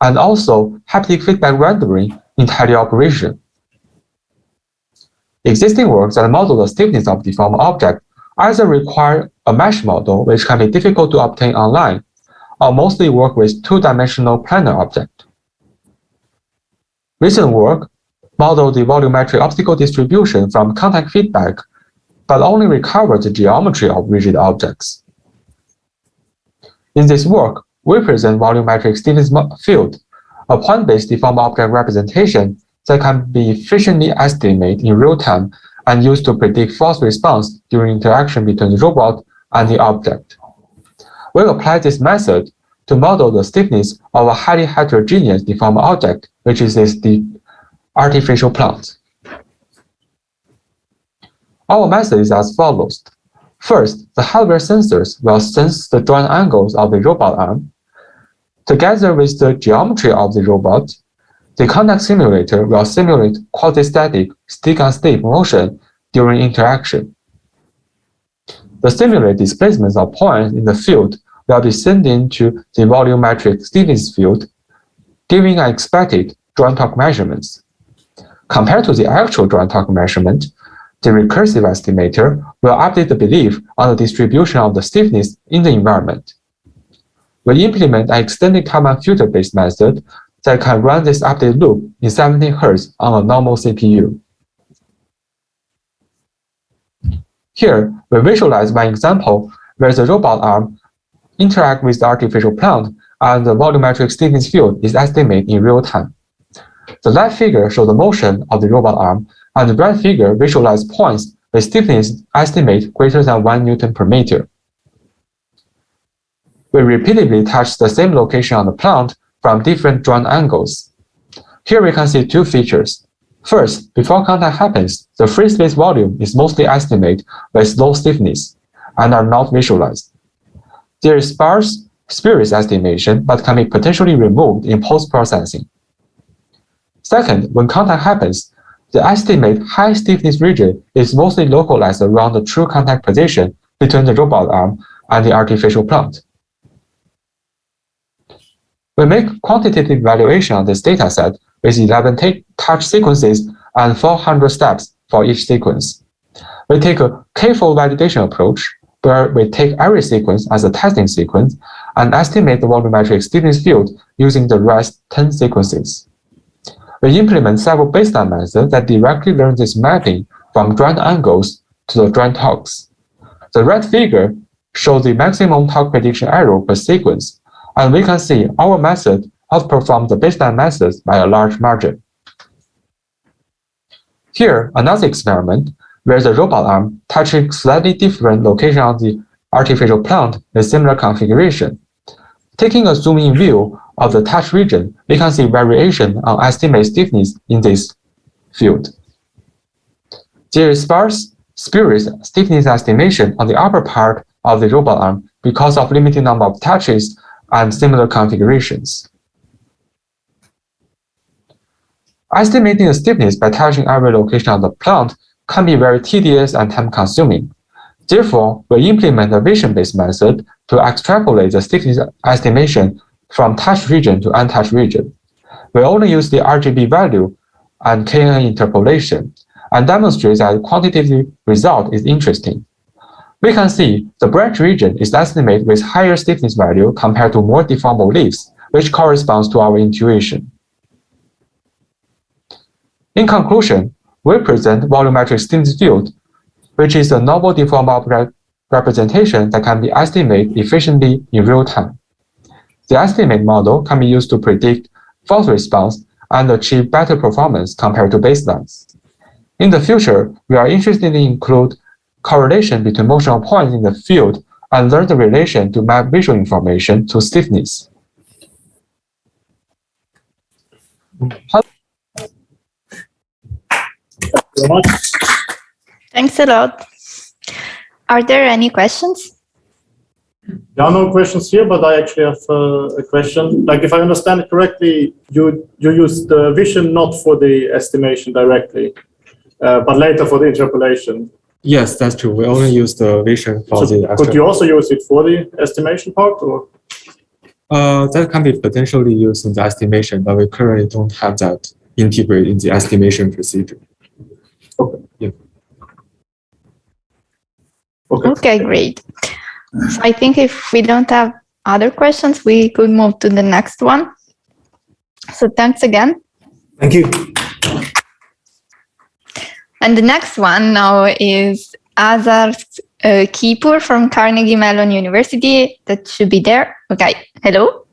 and also haptic feedback rendering in teleoperation. Existing works that model the stiffness of the deformed object either require a mesh model, which can be difficult to obtain online, or mostly work with two-dimensional planar object. Recent work model the volumetric obstacle distribution from contact feedback, but only recover the geometry of rigid objects. In this work, we present volumetric stiffness field, a point-based deformed object representation that can be efficiently estimated in real time and used to predict force response during interaction between the robot and the object. We apply this method to model the stiffness of a highly heterogeneous deformed object, which is the artificial plant. Our method is as follows. First, the hardware sensors will sense the joint angles of the robot arm. Together with the geometry of the robot, the contact simulator will simulate quasi-static stick-on-stick motion during interaction. The simulated displacements of points in the field will be sent into the volumetric stiffness field, giving an expected joint torque measurements. Compared to the actual joint torque measurement, the recursive estimator will update the belief on the distribution of the stiffness in the environment. We implement an extended Kalman filter-based method that can run this update loop in 17 Hz on a normal CPU. Here, we visualize one example where the robot arm interacts with the artificial plant and the volumetric stiffness field is estimated in real time. The left figure shows the motion of the robot arm, and the right figure visualizes points with stiffness estimate greater than 1 Newton per meter. We repeatedly touch the same location on the plant from different joint angles. Here we can see two features. First, before contact happens, the free space volume is mostly estimated with low stiffness and are not visualized. There is sparse spurious estimation, but can be potentially removed in post-processing. Second, when contact happens, the estimated high stiffness region is mostly localized around the true contact position between the robot arm and the artificial plant. We make quantitative evaluation of this dataset with 11 touch sequences and 400 steps for each sequence. We take a k-fold validation approach, where we take every sequence as a testing sequence and estimate the volumetric stiffness field using the rest 10 sequences. We implement several baseline methods that directly learn this mapping from joint angles to the joint torques. The red figure shows the maximum torque prediction error per sequence, and we can see our method outperforms the baseline methods by a large margin. Here, another experiment where the robot arm touching slightly different location on the artificial plant with similar configuration. Taking a zoom-in view of the touch region, we can see variation on estimate stiffness in this field. There is sparse spurious stiffness estimation on the upper part of the robot arm because of limited number of touches and similar configurations. Estimating the stiffness by touching every location of the plant can be very tedious and time-consuming. Therefore, we implement a vision-based method to extrapolate the stiffness estimation from touch region to untouched region. We only use the RGB value and KN interpolation and demonstrate that the quantitative result is interesting. We can see the branch region is estimated with higher stiffness value compared to more deformable leaves, which corresponds to our intuition. In conclusion, we present volumetric stiffness field, which is a novel deformable representation that can be estimated efficiently in real time. The estimate model can be used to predict force response and achieve better performance compared to baselines. In the future, we are interested in include correlation between motional points in the field and learn the relation to map visual information to stiffness. Thanks a lot. Are there any questions? There are no questions here, but I actually have a question. Like, if I understand it correctly, you use the vision not for the estimation directly, but later for the interpolation. Yes, that's true. We only use the vision for the. Could you also use it for the estimation part, or? That can be potentially used in the estimation, but we currently don't have that integrated in the estimation procedure. Okay. Yeah. Okay, great. So I think if we don't have other questions, we could move to the next one. So thanks again. Thank you. And the next one now is Azar Kipur from Carnegie Mellon University. That should be there. Okay, hello.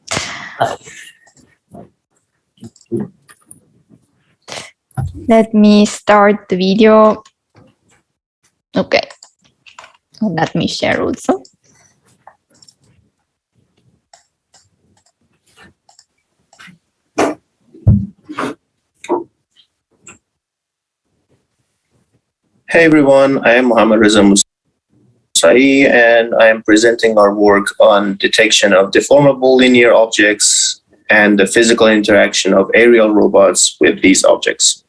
Let me start the video. Okay. Let me share also. Hey everyone, I am Mohammad Reza Musai, and I am presenting our work on detection of deformable linear objects and the physical interaction of aerial robots with these objects.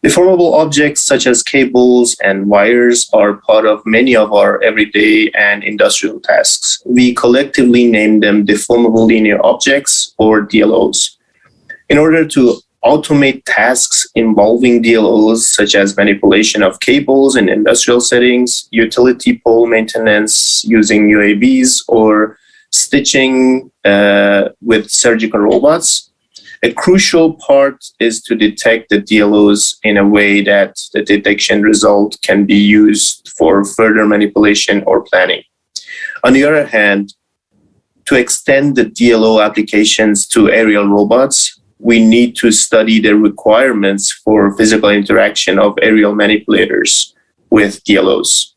Deformable objects such as cables and wires are part of many of our everyday and industrial tasks. We collectively name them deformable linear objects, or DLOs. In order to automate tasks involving DLOs, such as manipulation of cables in industrial settings, utility pole maintenance using UAVs, or stitching with surgical robots, a crucial part is to detect the DLOs in a way that the detection result can be used for further manipulation or planning. On the other hand, to extend the DLO applications to aerial robots, we need to study the requirements for physical interaction of aerial manipulators with DLOs.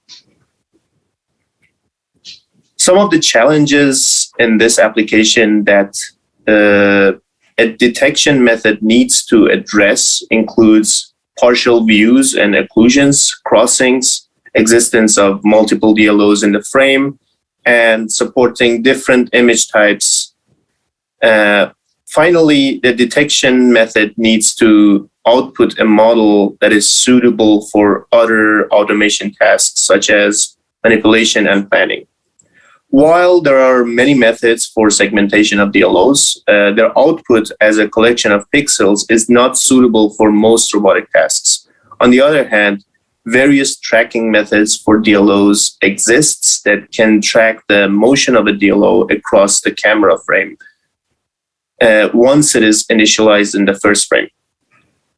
Some of the challenges in this application that a detection method needs to address includes partial views and occlusions, crossings, existence of multiple DLOs in the frame, and supporting different image types. Finally, the detection method needs to output a model that is suitable for other automation tasks, such as manipulation and planning. While there are many methods for segmentation of DLOs, their output as a collection of pixels is not suitable for most robotic tasks. On the other hand, various tracking methods for DLOs exists that can track the motion of a DLO across the camera frame once it is initialized in the first frame.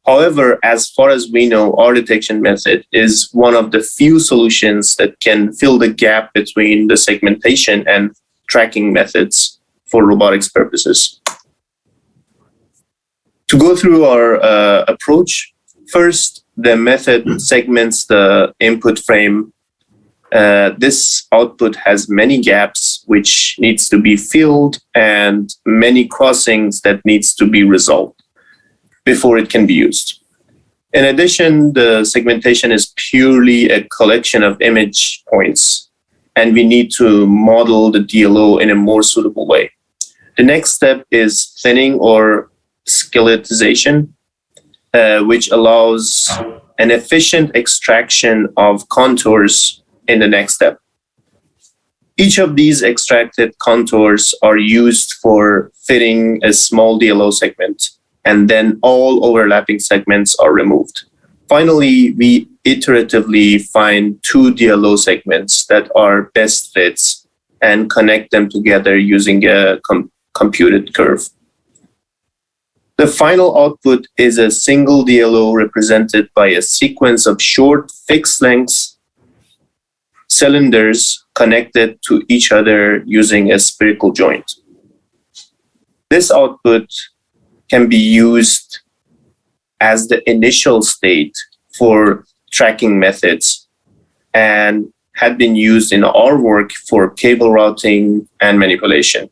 However, as far as we know, our detection method is one of the few solutions that can fill the gap between the segmentation and tracking methods for robotics purposes. To go through our approach, First, the method segments the input frame. This output has many gaps which needs to be filled and many crossings that needs to be resolved before it can be used. In addition, the segmentation is purely a collection of image points, and we need to model the DLO in a more suitable way. The next step is thinning or skeletization, which allows an efficient extraction of contours in the next step. Each of these extracted contours are used for fitting a small DLO segment, and then all overlapping segments are removed. Finally, we iteratively find two DLO segments that are best fits and connect them together using a computed curve. The final output is a single DLO represented by a sequence of short fixed lengths cylinders connected to each other using a spherical joint. This output can be used as the initial state for tracking methods and had been used in our work for cable routing and manipulation.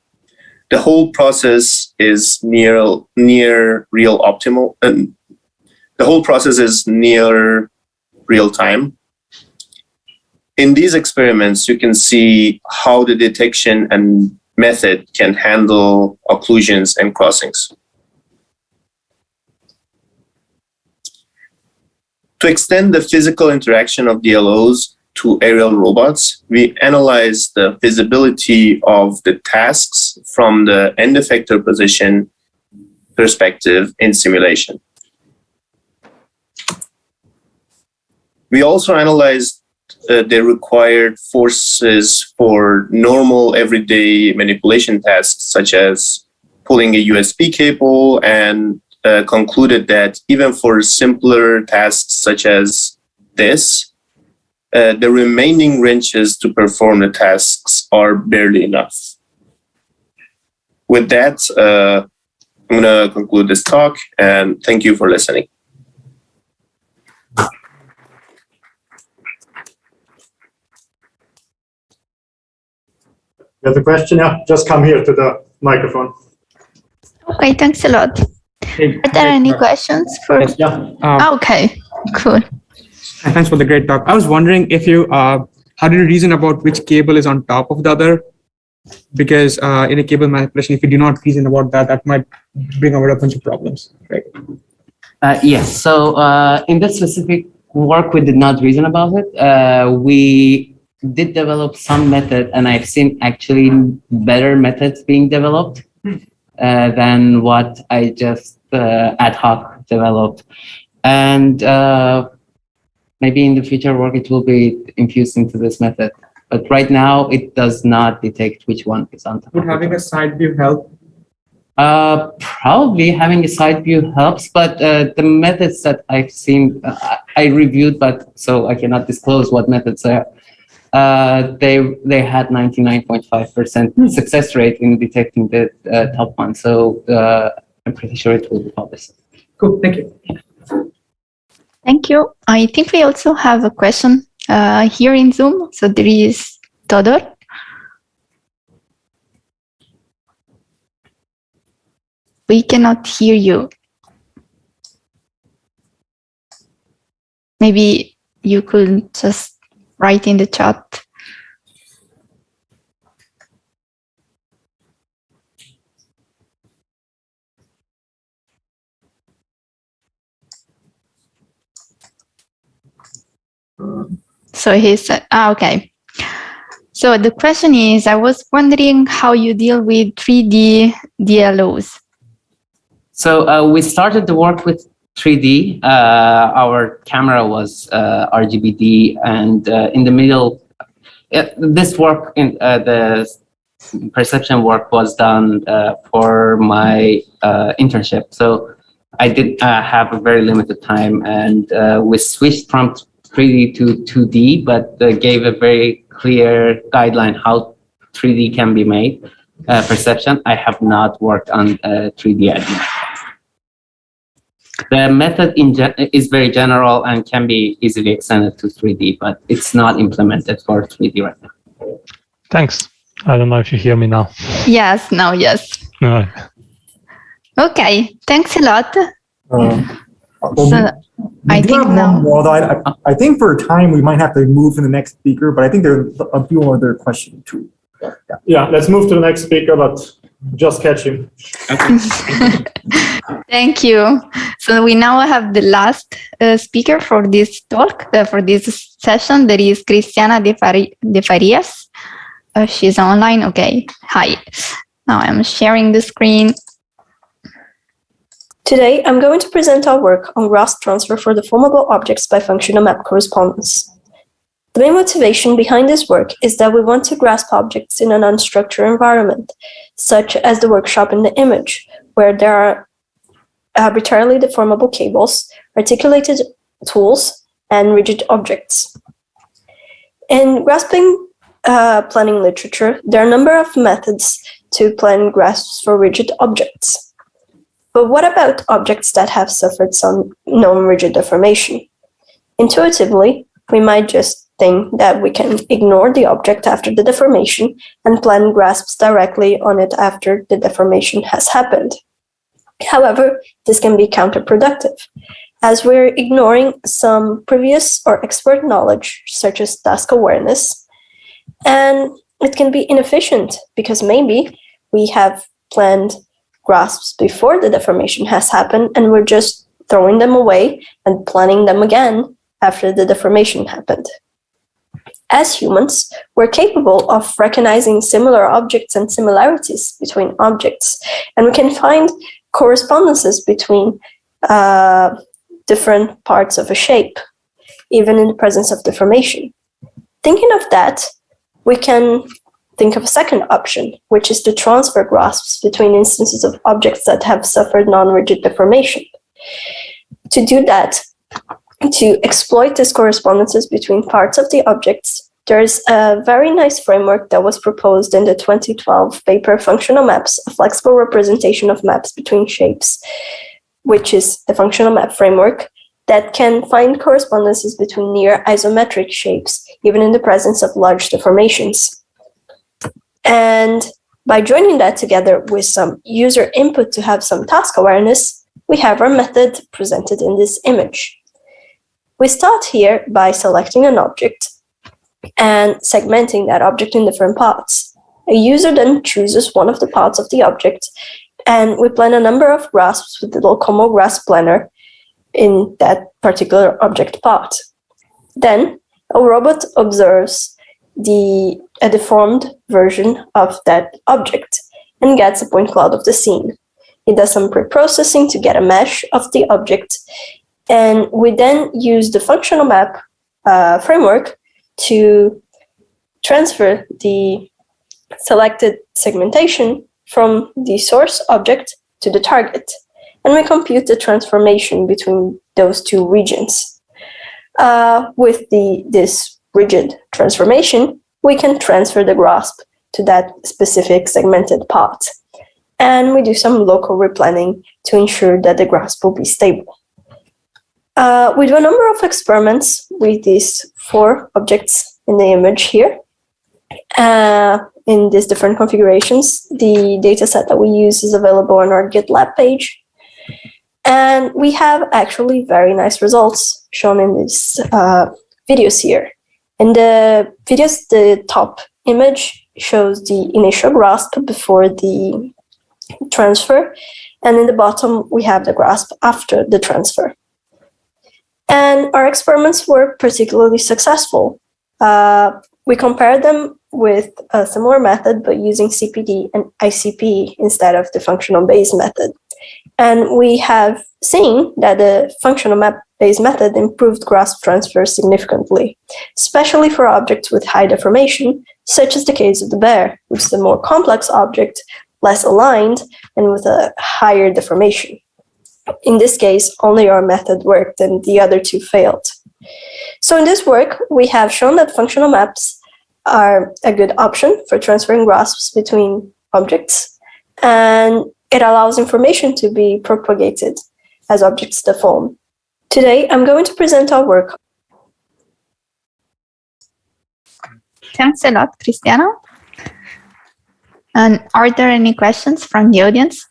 The whole process is near real optimal, and the whole process is near real time. In these experiments, you can see how the detection and method can handle occlusions and crossings. To extend the physical interaction of DLOs to aerial robots, we analyzed the feasibility of the tasks from the end effector position perspective in simulation. We also analyzed the required forces for normal everyday manipulation tasks, such as pulling a USB cable, and concluded that even for simpler tasks such as this, the remaining wrenches to perform the tasks are barely enough. With that, I'm going to conclude this talk, and thank you for listening. You have a question? Yeah, just come here to the microphone. Okay, thanks a lot. Are there any questions for? Yes, Okay, cool. Thanks for the great talk. I was wondering if you, how do you reason about which cable is on top of the other? Because in a cable manipulation, if you do not reason about that, that might bring about a bunch of problems, right? Yes. So in this specific work, we did not reason about it. We did develop some method, and I've seen actually better methods being developed than what I just ad hoc developed. And maybe in the future work, it will be infused into this method. But right now, it does not detect which one is on top. Would having a side view help? Probably having a side view helps, but the methods that I've seen, I reviewed, but so I cannot disclose what methods are. They had 99.5% success rate in detecting the top one. So I'm pretty sure it will be published. Cool, thank you. Thank you. I think we also have a question here in Zoom. So there is Todor. We cannot hear you. Maybe you could just write in the chat. So he said, okay. So the question is, I was wondering how you deal with 3D DLOs. So we started the work with 3D. Our camera was RGBD, and in the middle, this work, in the perception work was done for my internship. So I did have a very limited time, and we switched from 3D to 2D, but gave a very clear guideline how 3D can be made. Perception, I have not worked on 3D yet. The method is very general and can be easily extended to 3D, but it's not implemented for 3D right now. Thanks. I don't know if you hear me now. Yes, now yes. No. Okay, thanks a lot. I think now. Although I think for time we might have to move to the next speaker, but I think there's a few other questions too. Yeah, let's move to the next speaker, but just catch him. Thank you. So we now have the last speaker for this talk, for this session. That is Cristiana de Farias. She's online. Okay. Hi. Now I'm sharing the screen. Today, I'm going to present our work on grasp transfer for deformable objects by functional map correspondence. The main motivation behind this work is that we want to grasp objects in an unstructured environment, such as the workshop in the image, where there are arbitrarily deformable cables, articulated tools, and rigid objects. In grasping planning literature, there are a number of methods to plan grasps for rigid objects. But what about objects that have suffered some non-rigid deformation? Intuitively, we might just think that we can ignore the object after the deformation and plan grasps directly on it after the deformation has happened. However, this can be counterproductive, as we're ignoring some previous or expert knowledge, such as task awareness, and it can be inefficient because maybe we have planned grasps before the deformation has happened and we're just throwing them away and planning them again after the deformation happened. As humans, we're capable of recognizing similar objects and similarities between objects, and we can find correspondences between different parts of a shape, even in the presence of deformation. Thinking of that, we can think of a second option, which is to transfer grasps between instances of objects that have suffered non-rigid deformation. To do that, to exploit these correspondences between parts of the objects, there's a very nice framework that was proposed in the 2012 paper Functional Maps, a flexible representation of maps between shapes, which is the functional map framework that can find correspondences between near isometric shapes, even in the presence of large deformations. And by joining that together with some user input to have some task awareness, we have our method presented in this image. We start here by selecting an object and segmenting that object in different parts. A user then chooses one of the parts of the object, and we plan a number of grasps with the Locomo grasp planner in that particular object part. Then a robot observes a deformed version of that object and gets a point cloud of the scene. It does some pre-processing to get a mesh of the object, and we then use the functional map framework to transfer the selected segmentation from the source object to the target, and we compute the transformation between those two regions. With this rigid transformation, we can transfer the grasp to that specific segmented part. And we do some local replanning to ensure that the grasp will be stable. We do a number of experiments with these 4 objects in the image here. In these different configurations, the dataset that we use is available on our GitLab page. And we have actually very nice results shown in these videos here. In the videos, the top image shows the initial grasp before the transfer, and in the bottom we have the grasp after the transfer. And our experiments were particularly successful. We compared them with a similar method, but using CPD and ICP instead of the functional base method. And we have seen that the functional map-based method improved grasp transfer significantly, especially for objects with high deformation, such as the case of the bear, which is a more complex object, less aligned, and with a higher deformation. In this case, only our method worked and the other 2 failed. So in this work, we have shown that functional maps are a good option for transferring grasps between objects, and it allows information to be propagated as objects deform. Today, I'm going to present our work. Thanks a lot, Cristiano. And are there any questions from the audience?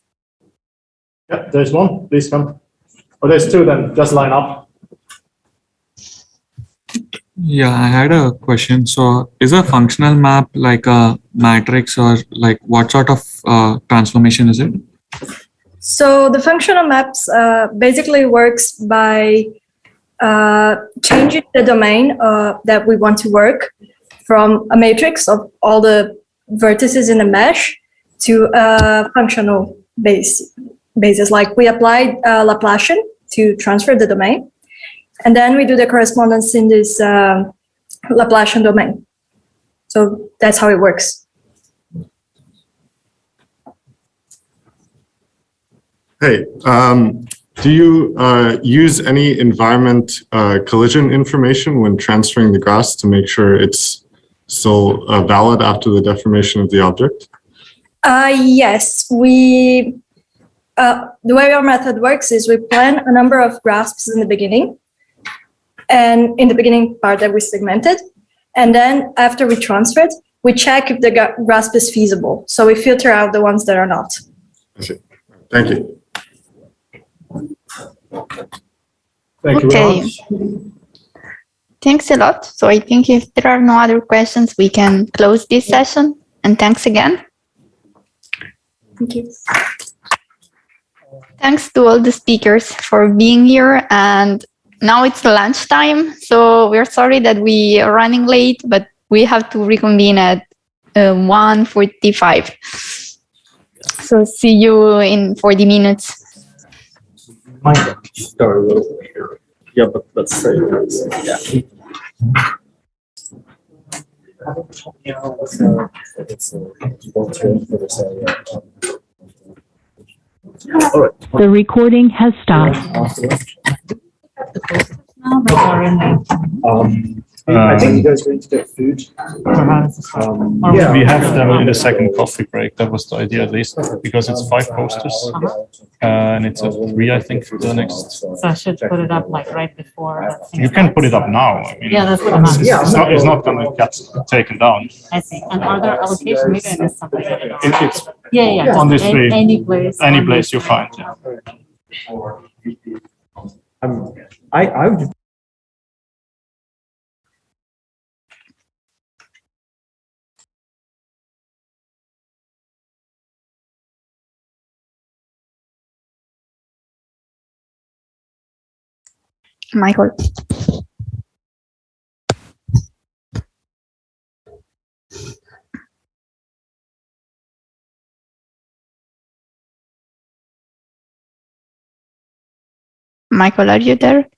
Yeah, there's one. Please come. Oh, there's two then. Just line up. Yeah, I had a question. So is a functional map like a matrix, or like what sort of transformation is it? So the functional maps basically works by changing the domain that we want to work from a matrix of all the vertices in a mesh to a functional basis. Like we applied Laplacian to transfer the domain, and then we do the correspondence in this Laplacian domain. So that's how it works. Hey, do you use any environment collision information when transferring the graphs to make sure it's still valid after the deformation of the object? Yes, the way our method works is we plan a number of grasps in the beginning, and in the beginning part that we segmented, and then after we transferred, we check if the grasp is feasible. So we filter out the ones that are not. I see. Thank you. Thank you very much. Thanks a lot. So I think if there are no other questions, we can close this session. And thanks again. Thank you. Thanks to all the speakers for being here. And now it's lunchtime. So we're sorry that we are running late, but we have to reconvene at 1:45. So see you in 40 minutes. Might start a little bit here. Yeah, but let's say yeah. All right. The recording has stopped. I think you guys going to get food. Yeah, we have them in the second coffee break. That was the idea, at least, because it's 5 posters, and it's a 3, I think, for the next. So I should put it up like right before. You can put it up now. I mean, Yeah, that's what I'm asking. it's not going to get taken down. I see. And are there allocations? Maybe I missed something. It's Yeah. on Just this tree. any place. Any place you find. Yeah. I would Michael. Michael, are you there?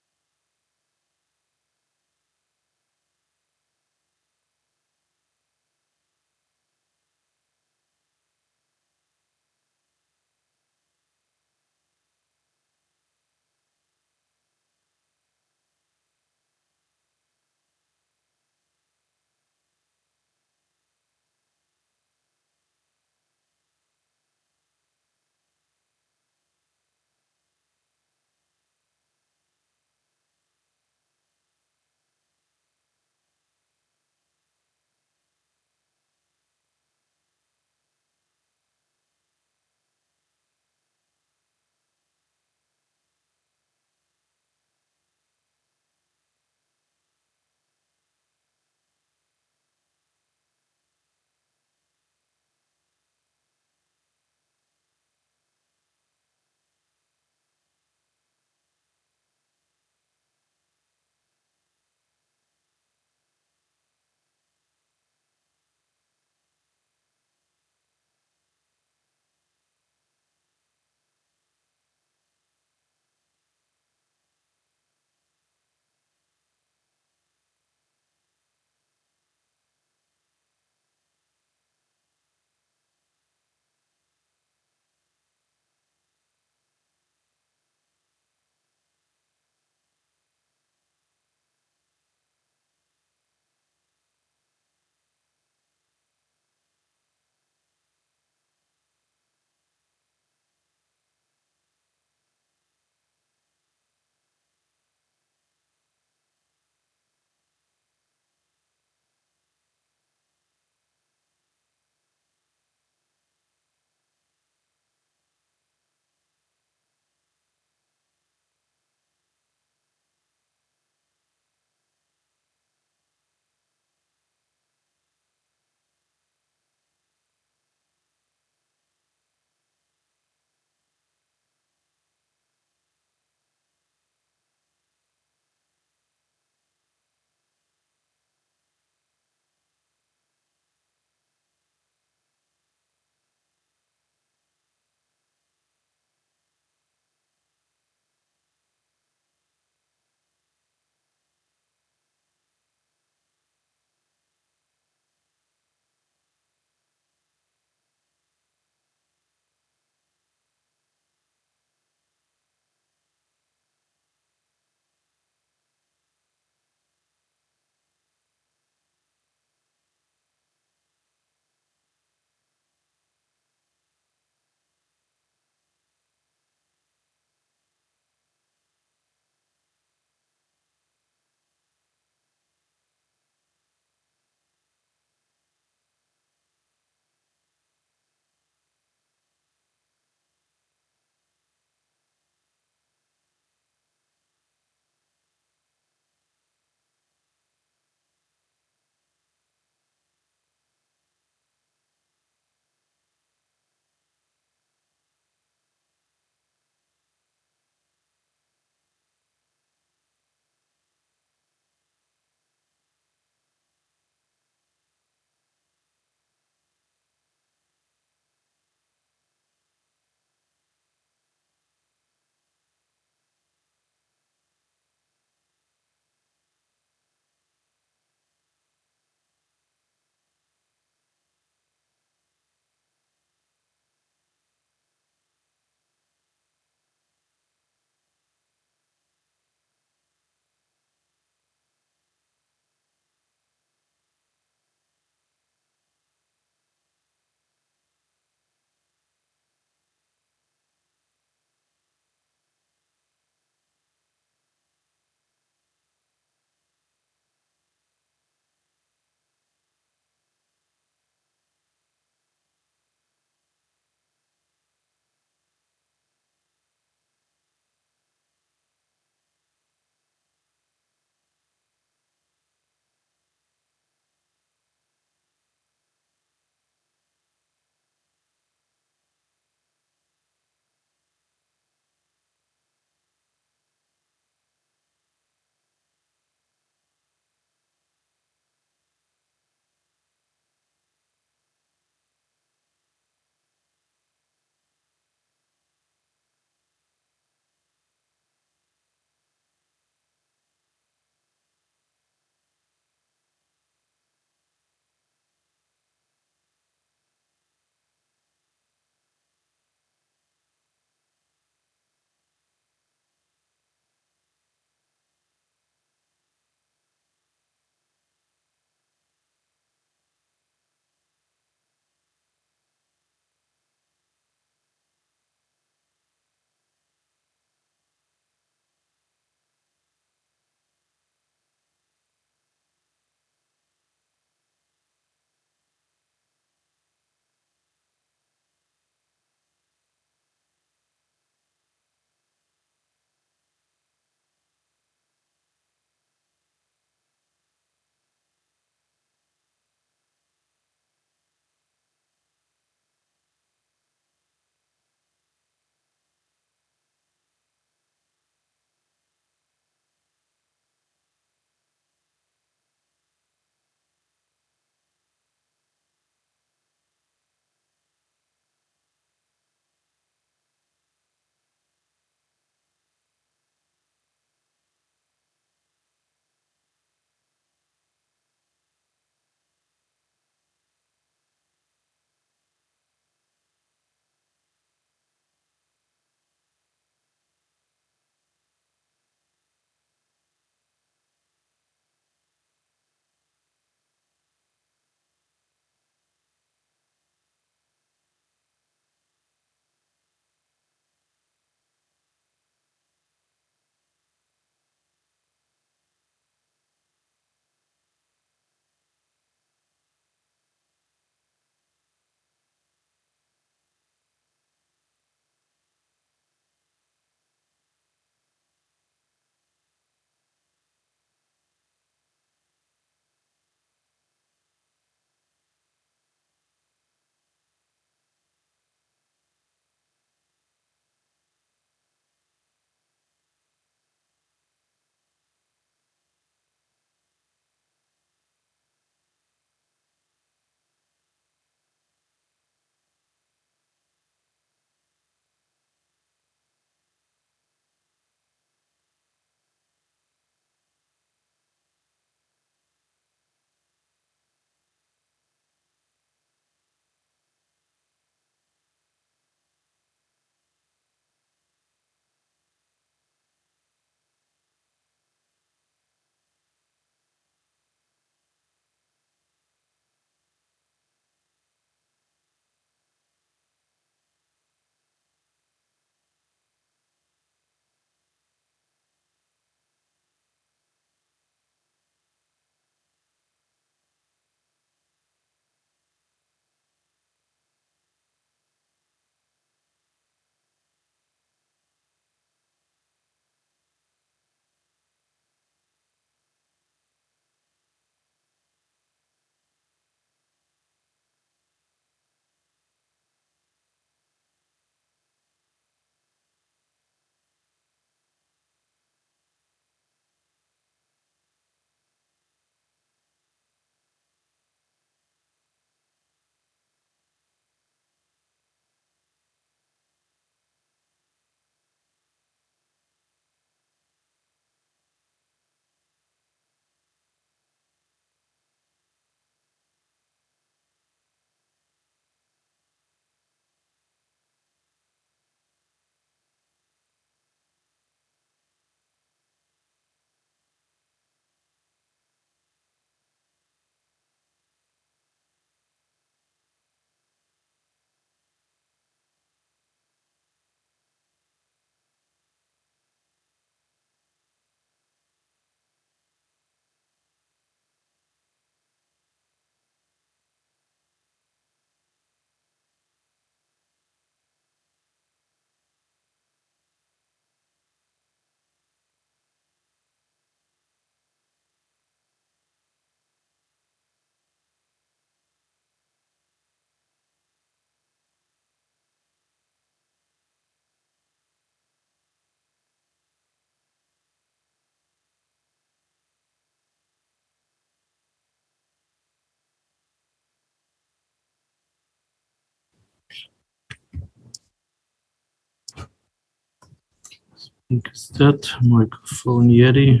Is that microphone Yeti?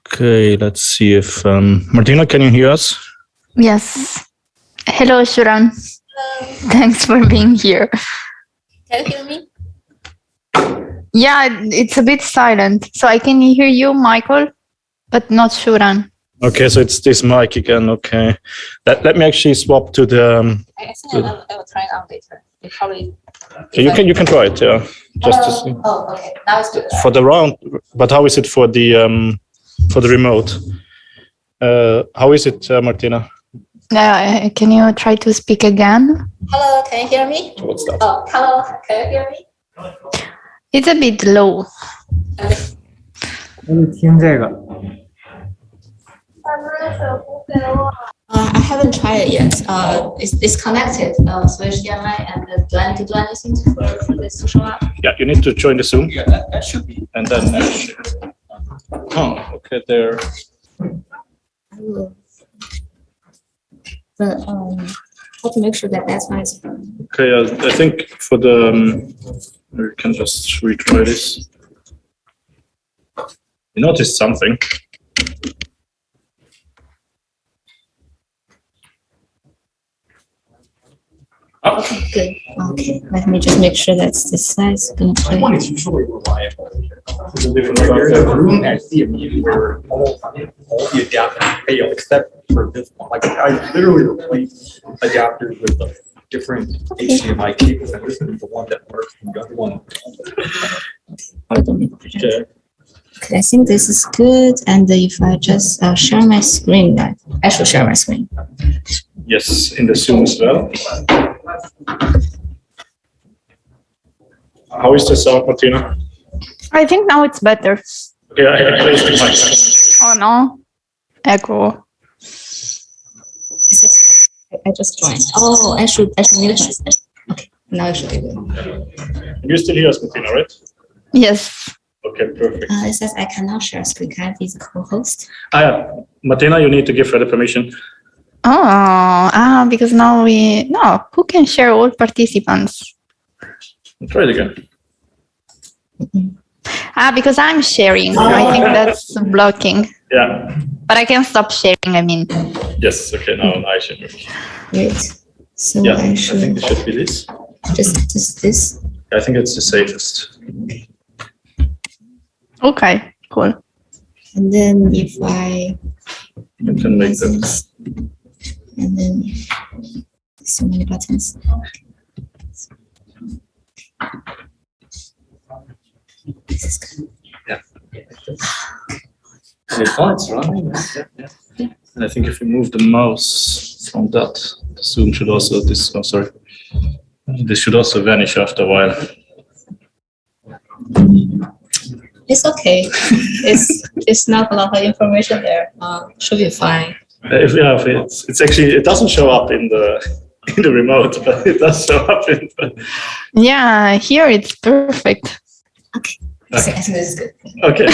Okay, let's see if Martina, can you hear us? Yes. Hello, Shuran. Hello. Thanks for being here. Can you hear me? Yeah, it's a bit silent. So I can hear you, Michael, but not Shuran. Okay, so it's this mic again. Okay, let me actually swap to the. I think I will try it out later. It probably. You can try it, yeah, just to see. Oh, okay. Now it's good. For the round, but how is it for the remote? How is it, Martina? Can you try to speak again? Hello, can you hear me? What's that? Oh, hello, can you hear me? It's a bit low. I haven't tried it yet. It's connected, so HDMI and the dual isn't for the social app. Yeah, you need to join the Zoom. Yeah, that should be. And then. Oh, okay, there. But how to make sure that that's nice. Okay, I think for the we can just retry this. You noticed something. Oh. Okay, good. Okay, let me just make sure that's the size gonna play. One is usually reliable. There's a room at CMU where all the adapters fail except for this one. Like I literally replaced adapters with a different HDMI cables, and this is the one that works, and the other one. Okay, I think this is good. And if I just share my screen, I should share my screen. Yes, in the Zoom as well. How is the sound, Martina? I think now it's better. Yeah, I placed the mic. Oh no, echo. I just joined. Oh, I should mute it. Okay, now I should be good. You still hear us, Martina, right? Yes. Okay, perfect. It says I cannot share screen. Can I be the co-host? Yeah. Martina, you need to give her the permission. Because now who can share all participants? Try it again. Because I'm sharing. I think that's blocking. Yeah. But I can stop sharing, I mean. Yes, okay, now I should move. Great. So yeah, I think it should be this. Just this? I think it's the safest. Okay, cool. And then if I can make that. And then so many buttons. This is good. Yeah. It's running. Yeah. And I think if you move the mouse from that, the Zoom should also this should also vanish after a while. It's okay. It's not a lot of information there. Should be fine. It's actually it doesn't show up in the remote, but it does show up in the... Yeah, here it's perfect. Okay. I think this is good. Okay.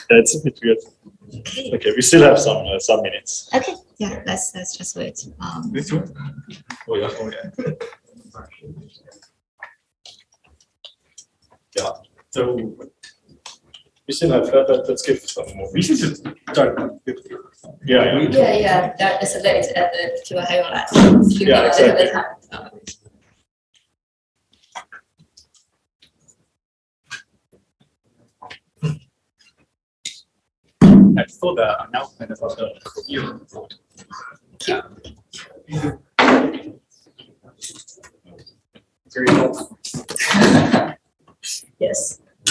That's a bit weird. Okay, we still have some minutes. Okay, yeah, let's just wait. This one? Oh yeah. Yeah. So we still have let's give some more. We should just start. Yeah. That is late at the Q&A. Yeah, exactly. I saw the announcement about the year. Very helpful. Yes. I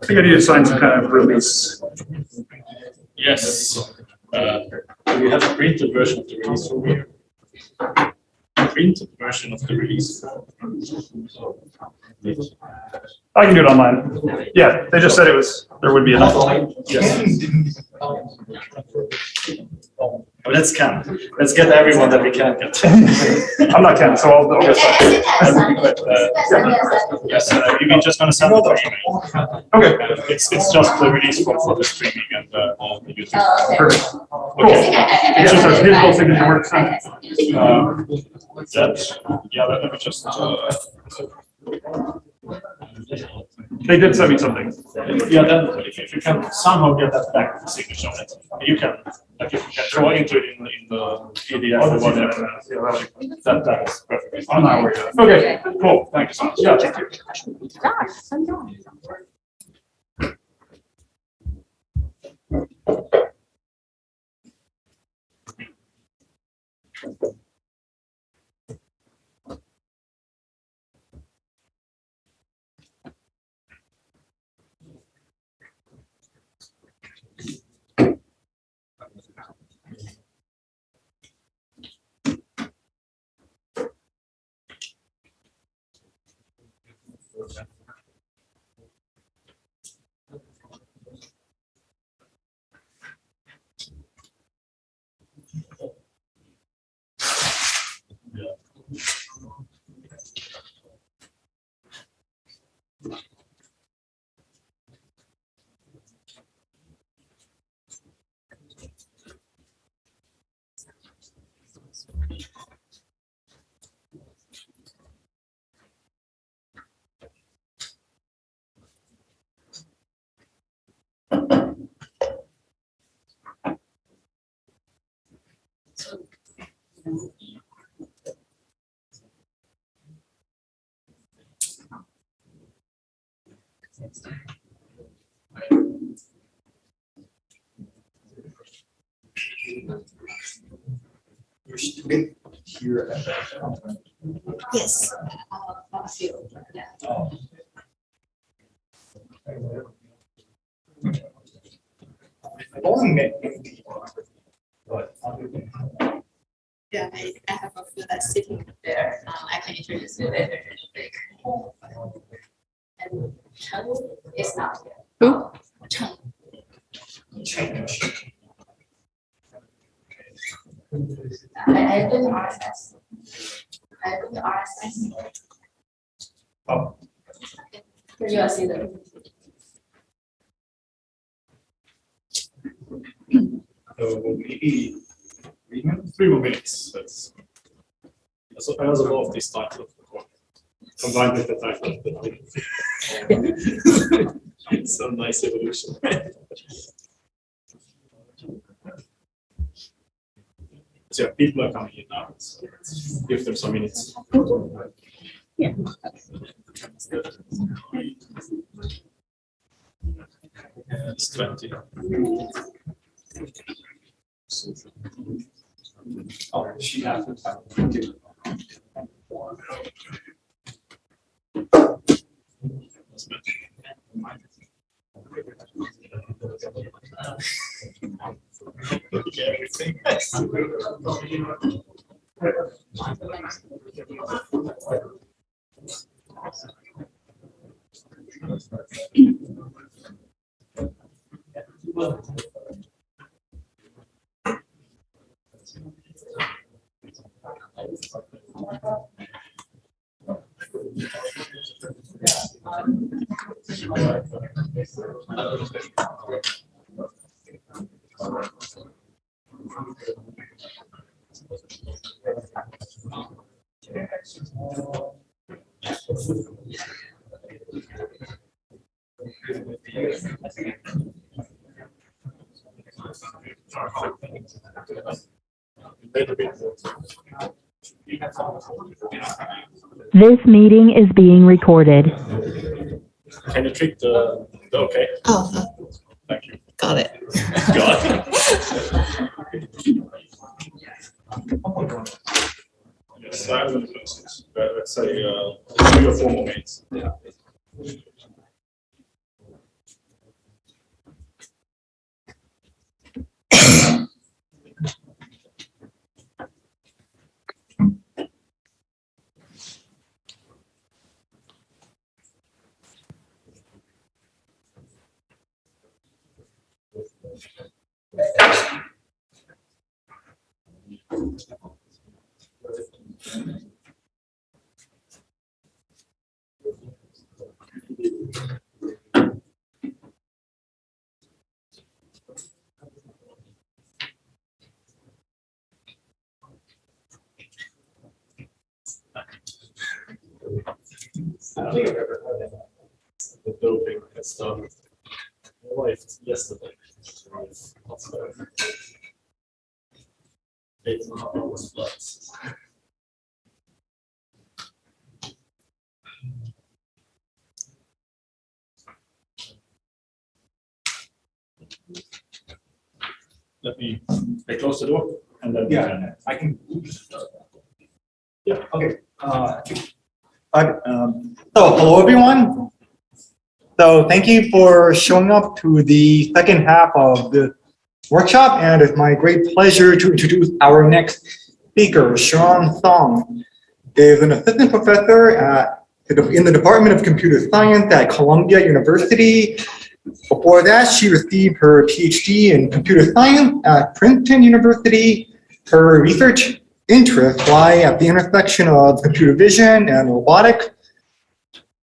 think I need to sign some kind of release. Yes. We have a printed version of the release over here. Printed version of the release. I can do it online. Yeah, they just said there would be enough. Yes. Well, let's Ken. Let's get everyone that we can get. I'm not Ken, so I'll get started. Yes, we're just going to send it by email. Okay. It's just the release for the streaming and the YouTube. Perfect. Okay. It's just a digital signature works. Yeah, let me just. They did send me something. Yeah, then if you can somehow get that back to the signature on it, you can. Like if you can draw into it in the PDF or whatever, that is perfect. On our way. Okay, cool. Thank you so much. Yeah, thank you. Your student here at that. Yes. A few. Yeah. Oh. I've only met but yeah, I have a few that's sitting there. I can introduce you later. And Cheng is not here. Who? Cheng. I do the RSS. I do the RSS. Oh. Here you see them. So maybe 3 more minutes. So I also love this title of the talk, combined with the title of the talk. It's a nice evolution. So yeah, people are coming in now. So let's give them some minutes. Yeah. It's 20. Oh, she has the title. Everything. This meeting is being recorded. Can you trick the okay? Oh, thank you. Got it. Got it. Yes, I will close it. Let's say 3 or 4 more minutes. Yeah. I don't think I've ever had the doping and stuff. My wife yesterday. 8.5 hours flights. Let me close the door and then I can. Yeah. Okay. So hello everyone. So thank you for showing up to the second half of the workshop, and it's my great pleasure to introduce our next speaker. Sharon Song is an assistant professor in the Department of Computer Science at Columbia University. Before that, she received her PhD in computer science at Princeton University. Her research interests lie at the intersection of computer vision and robotic.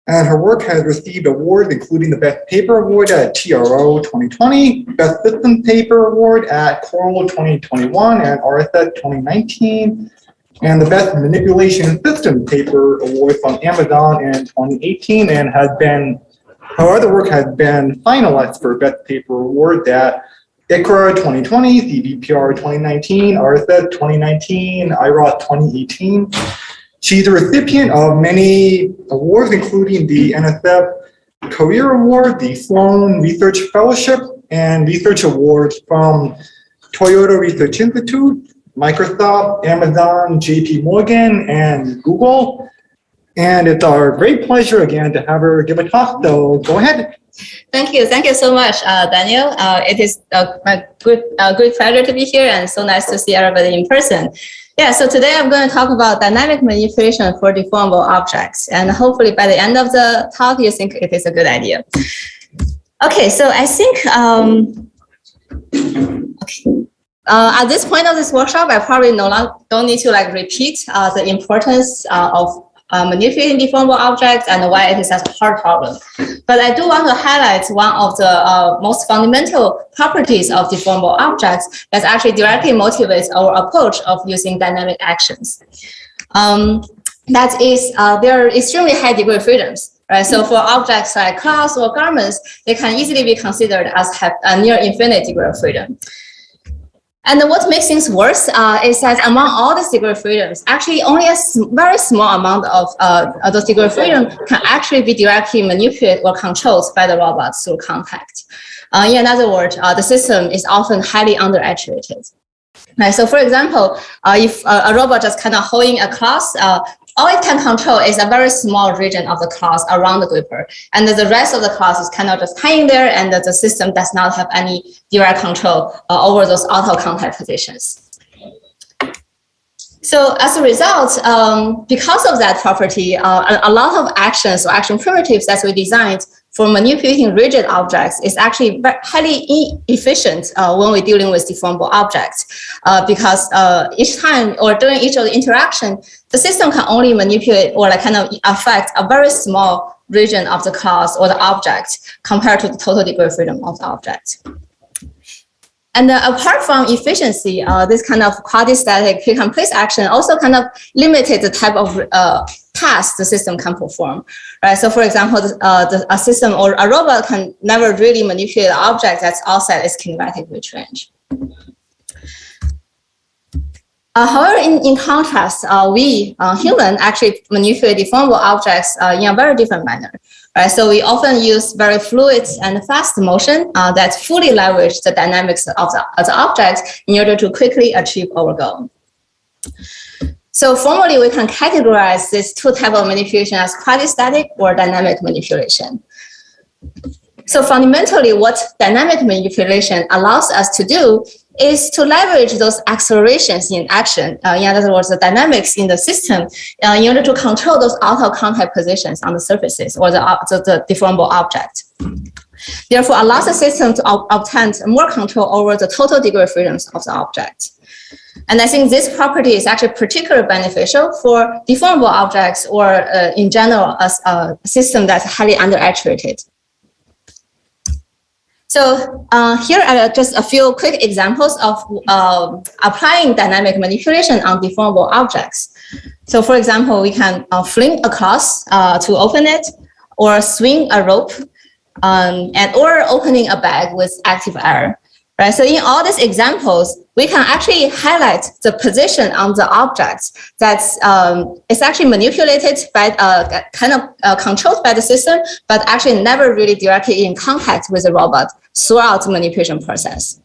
And her work has received awards, including the Best Paper Award at TRO 2020, Best Systems Paper Award at Coral 2021 and RSS 2019, and the Best Manipulation Systems Paper Award from Amazon in 2018, and her other work has been finalist for Best Paper Award at ICRA 2020, CVPR 2019, RSS 2019, ICRA 2018. She's a recipient of many awards, including the NSF Career Award, the Sloan Research Fellowship, and research awards from Toyota Research Institute, Microsoft, Amazon, JP Morgan, and Google. And it's our great pleasure again to have her give a talk, so go ahead. Thank you so much, Daniel. It is a great pleasure to be here, and so nice to see everybody in person. Yeah, so today I'm going to talk about dynamic manipulation for deformable objects, and hopefully by the end of the talk, you think it is a good idea. Okay, so I think at this point of this workshop, I probably don't need to repeat the importance of manipulating deformable objects and why it is such a hard problem. But I do want to highlight one of the most fundamental properties of deformable objects that actually directly motivates our approach of using dynamic actions. That is, there are extremely high degree of freedoms. Right? So for objects like clothes or garments, they can easily be considered as have a near infinite degree of freedom. And what makes things worse is that among all these degree of freedoms, actually only a very small amount of those degree of freedom can actually be directly manipulated or controlled by the robots through contact. In other words, the system is often highly under-actuated. Right, so for example, if a robot just kind of holding a cloth, all it can control is a very small region of the cloth around the gripper. And the rest of the cloth is kind of just hanging there, and the system does not have any direct control over those auto contact positions. So as a result, because of that property, a lot of actions or action primitives that we designed for manipulating rigid objects is actually highly inefficient when we're dealing with deformable objects, because each time or during each of the interaction, the system can only manipulate or kind of affect a very small region of the cloth or the object compared to the total degree of freedom of the object. And apart from efficiency, this kind of quasi-static pick and place action also kind of limited the type of tasks the system can perform. Right? So for example, a system or a robot can never really manipulate an object that's outside its kinematic reach range. However, in contrast, we humans actually manipulate deformable objects in a very different manner. Right? So we often use very fluid and fast motion that fully leverage the dynamics of the object in order to quickly achieve our goal. So formally, we can categorize these two types of manipulation as quasi-static or dynamic manipulation. So fundamentally, what dynamic manipulation allows us to do is to leverage those accelerations in action, in other words, the dynamics in the system, in order to control those auto contact positions on the surfaces or the deformable object. Therefore, allows the system to obtain more control over the total degree of freedoms of the object. And I think this property is actually particularly beneficial for deformable objects or in general, a system that's highly under-actuated. So here are just a few quick examples of applying dynamic manipulation on deformable objects. So for example, we can fling a cloth to open it, or swing a rope, or opening a bag with active air. Right? So in all these examples, we can actually highlight the position on the object that's it's actually manipulated by controlled by the system, but actually never really directly in contact with the robot throughout the manipulation process.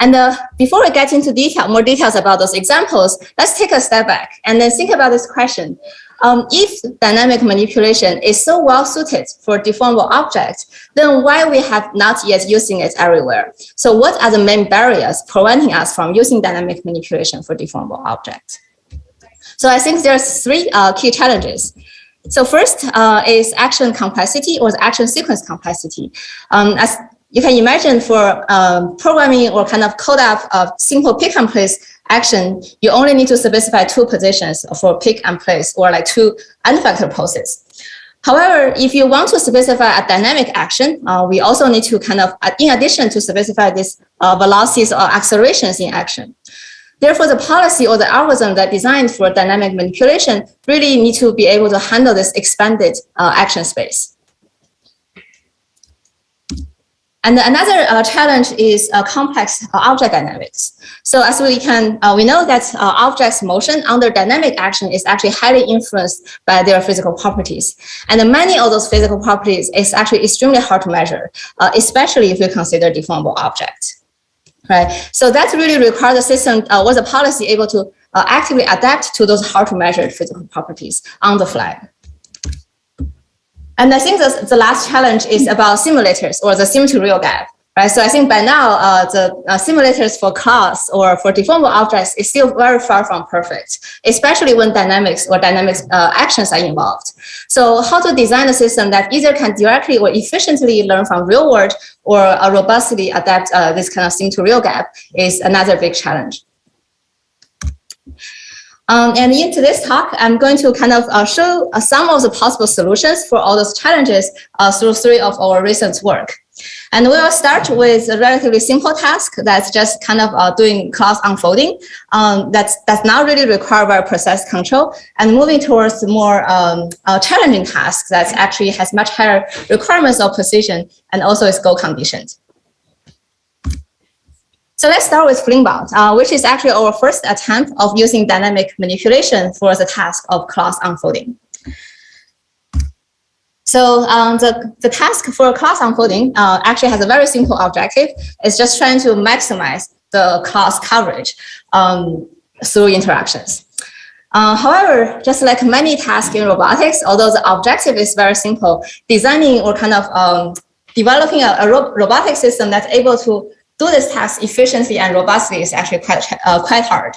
And before we get into more details about those examples, let's take a step back and then think about this question. If dynamic manipulation is so well suited for deformable objects, then why we have not yet using it everywhere? So what are the main barriers preventing us from using dynamic manipulation for deformable objects? So I think there's three key challenges. So first is action complexity, or the action sequence complexity. As you can imagine, for programming or kind of code up a simple pick and place action, you only need to specify 2 positions for pick and place, or like 2 unfactored poses. However, if you want to specify a dynamic action, we also need to kind of, in addition to specify these velocities or accelerations in action. Therefore, the policy or the algorithm that designed for dynamic manipulation really need to be able to handle this expanded action space. And another challenge is complex object dynamics. So as we know that objects' motion under dynamic action is actually highly influenced by their physical properties. And many of those physical properties is actually extremely hard to measure, especially if you consider deformable objects. Right? So that really requires the system or the policy able to actively adapt to those hard to measure physical properties on the fly. And I think the last challenge is about simulators, or the sim to real gap. Right? So I think by now, the simulators for class or for deformable objects is still very far from perfect, especially when dynamics or dynamic actions are involved. So how to design a system that either can directly or efficiently learn from real world, or robustly adapt this kind of sim to real gap is another big challenge. And into this talk, I'm going to kind of show some of the possible solutions for all those challenges through 3 of our recent work. And we will start with a relatively simple task that's just kind of doing class unfolding. That's not really require very precise control, and moving towards more challenging tasks that actually has much higher requirements of precision and also is goal conditioned. So let's start with Flingbot, which is actually our first attempt of using dynamic manipulation for the task of class unfolding. So the task for class unfolding actually has a very simple objective. It's just trying to maximize the class coverage through interactions. However, just like many tasks in robotics, although the objective is very simple, designing or kind of developing a robotic system that's able to do this task efficiently and robustly is actually quite hard.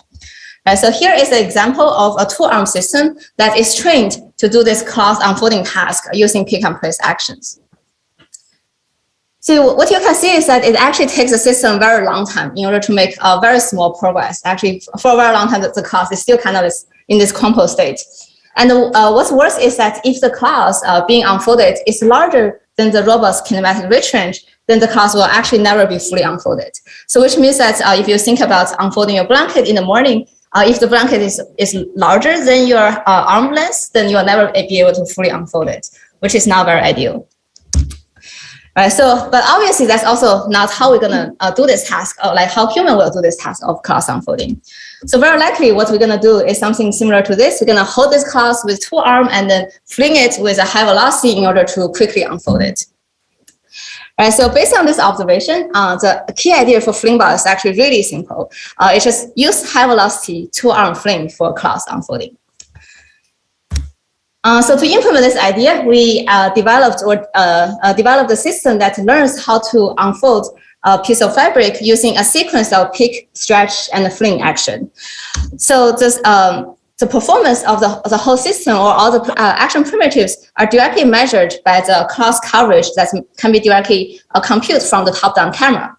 So here is an example of a 2-arm system that is trained to do this class unfolding task using pick and place actions. So what you can see is that it actually takes the system a very long time in order to make a very small progress. Actually, for a very long time, the class is still kind of in this compo state. And what's worse is that if the class being unfolded is larger than the robot's kinematic reach range, then the class will actually never be fully unfolded. So which means that if you think about unfolding your blanket in the morning, if the blanket is larger than your arm length, then you'll never be able to fully unfold it, which is not very ideal. Right, so, but obviously that's also not how we're gonna do this task, or like how human will do this task of class unfolding. So very likely what we're gonna do is something similar to this. We're gonna hold this class with 2 arms and then fling it with a high velocity in order to quickly unfold it. Right, so based on this observation, the key idea for Flingbot is actually really simple. It's just use high velocity 2-arm fling for class unfolding. So to implement this idea, we developed a system that learns how to unfold a piece of fabric using a sequence of pick, stretch, and fling action. So this, the performance of the whole system, or all the action primitives, are directly measured by the class coverage that can be directly computed from the top-down camera.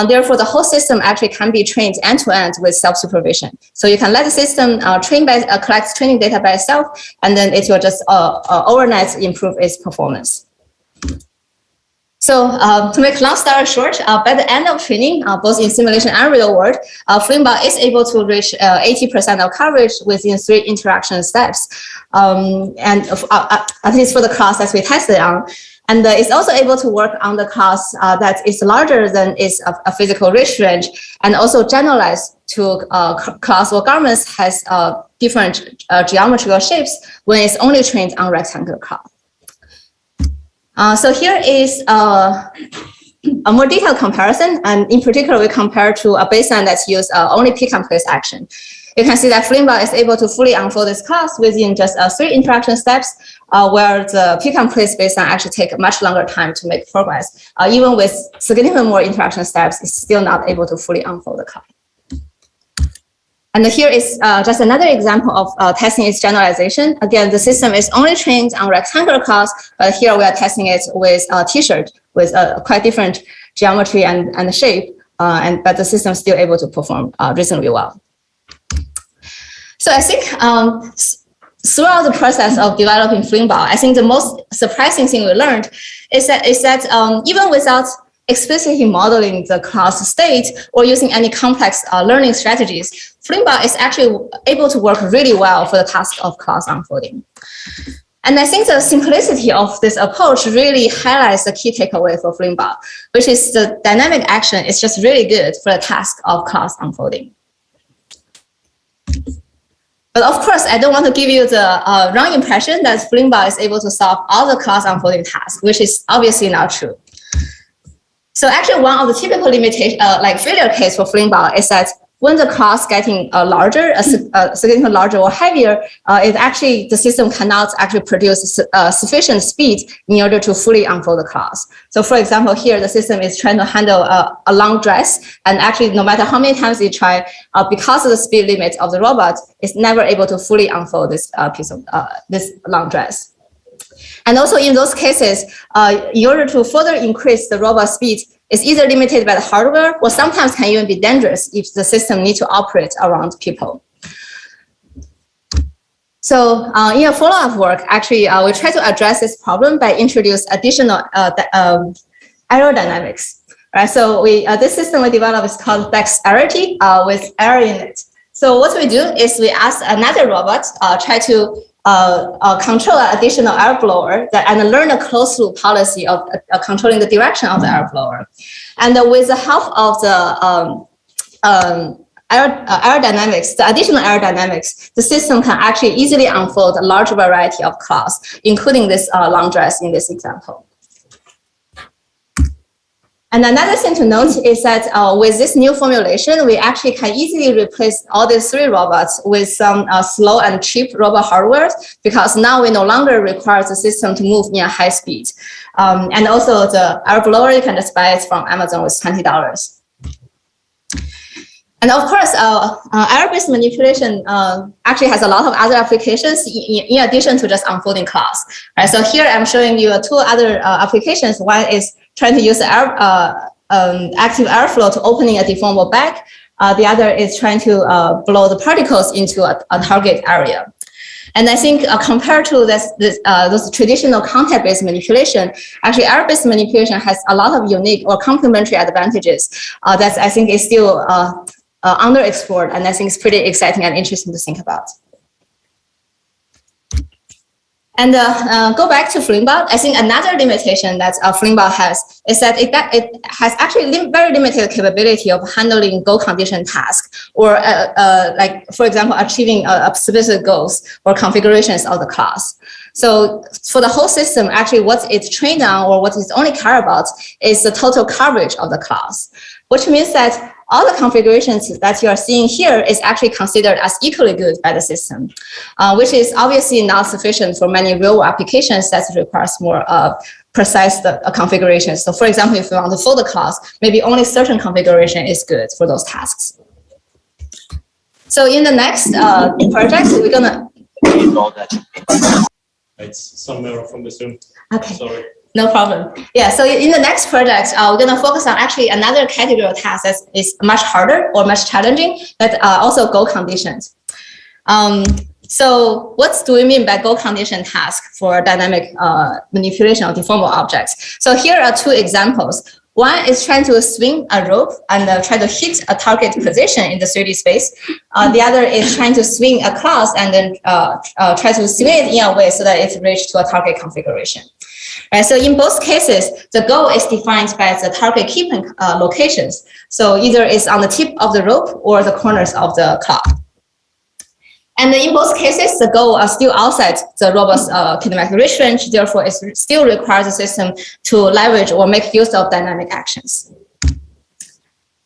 Therefore, the whole system actually can be trained end-to-end with self-supervision. So you can let the system collect training data by itself, and then it will just overnight improve its performance. So to make long story short, by the end of training, both in simulation and real world, Flimba is able to reach 80% of coverage within 3 interaction steps, and at least for the class that we tested on. And it's also able to work on the class that is larger than its a physical reach range, and also generalized to class or garments has different geometrical shapes when it's only trained on rectangular class. So here is a more detailed comparison, and in particular, we compare to a baseline that's used only pick and place action. You can see that Flimba is able to fully unfold this class within just 3 interaction steps, where the pick and place baseline actually take much longer time to make progress. Even with significantly more interaction steps, it's still not able to fully unfold the class. And here is just another example of testing its generalization. Again, the system is only trained on rectangular class, but here we are testing it with a t-shirt with a quite different geometry and shape, but the system is still able to perform reasonably well. So I think throughout the process of developing Flimba, I think the most surprising thing we learned is that even without explicitly modeling the class state or using any complex learning strategies, Flimba is actually able to work really well for the task of class unfolding. And I think the simplicity of this approach really highlights the key takeaway for Flimba, which is the dynamic action is just really good for the task of class unfolding. But of course, I don't want to give you the wrong impression that Flimba is able to solve all the class unfolding tasks, which is obviously not true. So actually, one of the typical limitation, like failure case for Flimba is that when the class getting larger, significantly larger or heavier, the system cannot actually produce sufficient speed in order to fully unfold the class. So for example, here the system is trying to handle a long dress, and actually no matter how many times you try, because of the speed limit of the robot, it's never able to fully unfold this piece of this long dress. And also in those cases, in order to further increase the robot speed, it's either limited by the hardware or sometimes can even be dangerous if the system needs to operate around people. So in a follow-up work, actually, we try to address this problem by introducing additional aerodynamics. Right? So this system we developed is called dexterity with air in it. So what we do is we ask another robot try to control an additional air blower and learn a closed loop policy of controlling the direction of the air blower. And with the help of the aerodynamics, the additional aerodynamics, the system can actually easily unfold a large variety of class, including this long dress in this example. And another thing to note is that with this new formulation, we actually can easily replace all these 3 robots with some slow and cheap robot hardware, because now we no longer require the system to move in a high speed. And also the air blower, you can just buy it from Amazon with $20. And of course, air-based manipulation actually has a lot of other applications in addition to just unfolding class. Right? So here I'm showing you 2 other applications. One is trying to use active airflow to opening a deformable bag. The other is trying to blow the particles into a target area. And I think compared to those traditional contact-based manipulation, actually air-based manipulation has a lot of unique or complementary advantages that I think is still underexplored, and I think it's pretty exciting and interesting to think about. And go back to Flimba, I think another limitation that Flimba has is that it has actually very limited capability of handling goal condition tasks, or like, for example, achieving specific goals or configurations of the class. So for the whole system, actually what it's trained on or what it's only care about is the total coverage of the class, which means that all the configurations that you are seeing here is actually considered as equally good by the system, which is obviously not sufficient for many real applications that requires more precise configurations. So for example, if you want to fold the class, maybe only certain configuration is good for those tasks. So in the next project, we're gonna... It's some error from the Zoom. Okay. Sorry. No problem. Yeah, so in the next project, we're going to focus on actually another category of tasks that is much harder or much challenging, but also goal conditions. So what do we mean by goal condition task for dynamic manipulation of deformable objects? So here are two examples. One is trying to swing a rope and try to hit a target position in the 3D space. The other is trying to swing a cloth and then try to swing it in a way so that it reaches to a target configuration. Right, so in both cases, the goal is defined by the target keeping locations. So either it's on the tip of the rope or the corners of the cloth. And in both cases, the goal are still outside the robot's kinematic reach range. Therefore, it still requires the system to leverage or make use of dynamic actions.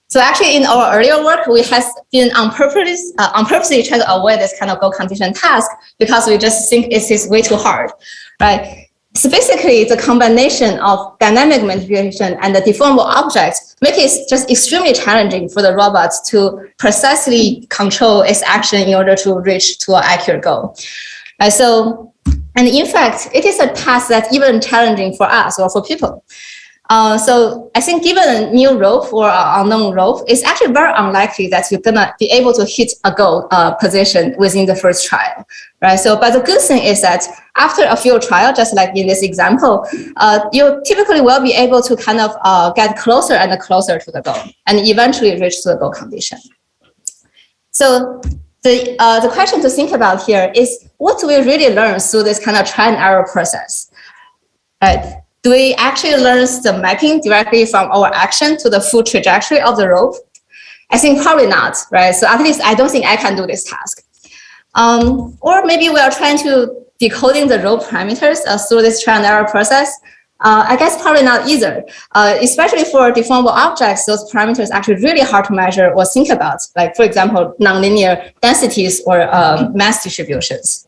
So actually, in our earlier work, we have been on purposely trying to avoid this kind of goal condition task because we just think it is way too hard, right? So basically, the combination of dynamic manipulation and the deformable objects make it just extremely challenging for the robots to precisely control its action in order to reach to an accurate goal. And in fact, it is a task that's even challenging for us or for people. So I think given a new rope or an unknown rope, it's actually very unlikely that you're gonna be able to hit a goal position within the first trial, right? So, but the good thing is that after a few trials, just like in this example, you typically will be able to kind of get closer and closer to the goal and eventually reach to the goal condition. So the question to think about here is, what do we really learn through this kind of trial and error process, right? Do we actually learn the mapping directly from our action to the full trajectory of the rope? I think probably not, right? So at least I don't think I can do this task. Or maybe we are trying to decoding the rope parameters through this trial and error process. I guess probably not either. Especially for deformable objects, those parameters are actually really hard to measure or think about. Like, for example, nonlinear densities or mass distributions.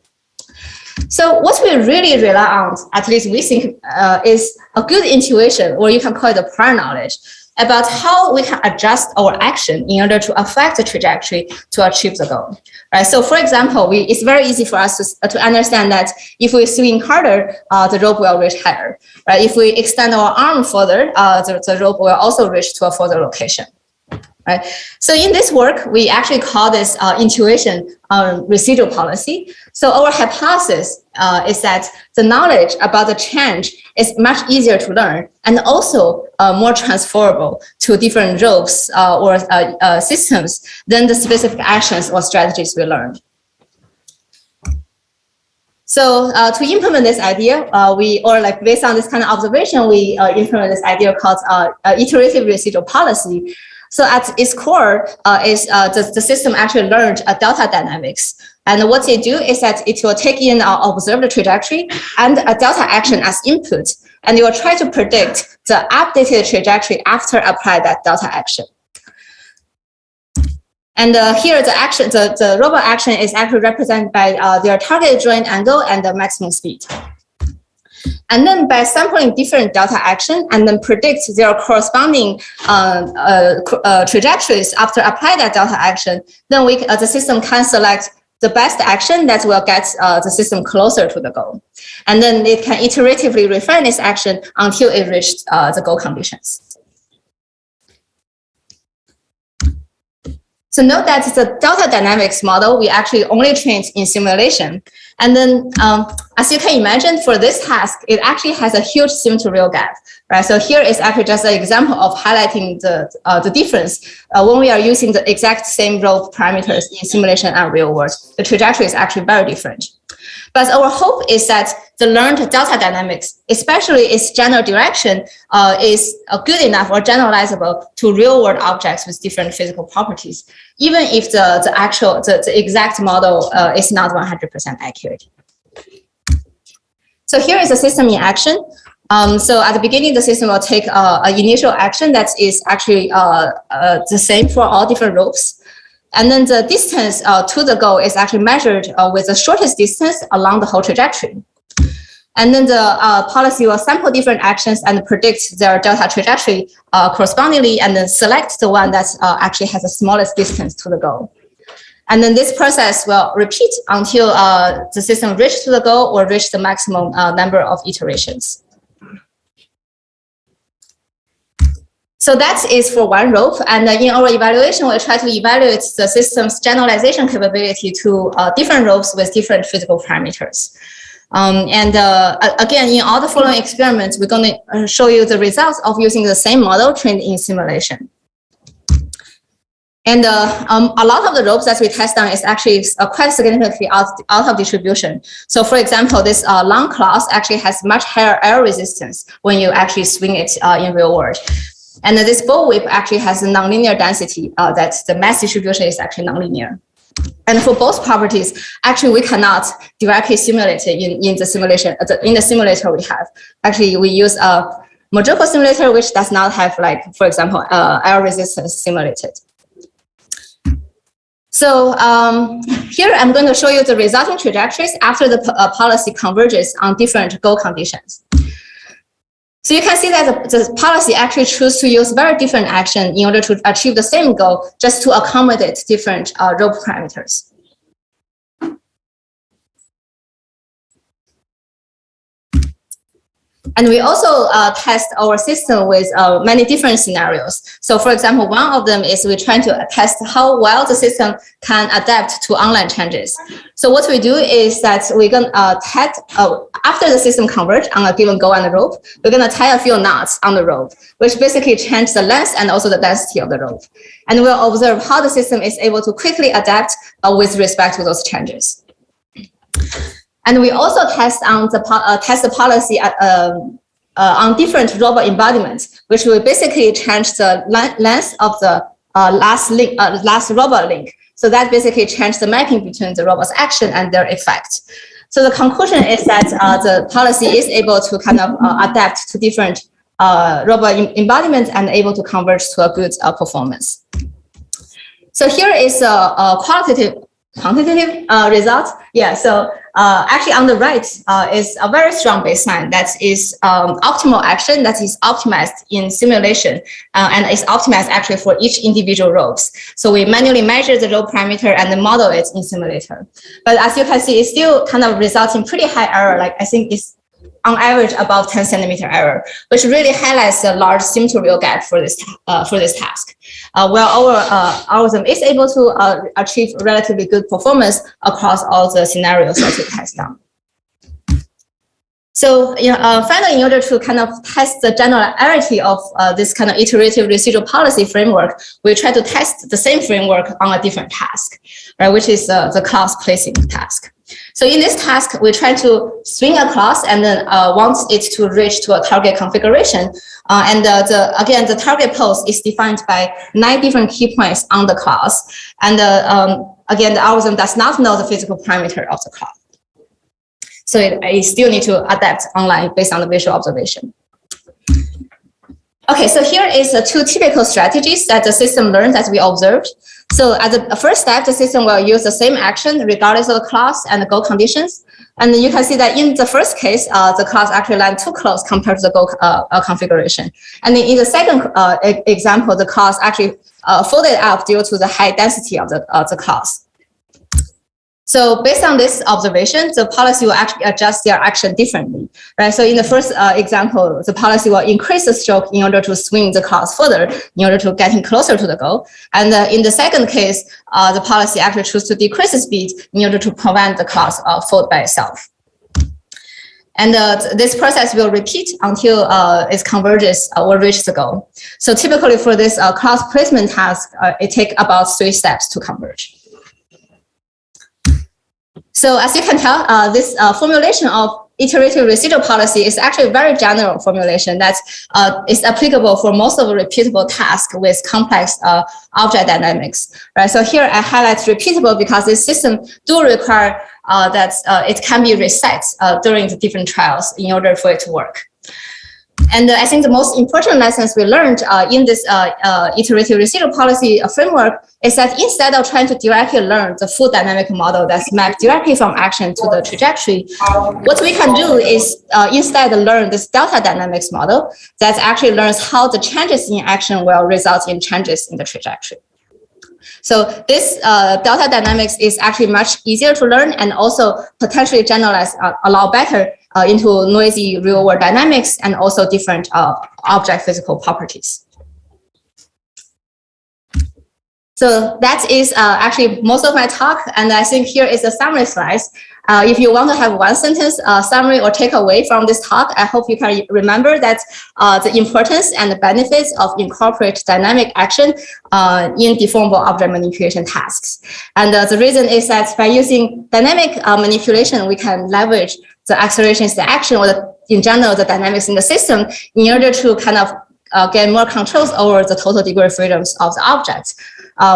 So what we really rely on, at least we think, is a good intuition, or you can call it a prior knowledge, about how we can adjust our action in order to affect the trajectory to achieve the goal. Right? So for example, it's very easy for us to understand that if we swing harder, the rope will reach higher. Right? If we extend our arm further, the rope will also reach to a further location. Right? So in this work, we actually call this intuition residual policy. So our hypothesis is that the knowledge about the change is much easier to learn and also more transferable to different ropes or systems than the specific actions or strategies we learned. So to implement this idea, based on this kind of observation, we implement this idea called iterative residual policy. So at its core is the system actually learned delta dynamics. And what they do is that it will take in our observed trajectory and a delta action as input. And it will try to predict the updated trajectory after apply that delta action. And here the action, the robot action is actually represented by their target joint angle and the maximum speed. And then by sampling different delta action and then predict their corresponding trajectories after apply that delta action, then the system can select the best action that will get the system closer to the goal. And then it can iteratively refine its action until it reached the goal conditions. So note that the delta dynamics model, we actually only trained in simulation. And then, as you can imagine, for this task, it actually has a huge sim-to-real gap, right? So here is actually just an example of highlighting the difference when we are using the exact same rope parameters in simulation and real world. The trajectory is actually very different. But our hope is that the learned delta dynamics, especially its general direction, is good enough or generalizable to real-world objects with different physical properties, even if the exact model is not 100% accurate. So here is a system in action. So at the beginning, the system will take an initial action that is actually the same for all different ropes. And then the distance to the goal is actually measured with the shortest distance along the whole trajectory. And then the policy will sample different actions and predict their delta trajectory correspondingly, and then select the one that actually has the smallest distance to the goal. And then this process will repeat until the system reaches to the goal or reach the maximum number of iterations. So that is for one rope. And in our evaluation, we try to evaluate the system's generalization capability to different ropes with different physical parameters. Again, in all the following experiments, we're going to show you the results of using the same model trained in simulation. And a lot of the ropes that we test on is actually quite significantly out of distribution. So for example, this long cloth actually has much higher air resistance when you actually swing it in real world. And this bow whip actually has a nonlinear density that the mass distribution is actually nonlinear. And for both properties, actually we cannot directly simulate it in the simulation. In the simulator we have, actually we use a Mojoko simulator which does not have, like, for example, air resistance simulated. So here I'm going to show you the resulting trajectories after the policy converges on different goal conditions. So you can see that the policy actually chooses to use very different action in order to achieve the same goal, just to accommodate different rope parameters. And we also test our system with many different scenarios. So for example, one of them is we're trying to test how well the system can adapt to online changes. So what we do is that we're going to test, after the system converge on a given goal on the rope, we're going to tie a few knots on the rope, which basically change the length and also the density of the rope. And we'll observe how the system is able to quickly adapt with respect to those changes. And we also test on the policy on different robot embodiments, which will basically change the length of the last robot link. So that basically changes the mapping between the robot's action and their effect. So the conclusion is that the policy is able to kind of adapt to different robot embodiments and able to converge to a good performance. So here is a quantitative result. Yeah, so actually on the right is a very strong baseline that is optimal action that is optimized in simulation and is optimized actually for each individual ropes. So we manually measure the rope parameter and then model it in simulator. But as you can see, it still kind of results in pretty high error. Like I think it's on average about 10 centimeter error, which really highlights the large sim to real gap for this task. Where our algorithm is able to achieve relatively good performance across all the scenarios that we test on. So finally, in order to kind of test the generality of this kind of iterative residual policy framework, we try to test the same framework on a different task, right, which is the class placing task. So in this task, we try to swing a class and then want it to reach to a target configuration. Again, the target pose is defined by 9 different key points on the class. And again, the algorithm does not know the physical parameter of the class. So it still need to adapt online based on the visual observation. Okay, so here is 2 typical strategies that the system learned as we observed. So at the first step, the system will use the same action regardless of the class and the goal conditions. And you can see that in the first case, the class actually land too close compared to the goal configuration. And in the second example, the class actually folded up due to the high density of the class. So based on this observation, the policy will actually adjust their action differently, right? So in the first example, the policy will increase the stroke in order to swing the class further, in order to getting closer to the goal. And in the second case, the policy actually chooses to decrease the speed in order to prevent the class fold by itself. And this process will repeat until it converges or reaches the goal. So typically for this class placement task, it takes about 3 steps to converge. So as you can tell, this formulation of iterative residual policy is actually a very general formulation that is applicable for most of the repeatable tasks with complex object dynamics. Right? So here I highlight repeatable because this system do require that it can be reset during the different trials in order for it to work. And I think the most important lessons we learned in this iterative residual policy framework is that instead of trying to directly learn the full dynamic model that's mapped directly from action to the trajectory, what we can do is instead learn this delta dynamics model that actually learns how the changes in action will result in changes in the trajectory. So this delta dynamics is actually much easier to learn and also potentially generalize a lot better into noisy real-world dynamics and also different object physical properties. So that is actually most of my talk, and I think here is a summary slides. If you want to have one sentence summary or takeaway from this talk, I hope you can remember that the importance and the benefits of incorporate dynamic action in deformable object manipulation tasks. And the reason is that by using dynamic manipulation, we can leverage the accelerations, the action, or in general, the dynamics in the system in order to kind of get more controls over the total degree of freedoms of the object,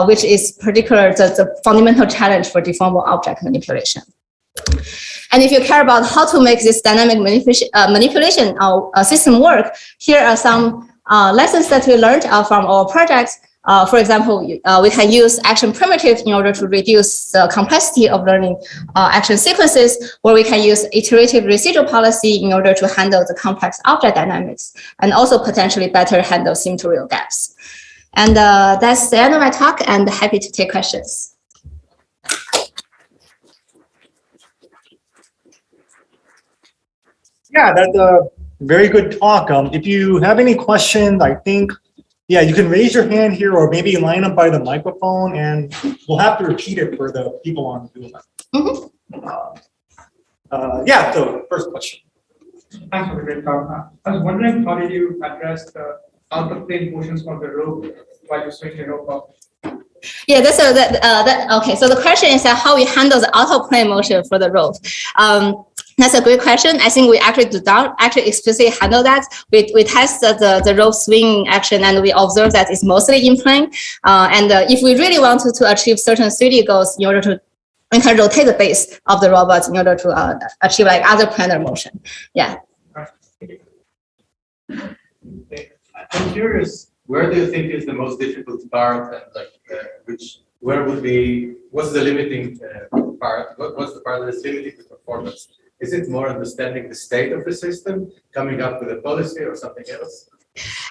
which is particular the fundamental challenge for deformable object manipulation. And if you care about how to make this dynamic manipulation system work, here are some lessons that we learned from our projects. For example, we can use action primitives in order to reduce the complexity of learning action sequences, or we can use iterative residual policy in order to handle the complex object dynamics, and also potentially better handle sim-to-real gaps. And that's the end of my talk, and happy to take questions. Yeah, that's a very good talk. If you have any questions, I think, yeah, you can raise your hand here or maybe line up by the microphone, and we'll have to repeat it for the people on Zoom. Yeah, so first question. Thanks for the great talk. I was wondering, how did you address the out-of-plane motions from the rope while you switch the rope up? Yeah, okay. So the question is how we handle the out-of-plane motion for the rope. That's a great question. I think we actually do not actually explicitly handle that. We test the rope swing action, and we observe that it's mostly in plane. And if we really want to achieve certain 3D goals in order to, we can rotate the base of the robot in order to achieve like other planar motion. Yeah. I'm curious, where do you think is the most difficult part, and like what's the limiting part? What's the part that is limiting the performance? Is it more understanding the state of the system, coming up with a policy, or something else?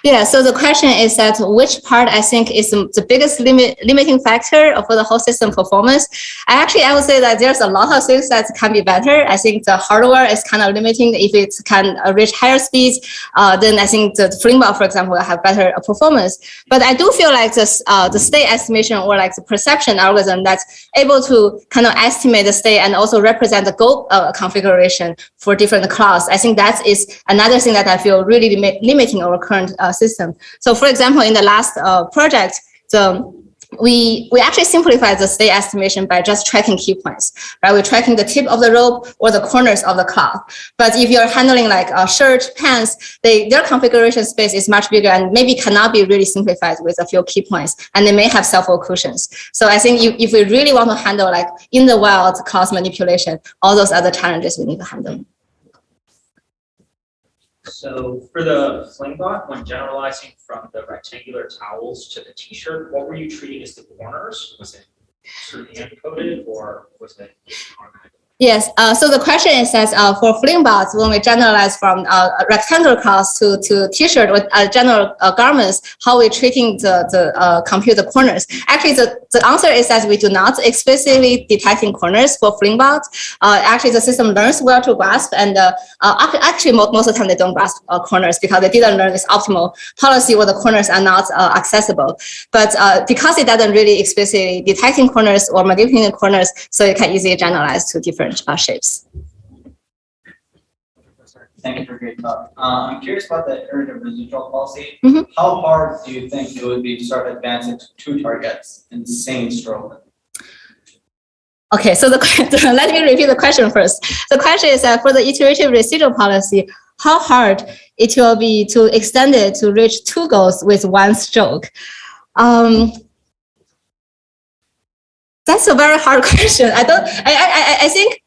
Yeah, so the question is that which part I think is the biggest limiting factor for the whole system performance. I would say that there's a lot of things that can be better. I think the hardware is kind of limiting. If it can reach higher speeds, then I think the Flingbot, for example, will have better performance. But I do feel like the state estimation, or like the perception algorithm that's able to kind of estimate the state and also represent the goal configuration for different class. I think that is another thing that I feel really limiting our current system. So for example, in the last project, we actually simplified the state estimation by just tracking key points, right? We're tracking the tip of the rope or the corners of the cloth. But if you're handling like shirt, pants, their configuration space is much bigger and maybe cannot be really simplified with a few key points, and they may have self-occlusions. So I think if we really want to handle like in the wild cloth manipulation, all those other challenges we need to handle. So for the Flingbot, when generalizing from the rectangular towels to the t-shirt, what were you treating as the corners? Was it sort of hand-coded, or was it? Yes, so the question is that for Flinkbots, when we generalize from rectangular cloth to t-shirt with general garments, how we're treating the compute the corners. Actually, the answer is that we do not explicitly detecting corners for Flinkbots. Actually, the system learns where to grasp, and actually most of the time they don't grasp corners because they didn't learn this optimal policy where the corners are not accessible. But because it doesn't really explicitly detecting corners or manipulating corners, so it can easily generalize to different shapes. Thank you for a great talk. I'm curious about the iterative residual policy. Mm-hmm. How hard do you think it would be to start advancing to 2 targets in the same stroke? Okay, so let me repeat the question first. The question is that for the iterative residual policy, how hard it will be to extend it to reach 2 goals with 1 stroke? That's a very hard question. I think,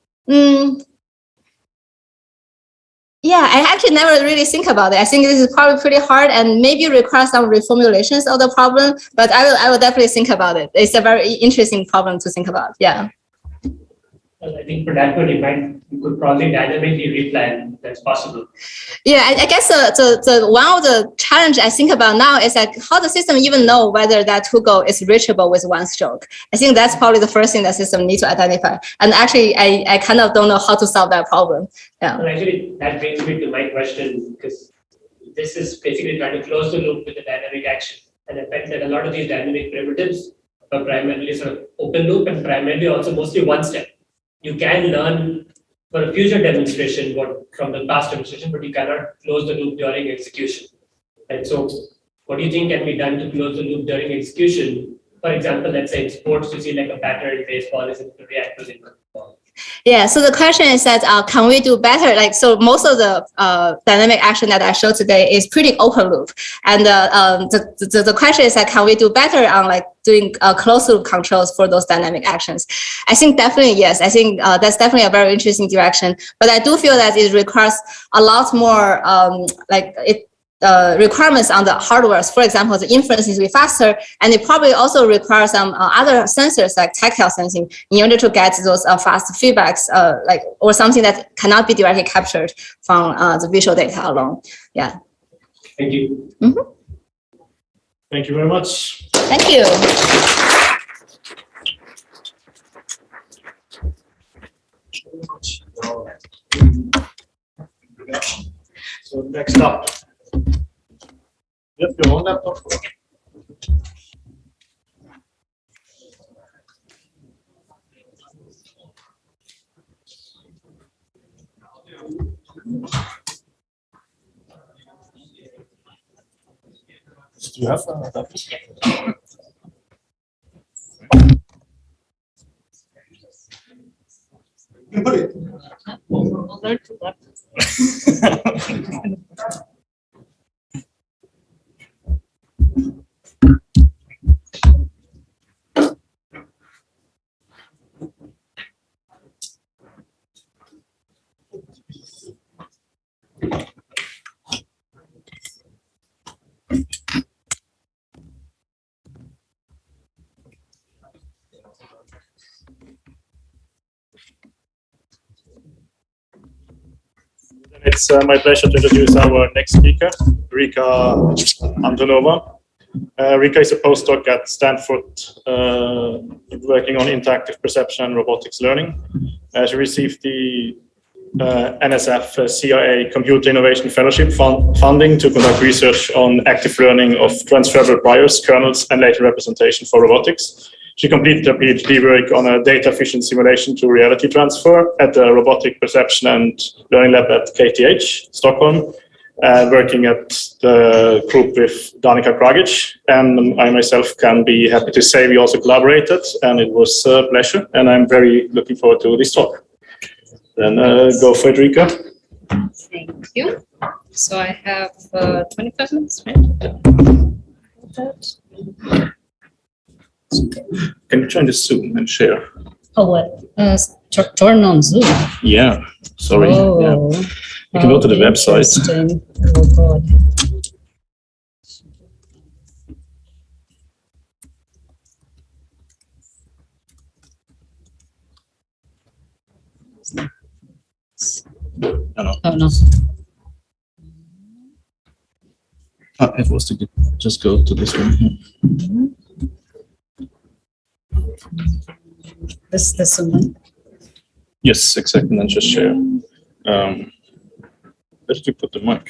yeah, I actually never really think about it. I think this is probably pretty hard and maybe requires some reformulations of the problem, but I will definitely think about it. It's a very interesting problem to think about, yeah. Well, I think for that one, you could probably dynamically replan. That's possible. Yeah, I guess the one of the challenge I think about now is like how the system even know whether that 2 goal is reachable with 1 stroke. I think that's probably the first thing the system needs to identify. And actually, I kind of don't know how to solve that problem. Yeah. Well, actually, that brings me to my question, because this is basically trying to close the loop with the dynamic action. And the fact that a lot of these dynamic primitives primarily sort of open loop and primarily also mostly one step. You can learn for a future demonstration from the past demonstration, but you cannot close the loop during execution. And so what do you think can be done to close the loop during execution? For example, let's say in sports, you see like a batter in baseball is able to react to the ball. Yeah, so the question is that can we do better? Like, so most of the dynamic action that I showed today is pretty open loop. And the question is that can we do better on like doing closed loop controls for those dynamic actions? I think definitely yes. I think that's definitely a very interesting direction. But I do feel that it requires a lot more requirements on the hardware. For example, the inference needs to be faster, and it probably also requires some other sensors like tactile sensing in order to get those fast feedbacks, or something that cannot be directly captured from the visual data alone. Yeah. Thank you. Mm-hmm. Thank you very much. Thank you. So next up. Yep, your own laptop. Do you have that? You put it. We'll learn to that. It's my pleasure to introduce our next speaker, Rika Antonova. Rika is a postdoc at Stanford working on interactive perception and robotics learning. She received the NSF CRA Computer Innovation Fellowship funding to conduct research on active learning of transferable priors, kernels, and latent representation for robotics. She completed her PhD work on a data-efficient simulation to reality transfer at the Robotic Perception and Learning Lab at KTH, Stockholm, working at the group with Danica Kragic. And I myself can be happy to say we also collaborated, and it was a pleasure. And I'm very looking forward to this talk. Then go for it, Rika. Thank you. So I have 25 minutes, right? Can you join the Zoom and share? Oh, what? Turn on Zoom. Yeah, sorry. Oh, yeah. You can go to the website. Oh, God. No. Oh, no. It was to just go to this one here. Mm-hmm. This one. Yes, exactly. And then just share. Where did you put the mic?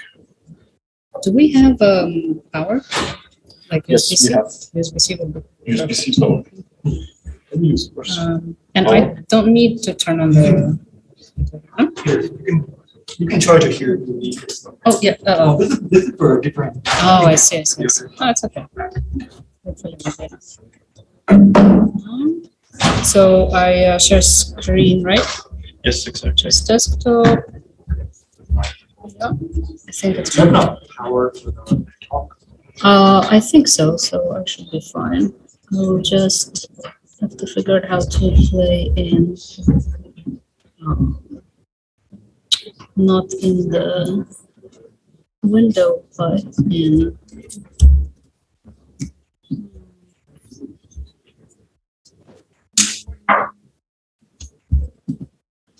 Do we have power? Like Yes, USB-C? we have. USB-C would be USB-C power. Let me use it first. and I don't need to turn on the. Huh? Here, you can charge it here. Oh yeah. This is for a different. Oh, I see. Oh, it's okay. Hopefully my data. So I share screen, right? Yes, exactly. Just desktop. Yeah, I think it's Do you have enough power for the talk? I think so. So I should be fine. I'll just have to figure out how to play in. Not in the window, but in.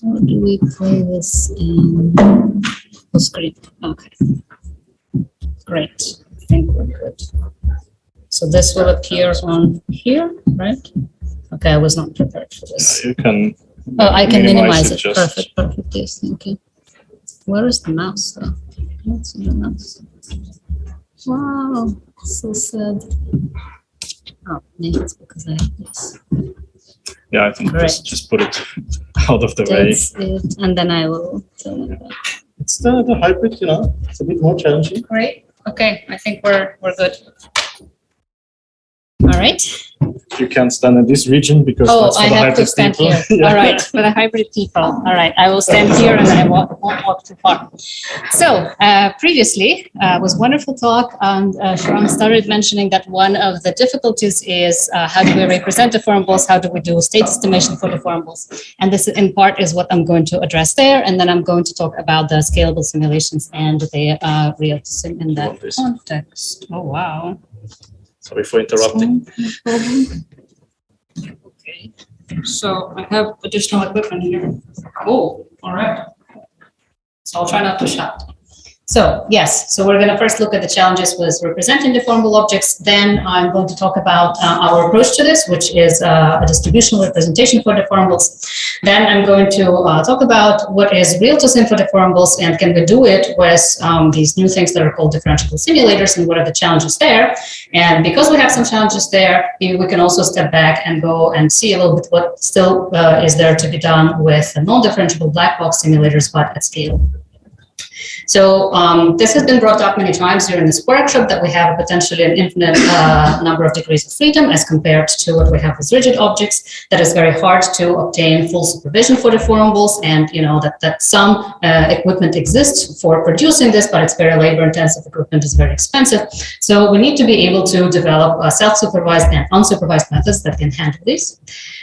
How do we play this in full screen? Okay. Great. I think we're good. So this will appear on here, right? Okay, I was not prepared for this. You can. Oh, I can minimize it. Just... Perfect. Yes, thank you. Where is the mouse though? I don't see the mouse. Wow, so sad. Oh, maybe it's because I have this. Yeah, I think Right. just put it out of the way. That's it. And then I will tell you that. It's the hybrid, it's a bit more challenging. Great. Okay, I think we're good. All right. You can't stand in this region because that's for I the have to hybrid stand people. here. Yeah. All right, for the hybrid people. All right, I will stand here and I won't walk too far. So previously was wonderful talk, and Sharon started mentioning that one of the difficulties is how do we represent deformables? How do we do state estimation for deformables? And this in part is what I'm going to address there, and then I'm going to talk about the scalable simulations and the real sim in that context. Oh wow. Sorry for interrupting. Okay, so I have additional equipment here. Oh, all right. So I'll try not to shout. So yes, so we're going to first look at the challenges with representing deformable objects. Then I'm going to talk about our approach to this, which is a distributional representation for deformables. Then I'm going to talk about what is real to sim for deformables and can we do it with these new things that are called differentiable simulators and what are the challenges there. And because we have some challenges there, we can also step back and go and see a little bit what still is there to be done with non-differentiable black box simulators, but at scale. So this has been brought up many times during this workshop that we have potentially an infinite number of degrees of freedom as compared to what we have with rigid objects, that is very hard to obtain full supervision for deformables, and that some equipment exists for producing this, but it's very labor intensive, equipment is very expensive. So we need to be able to develop self-supervised and unsupervised methods that can handle this.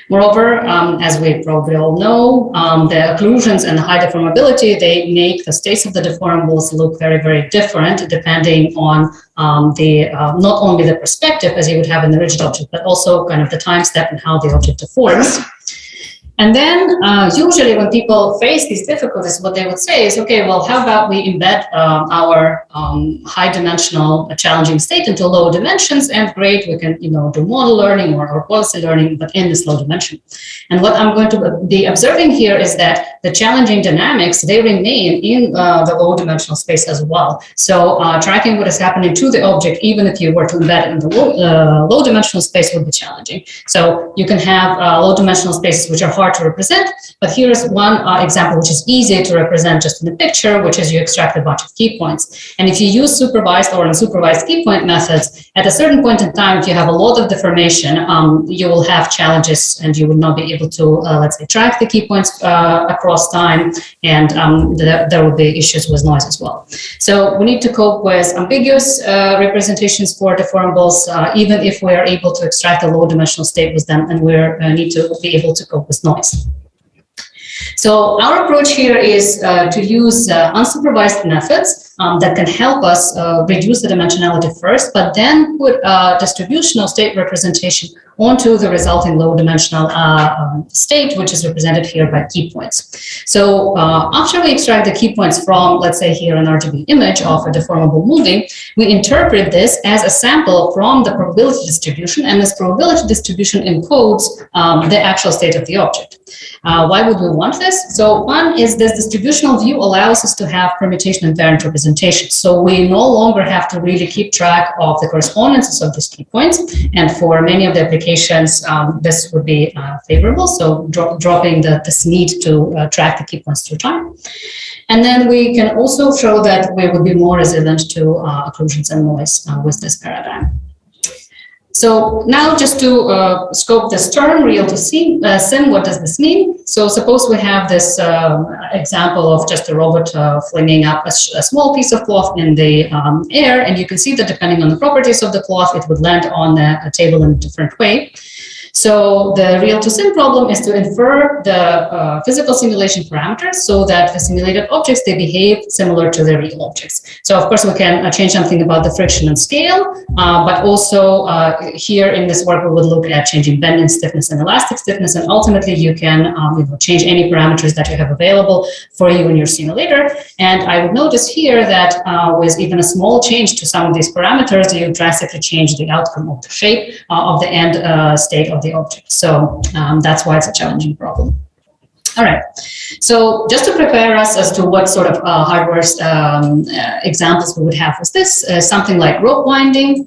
Moreover, as we probably all know, the occlusions and the high deformability, they make the states of the deformables look very, very different depending on not only the perspective as you would have in the rigid object, but also kind of the time step and how the object deforms. And then usually when people face these difficulties, what they would say is, okay, well, how about we embed our high dimensional challenging state into low dimensions, and great, we can do model learning or policy learning, but in this low dimension. And what I'm going to be observing here is that the challenging dynamics, they remain in the low dimensional space as well. So tracking what is happening to the object, even if you were to embed it in the low dimensional space, would be challenging. So you can have low dimensional spaces which are hard to represent, but here's one example which is easy to represent just in the picture, which is you extract a bunch of key points. And if you use supervised or unsupervised key point methods, at a certain point in time, if you have a lot of deformation, you will have challenges and you will not be able to, let's say, track the key points across time, and there will be issues with noise as well. So we need to cope with ambiguous representations for deformables, even if we are able to extract a low dimensional state with them, and we need to be able to cope with noise. So our approach here is to use unsupervised methods that can help us reduce the dimensionality first, but then put distributional state representation onto the resulting low dimensional state, which is represented here by key points. So after we extract the key points from, let's say here an RGB image of a deformable moving, we interpret this as a sample from the probability distribution, and this probability distribution encodes the actual state of the object. Why would we want this? So one is this distributional view allows us to have permutation and variant representation. So we no longer have to really keep track of the correspondences of these key points. And for many of the applications, this would be favorable. So dropping this need to track the key points through time. And then we can also show that we would be more resilient to occlusions and noise with this paradigm. So now just to scope this term, real to sim, what does this mean? So suppose we have this example of just a robot flinging up a small piece of cloth in the air, and you can see that depending on the properties of the cloth, it would land on a table in a different way. So the real to sim problem is to infer the physical simulation parameters so that the simulated objects, they behave similar to the real objects. So of course we can change something about the friction and scale, but also here in this work we would look at changing bending stiffness and elastic stiffness, and ultimately you can change any parameters that you have available for you in your simulator. And I would notice here that with even a small change to some of these parameters, you drastically change the outcome of the shape of the end state of the object. So that's why it's a challenging problem. All right. So just to prepare us as to what sort of hardware examples we would have with this, something like rope winding,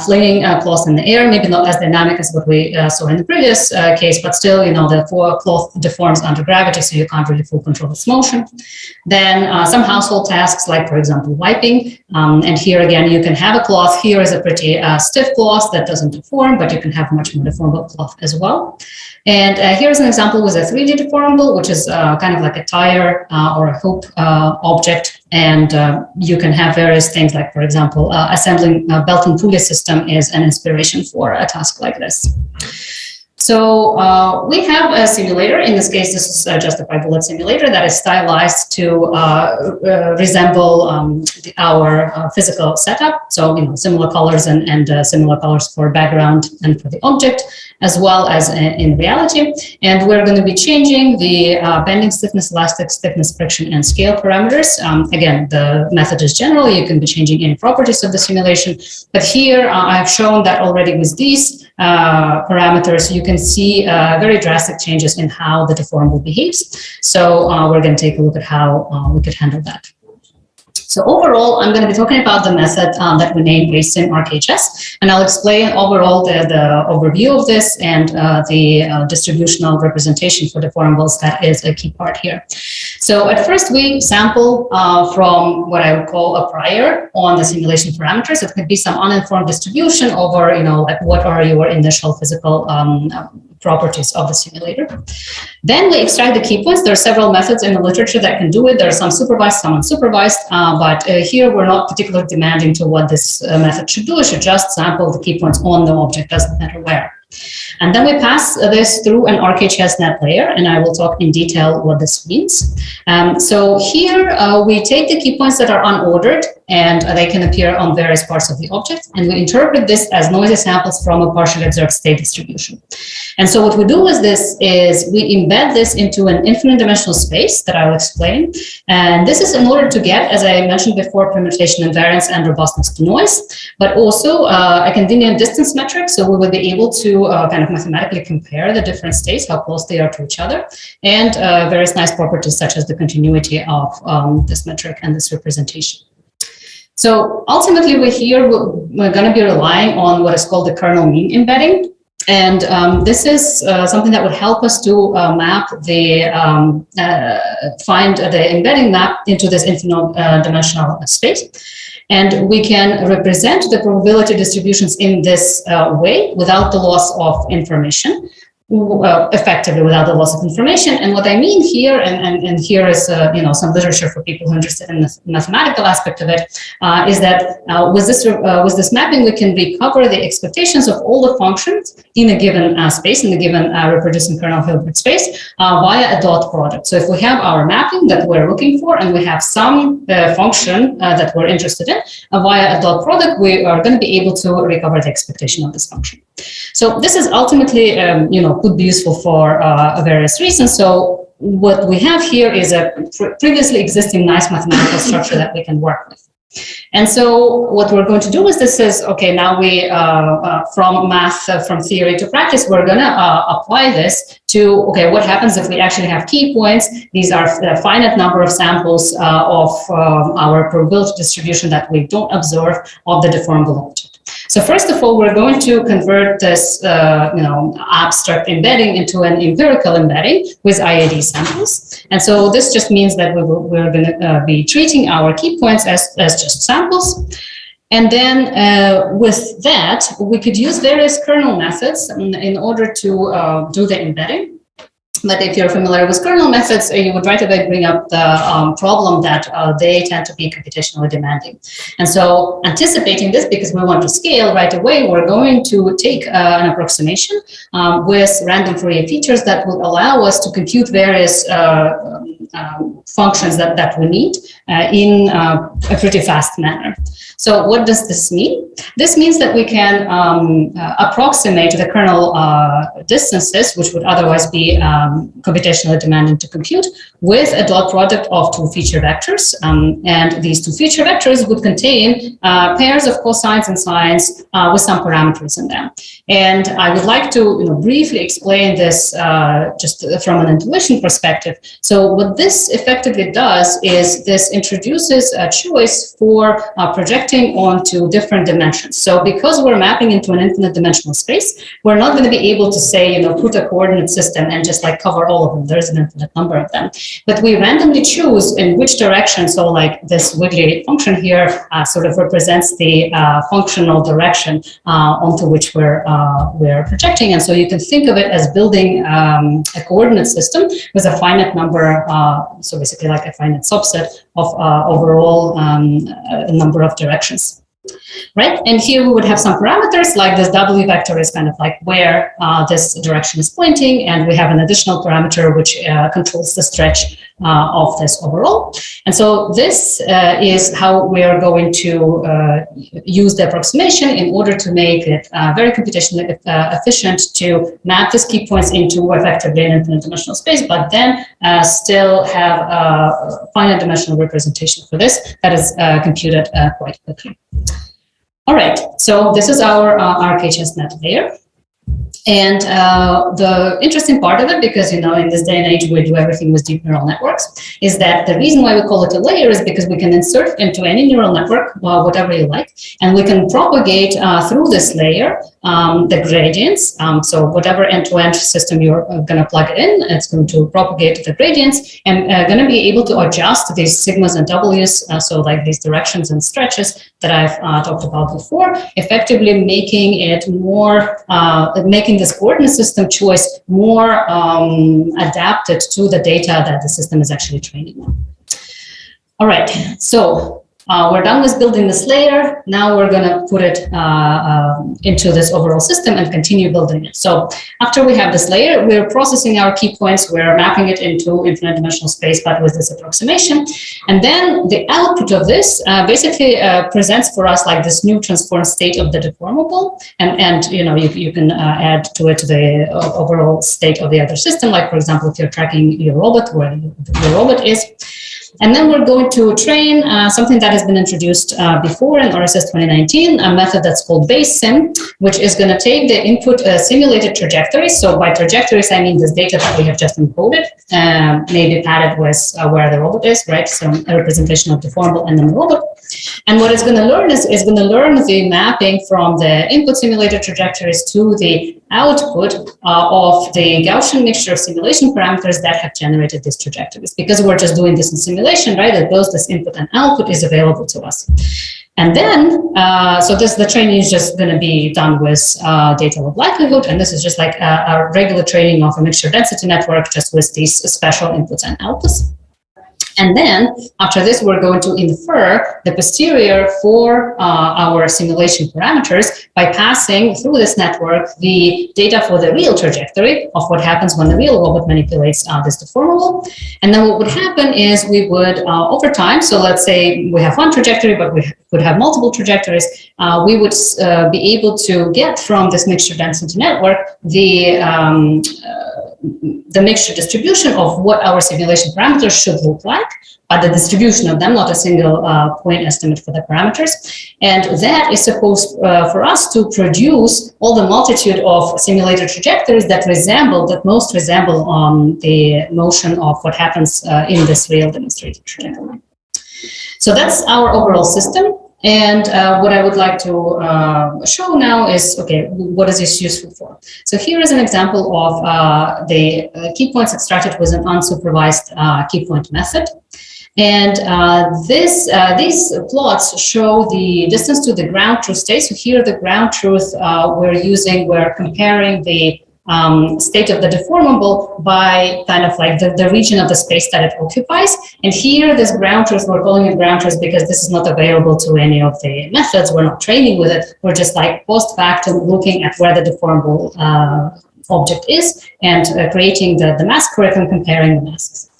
flinging cloth in the air, maybe not as dynamic as what we saw in the previous case, but still, the cloth deforms under gravity, so you can't really full control its motion. Then some household tasks, like, for example, wiping. And here again, you can have a cloth. Here is a pretty stiff cloth that doesn't deform, but you can have much more deformable cloth as well. And here's an example with a 3D deformable, which is kind of like a tire or a hoop object. And you can have various things like, for example, assembling a belt and pulley system is an inspiration for a task like this. So we have a simulator. In this case, this is just a 5-bullet simulator that is stylized to resemble our physical setup. So, similar colors and similar colors for background and for the object, as well as in reality. And we're going to be changing the bending stiffness, elastic stiffness, friction, and scale parameters. Again, the method is general. You can be changing any properties of the simulation. But here, I've shown that already with these parameters, you can see very drastic changes in how the deformable behaves. So we're going to take a look at how we could handle that. So overall, I'm going to be talking about the method that we named ASIM ArcHS, and I'll explain overall the overview of this and the distributional representation for deformables. That is a key part here. So at first, we sample from what I would call a prior on the simulation parameters. It could be some uninformed distribution over, like what are your initial physical properties of the simulator. Then we extract the key points. There are several methods in the literature that can do it. There are some supervised, some unsupervised, but here we're not particularly demanding to what this method should do. It should just sample the key points on the object, doesn't matter where. And then we pass this through an ArcHS net layer, and I will talk in detail what this means. So here we take the key points that are unordered, and they can appear on various parts of the object, and we interpret this as noisy samples from a partially observed state distribution. And so what we do with this is we embed this into an infinite dimensional space that I'll explain. And this is in order to get, as I mentioned before, permutation invariance and robustness to noise, but also a convenient distance metric. So we will be able to kind of mathematically compare the different states, how close they are to each other, and various nice properties such as the continuity of this metric and this representation. So ultimately, we're going to be relying on what is called the kernel mean embedding. And this is something that would help us to map the, find the embedding map into this infinite dimensional space. And we can represent the probability distributions in this way without the loss of information. Effectively without the loss of information. And what I mean here, and here is some literature for people who are interested in the mathematical aspect of it, is that with this mapping we can recover the expectations of all the functions in a given space, in a given reproducing kernel Hilbert space, via a dot product. So if we have our mapping that we're looking for, and we have some function that we're interested in, via a dot product, we are going to be able to recover the expectation of this function. So this is ultimately, could be useful for various reasons. So what we have here is a previously existing nice mathematical structure that we can work with. And so what we're going to do with this is, okay, now we, from math, from theory to practice, we're going to apply this to, okay, what happens if we actually have key points? These are a finite number of samples of our probability distribution that we don't observe of the deformable object. So first of all, we're going to convert this, abstract embedding into an empirical embedding with IAD samples. And so this just means that we're going to be treating our key points as just samples. And then with that, we could use various kernel methods in order to do the embedding. But if you're familiar with kernel methods, you would right away bring up the problem that they tend to be computationally demanding. And so anticipating this, because we want to scale right away, we're going to take an approximation with random Fourier features that will allow us to compute various functions that we need in a pretty fast manner. So what does this mean? This means that we can approximate the kernel distances, which would otherwise be computationally demanding to compute, with a dot product of two feature vectors. And these two feature vectors would contain pairs of cosines and sines with some parameters in them. And I would like to briefly explain this just from an intuition perspective. So what this effectively does is this introduces a choice for projecting onto different dimensions. So because we're mapping into an infinite dimensional space, we're not going to be able to say, put a coordinate system and just like cover all of them. There's an infinite number of them. But we randomly choose in which direction. So like this wiggly function here sort of represents the functional direction onto which we're projecting. And so you can think of it as building a coordinate system with a finite number, so basically like a finite subset of overall number of directions. Right, and here we would have some parameters, like this W vector is kind of like where this direction is pointing, and we have an additional parameter which controls the stretch of this overall. And so this is how we are going to use the approximation in order to make it very computationally efficient to map these key points into effectively an infinite dimensional space, but then still have a finite dimensional representation for this that is computed quite quickly. All right, so this is our RKHSNet layer. And the interesting part of it, because in this day and age we do everything with deep neural networks, is that the reason why we call it a layer is because we can insert into any neural network whatever you like, and we can propagate through this layer the gradients. So whatever end-to-end system you're going to plug in, it's going to propagate the gradients and going to be able to adjust these sigmas and w's, so like these directions and stretches that I've talked about before, effectively making it more, making this coordinate system choice more adapted to the data that the system is actually training on. All right, so we're done with building this layer. Now we're going to put it into this overall system and continue building it. So after we have this layer, we're processing our key points. We're mapping it into infinite dimensional space, but with this approximation. And then the output of this basically presents for us like this new transformed state of the deformable. And you can add to it the overall state of the other system. Like, for example, if you're tracking your robot, where your robot is. And then we're going to train something that has been introduced before in RSS 2019, a method that's called base sim, which is going to take the input simulated trajectories. So by trajectories, I mean this data that we have just encoded, maybe padded with where the robot is, right? So a representation of deformable and then the robot. And what it's going to learn is going to learn the mapping from the input simulated trajectories to the output of the Gaussian mixture of simulation parameters that have generated these trajectories. Because we're just doing this in simulation, right? That both this input and output is available to us. And then, so the training is just going to be done with data of likelihood. And this is just like a regular training of a mixture density network, just with these special inputs and outputs. And then after this, we're going to infer the posterior for our simulation parameters by passing through this network the data for the real trajectory of what happens when the real robot manipulates this deformable. And then what would happen is we would, over time, so let's say we have one trajectory, but we could have multiple trajectories, we would be able to get from this mixture density network the mixture distribution of what our simulation parameters should look like, but the distribution of them, not a single point estimate for the parameters. And that is supposed for us to produce all the multitude of simulated trajectories that most resemble the motion of what happens in this real demonstrated trajectory. So that's our overall system. And what I would like to show now is, okay, what is this useful for? So here is an example of the key points extracted with an unsupervised key point method. And these plots show the distance to the ground truth state. So here the ground truth we're comparing the state of the deformable by kind of like the region of the space that it occupies. And here, this ground truth, we're calling it ground truth because this is not available to any of the methods. We're not training with it. We're just like post factum looking at where the deformable object is and creating the mask curve and comparing the masks.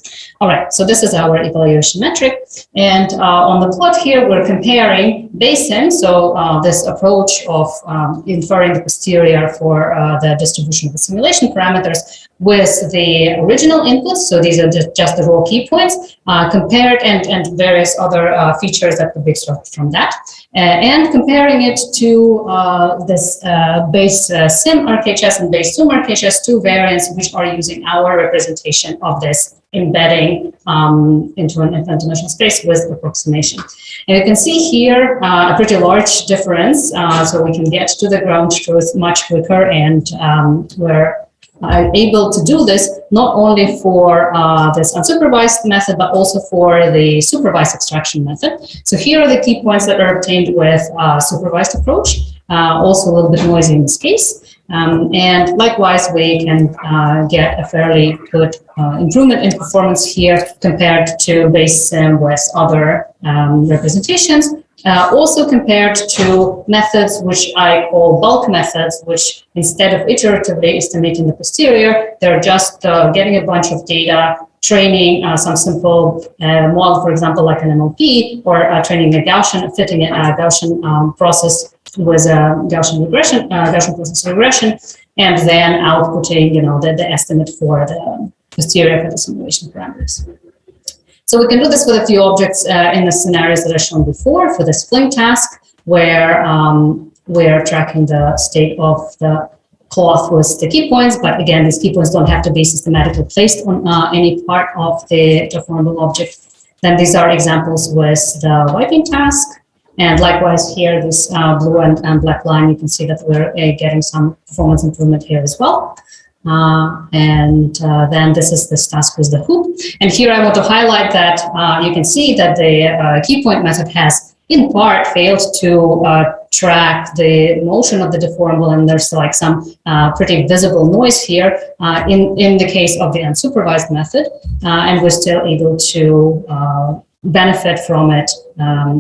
All right, so this is our evaluation metric. And on the plot here, we're comparing BASIM, so this approach of inferring the posterior for the distribution of the simulation parameters, with the original inputs. So these are just the raw key points, compared and various other features that could be extracted from that. And comparing it to this base sim RKHS and base SUM RKHS, two variants which are using our representation of this embedding into an infinite dimensional space with approximation. And you can see here a pretty large difference, so we can get to the ground truth much quicker, and we're able to do this not only for this unsupervised method, but also for the supervised extraction method. So here are the key points that are obtained with supervised approach, also a little bit noisy in this case. And likewise, we can get a fairly good improvement in performance here compared to base sim with other representations. Also compared to methods which I call bulk methods, which instead of iteratively estimating the posterior, they're just getting a bunch of data, training some simple model, for example, like an MLP, or training a Gaussian, fitting a Gaussian process with a Gaussian regression, Gaussian process regression, and then outputting, the estimate for the posterior for the simulation parameters. So we can do this with a few objects in the scenarios that I shown before for this fling task, where we're tracking the state of the cloth with the key points. But again, these key points don't have to be systematically placed on any part of the deformable object. Then these are examples with the wiping task. And likewise here, this blue and black line, you can see that we're getting some performance improvement here as well. Then this is this task with the hoop. And here I want to highlight that you can see that the key point method has in part failed to track the motion of the deformable, and there's like some pretty visible noise here in the case of the unsupervised method, and we're still able to benefit from it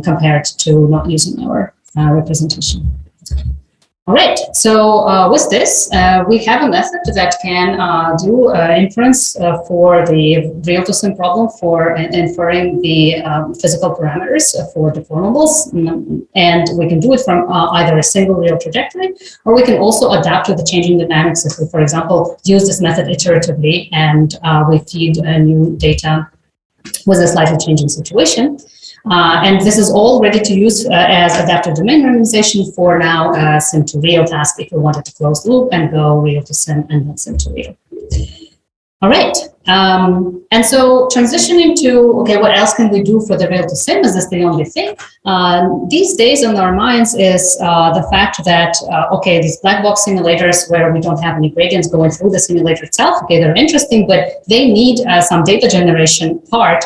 compared to not using our representation. All right, so with this, we have a method that can do inference for the real-to-sim problem for inferring the physical parameters for deformables. And we can do it from either a single real trajectory, or we can also adapt to the changing dynamics if we, for example, use this method iteratively and we feed new data with a slightly changing situation. And this is all ready to use as adaptive domain randomization for now sim to real task if we wanted to close loop and go real to sim and then sim to real. All right. And so transitioning to, okay, what else can we do for the real to sim? Is this the only thing? These days on our minds is the fact that, okay, these black box simulators where we don't have any gradients going through the simulator itself, okay, they're interesting, but they need some data generation part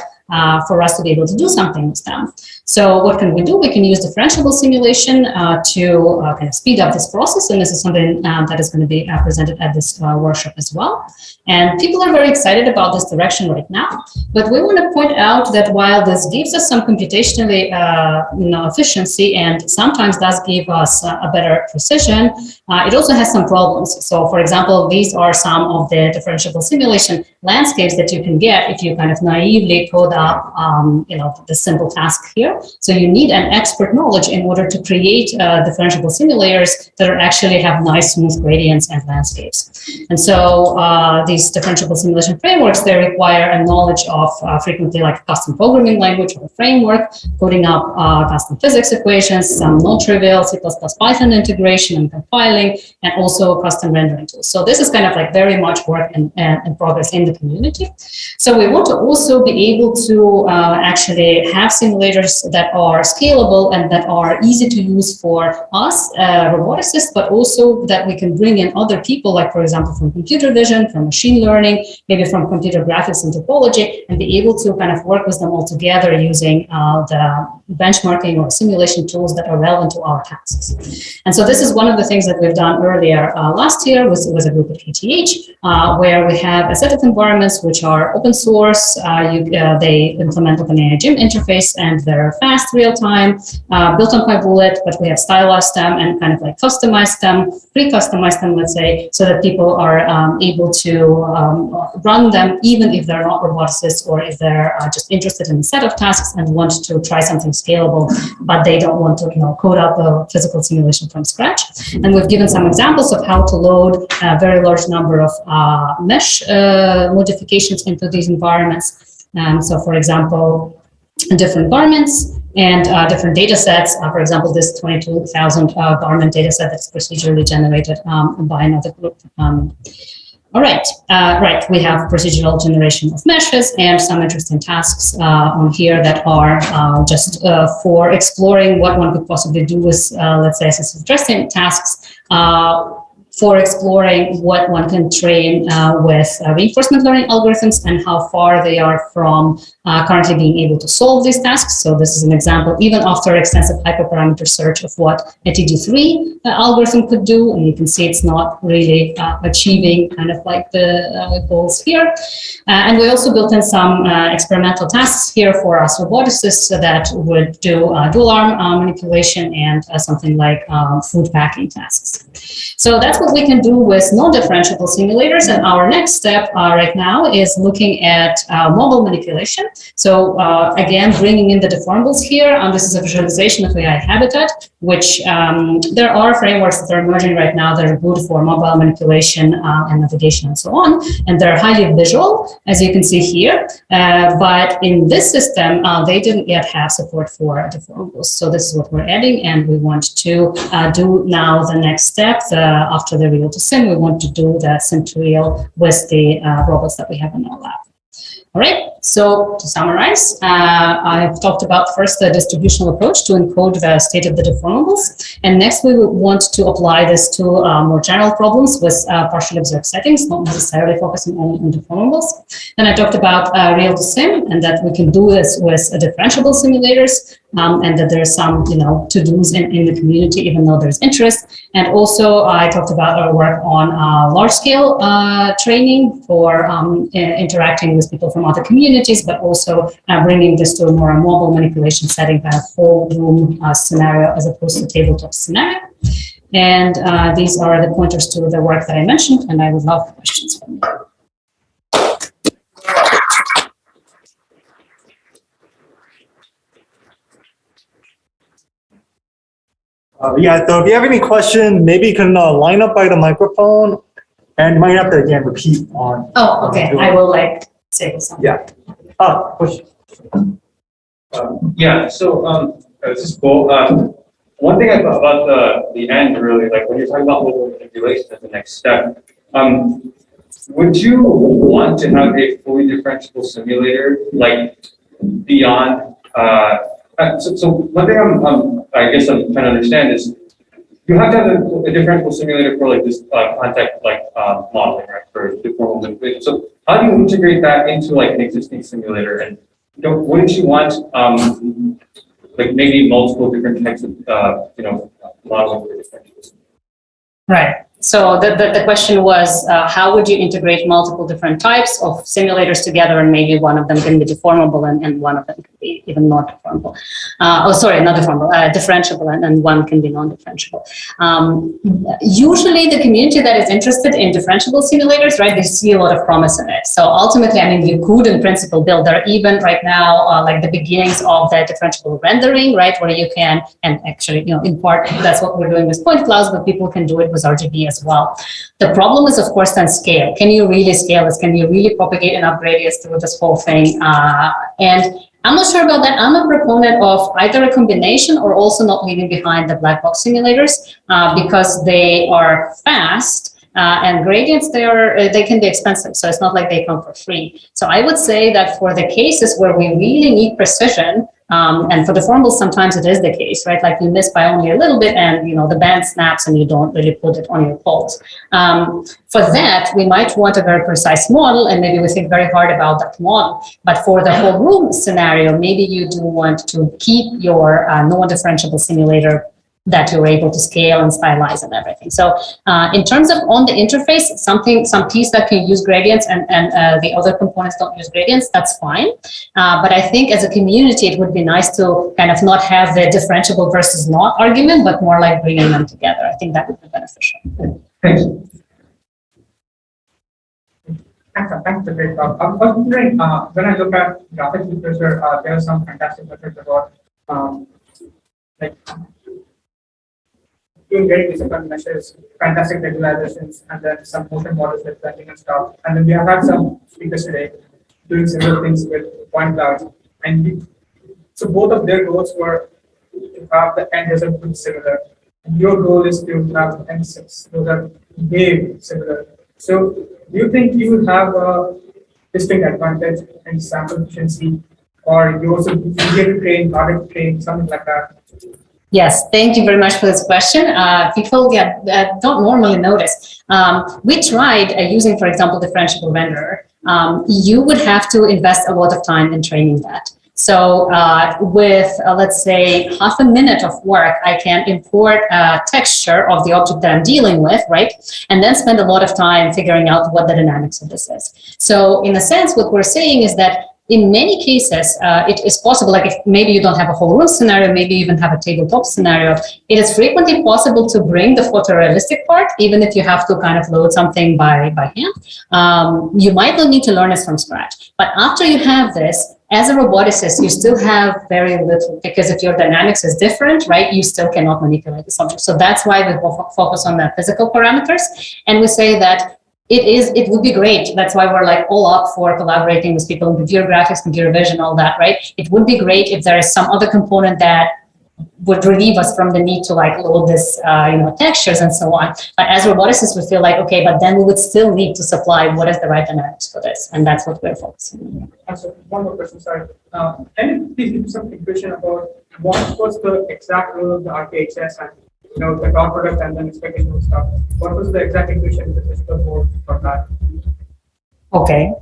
for us to be able to do something with them. So what can we do? We can use differentiable simulation to kind of speed up this process. And this is something that is going to be presented at this workshop as well. And people are very excited about this direction right now. But we want to point out that while this gives us some computationally efficiency and sometimes does give us a better precision, it also has some problems. So for example, these are some of the differentiable simulation landscapes that you can get if you kind of naively code up the simple task here. So you need an expert knowledge in order to create differentiable simulators that actually have nice smooth gradients and landscapes. And so these differentiable simulation frameworks, they require a knowledge of frequently like a custom programming language or a framework, coding up custom physics equations, some non-trivial C++ Python integration and compiling, and also custom rendering tools. So this is kind of like very much work in progress in the community. So we want to also be able to actually have simulators that are scalable and that are easy to use for us, roboticists, but also that we can bring in other people, like for example, from computer vision, from machine learning, maybe from computer graphics and topology, and be able to kind of work with them all together using the benchmarking or simulation tools that are relevant to our tasks. And so this is one of the things that we've done earlier last year with a group at KTH, where we have a set of environments, which are open source. They implement OpenAI Gym interface, and they're fast, real time, built on PyBullet, but we have stylized them and kind of like customized them, pre-customized them, let's say, so that people are able to run them even if they're not roboticists, or if they're just interested in a set of tasks and want to try something scalable, but they don't want to code out the physical simulation from scratch. And we've given some examples of how to load a very large number of mesh modifications into these environments. So for example, different garments and different data sets. For example, this 22,000 garment data set that's procedurally generated by another group. All right, we have procedural generation of meshes and some interesting tasks on here that are just for exploring what one could possibly do with, let's say, suggesting tasks, for exploring what one can train with reinforcement learning algorithms and how far they are from currently being able to solve these tasks. So this is an example, even after extensive hyperparameter search, of what a TD3 algorithm could do. And you can see it's not really achieving kind of like the goals here. And we also built in some experimental tasks here for us roboticists that would do dual arm manipulation and something like food packing tasks. So that's what we can do with non-differentiable simulators. And our next step right now is looking at mobile manipulation. So again, bringing in the deformables here. This is a visualization of AI habitat, which there are frameworks that are emerging right now that are good for mobile manipulation and navigation and so on. And they're highly visual, as you can see here. But in this system, they didn't yet have support for deformables. So this is what we're adding. And we want to do now the next step after the real to sim. We want to do the sim to real with the robots that we have in our lab. All right, so to summarize, I've talked about first the distributional approach to encode the state of the deformables. And next, we want to apply this to more general problems with partially observed settings, not necessarily focusing only on deformables. Then I talked about real to sim, and that we can do this with differentiable simulators, and that there's some, to-dos in the community, even though there's interest. And also, I talked about our work on large-scale training for interacting with people from other communities, but also bringing this to a more mobile manipulation setting, kind of whole room scenario as opposed to tabletop scenario. And these are the pointers to the work that I mentioned, and I would love questions from you. Yeah, so if you have any question, maybe you can line up by the microphone, and you might have to again repeat on. Oh, okay. I will say something. Yeah. Question. Yeah. So this is cool. One thing I thought about the end, really, like when you're talking about mobile manipulation as the next step, would you want to have a fully differentiable simulator, like beyond? So one thing I guess I'm trying to understand is you have to have a differentiable simulator for like this contact modeling, right? For deformable manipulation. So how do you integrate that into like an existing simulator? And wouldn't you want like maybe multiple different types of modeling for differentiable? Right. So the question was, how would you integrate multiple different types of simulators together, and maybe one of them can be deformable and one of them can be even not deformable. Not deformable, differentiable, and one can be non-differentiable. Usually the community that is interested in differentiable simulators, right, they see a lot of promise in it. So ultimately, I mean, you could in principle build, there are even right now, like the beginnings of the differentiable rendering, right, where you can, and actually, in part, that's what we're doing with point clouds, but people can do it with RGB as well. The problem is, of course, then scale. Can you really scale this? Can you really propagate enough gradients through this whole thing? And I'm not sure about that. I'm a proponent of either a combination or also not leaving behind the black box simulators because they are fast. And gradients, they can be expensive, so it's not like they come for free. So I would say that for the cases where we really need precision, and for deformables, sometimes it is the case, right? Like you miss by only a little bit and, the band snaps and you don't really put it on your pulse. For that, we might want a very precise model, and maybe we think very hard about that model. But for the whole room scenario, maybe you do want to keep your non-differentiable simulator that you're able to scale and stylize and everything. So in terms of on the interface, some piece that can use gradients and the other components don't use gradients, that's fine. But I think as a community, it would be nice to kind of not have the differentiable versus not argument, but more like bringing them together. I think that would be beneficial. Thanks. Thanks for the great talk. I was wondering, when I look at graphics literature, there are some fantastic methods about like doing very disciplined measures, fantastic visualizations, and then some motion models with blending and stuff. And then we have had some speakers today doing similar things with point clouds. And so both of their goals were to have the end result be similar. And your goal is to have the end those are way similar. So do you think you will have a distinct advantage in sample efficiency, or you also easier to train, harder to train, something like that? Yes, thank you very much for this question. People don't normally notice. We tried using, for example, differentiable renderer. You would have to invest a lot of time in training that. So with, let's say, half a minute of work, I can import a texture of the object that I'm dealing with, right? And then spend a lot of time figuring out what the dynamics of this is. So in a sense, what we're saying is that in many cases, it is possible, like if maybe you don't have a whole room scenario, maybe you even have a tabletop scenario, it is frequently possible to bring the photorealistic part, even if you have to kind of load something by hand. You might not need to learn it from scratch. But after you have this, as a roboticist, you still have very little, because if your dynamics is different, right, you still cannot manipulate the subject. So that's why we focus on the physical parameters. And we say that it would be great. That's why we're like all up for collaborating with people in computer graphics, computer vision, all that, right? It would be great if there is some other component that would relieve us from the need to like load this, textures and so on. But as roboticists, we feel like, okay, but then we would still need to supply what is the right dynamics for this. And that's what we're focusing on. So one more question, sorry. Can you please give some equation about what was the exact role of the RKHS and the dot product and then expectation stuff? What was the exact equation with the physical board for that? Okay.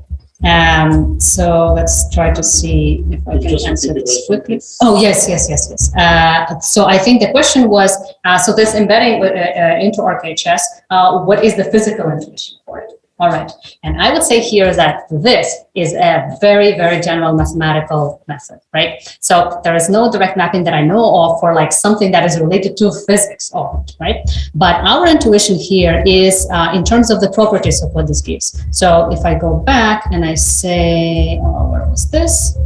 So let's try to see if I can answer this quickly. Oh, yes. So I think the question was, so this embedding into RKHS, what is the physical intuition for it? All right. And I would say here that this is a very, very general mathematical method, right? So there is no direct mapping that I know of for like something that is related to physics, right? But our intuition here is in terms of the properties of what this gives. So if I go back and I say, oh, where was this?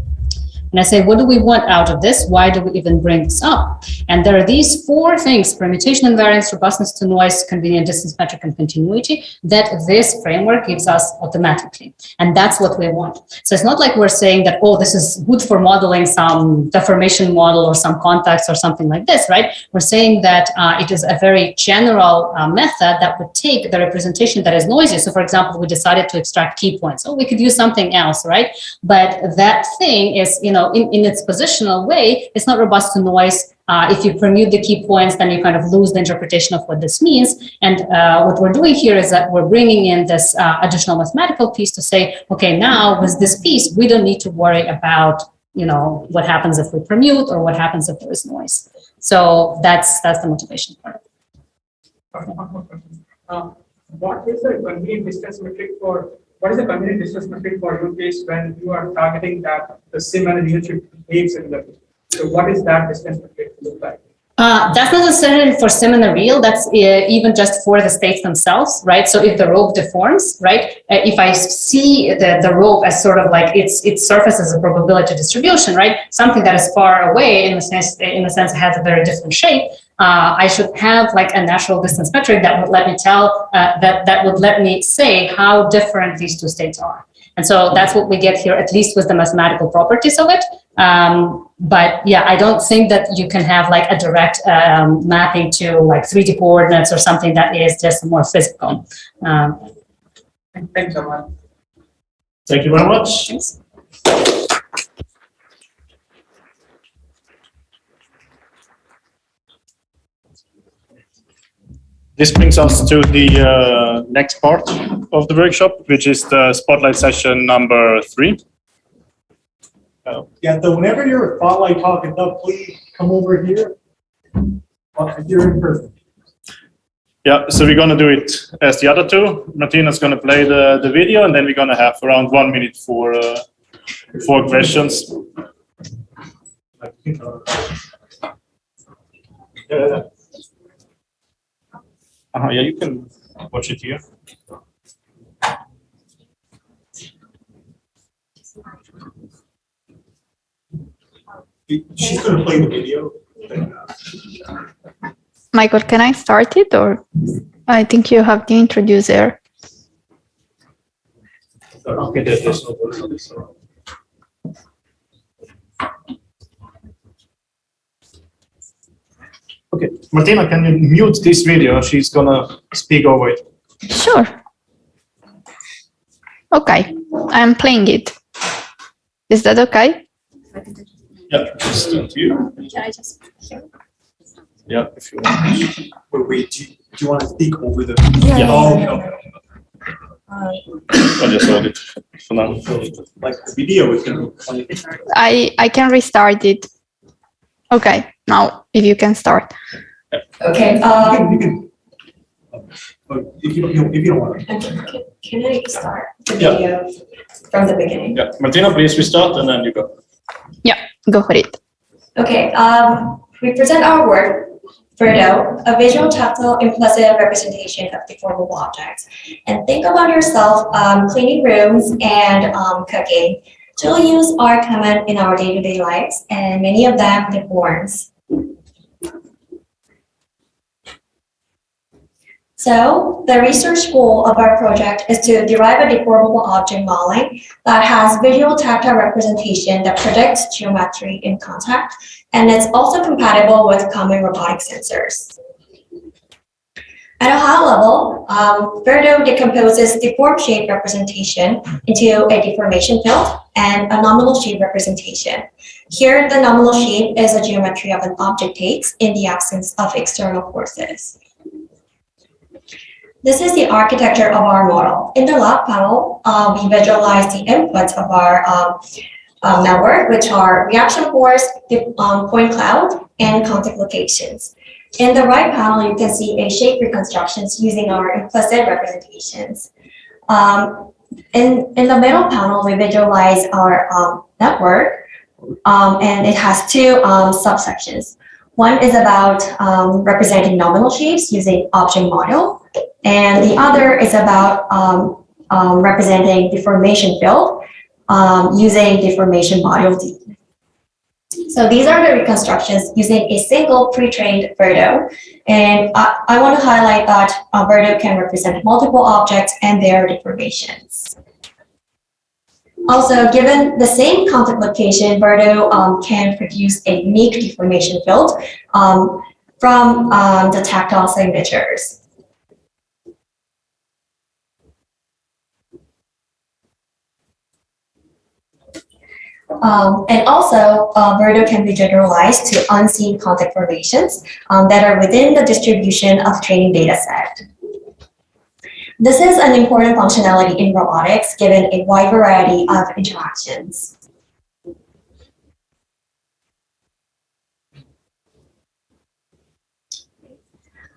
And I say, what do we want out of this? Why do we even bring this up? And there are these four things: permutation invariance, robustness to noise, convenient distance metric, and continuity, that this framework gives us automatically. And that's what we want. So it's not like we're saying that, oh, this is good for modeling some deformation model or some context or something like this, right? We're saying that it is a very general method that would take the representation that is noisy. So for example, we decided to extract key points. Oh, we could use something else, right? But that thing is, in its positional way, it's not robust to noise. If you permute the key points, then you kind of lose the interpretation of what this means. And what we're doing here is that we're bringing in this additional mathematical piece to say, okay, now with this piece, we don't need to worry about, what happens if we permute or what happens if there is noise. So that's the motivation part. What is the convenient distance metric for? What is the convenient distance metric for your case when you are targeting that the sim and the real should behave similarly? So what is that distance metric look like? That's not necessarily for sim and the real. That's even just for the states themselves, right? So if the rope deforms, right? If I see the rope as sort of like its surface as a probability distribution, right? Something that is far away in the sense has a very different shape. I should have like a natural distance metric that would let me tell that would let me say how different these two states are. And so that's what we get here, at least with the mathematical properties of it. But yeah, I don't think that you can have like a direct mapping to like 3D coordinates or something that is just more physical. Thanks so much. Thank you very much. Thanks. This brings us to the next part of the workshop, which is the spotlight session number 3. Yeah, so whenever you're spotlight talking up, please come over here. You're in person. Yeah, so we're going to do it as the other two. Martina's going to play the video, and then we're going to have around 1 minute for questions. Yeah. Yeah, you can watch it here. She's going to play the video. Michael, can I start it, or I think you have to introduce there? Okay, there's no voice on this. Okay, Martina, can you mute this video? She's gonna speak over it. Sure. Okay, I'm playing it. Is that okay? Yeah, just to you. Can I just? Yeah, if you want. Wait, do you want to speak over the? Yeah. Oh, okay. I just hold it for now. Like the video is going to be. I can restart it. Okay, now if you can start. Okay. You can, if you don't want to. Can I start the Yeah. video from the beginning? Yeah, Martina, please restart, and then you go. Yeah, go for it. Okay. We present our work. Verdo, a visual, tactile, implicit representation of deformable objects. And think about yourself cleaning rooms and cooking. Tool use are common in our day-to-day lives, and many of them deforms. So the research goal of our project is to derive a deformable object modeling that has visual tactile representation that predicts geometry in contact, and it's also compatible with common robotic sensors. At a high level, Verdo decomposes deformed shape representation into a deformation field and a nominal shape representation. Here, the nominal shape is a geometry of an object takes in the absence of external forces. This is the architecture of our model. In the left panel, we visualize the inputs of our network, which are reaction force, point cloud, and contact locations. In the right panel, you can see a shape reconstructions using our implicit representations. In the middle panel, we visualize our network, and it has two subsections. One is about representing nominal shapes using object model, and the other is about representing deformation field using deformation module D. So these are the reconstructions using a single pre-trained Verdo. And I want to highlight that Verdo can represent multiple objects and their deformations. Also, given the same contact location, Verdo can produce a unique deformation field from the tactile signatures. And also, Verdo can be generalized to unseen contact formations that are within the distribution of training data set. This is an important functionality in robotics, given a wide variety of interactions.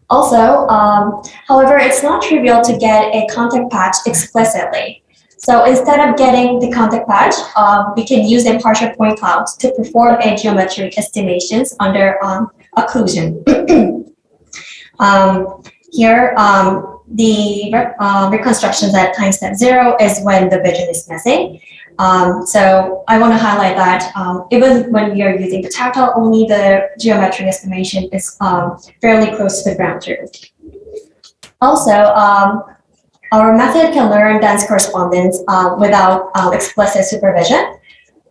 Also, however, it's not trivial to get a contact patch explicitly. So instead of getting the contact patch, we can use a partial point cloud to perform a geometric estimations under occlusion. Here, the reconstructions at time step 0 is when the vision is missing. So I want to highlight that even when we are using the tactile only, the geometric estimation is fairly close to the ground truth. Also, our method can learn dense correspondence without explicit supervision.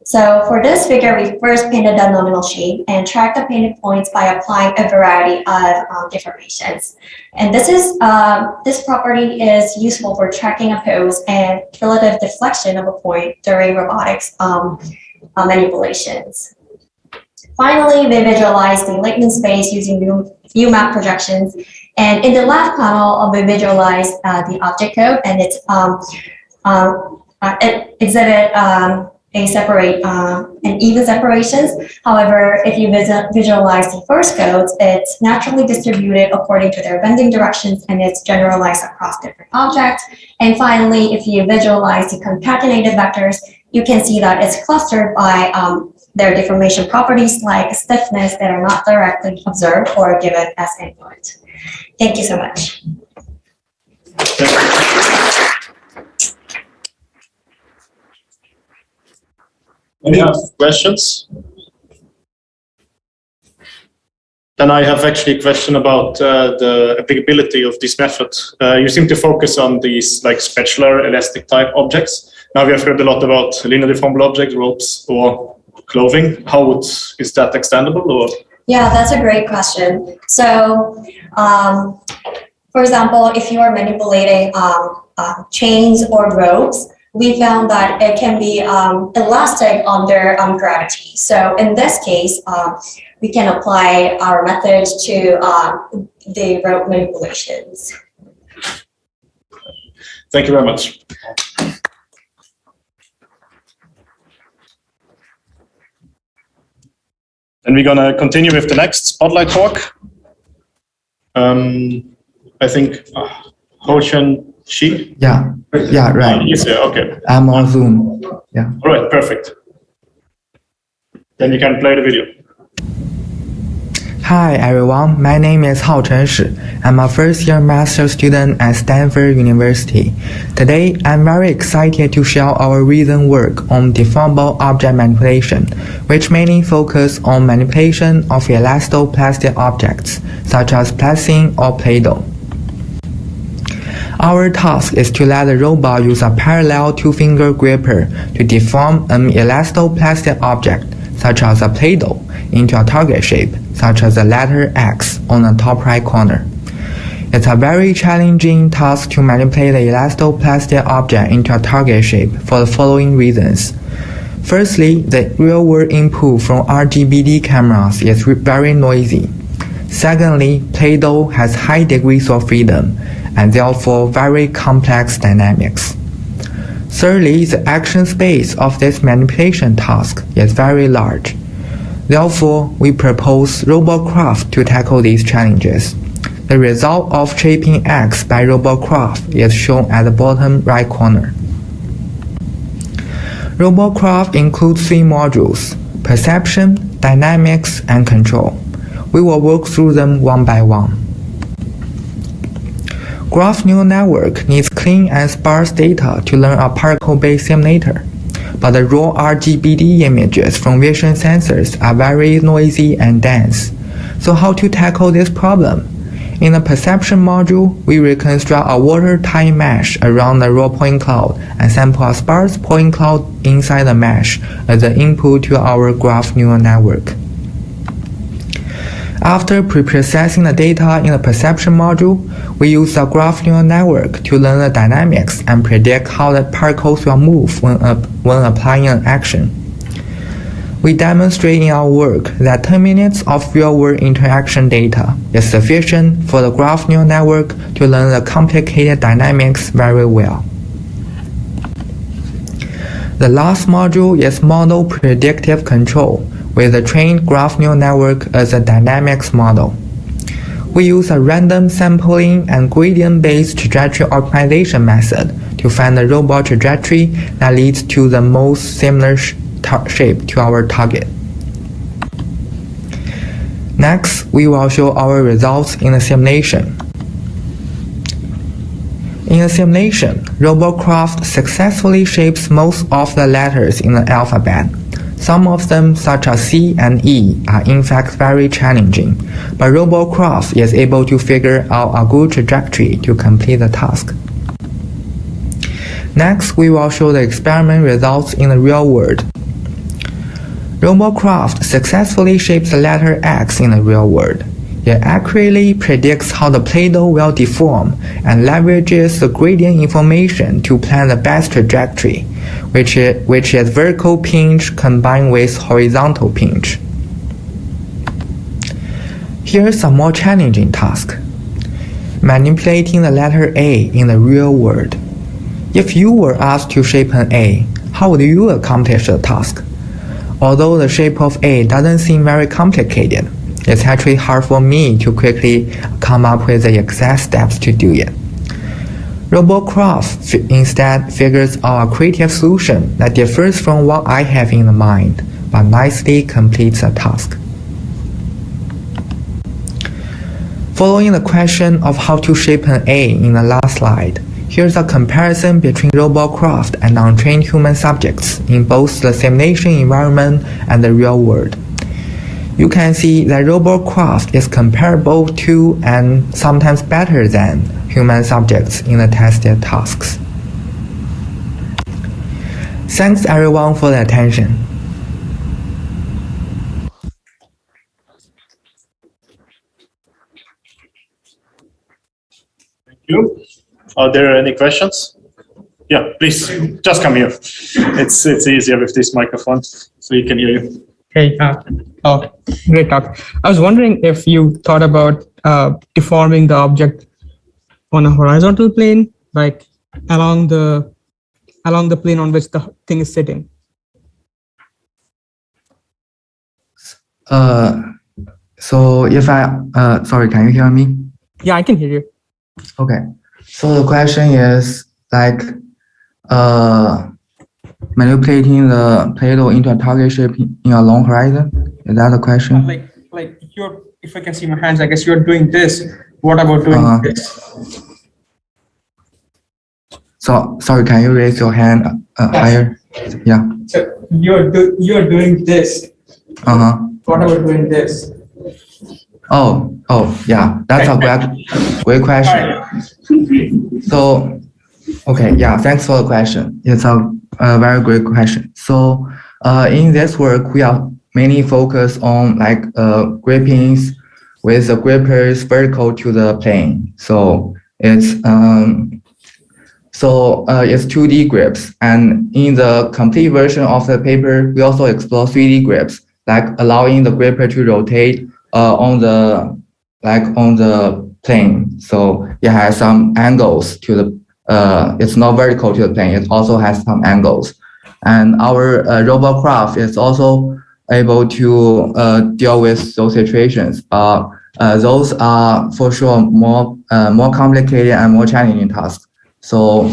So for this figure, we first painted the nominal shape and tracked the painted points by applying a variety of deformations. And this property is useful for tracking a pose and relative deflection of a point during robotics manipulations. Finally, we visualize the latent space using view map projections. And in the left panel, we visualize the object code, and it's it exhibit a separate and even separations. However, if you visualize the first codes, it's naturally distributed according to their bending directions and it's generalized across different objects. And finally, if you visualize the concatenated vectors, you can see that it's clustered by their deformation properties like stiffness that are not directly observed or given as input. Thank you so much. Any questions? Then I have actually a question about the applicability of this method. You seem to focus on these like spatular elastic type objects. Now we have heard a lot about linear deformable objects, ropes or clothing. Is that extendable or? Yeah, that's a great question. So, for example, if you are manipulating chains or ropes, we found that it can be elastic under gravity. So in this case, we can apply our method to the rope manipulations. Thank you very much. And we're gonna continue with the next spotlight talk. I think Ho-Chen Shi? Yeah, right. He's here, okay. I'm on Zoom. Yeah. All right, perfect. Then you can play the video. Hi everyone, my name is Ho-Chen Shi. I'm a first-year master student at Stanford University. Today, I'm very excited to share our recent work on deformable object manipulation, which mainly focus on manipulation of elastoplastic objects, such as plasticine or Play-Doh. Our task is to let the robot use a parallel two-finger gripper to deform an elastoplastic object, such as a Play-Doh, into a target shape, such as the letter X on the top right corner. It's a very challenging task to manipulate the elastoplastic object into a target shape for the following reasons. Firstly, the real-world input from RGBD cameras is very noisy. Secondly, Play-Doh has high degrees of freedom and therefore very complex dynamics. Thirdly, the action space of this manipulation task is very large. Therefore, we propose Robocraft to tackle these challenges. The result of shaping X by Robocraft is shown at the bottom right corner. Robocraft includes 3 modules: perception, dynamics, and control. We will work through them one by one. Graph neural network needs clean and sparse data to learn a particle-based simulator, but the raw RGBD images from vision sensors are very noisy and dense. So how to tackle this problem? In the perception module, we reconstruct a watertight mesh around the raw point cloud and sample a sparse point cloud inside the mesh as the input to our graph neural network. After preprocessing the data in the perception module, we use the graph neural network to learn the dynamics and predict how the particles will move when applying an action. We demonstrate in our work that 10 minutes of real-world interaction data is sufficient for the graph neural network to learn the complicated dynamics very well. The last module is model predictive control, with the trained graph neural network as a dynamics model. We use a random sampling and gradient-based trajectory optimization method to find the robot trajectory that leads to the most similar shape to our target. Next, we will show our results in a simulation. In a simulation, Robocraft successfully shapes most of the letters in the alphabet. Some of them, such as C and E, are in fact very challenging, but Robocraft is able to figure out a good trajectory to complete the task. Next, we will show the experiment results in the real world. Robocraft successfully shapes the letter X in the real world. It accurately predicts how the Play-Doh will deform and leverages the gradient information to plan the best trajectory, which is vertical pinch combined with horizontal pinch. Here's a more challenging task: manipulating the letter A in the real world. If you were asked to shape an A, how would you accomplish the task? Although the shape of A doesn't seem very complicated, it's actually hard for me to quickly come up with the exact steps to do it. RoboCraft instead figures out a creative solution that differs from what I have in mind, but nicely completes the task. Following the question of how to shape an A in the last slide, here's a comparison between RoboCraft and untrained human subjects in both the simulation environment and the real world. You can see that RoboCraft is comparable to and sometimes better than human subjects in the tested tasks. Thanks everyone for the attention. Thank you. Are there any questions? Yeah, please, just come here. It's easier with this microphone, so you can hear you. Hey, great talk. I was wondering if you thought about deforming the object on a horizontal plane, like along the plane on which the thing is sitting. So if sorry, can you hear me? Yeah, I can hear you. Okay. So the question is like manipulating the Play-Doh into a target shape in a long horizon. Is that the question? Like if I can see my hands, I guess you're doing this. What about doing this? So sorry, can you raise your hand higher? Yeah. So you're doing this. What about doing this? Oh, yeah, that's a great question. So, okay, yeah, thanks for the question. It's a very great question. So, in this work, we are mainly focused on like grippings with the grippers vertical to the plane. So it's 2D grips, and in the complete version of the paper, we also explore 3D grips, like allowing the gripper to rotate on the plane. So it has some angles to the. It's not vertical to the plane. It also has some angles, and our RoboCraft is also able to deal with those situations. Those are for sure more complicated and more challenging tasks. So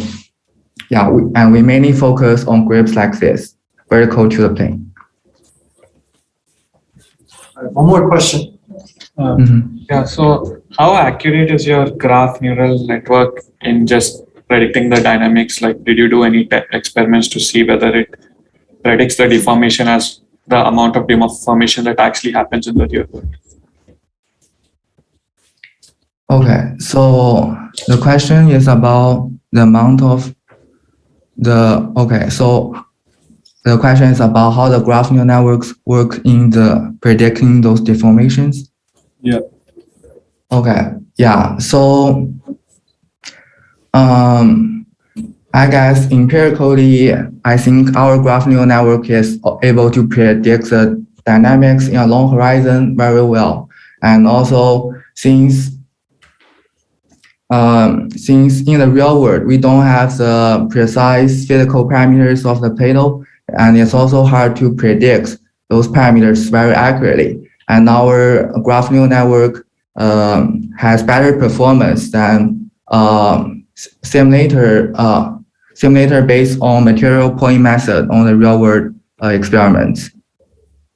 yeah, we mainly focus on grips like this, vertical to the plane. One more question. Yeah, so how accurate is your graph neural network in just predicting the dynamics? Like, did you do any experiments to see whether it predicts the deformation as the amount of deformation that actually happens in the real world? Okay, so the question is about the amount of the question is about how the graph neural networks work in the predicting those deformations. Yeah. Okay. Yeah. So, I guess empirically, I think our graph neural network is able to predict the dynamics in a long horizon very well, and also since in the real world we don't have the precise physical parameters of the Play-Doh, and it's also hard to predict those parameters very accurately. And our graph neural network has better performance than simulator based on material point method on the real world experiments.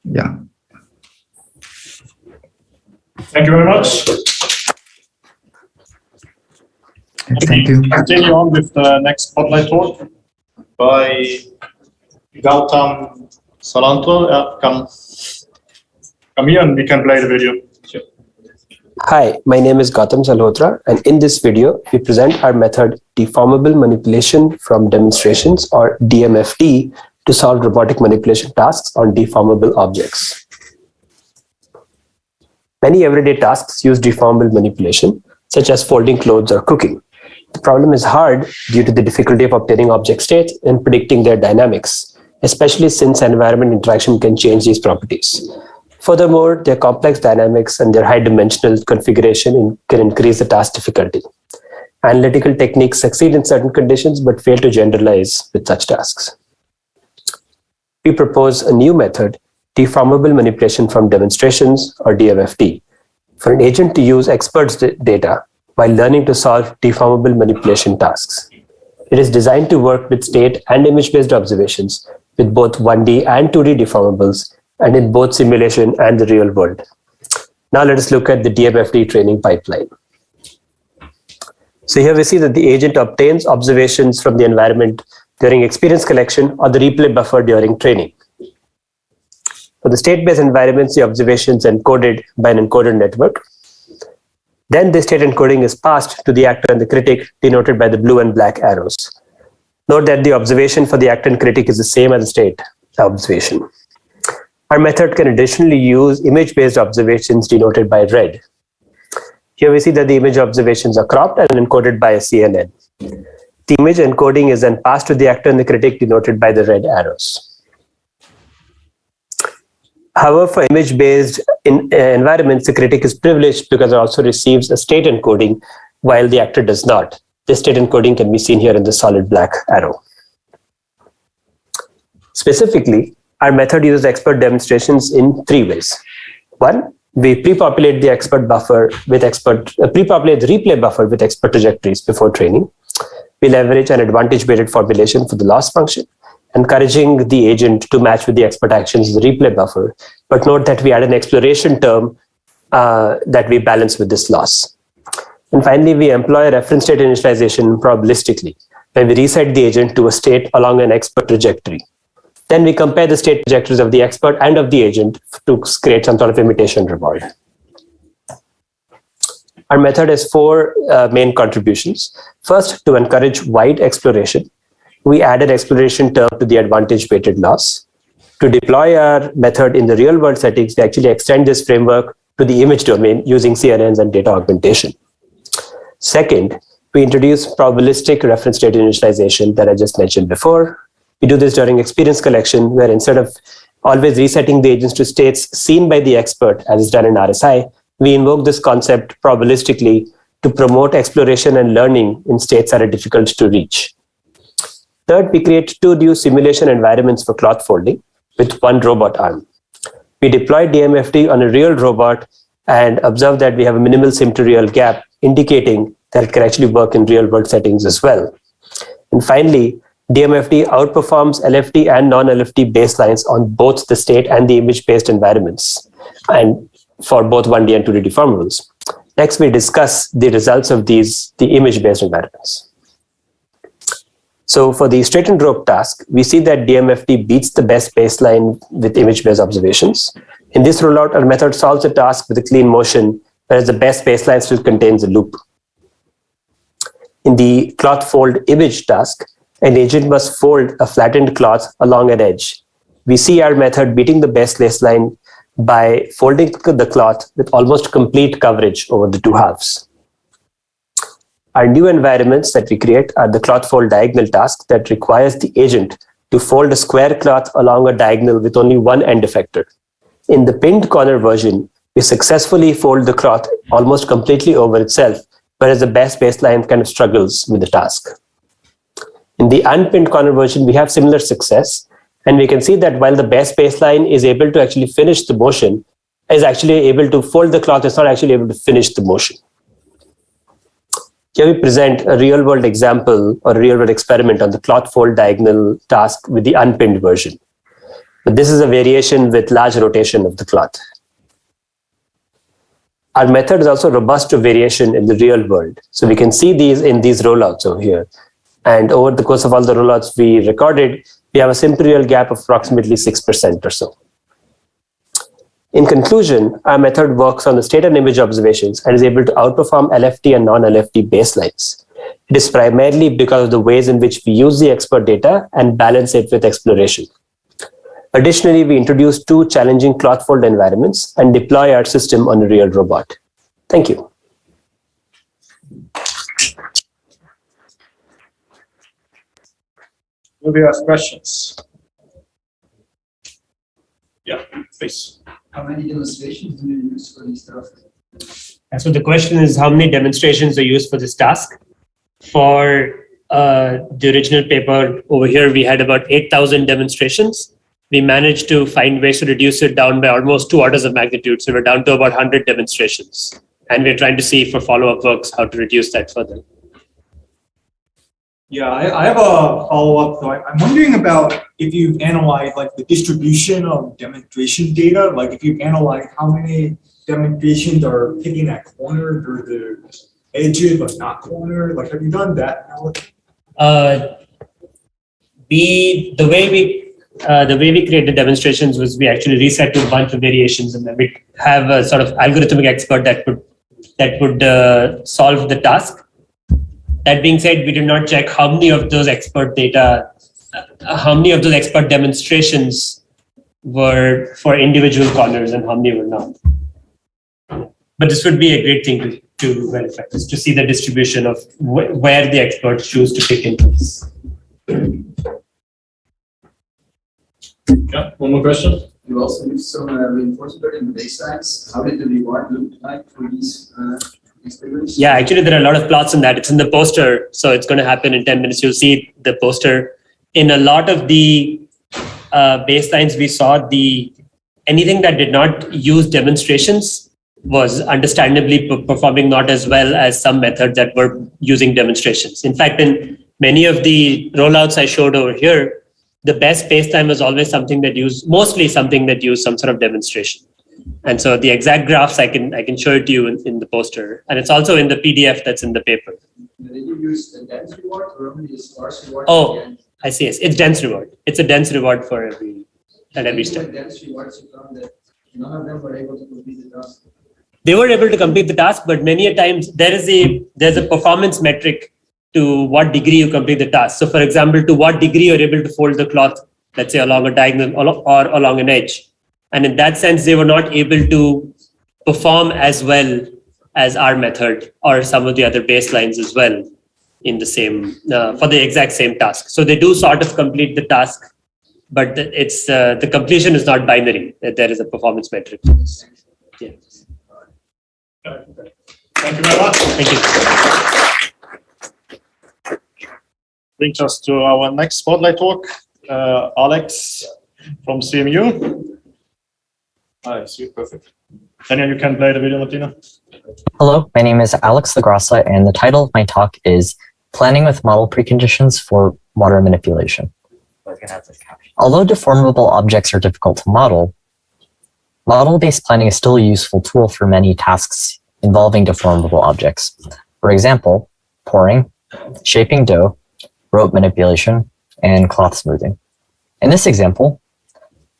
Yeah. Thank you very much. Thank you. Continue on with the next spotlight talk by Gautam Salanto. Come here and we can play the video. Hi, my name is Gautam Salhotra, and in this video, we present our method Deformable Manipulation from Demonstrations, or DMFD, to solve robotic manipulation tasks on deformable objects. Many everyday tasks use deformable manipulation, such as folding clothes or cooking. The problem is hard due to the difficulty of obtaining object states and predicting their dynamics, especially since environment interaction can change these properties. Furthermore, their complex dynamics and their high-dimensional configuration can increase the task difficulty. Analytical techniques succeed in certain conditions but fail to generalize with such tasks. we propose a new method, deformable manipulation from demonstrations, or DMFD, for an agent to use experts' data while learning to solve deformable manipulation tasks. It is designed to work with state and image-based observations with both 1D and 2D deformables and in both simulation and the real world. Now let us look at the DMFD training pipeline. So here we see that the agent obtains observations from the environment during experience collection or the replay buffer during training. For the state-based environments, the observations are encoded by an encoder network. Then the state encoding is passed to the actor and the critic, denoted by the blue and black arrows. Note that the observation for the actor and critic is the same as the state observation. Our method can additionally use image-based observations denoted by red. Here we see that the image observations are cropped and encoded by a CNN. The image encoding is then passed to the actor and the critic, denoted by the red arrows. However, for image-based environments, the critic is privileged because it also receives a state encoding while the actor does not. This state encoding can be seen here in the solid black arrow. Specifically, our method uses expert demonstrations in 3 ways. 1, we pre-populate the expert buffer with pre-populate the replay buffer with expert trajectories before training. We leverage an advantage-weighted formulation for the loss function, encouraging the agent to match with the expert actions in the replay buffer. But note that we add an exploration term that we balance with this loss. And finally, we employ a reference state initialization probabilistically, where we reset the agent to a state along an expert trajectory. Then we compare the state trajectories of the expert and of the agent to create some sort of imitation reward. Our method has 4 main contributions. First, to encourage wide exploration, we added exploration term to the advantage-weighted loss. To deploy our method in the real-world settings, we actually extend this framework to the image domain using CNNs and data augmentation. Second, we introduce probabilistic reference state initialization that I just mentioned before. We do this during experience collection, where instead of always resetting the agents to states seen by the expert, as is done in RSI, we invoke this concept probabilistically to promote exploration and learning in states that are difficult to reach. Third, we create 2 new simulation environments for cloth folding with 1 robot arm. We deploy DMFD on a real robot and observe that we have a minimal sim to real gap, indicating that it can actually work in real world settings as well. And finally, DMFD outperforms LFT and non-LFT baselines on both the state and the image-based environments, and for both 1D and 2D deformables. Next, we discuss the results of the image-based environments. So for the straightened rope task, we see that DMFD beats the best baseline with image-based observations. In this rollout, our method solves the task with a clean motion, whereas the best baseline still contains a loop. In the cloth fold image task, an agent must fold a flattened cloth along an edge. We see our method beating the best baseline by folding the cloth with almost complete coverage over the 2 halves. Our new environments that we create are the cloth fold diagonal task that requires the agent to fold a square cloth along a diagonal with only 1 end effector. In the pinned corner version, we successfully fold the cloth almost completely over itself, whereas the best baseline kind of struggles with the task. In the unpinned corner version, we have similar success, and we can see that while the best baseline is able to actually finish the motion, is actually able to fold the cloth, it's not actually able to finish the motion. Here we present a real-world example or a real-world experiment on the cloth fold diagonal task with the unpinned version. But this is a variation with large rotation of the cloth. Our method is also robust to variation in the real world. So we can see these in these rollouts over here. And over the course of all the rollouts we recorded, we have a sim to real gap of approximately 6% or so. In conclusion, our method works on the state and image observations and is able to outperform LFT and non-LFT baselines. It is primarily because of the ways in which we use the expert data and balance it with exploration. Additionally, we introduce 2 challenging cloth fold environments and deploy our system on a real robot. Thank you. Will we ask questions? Yeah, please. How many demonstrations do you use for this task? So the question is, how many demonstrations are used for this task? For the original paper over here, we had about 8,000 demonstrations. we managed to find ways to reduce it down by almost 2 orders of magnitude. So we're down to about 100 demonstrations. And we're trying to see for follow-up works how to reduce that further. Yeah, I have a follow-up. So I'm wondering about if you've analyzed like the distribution of demonstration data, like if you've analyzed how many demonstrations are hitting that corner or the edges but not corner. Like, have you done that analysis? The way we created demonstrations was we actually reset to a bunch of variations, and then we have a sort of algorithmic expert that would solve the task. That being said, we did not check how many of those expert demonstrations were for individual corners and how many were not. But this would be a great thing to verify, is to see the distribution of where the experts choose to pick interest. Yeah, one more question. You also use some reinforcement in the baselines. How did the reward look like for these experiments? Yeah, actually, there are a lot of plots on that. It's in the poster, so it's going to happen in 10 minutes. You'll see the poster. In a lot of the baselines, we saw anything that did not use demonstrations was understandably performing not as well as some methods that were using demonstrations. In fact, in many of the rollouts I showed over here, the best baseline was always mostly something that used some sort of demonstration. And so the exact graphs I can show it to you in the poster, and it's also in the PDF that's in the paper. Did you use a dense reward or only a sparse reward? Oh, I see. It's dense reward. It's a dense reward for every step. Dense rewards, you found that none of them were able to complete the task. They were able to complete the task, but many a times there's a performance metric to what degree you complete the task. So for example, to what degree you're able to fold the cloth, let's say along a diagonal or along an edge. And in that sense, they were not able to perform as well as our method or some of the other baselines as well in the same, for the exact same task. So they do sort of complete the task, but it's the completion is not binary. There is a performance metric. Yeah. Thank you very much. Thank you. Brings us to our next spotlight talk. Alex from CMU. I see, perfect. Daniel, you can play the video, Martina. Hello, my name is Alex Lagrassa, and the title of my talk is Planning with Model Preconditions for Water Manipulation. Although deformable objects are difficult to model, model-based planning is still a useful tool for many tasks involving deformable objects. For example, pouring, shaping dough, rope manipulation, and cloth smoothing. In this example,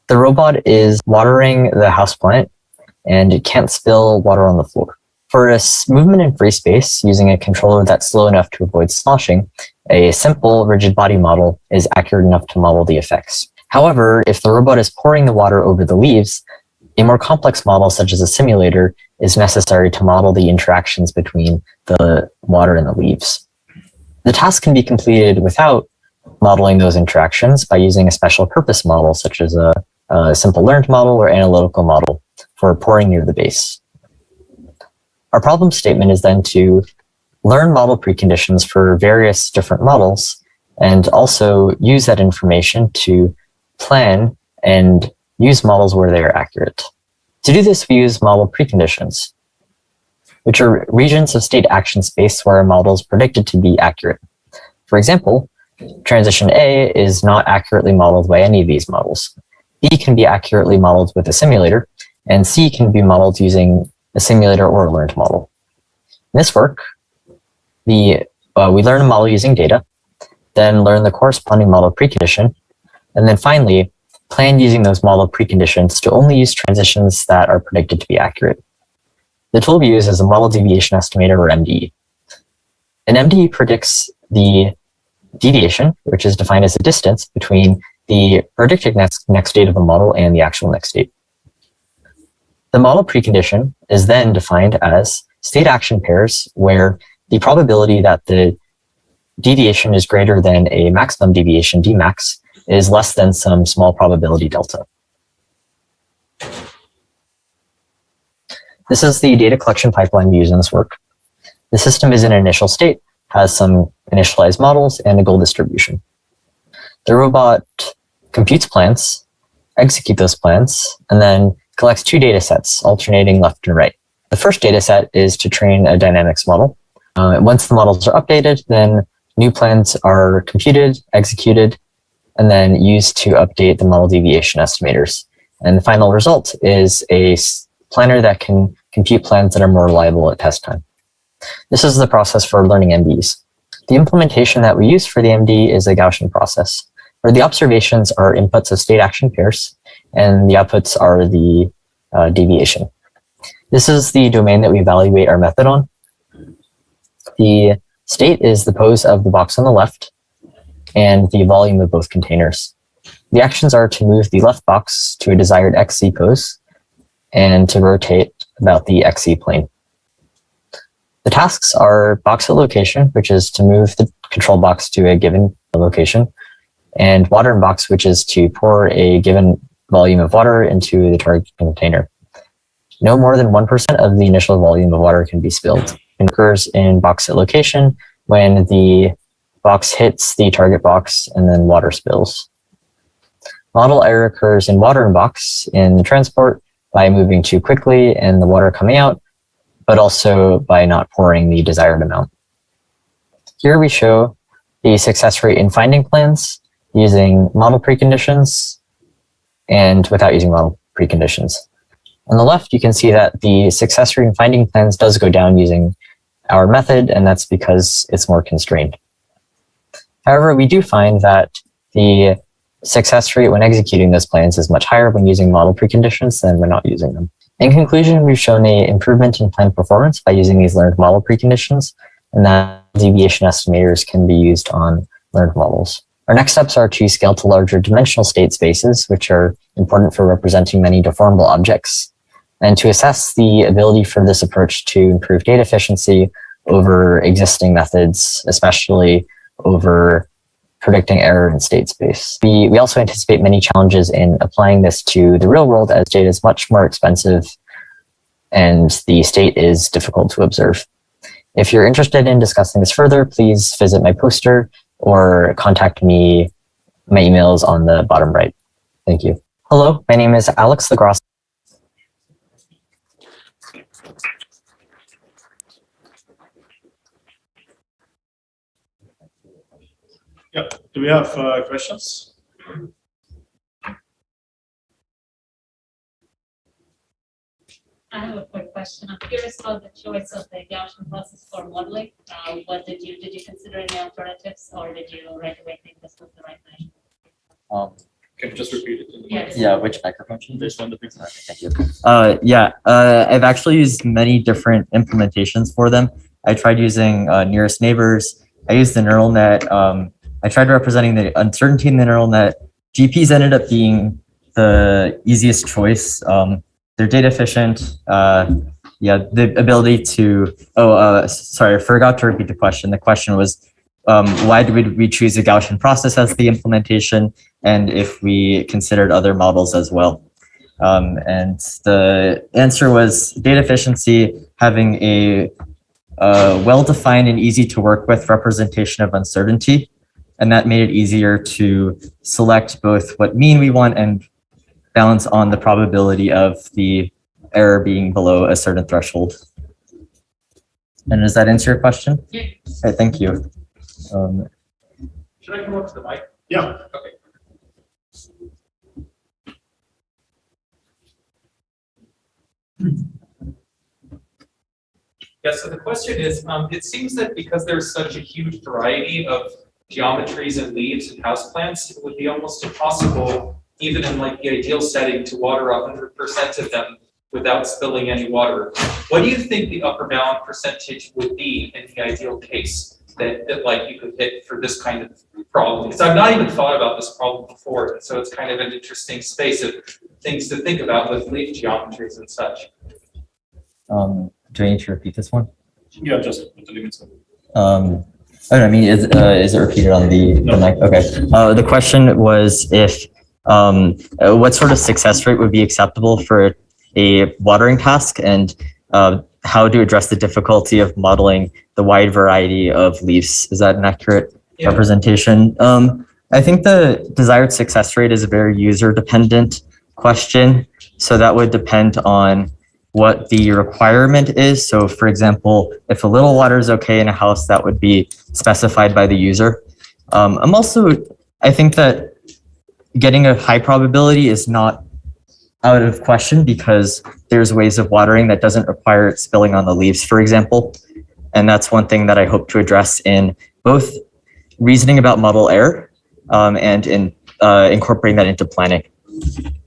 the robot is watering the houseplant and it can't spill water on the floor. For a movement in free space using a controller that's slow enough to avoid sloshing, a simple rigid body model is accurate enough to model the effects. However, if the robot is pouring the water over the leaves, a more complex model such as a simulator is necessary to model the interactions between the water and the leaves. The task can be completed without modeling those interactions by using a special purpose model such as a simple learned model or analytical model for pouring near the base. Our problem statement is then to learn model preconditions for various different models and also use that information to plan and use models where they are accurate. To do this, we use model preconditions, which are regions of state action space where a model is predicted to be accurate. For example, transition A is not accurately modeled by any of these models. B can be accurately modeled with a simulator, and C can be modeled using a simulator or a learned model. In this work, we learn a model using data, then learn the corresponding model precondition, and then finally, plan using those model preconditions to only use transitions that are predicted to be accurate. The tool we use is a model deviation estimator, or MDE. An MDE predicts the deviation, which is defined as the distance between the predicted next state of a model and the actual next state. The model precondition is then defined as state action pairs where the probability that the deviation is greater than a maximum deviation, Dmax, is less than some small probability delta. This is the data collection pipeline we use in this work. The system is in an initial state, has some initialized models, and a goal distribution. The robot computes plans, execute those plans, and then collects two data sets, alternating left and right. The first data set is to train a dynamics model. Once the models are updated, then new plans are computed, executed, and then used to update the model deviation estimators. And the final result is a planner that can compute plans that are more reliable at test time. This is the process for learning MDs. The implementation that we use for the MD is a Gaussian process, where the observations are inputs of state action pairs, and the outputs are the deviation. This is the domain that we evaluate our method on. The state is the pose of the box on the left and the volume of both containers. The actions are to move the left box to a desired XZ pose and to rotate about the XZ plane. The tasks are box at location, which is to move the control box to a given location, and water in box, which is to pour a given volume of water into the target container. No more than 1% of the initial volume of water can be spilled. It occurs in box at location when the box hits the target box and then water spills. Model error occurs in water in box in the transport by moving too quickly and the water coming out, but also by not pouring the desired amount. Here we show the success rate in finding plans using model preconditions and without using model preconditions. On the left, you can see that the success rate in finding plans does go down using our method, and that's because it's more constrained. However, we do find that the success rate when executing those plans is much higher when using model preconditions than when not using them. In conclusion, we've shown an improvement in plan performance by using these learned model preconditions, and that deviation estimators can be used on learned models. Our next steps are to scale to larger dimensional state spaces, which are important for representing many deformable objects, and to assess the ability for this approach to improve data efficiency over existing methods, especially over predicting error in state space. We also anticipate many challenges in applying this to the real world, as data is much more expensive and the state is difficult to observe. If you're interested in discussing this further, please visit my poster or contact me. My email is on the bottom right. Thank you. Hello, my name is Alex Lagrosse. Yeah, do we have questions? I have a quick question. I'm curious about the choice of the Gaussian process for modeling. Did you consider any alternatives, or did you right away think this was the right measure? Can you just repeat it? Yes. Yeah, which microphone? This one, the big one. Thank you. I've actually used many different implementations for them. I tried using nearest neighbors. I used the neural net. I tried representing the uncertainty in the neural net. GPs ended up being the easiest choice. They're data efficient. The ability to, sorry, I forgot to repeat the question. The question was, why did we choose a Gaussian process as the implementation, and if we considered other models as well? And the answer was data efficiency, having a well-defined and easy to work with representation of uncertainty. And that made it easier to select both what mean we want and balance on the probability of the error being below a certain threshold. And does that answer your question? Yeah. Okay, thank you. Should I come up to the mic? Yeah. Okay. Yeah, so the question is, it seems that because there's such a huge variety of geometries and leaves and houseplants, it would be almost impossible, even in like the ideal setting, to water 100% of them without spilling any water. What do you think the upper bound percentage would be in the ideal case that like you could hit for this kind of problem? Because I've not even thought about this problem before, so it's kind of an interesting space of things to think about with leaf geometries and such. Do I need to repeat this one? Yeah, just with the limits. Is it repeated on the mic? Okay. The question was if what sort of success rate would be acceptable for a watering task, and how to address the difficulty of modeling the wide variety of leaves. Is that an accurate representation? I think the desired success rate is a very user-dependent question. So that would depend on what the requirement is. So for example, if a little water is okay in a house, that would be specified by the user. I think that getting a high probability is not out of question because there's ways of watering that doesn't require it spilling on the leaves, for example. And that's one thing that I hope to address in both reasoning about model error and in incorporating that into planning.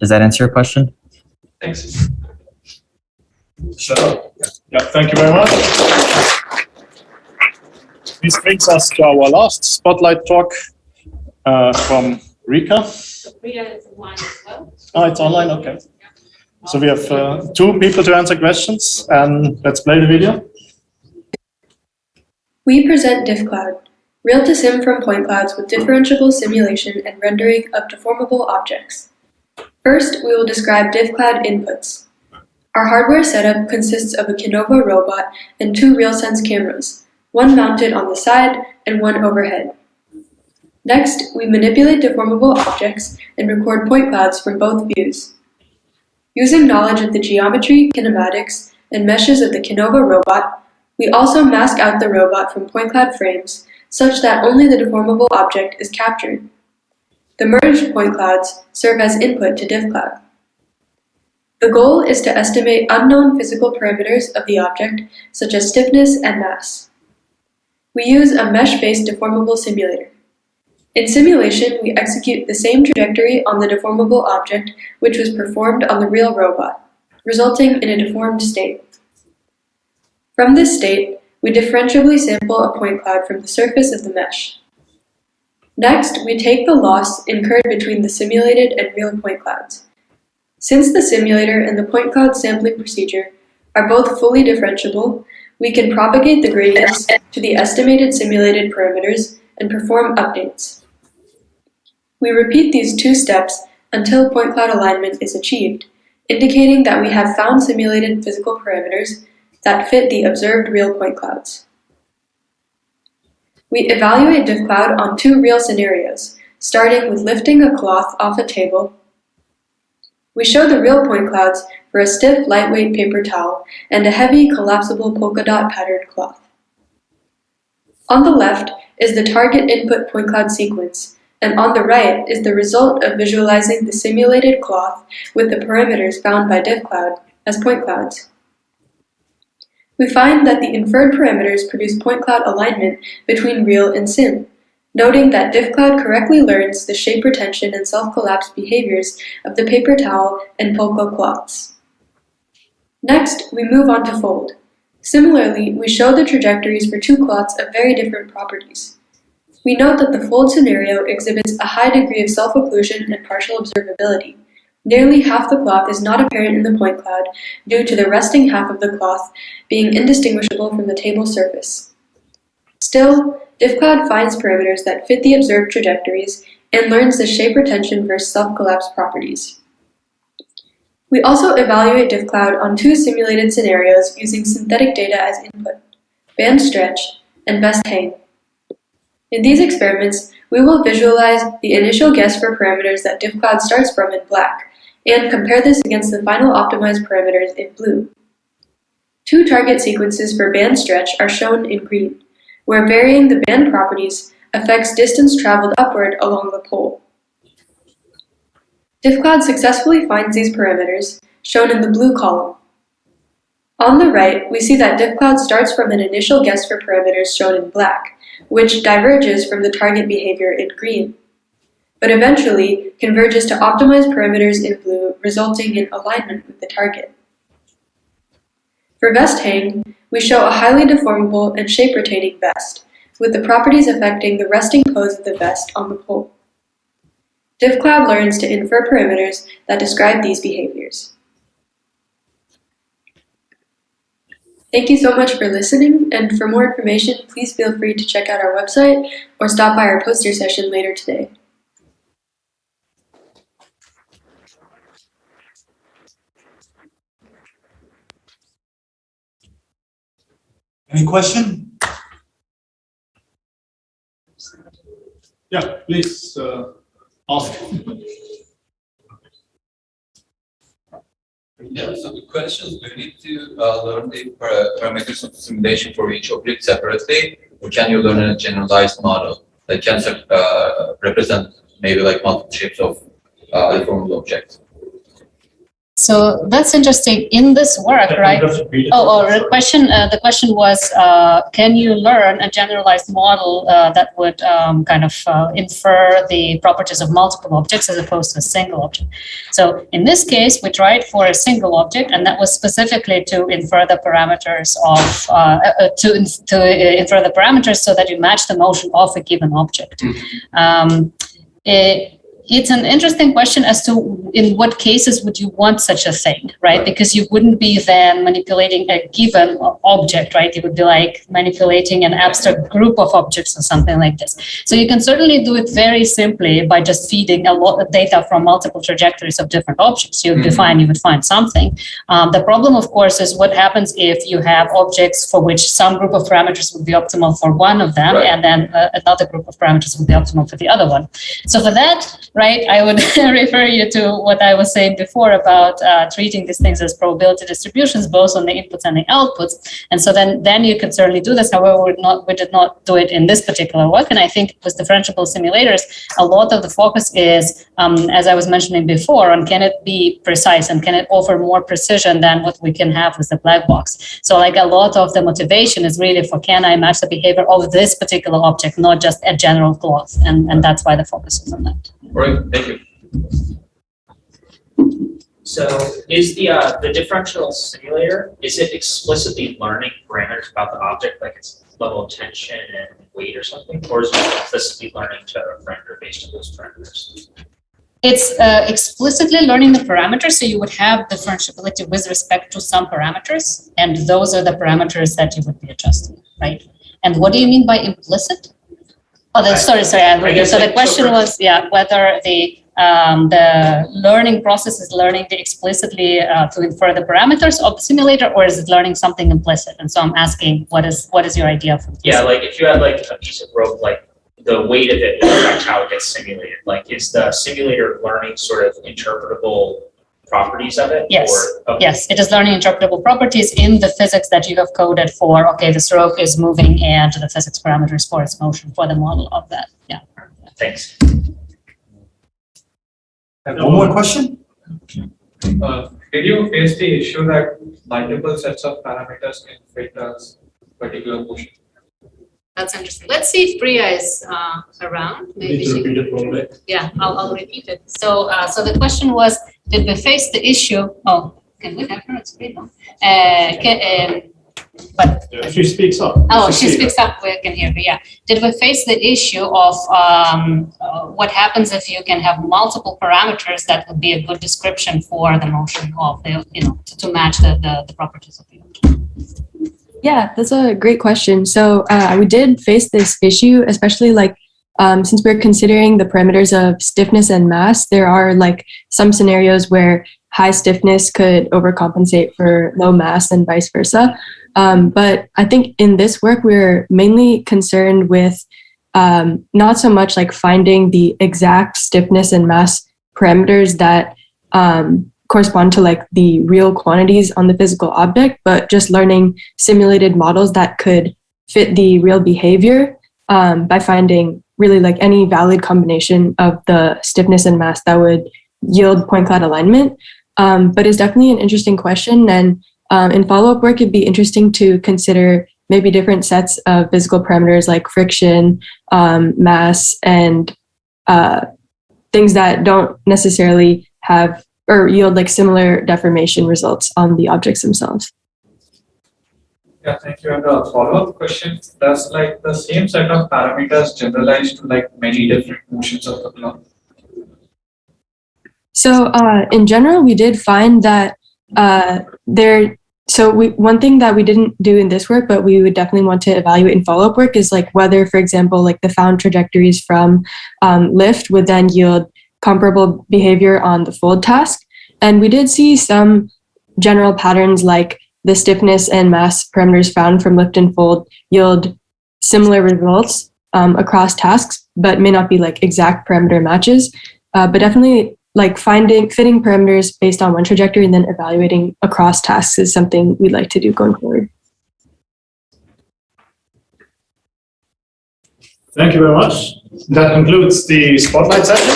Does that answer your question? Thanks. Sure. Yeah, thank you very much. This brings us to our last spotlight talk from Rika. Rika is online as well. Oh, it's online, okay. So we have 2 people to answer questions, and let's play the video. We present DiffCloud, real-to-sim from point clouds with differentiable simulation and rendering of deformable objects. First, we will describe DiffCloud inputs. Our hardware setup consists of a Kinova robot and 2 RealSense cameras, one mounted on the side and one overhead. Next, we manipulate deformable objects and record point clouds from both views. Using knowledge of the geometry, kinematics, and meshes of the Kinova robot, we also mask out the robot from point cloud frames such that only the deformable object is captured. The merged point clouds serve as input to DiffCloud. The goal is to estimate unknown physical parameters of the object, such as stiffness and mass. We use a mesh-based deformable simulator. In simulation, we execute the same trajectory on the deformable object which was performed on the real robot, resulting in a deformed state. From this state, we differentiably sample a point cloud from the surface of the mesh. Next, we take the loss incurred between the simulated and real point clouds. Since the simulator and the point cloud sampling procedure are both fully differentiable, we can propagate the gradients to the estimated simulated parameters and perform updates. We repeat these 2 steps until point cloud alignment is achieved, indicating that we have found simulated physical parameters that fit the observed real point clouds. We evaluate DiffCloud on 2 real scenarios, starting with lifting a cloth off a table. We show the real point clouds for a stiff, lightweight paper towel and a heavy, collapsible polka dot patterned cloth. On the left is the target input point cloud sequence, and on the right is the result of visualizing the simulated cloth with the parameters found by DiffCloud as point clouds. We find that the inferred parameters produce point cloud alignment between real and sim, noting that DiffCloud correctly learns the shape retention and self-collapse behaviors of the paper towel and polka cloths. Next, we move on to fold. Similarly, we show the trajectories for 2 cloths of very different properties. We note that the fold scenario exhibits a high degree of self-occlusion and partial observability. Nearly half the cloth is not apparent in the point cloud due to the resting half of the cloth being indistinguishable from the table surface. Still, DiffCloud finds parameters that fit the observed trajectories and learns the shape retention versus self-collapse properties. We also evaluate DiffCloud on 2 simulated scenarios using synthetic data as input, band stretch, and vest hang. In these experiments, we will visualize the initial guess for parameters that DiffCloud starts from in black, and compare this against the final optimized parameters in blue. 2 target sequences for band stretch are shown in green, where varying the band properties affects distance traveled upward along the pole. DiffCloud successfully finds these parameters, shown in the blue column. On the right, we see that DiffCloud starts from an initial guess for parameters shown in black, which diverges from the target behavior in green, but eventually converges to optimized parameters in blue, resulting in alignment with the target. For vest hang, we show a highly deformable and shape-retaining vest, with the properties affecting the resting pose of the vest on the pole. DiffCloud learns to infer parameters that describe these behaviors. Thank you so much for listening, and for more information, please feel free to check out our website or stop by our poster session later today. Any question? Yeah, please ask. Yeah, so the question is, do you need to learn the parameters of the simulation for each object separately, or can you learn a generalized model that can represent maybe like multiple shapes of deformable objects? So that's interesting. In this work, right? The question was, can you learn a generalized model that would kind of infer the properties of multiple objects as opposed to a single object? So in this case, we tried for a single object, and that was specifically to infer the parameters of infer the parameters so that you match the motion of a given object. It's an interesting question as to in what cases would you want such a thing, right? Because you wouldn't be then manipulating a given object, right? You would be like manipulating an abstract group of objects or something like this. So you can certainly do it very simply by just feeding a lot of data from multiple trajectories of different objects. You would be fine, you would find something. The problem, of course, is what happens if you have objects for which some group of parameters would be optimal for one of them, and then another group of parameters would be optimal for the other one. So for that, right, I would refer you to what I was saying before about treating these things as probability distributions, both on the inputs and the outputs. And so then you could certainly do this. However, we did not do it in this particular work. And I think with differentiable simulators, a lot of the focus is, as I was mentioning before, on can it be precise and can it offer more precision than what we can have with the black box. So like a lot of the motivation is really for, can I match the behavior of this particular object, not just a general clause. And that's why the focus is on that. Right, thank you. So is the differential simulator, is it explicitly learning parameters about the object, like its level of tension and weight or something? Or is it explicitly learning to render based on those parameters? It's explicitly learning the parameters, so you would have differentiability with respect to some parameters, and those are the parameters that you would be adjusting, right? And what do you mean by implicit? Oh, sorry. So the question was, whether the learning process is learning explicitly to infer the parameters of the simulator, or is it learning something implicit? And so I'm asking, what is your idea for this? Yeah, like if you had like a piece of rope, like the weight of it affects how it gets simulated. Like, is the simulator learning sort of interpretable properties of it? Yes. Or, okay. Yes, it is learning interpretable properties in the physics that you have coded for, okay, this rope is moving and the physics parameters for its motion for the model of that. Yeah. Thanks. One more question? Did you face the issue that multiple sets of parameters can fit a particular motion? That's interesting. Let's see if Priya is around. Maybe she repeat it probably. Yeah, I'll repeat it. So, so the question was, did we face the issue? Oh, can we have her on screen? But if she speaks up. Oh, she speaks up. We can hear her. Yeah. Did we face the issue of what happens if you can have multiple parameters that would be a good description for the motion of the, to match the properties of the object? Yeah, that's a great question. So we did face this issue, especially like since we're considering the parameters of stiffness and mass, there are like some scenarios where high stiffness could overcompensate for low mass and vice versa. But I think in this work, we're mainly concerned with not so much like finding the exact stiffness and mass parameters that correspond to like the real quantities on the physical object, but just learning simulated models that could fit the real behavior by finding really like any valid combination of the stiffness and mass that would yield point cloud alignment. But it's definitely an interesting question. And in follow-up work, it'd be interesting to consider maybe different sets of physical parameters like friction, mass, and things that don't necessarily have or yield like similar deformation results on the objects themselves. Yeah, thank you. And a follow-up question, does like the same set of parameters generalize to like many different motions of the cloth? So in general, we did find that one thing that we didn't do in this work, but we would definitely want to evaluate in follow-up work is like whether, for example, like the found trajectories from lift would then yield comparable behavior on the fold task. And we did see some general patterns like the stiffness and mass parameters found from lift and fold yield similar results across tasks, but may not be like exact parameter matches. But definitely like fitting parameters based on one trajectory and then evaluating across tasks is something we'd like to do going forward. Thank you very much. That concludes the spotlight session.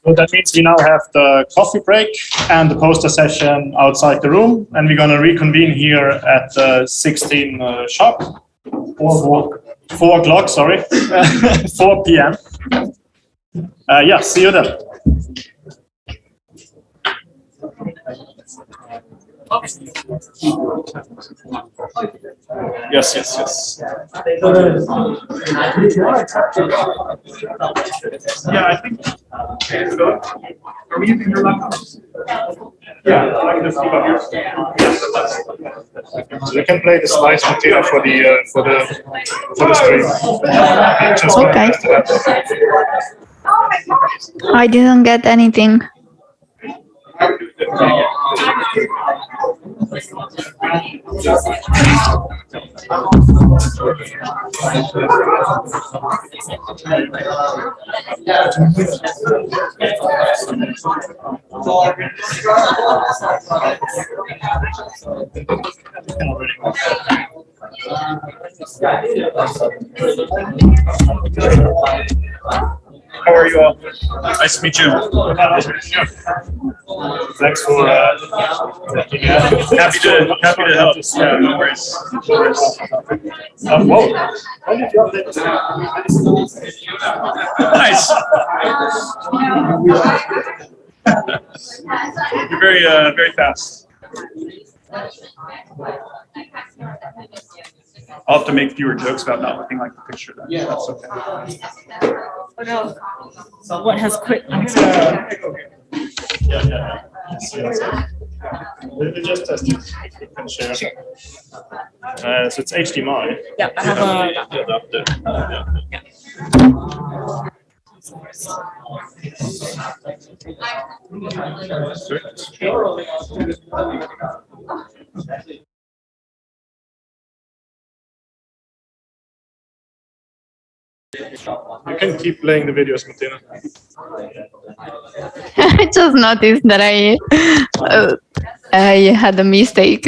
So that means we now have the coffee break and the poster session outside the room, and we're going to reconvene here at 16 sharp. 4 o'clock, sorry, 4 p.m. Yeah, see you then. Yes. Yeah, I think. Are we using your laptops? Yeah, I can just keep up here. So we can play the slides material for the stream. Okay. I didn't get anything. How are you all? Nice to meet you. Thanks for happy to help. Yeah, no worries. Whoa. Nice. You're very fast. I'll have to make fewer jokes about not looking like the picture then. Yeah, that's okay. Oh no. So what has quit? Yeah. We just test it. We can share. Sure. So it's HDMI. Yeah, I have a adapter. Yeah. You can keep playing the videos, Martina. I just noticed that I had a mistake.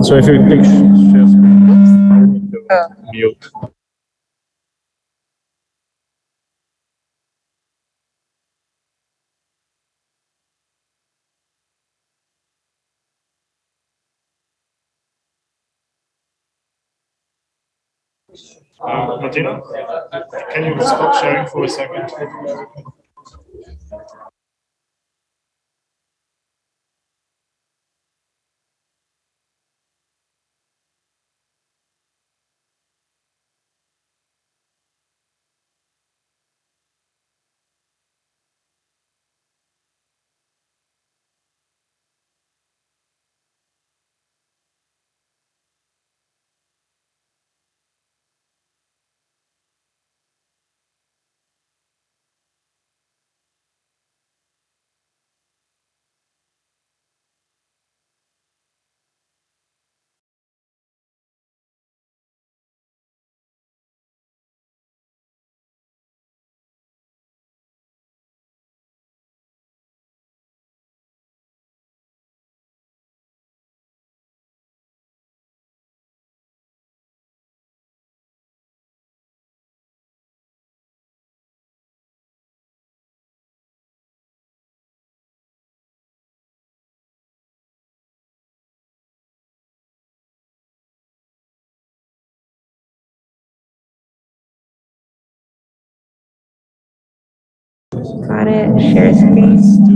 So if you click share screen, I need to mute. Martina, can you stop sharing for a second? Got it. Share screen.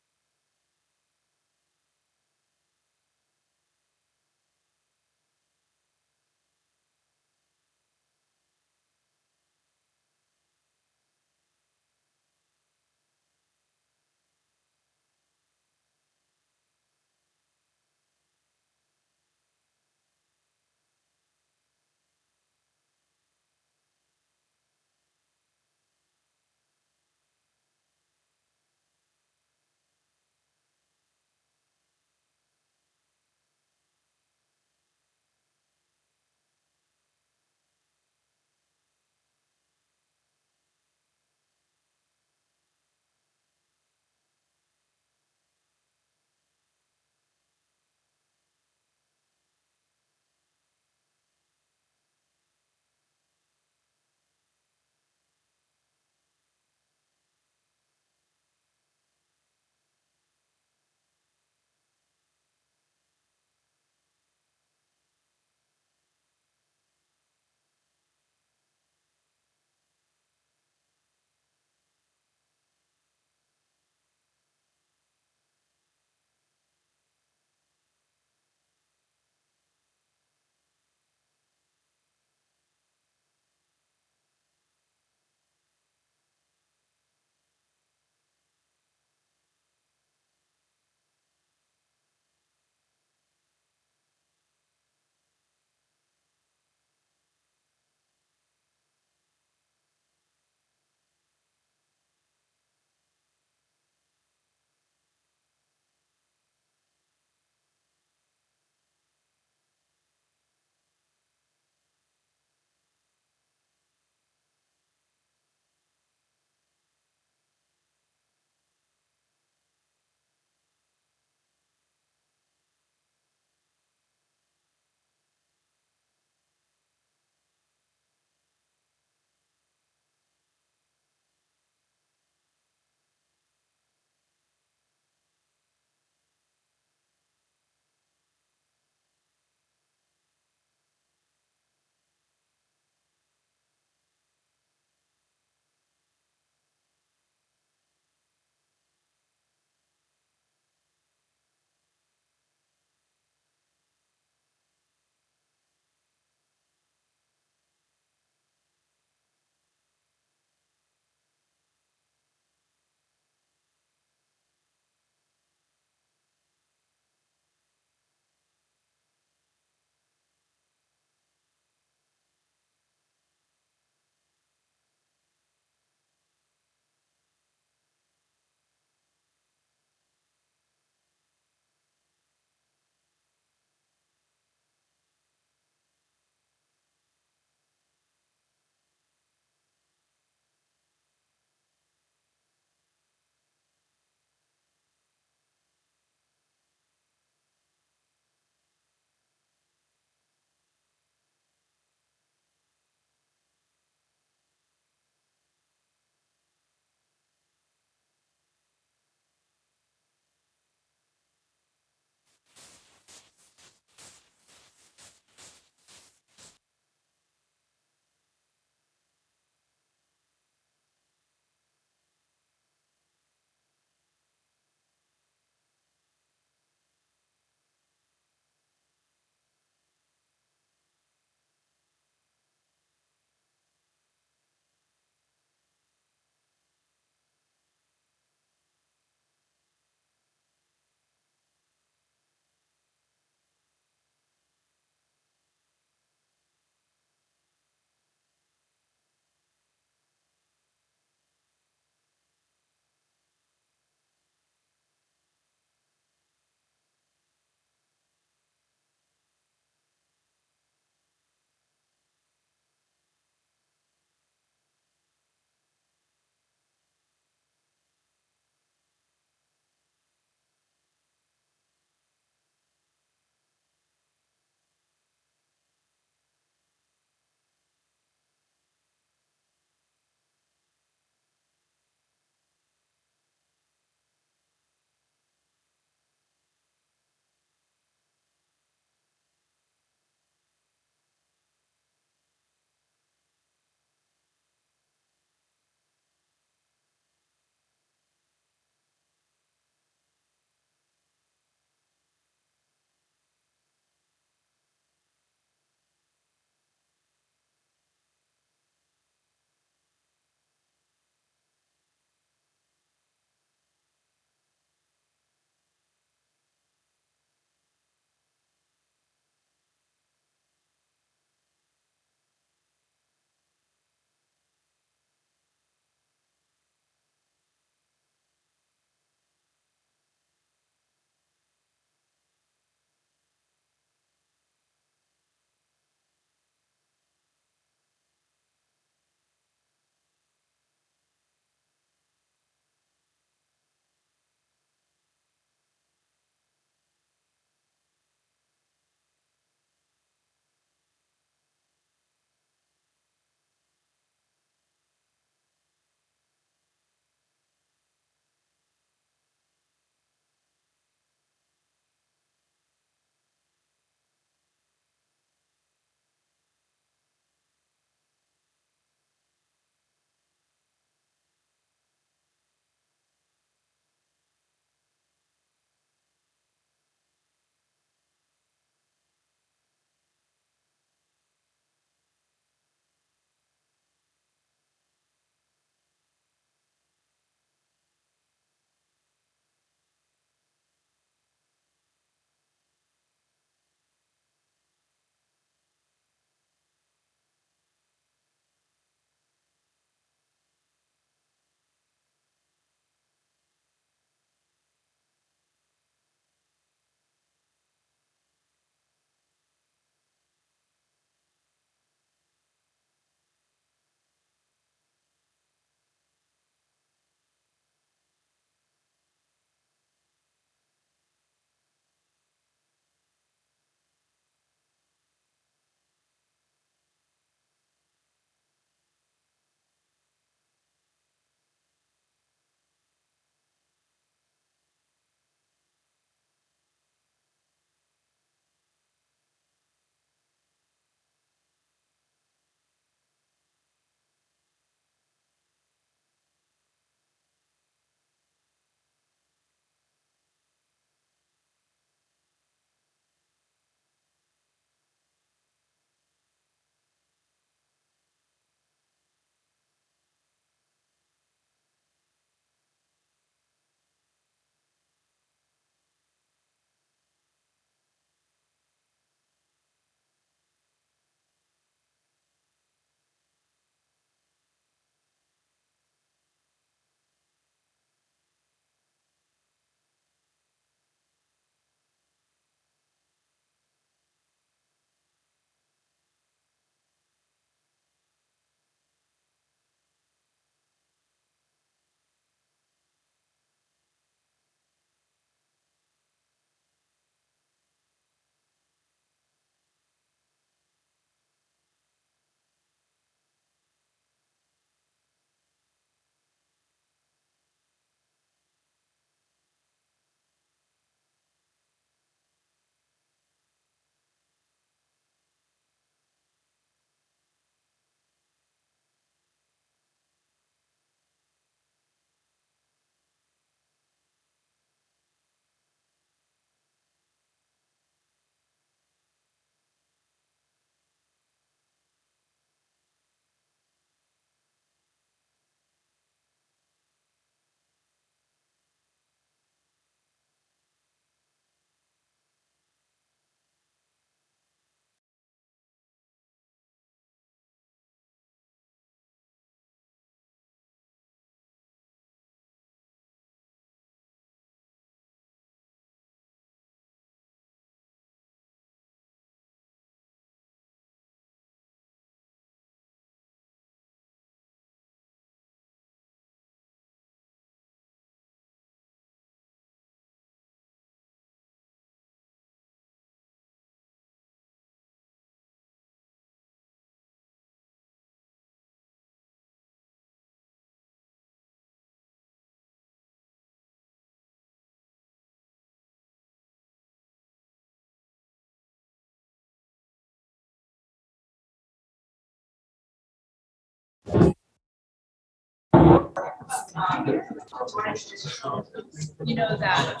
You know that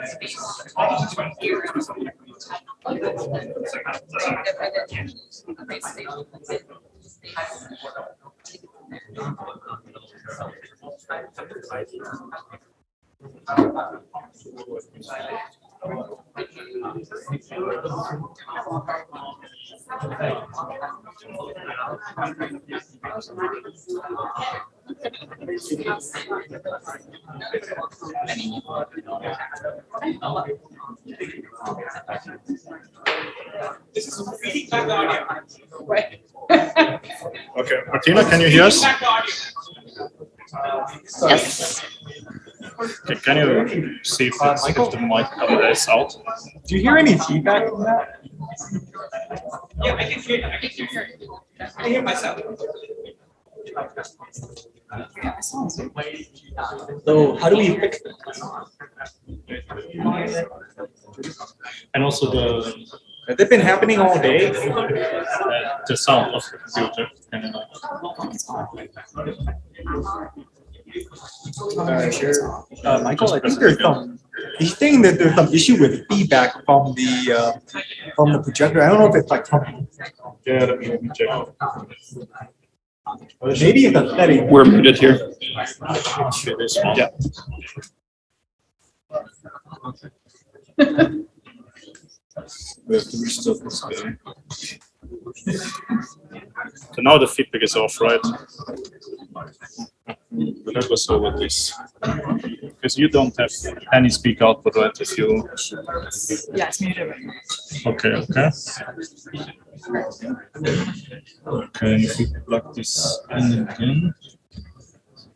space here. This is feeding back the audio. Right. Okay, Martina, can you hear us? Yes. Okay, can you see if the mic cover is out? Do you hear any feedback from that? Yeah, I can hear. I can hear. I hear myself. So how do we fix it? And also has it been happening all day? The sound of the computer. Sure. Michael, I think there's some. He's saying that there's some issue with feedback from the projector. I don't know if it's like something. Yeah, let me check. Maybe it's a setting. We're muted here. Yeah. We have to restart this guy. So now the feedback is off, right? But that was over this. Because you don't have any speak output, right? If you. Yeah, it's muted. Okay, okay. Okay, if we plug this in again,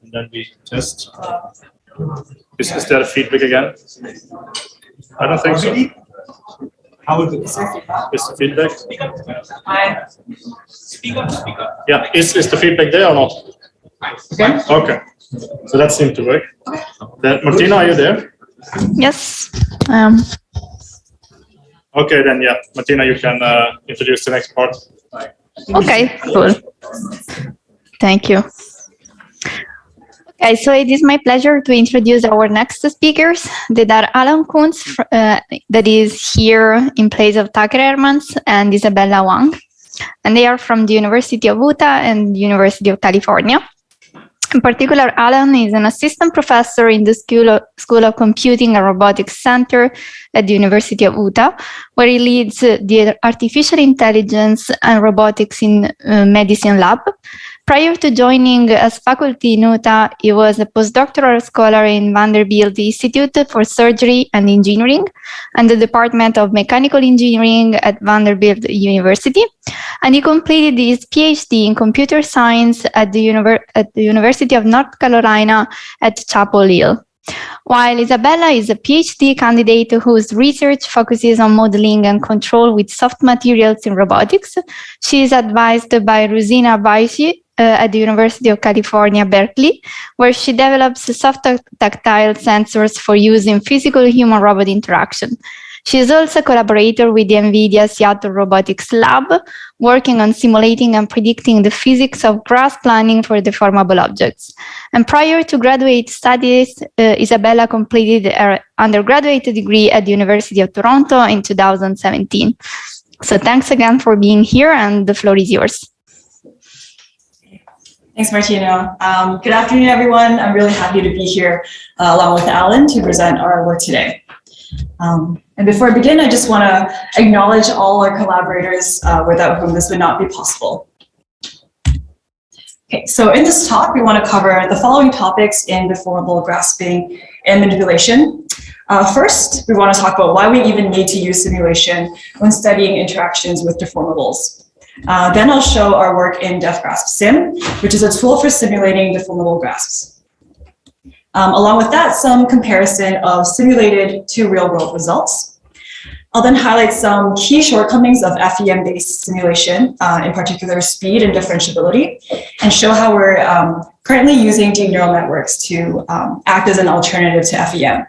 and then we test. Is there a feedback again? I don't think so. How is it? Is the feedback? Hi. Speak up, speak up. Yeah, is the feedback there or not? Okay. Okay. So that seemed to work. Then, Martina, are you there? Yes. Okay, then yeah, Martina, you can introduce the next part. Okay, cool. Thank you. Okay, so it is my pleasure to introduce our next speakers. They are Alan Kuntz, that is here in place of Tucker Hermans, and Isabella Wang. And they are from the University of Utah and University of California. In particular, Alan is an assistant professor in the School of Computing and Robotics Center at the University of Utah, where he leads the Artificial Intelligence and Robotics in Medicine Lab. Prior to joining as faculty in Utah, he was a postdoctoral scholar in Vanderbilt Institute for Surgery and Engineering and the Department of Mechanical Engineering at Vanderbilt University. And he completed his PhD in computer science at the University of North Carolina at Chapel Hill. While Isabella is a PhD candidate whose research focuses on modeling and control with soft materials in robotics, she is advised by Rosina Baishi at the University of California, Berkeley, where she develops soft tactile sensors for use in physical human-robot interaction. She is also a collaborator with the NVIDIA Seattle Robotics Lab, working on simulating and predicting the physics of grass planning for deformable objects. And prior to graduate studies, Isabella completed her undergraduate degree at the University of Toronto in 2017. So thanks again for being here, and the floor is yours. Thanks, Martina. Good afternoon, everyone. I'm really happy to be here along with Alan to present our work today. And before I begin, I just want to acknowledge all our collaborators without whom this would not be possible. Okay, so in this talk, we want to cover the following topics in deformable grasping and manipulation. First, we want to talk about why we even need to use simulation when studying interactions with deformables. Then I'll show our work in DefGrasp Sim, which is a tool for simulating deformable grasps. Along with that, some comparison of simulated to real-world results. I'll then highlight some key shortcomings of FEM-based simulation, in particular speed and differentiability, and show how we're currently using deep neural networks to act as an alternative to FEM.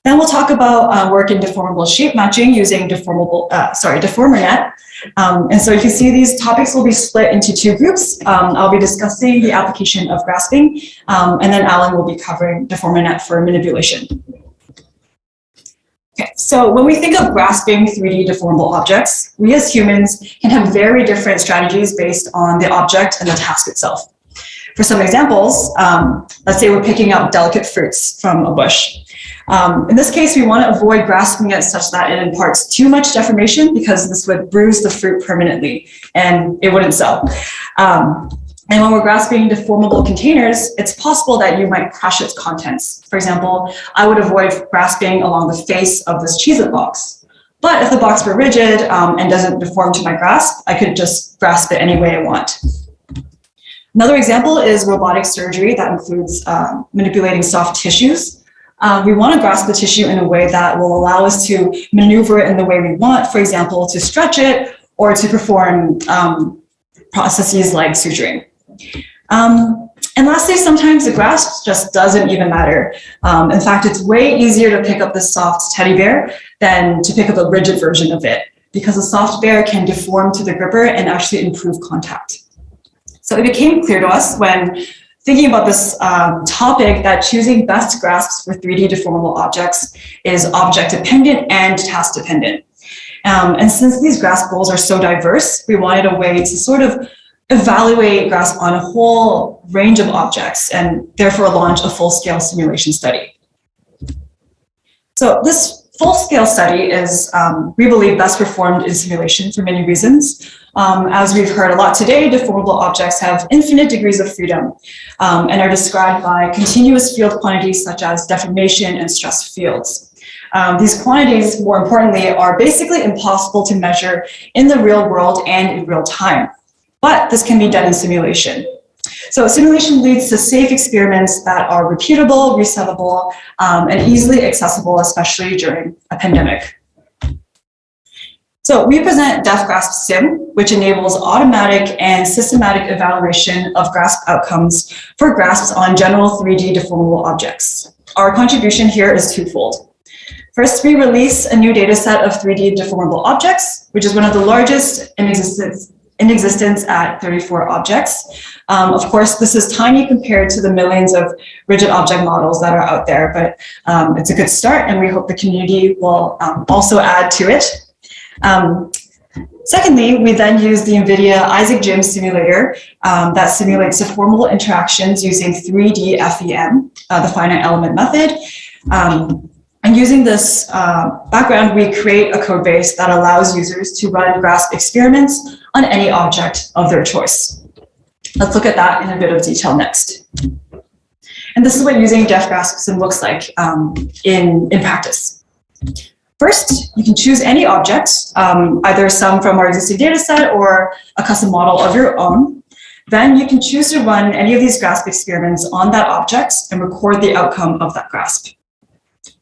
Then we'll talk about work in deformable shape matching using DeformerNet. And so you can see these topics will be split into two groups. I'll be discussing the application of grasping, and then Alan will be covering DeformerNet for manipulation. Okay, so when we think of grasping 3D deformable objects, we as humans can have very different strategies based on the object and the task itself. For some examples, let's say we're picking up delicate fruits from a bush. In this case, we want to avoid grasping it such that it imparts too much deformation because this would bruise the fruit permanently and it wouldn't sell. And when we're grasping deformable containers, it's possible that you might crush its contents. For example, I would avoid grasping along the face of this Cheez-It box. But if the box were rigid and doesn't deform to my grasp, I could just grasp it any way I want. Another example is robotic surgery that includes manipulating soft tissues. We want to grasp the tissue in a way that will allow us to maneuver it in the way we want, for example, to stretch it or to perform processes like suturing. And lastly, sometimes the grasp just doesn't even matter. In fact, it's way easier to pick up the soft teddy bear than to pick up a rigid version of it, because a soft bear can deform to the gripper and actually improve contact. So it became clear to us when thinking about this topic that choosing best grasps for 3D deformable objects is object dependent and task dependent. And since these grasp goals are so diverse, we wanted a way to sort of evaluate grasp on a whole range of objects and therefore launch a full-scale simulation study. So this full-scale study is, we believe, best performed in simulation for many reasons. As we've heard a lot today, deformable objects have infinite degrees of freedom and are described by continuous field quantities such as deformation and stress fields. These quantities, more importantly, are basically impossible to measure in the real world and in real time. But this can be done in simulation. So simulation leads to safe experiments that are repeatable, resettable, and easily accessible, especially during a pandemic. So we present DefGrasp Sim, which enables automatic and systematic evaluation of grasp outcomes for grasps on general 3D deformable objects. Our contribution here is twofold. First, we release a new data set of 3D deformable objects, which is one of the largest in existence at 34 objects. Of course, this is tiny compared to the millions of rigid object models that are out there, but it's a good start, and we hope the community will also add to it. Secondly, we then use the NVIDIA Isaac GEM simulator that simulates deformable interactions using 3D FEM, the finite element method. And using this background, we create a code base that allows users to run grasp experiments on any object of their choice. Let's look at that in a bit of detail next. And this is what using DefGrasp Sim looks like in practice. First, you can choose any object, either some from our existing data set or a custom model of your own. Then you can choose to run any of these grasp experiments on that object and record the outcome of that grasp.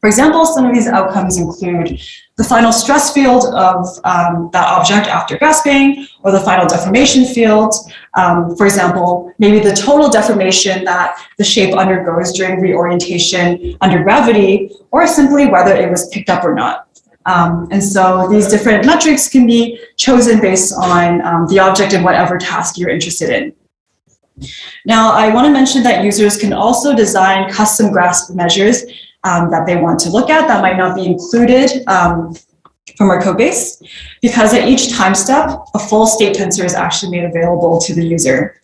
For example, some of these outcomes include the final stress field of that object after grasping, or the final deformation field. For example, maybe the total deformation that the shape undergoes during reorientation under gravity, or simply whether it was picked up or not. And so these different metrics can be chosen based on the object and whatever task you're interested in. Now, I want to mention that users can also design custom grasp measures that they want to look at that might not be included from our code base, because at each time step, a full state tensor is actually made available to the user.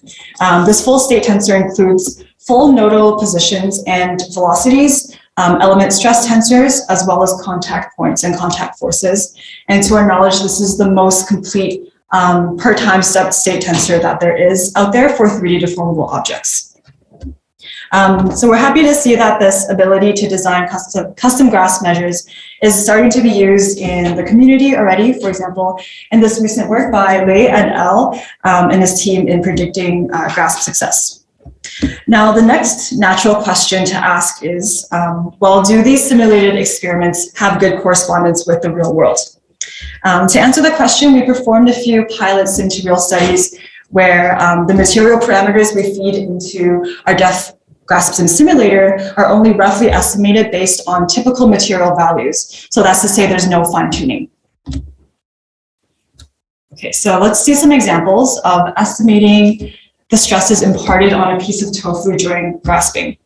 This full state tensor includes full nodal positions and velocities, element stress tensors, as well as contact points and contact forces. And to our knowledge, this is the most complete per time step state tensor that there is out there for 3D deformable objects. So we're happy to see that this ability to design custom grasp measures is starting to be used in the community already. For example, in this recent work by Lei et al. And his team in predicting grasp success. Now, the next natural question to ask is, well, do these simulated experiments have good correspondence with the real world? To answer the question, we performed a few pilot sim-to-real studies where the material parameters we feed into our GraspSim simulator are only roughly estimated based on typical material values. So that's to say there's no fine tuning. Okay, so let's see some examples of estimating the stresses imparted on a piece of tofu during grasping.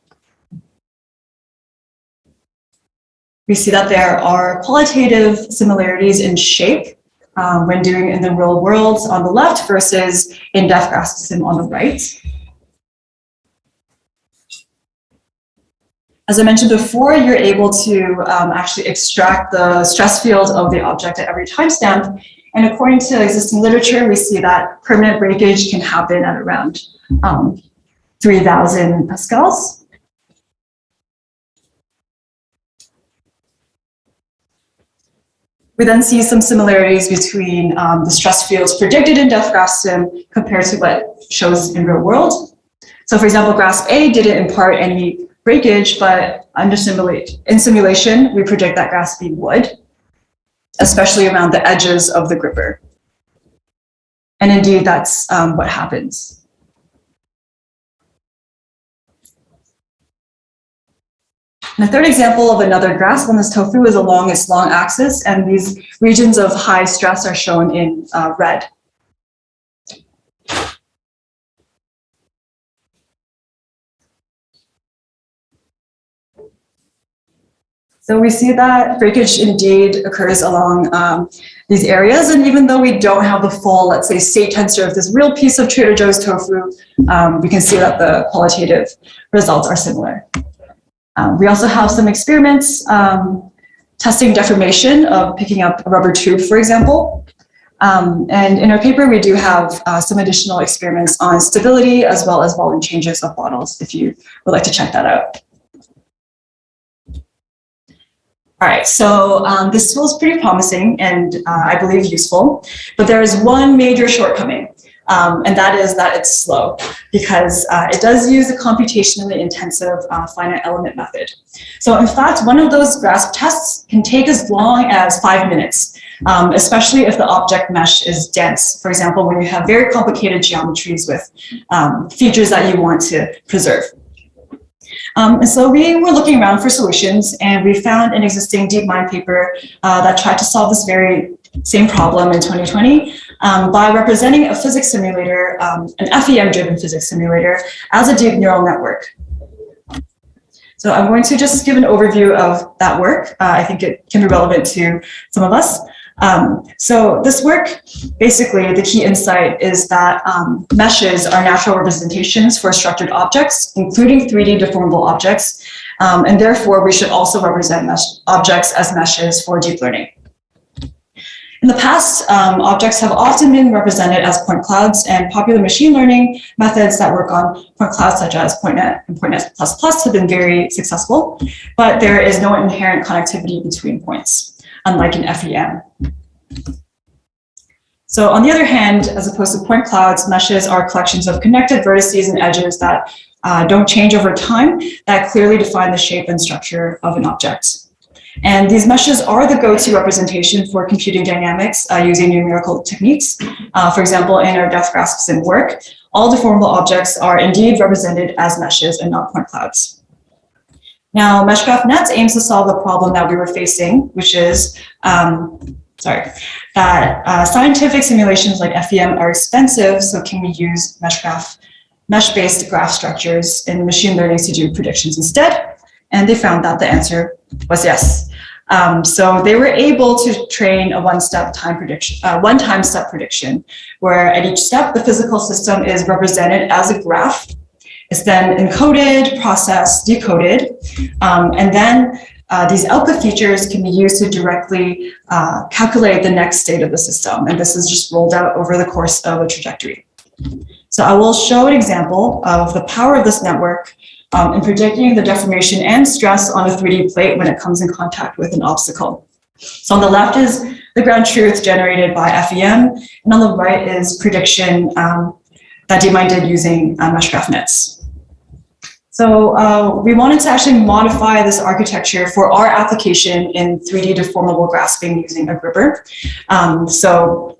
We see that there are qualitative similarities in shape when doing in the real world on the left versus in def GraspSim on the right. As I mentioned before, you're able to actually extract the stress field of the object at every timestamp. And according to existing literature, we see that permanent breakage can happen at around 3,000 pascals. We then see some similarities between the stress fields predicted in def GraspSim compared to what shows in real world. So for example, grasp A didn't impart any breakage, but in simulation, we predict that grasp B would, especially around the edges of the gripper. And indeed, that's what happens. And the third example of another grasp on this tofu is along its long axis, and these regions of high stress are shown in red. So we see that breakage indeed occurs along these areas, and even though we don't have the full, let's say, state tensor of this real piece of Trader Joe's tofu, we can see that the qualitative results are similar. We also have some experiments testing deformation of picking up a rubber tube, for example. And in our paper, we do have some additional experiments on stability as well as volume changes of bottles, if you would like to check that out. All right, so this tool is pretty promising and I believe useful, but there is one major shortcoming, and that is that it's slow because it does use a computationally intensive finite element method. So in fact, one of those grasp tests can take as long as 5 minutes, especially if the object mesh is dense. For example, when you have very complicated geometries with features that you want to preserve. And so we were looking around for solutions, and we found an existing DeepMind paper that tried to solve this very same problem in 2020 by representing a physics simulator, an FEM-driven physics simulator, as a deep neural network. So I'm going to just give an overview of that work. I think it can be relevant to some of us. So this work, basically the key insight is that meshes are natural representations for structured objects, including 3D deformable objects, and therefore we should also represent objects as meshes for deep learning. In the past, objects have often been represented as point clouds, and popular machine learning methods that work on point clouds such as PointNet and PointNet++ have been very successful, but there is no inherent connectivity between points, unlike in FEM. So on the other hand, as opposed to point clouds, meshes are collections of connected vertices and edges that don't change over time, that clearly define the shape and structure of an object. And these meshes are the go-to representation for computing dynamics using numerical techniques. For example, in our def GraspSim work, all deformable objects are indeed represented as meshes and not point clouds. Now, MeshGraphNet aims to solve the problem that we were facing, which is, that scientific simulations like FEM are expensive, so can we use mesh-based graph structures in machine learning to do predictions instead? And they found that the answer was yes. So they were able to train a one-time step prediction, where at each step, the physical system is represented as a graph. It's then encoded, processed, decoded, and then these output features can be used to directly calculate the next state of the system. And this is just rolled out over the course of a trajectory. So I will show an example of the power of this network in predicting the deformation and stress on a 3D plate when it comes in contact with an obstacle. So on the left is the ground truth generated by FEM, and on the right is prediction that DeepMind did using MeshGraphNets. So we wanted to actually modify this architecture for our application in 3D deformable grasping using a gripper. So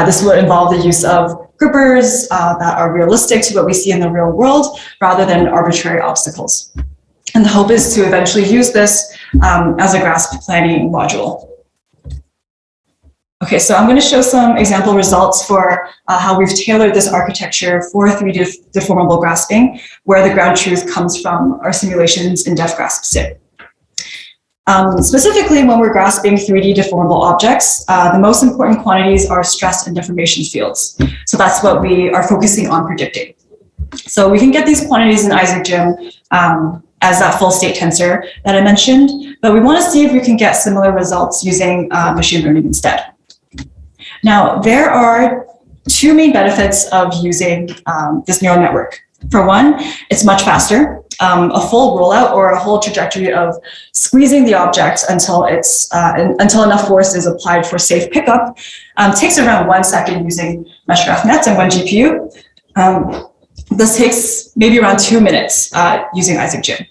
This would involve the use of grippers that are realistic to what we see in the real world rather than arbitrary obstacles. And the hope is to eventually use this as a grasp planning module. Okay, so I'm going to show some example results for how we've tailored this architecture for 3D deformable grasping, where the ground truth comes from our simulations in DefGrasp Sim. Specifically, when we're grasping 3D deformable objects, the most important quantities are stress and deformation fields. So that's what we are focusing on predicting. So we can get these quantities in ISAAC as that full state tensor that I mentioned, but we want to see if we can get similar results using machine learning instead. Now, there are two main benefits of using this neural network. For one, it's much faster. A full rollout or a whole trajectory of squeezing the object until enough force is applied for safe pickup takes around 1 second using mesh graph nets and 1 GPU. This takes maybe around 2 minutes using ISAAC.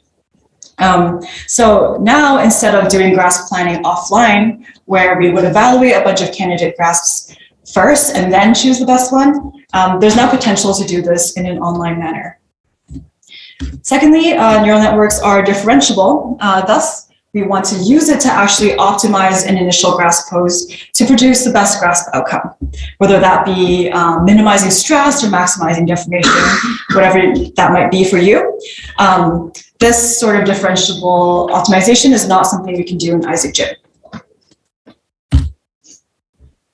So now, instead of doing grasp planning offline, where we would evaluate a bunch of candidate grasps first and then choose the best one, there's now potential to do this in an online manner. Secondly, neural networks are differentiable. Thus, we want to use it to actually optimize an initial grasp pose to produce the best grasp outcome, whether that be minimizing stress or maximizing deformation, whatever that might be for you. This sort of differentiable optimization is not something we can do in ISAAC.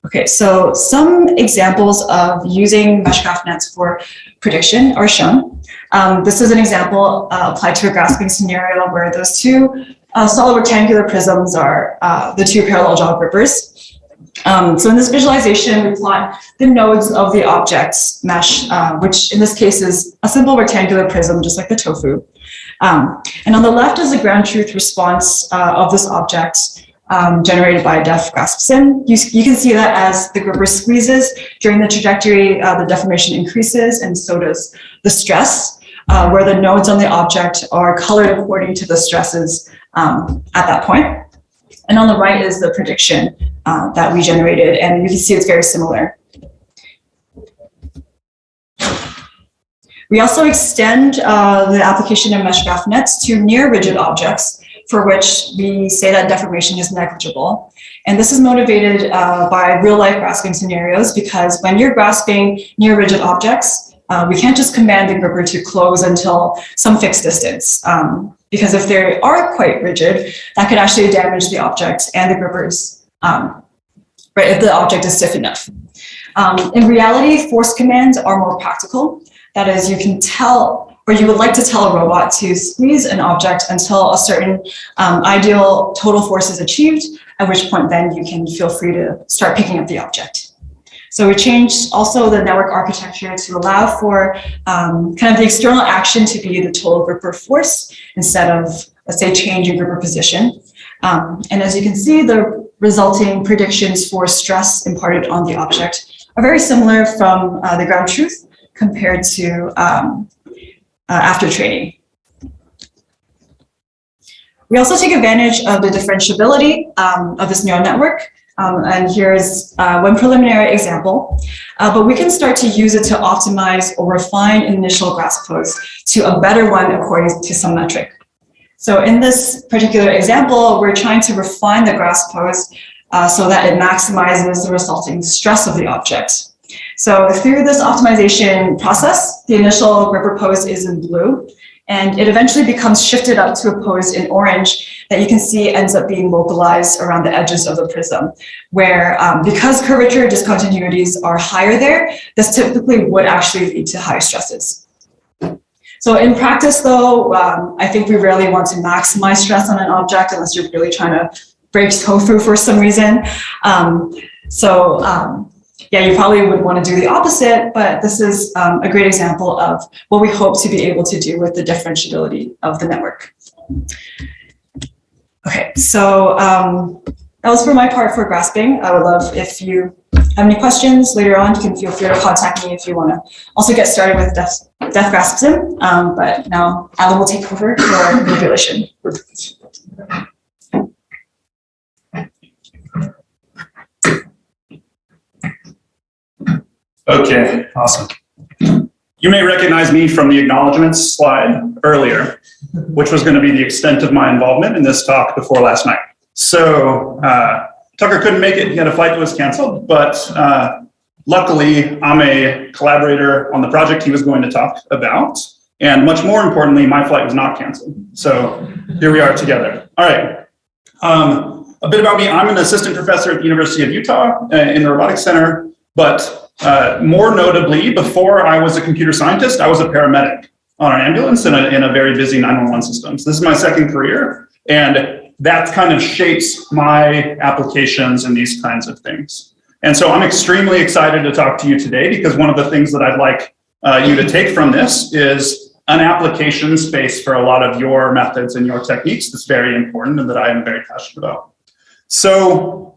Okay, so some examples of using mesh graph nets for prediction are shown. This is an example applied to a grasping scenario where those two solid rectangular prisms are the two parallel jaw grippers. So in this visualization, we plot the nodes of the object's mesh, which in this case is a simple rectangular prism, just like the tofu. And on the left is the ground truth response of this object generated by DefGrasp Sim. You can see that as the gripper squeezes during the trajectory, the deformation increases, and so does the stress, where the nodes on the object are colored according to the stresses at that point. And on the right is the prediction that we generated, and you can see it's very similar. We also extend the application of mesh graph nets to near rigid objects, for which we say that deformation is negligible. And this is motivated by real life grasping scenarios, because when you're grasping near rigid objects, we can't just command the gripper to close until some fixed distance. Because if they are quite rigid, that could actually damage the object and the grippers, right, if the object is stiff enough. In reality, force commands are more practical. That is, you can tell, or you would like to tell a robot to squeeze an object until a certain ideal total force is achieved, at which point then you can feel free to start picking up the object. So we changed also the network architecture to allow for kind of the external action to be the total gripper force instead of, let's say, change in gripper position. And as you can see, the resulting predictions for stress imparted on the object are very similar from the ground truth compared to after training. We also take advantage of the differentiability of this neural network. And here's one preliminary example, but we can start to use it to optimize or refine an initial grasp pose to a better one according to some metric. So in this particular example, we're trying to refine the grasp pose so that it maximizes the resulting stress of the object. So through this optimization process, the initial gripper pose is in blue, and it eventually becomes shifted up to a pose in orange that you can see ends up being localized around the edges of the prism, where because curvature discontinuities are higher there, this typically would actually lead to high stresses. So in practice though, I think we rarely want to maximize stress on an object unless you're really trying to break tofu for some reason. Yeah, you probably would want to do the opposite, but this is a great example of what we hope to be able to do with the differentiability of the network. Okay, so that was for my part for grasping. I would love if you have any questions later on, you can feel free to contact me if you want to also get started with DefGrasp Sim. But now Alan will take over for manipulation. Okay, awesome. You may recognize me from the acknowledgements slide earlier, which was going to be the extent of my involvement in this talk before last night. So Tucker couldn't make it. He had a flight that was canceled, but luckily I'm a collaborator on the project he was going to talk about. And much more importantly, my flight was not canceled. So here we are together. All right. A bit about me. I'm an assistant professor at the University of Utah in the Robotics Center, but more notably, before I was a computer scientist, I was a paramedic on an ambulance in a very busy 911 system. So this is my second career, and that kind of shapes my applications in these kinds of things. And so I'm extremely excited to talk to you today because one of the things that I'd like you to take from this is an application space for a lot of your methods and your techniques that's very important and that I am very passionate about. So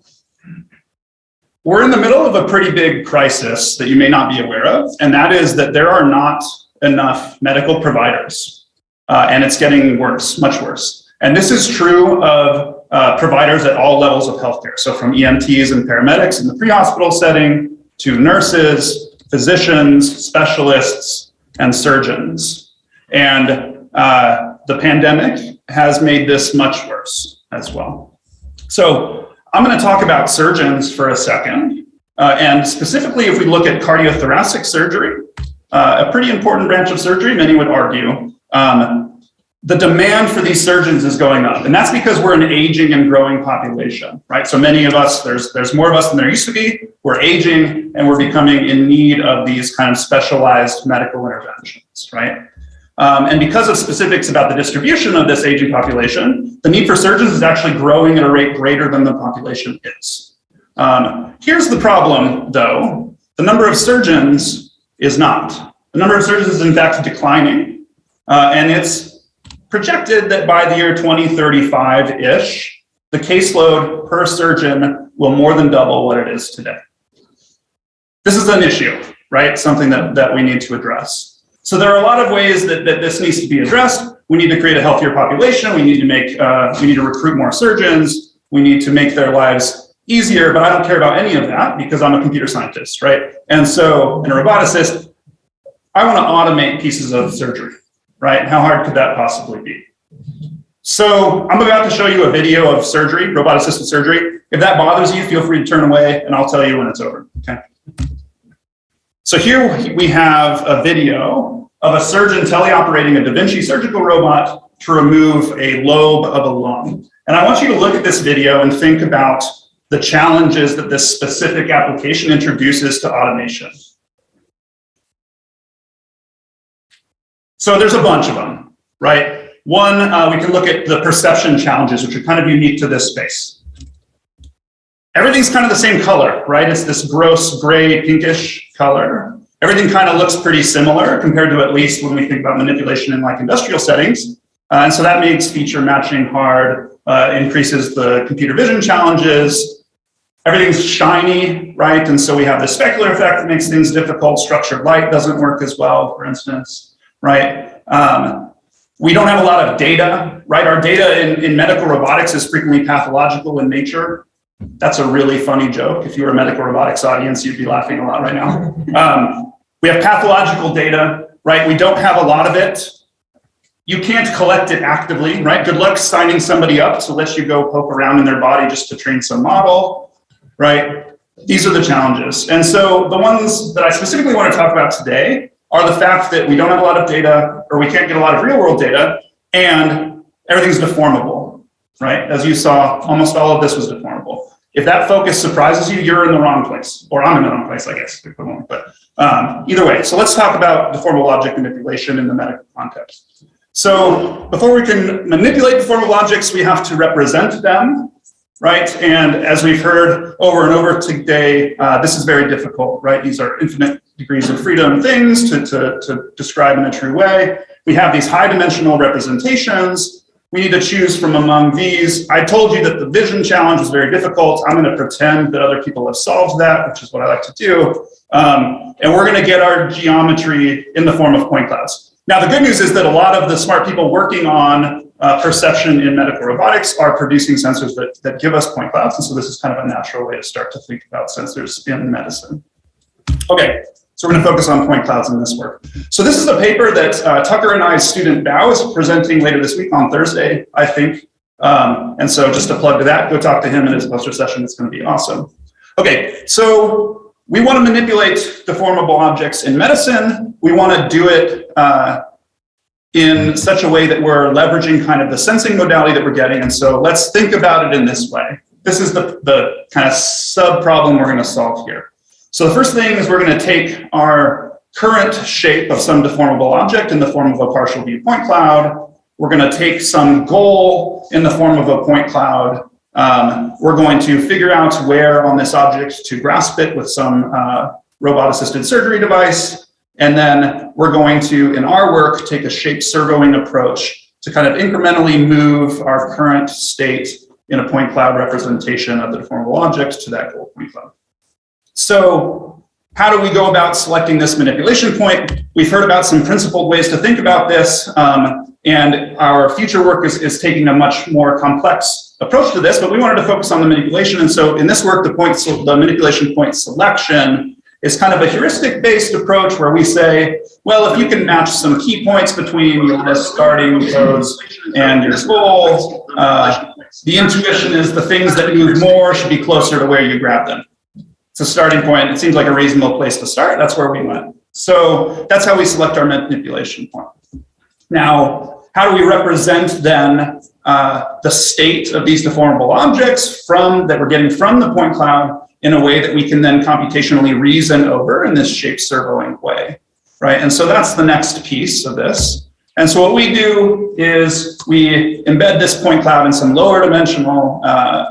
we're in the middle of a pretty big crisis that you may not be aware of, and that is that there are not enough medical providers, and it's getting worse, much worse. And this is true of providers at all levels of healthcare. So from EMTs and paramedics in the pre-hospital setting to nurses, physicians, specialists, and surgeons. And the pandemic has made this much worse as well. So I'm going to talk about surgeons for a second. And specifically, if we look at cardiothoracic surgery, a pretty important branch of surgery, many would argue, the demand for these surgeons is going up. And that's because we're an aging and growing population, right? So many of us, there's more of us than there used to be. We're aging and we're becoming in need of these kind of specialized medical interventions, right? And because of specifics about the distribution of this aging population, the need for surgeons is actually growing at a rate greater than the population is. Here's the problem, though. The number of surgeons is not. The number of surgeons is in fact declining, and it's projected that by the year 2035-ish, the caseload per surgeon will more than double what it is today. This is an issue, right? Something that we need to address. So there are a lot of ways that this needs to be addressed. We need to create a healthier population. We need to recruit more surgeons. We need to make their lives easier, but I don't care about any of that because I'm a computer scientist, right? And so, and a roboticist, I want to automate pieces of surgery, right? How hard could that possibly be? So I'm about to show you a video of surgery, robot-assisted surgery. If that bothers you, feel free to turn away and I'll tell you when it's over, okay? So here we have a video of a surgeon teleoperating a Da Vinci surgical robot to remove a lobe of a lung. And I want you to look at this video and think about the challenges that this specific application introduces to automation. So there's a bunch of them, right? One, we can look at the perception challenges, which are kind of unique to this space. Everything's kind of the same color, right? It's this gross gray pinkish color. Everything kind of looks pretty similar compared to at least when we think about manipulation in like industrial settings. And so that makes feature matching hard, increases the computer vision challenges. Everything's shiny, right? And so we have the specular effect that makes things difficult. Structured light doesn't work as well, for instance, right? We don't have a lot of data, right? Our data in medical robotics is frequently pathological in nature. That's a really funny joke. If you were a medical robotics audience, you'd be laughing a lot right now. We have pathological data, right? We don't have a lot of it. You can't collect it actively, right? Good luck signing somebody up to let you go poke around in their body just to train some model, right? These are the challenges. And so the ones that I specifically want to talk about today are the fact that we don't have a lot of data, or we can't get a lot of real world data, and everything's deformable, right? As you saw, almost all of this was deformable. If that focus surprises you, you're in the wrong place, or I'm in the wrong place, I guess, but either way. So let's talk about deformable object manipulation in the medical context. So before we can manipulate deformable objects, we have to represent them, right? And as we've heard over and over today, this is very difficult, right? These are infinite degrees of freedom things to describe in a true way. We have these high dimensional representations. We need to choose from among these. I told you that the vision challenge was very difficult. I'm going to pretend that other people have solved that, which is what I like to do. And we're going to get our geometry in the form of point clouds. Now, the good news is that a lot of the smart people working on perception in medical robotics are producing sensors that give us point clouds. And so this is kind of a natural way to start to think about sensors in medicine. Okay, so we're going to focus on point clouds in this work. So this is a paper that Tucker and I's student Bao is presenting later this week on Thursday, I think. And so just a plug to that, go talk to him in his poster session. It's going to be awesome. Okay, so we want to manipulate deformable objects in medicine. We want to do it in such a way that we're leveraging kind of the sensing modality that we're getting. And so let's think about it in this way. This is the kind of sub problem we're going to solve here. So the first thing is we're going to take our current shape of some deformable object in the form of a partial view point cloud. We're going to take some goal in the form of a point cloud. We're going to figure out where on this object to grasp it with some robot-assisted surgery device. And then we're going to, in our work, take a shape servoing approach to kind of incrementally move our current state in a point cloud representation of the deformable object to that goal point cloud. So how do we go about selecting this manipulation point? We've heard about some principled ways to think about this, and our future work is taking a much more complex approach to this, but we wanted to focus on the manipulation. And so in this work, the manipulation point selection is kind of a heuristic-based approach where we say, well, if you can match some key points between your starting codes and your goals, the intuition is the things that move more should be closer to where you grab them. It's a starting point. It seems like a reasonable place to start. That's where we went. So that's how we select our manipulation point. Now, how do we represent then the state of these deformable objects that we're getting from the point cloud in a way that we can then computationally reason over in this shape servoing way, right? And so that's the next piece of this. And so what we do is we embed this point cloud in some lower dimensional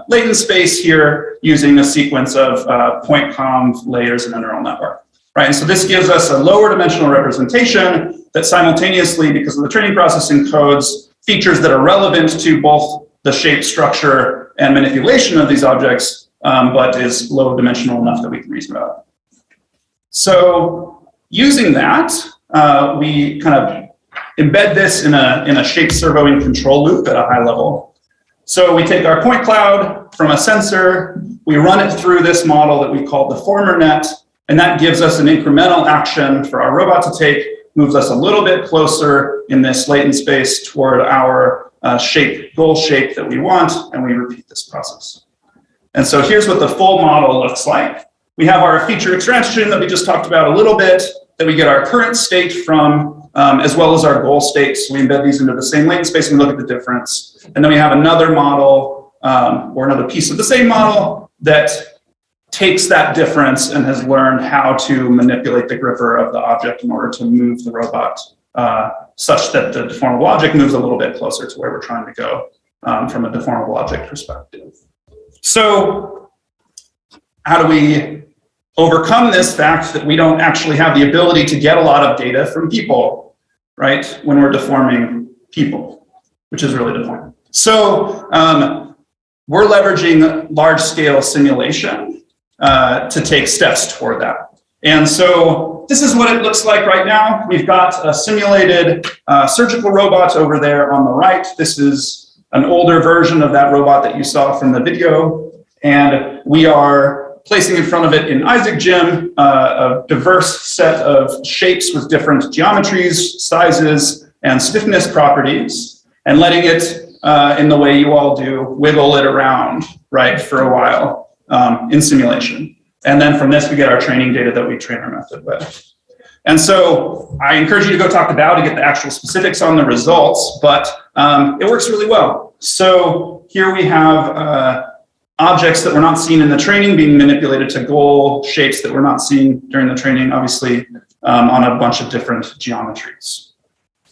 latent space here using a sequence of point conv layers in a neural network, right? And so this gives us a lower dimensional representation that simultaneously, because of the training process, encodes features that are relevant to both the shape, structure, and manipulation of these objects, but is low dimensional enough that we can reason about it. So using that, we kind of embed this in a shape servoing control loop at a high level. So we take our point cloud from a sensor, we run it through this model that we call the former net, and that gives us an incremental action for our robot to take, moves us a little bit closer in this latent space toward our goal shape that we want, and we repeat this process. And so here's what the full model looks like. We have our feature extraction that we just talked about a little bit, that we get our current state from, as well as our goal state. So we embed these into the same latent space and we look at the difference. And then we have another model, or another piece of the same model that takes that difference and has learned how to manipulate the gripper of the object in order to move the robot such that the deformable object moves a little bit closer to where we're trying to go from a deformable object perspective. So how do we overcome this fact that we don't actually have the ability to get a lot of data from people, right, when we're deforming people, which is really deforming? So we're leveraging large-scale simulation to take steps toward that. And so this is what it looks like right now. We've got a simulated surgical robot over there on the right. This is an older version of that robot that you saw from the video. And we are placing in front of it in Isaac Gym a diverse set of shapes with different geometries, sizes, and stiffness properties, and letting it, in the way you all do, wiggle it around, right, for a while in simulation. And then from this, we get our training data that we train our method with. And so I encourage you to go talk to Bao to get the actual specifics on the results, but it works really well. So here we have objects that were not seen in the training being manipulated to goal shapes that were not seen during the training, obviously on a bunch of different geometries.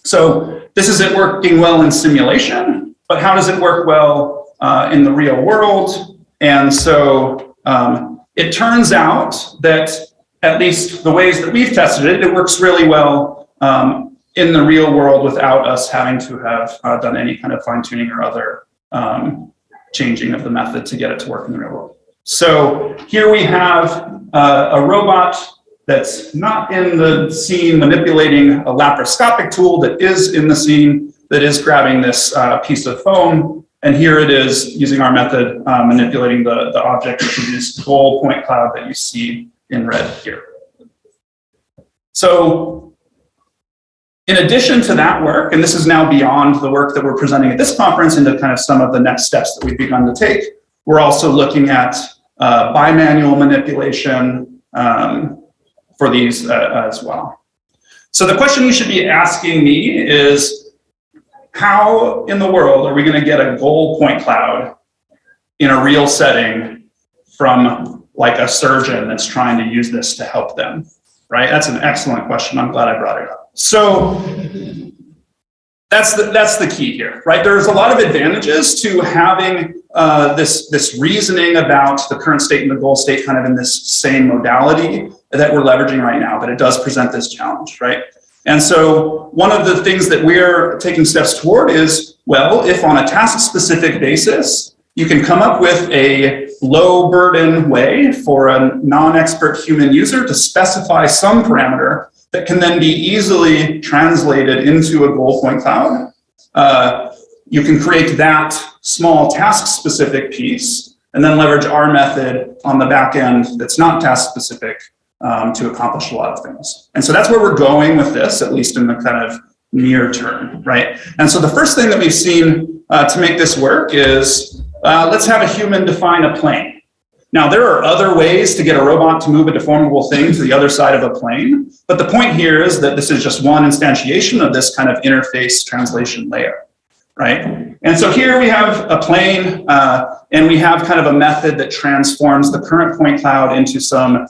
So this is it working well in simulation, but how does it work well in the real world? And so it turns out that at least the ways that we've tested it, it works really well in the real world without us having to have done any kind of fine tuning or other changing of the method to get it to work in the real world. So here we have a robot that's not in the scene manipulating a laparoscopic tool that is in the scene that is grabbing this piece of foam. And here it is using our method manipulating the object, which is this goal point cloud that you see in red here. So in addition to that work, and this is now beyond the work that we're presenting at this conference into kind of some of the next steps that we've begun to take, we're also looking at bimanual manipulation for these as well. So the question you should be asking me is, how in the world are we going to get a goal point cloud in a real setting from like a surgeon that's trying to use this to help them, right? That's an excellent question. I'm glad I brought it up. So that's the key here, right? There's a lot of advantages to having this reasoning about the current state and the goal state kind of in this same modality that we're leveraging right now, but it does present this challenge, right? And so one of the things that we're taking steps toward is, well, if on a task-specific basis, you can come up with a low burden way for a non-expert human user to specify some parameter that can then be easily translated into a goal point cloud. You can create that small task-specific piece and then leverage our method on the back end that's not task-specific to accomplish a lot of things. And so that's where we're going with this, at least in the kind of near term, right? And so the first thing that we've seen to make this work is let's have a human define a plane. Now, there are other ways to get a robot to move a deformable thing to the other side of a plane, but the point here is that this is just one instantiation of this kind of interface translation layer, right? And so here we have a plane, and we have kind of a method that transforms the current point cloud into some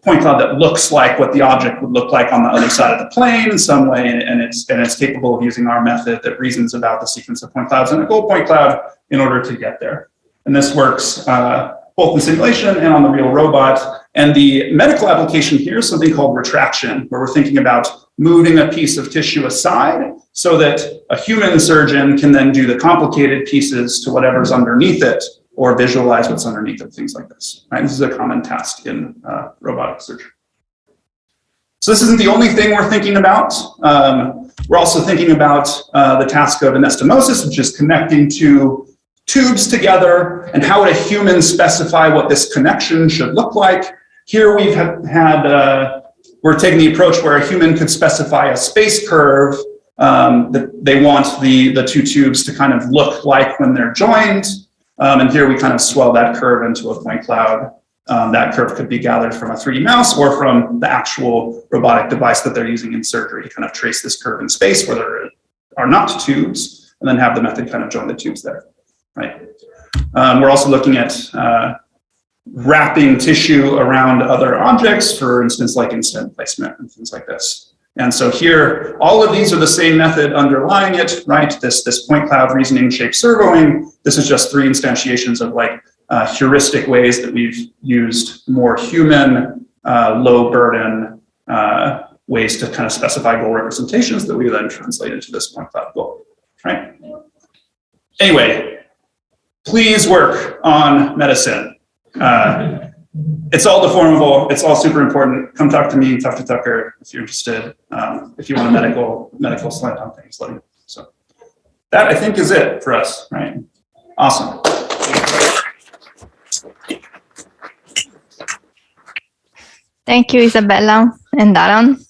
point cloud that looks like what the object would look like on the other side of the plane in some way, and it's capable of using our method that reasons about the sequence of point clouds in a goal point cloud in order to get there. And this works both in simulation and on the real robot. And the medical application here is something called retraction, where we're thinking about moving a piece of tissue aside so that a human surgeon can then do the complicated pieces to whatever's underneath it, or visualize what's underneath it, things like this, right? This is a common task in robotic surgery. So this isn't the only thing we're thinking about. We're also thinking about the task of anastomosis, which is connecting two tubes together, and how would a human specify what this connection should look like? Here we've we're taking the approach where a human could specify a space curve that they want the two tubes to kind of look like when they're joined. And here we kind of swell that curve into a point cloud. That curve could be gathered from a 3D mouse or from the actual robotic device that they're using in surgery, kind of trace this curve in space where there are not tubes, and then have the method kind of join the tubes there, right? We're also looking at wrapping tissue around other objects, for instance, like in-stent placement and things like this. And so here, all of these are the same method underlying it, right? This point cloud reasoning shape servoing. This is just 3 instantiations of like heuristic ways that we've used more human, low burden ways to kind of specify goal representations that we then translate into this point cloud goal, right? Anyway, please work on medicine. It's all deformable. It's all super important. Come talk to me, talk to Tucker if you're interested. If you want a medical slant on things, let me know. So that, I think, is it for us, right? Awesome. Thank you, Isabella and Aaron.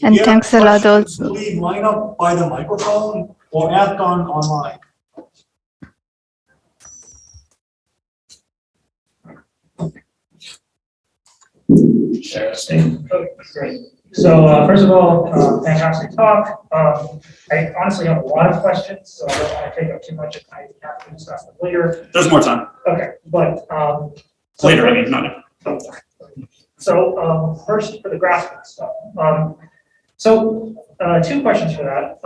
And thanks a lot also. Please line up by the microphone or ask online. Great. So first of all, fantastic talk. I honestly have a lot of questions, so I don't want to take up too much of time. We have to discuss them later. There's more time. Okay, but later, I mean, not now. So first for the grasping stuff. So 2 questions for that.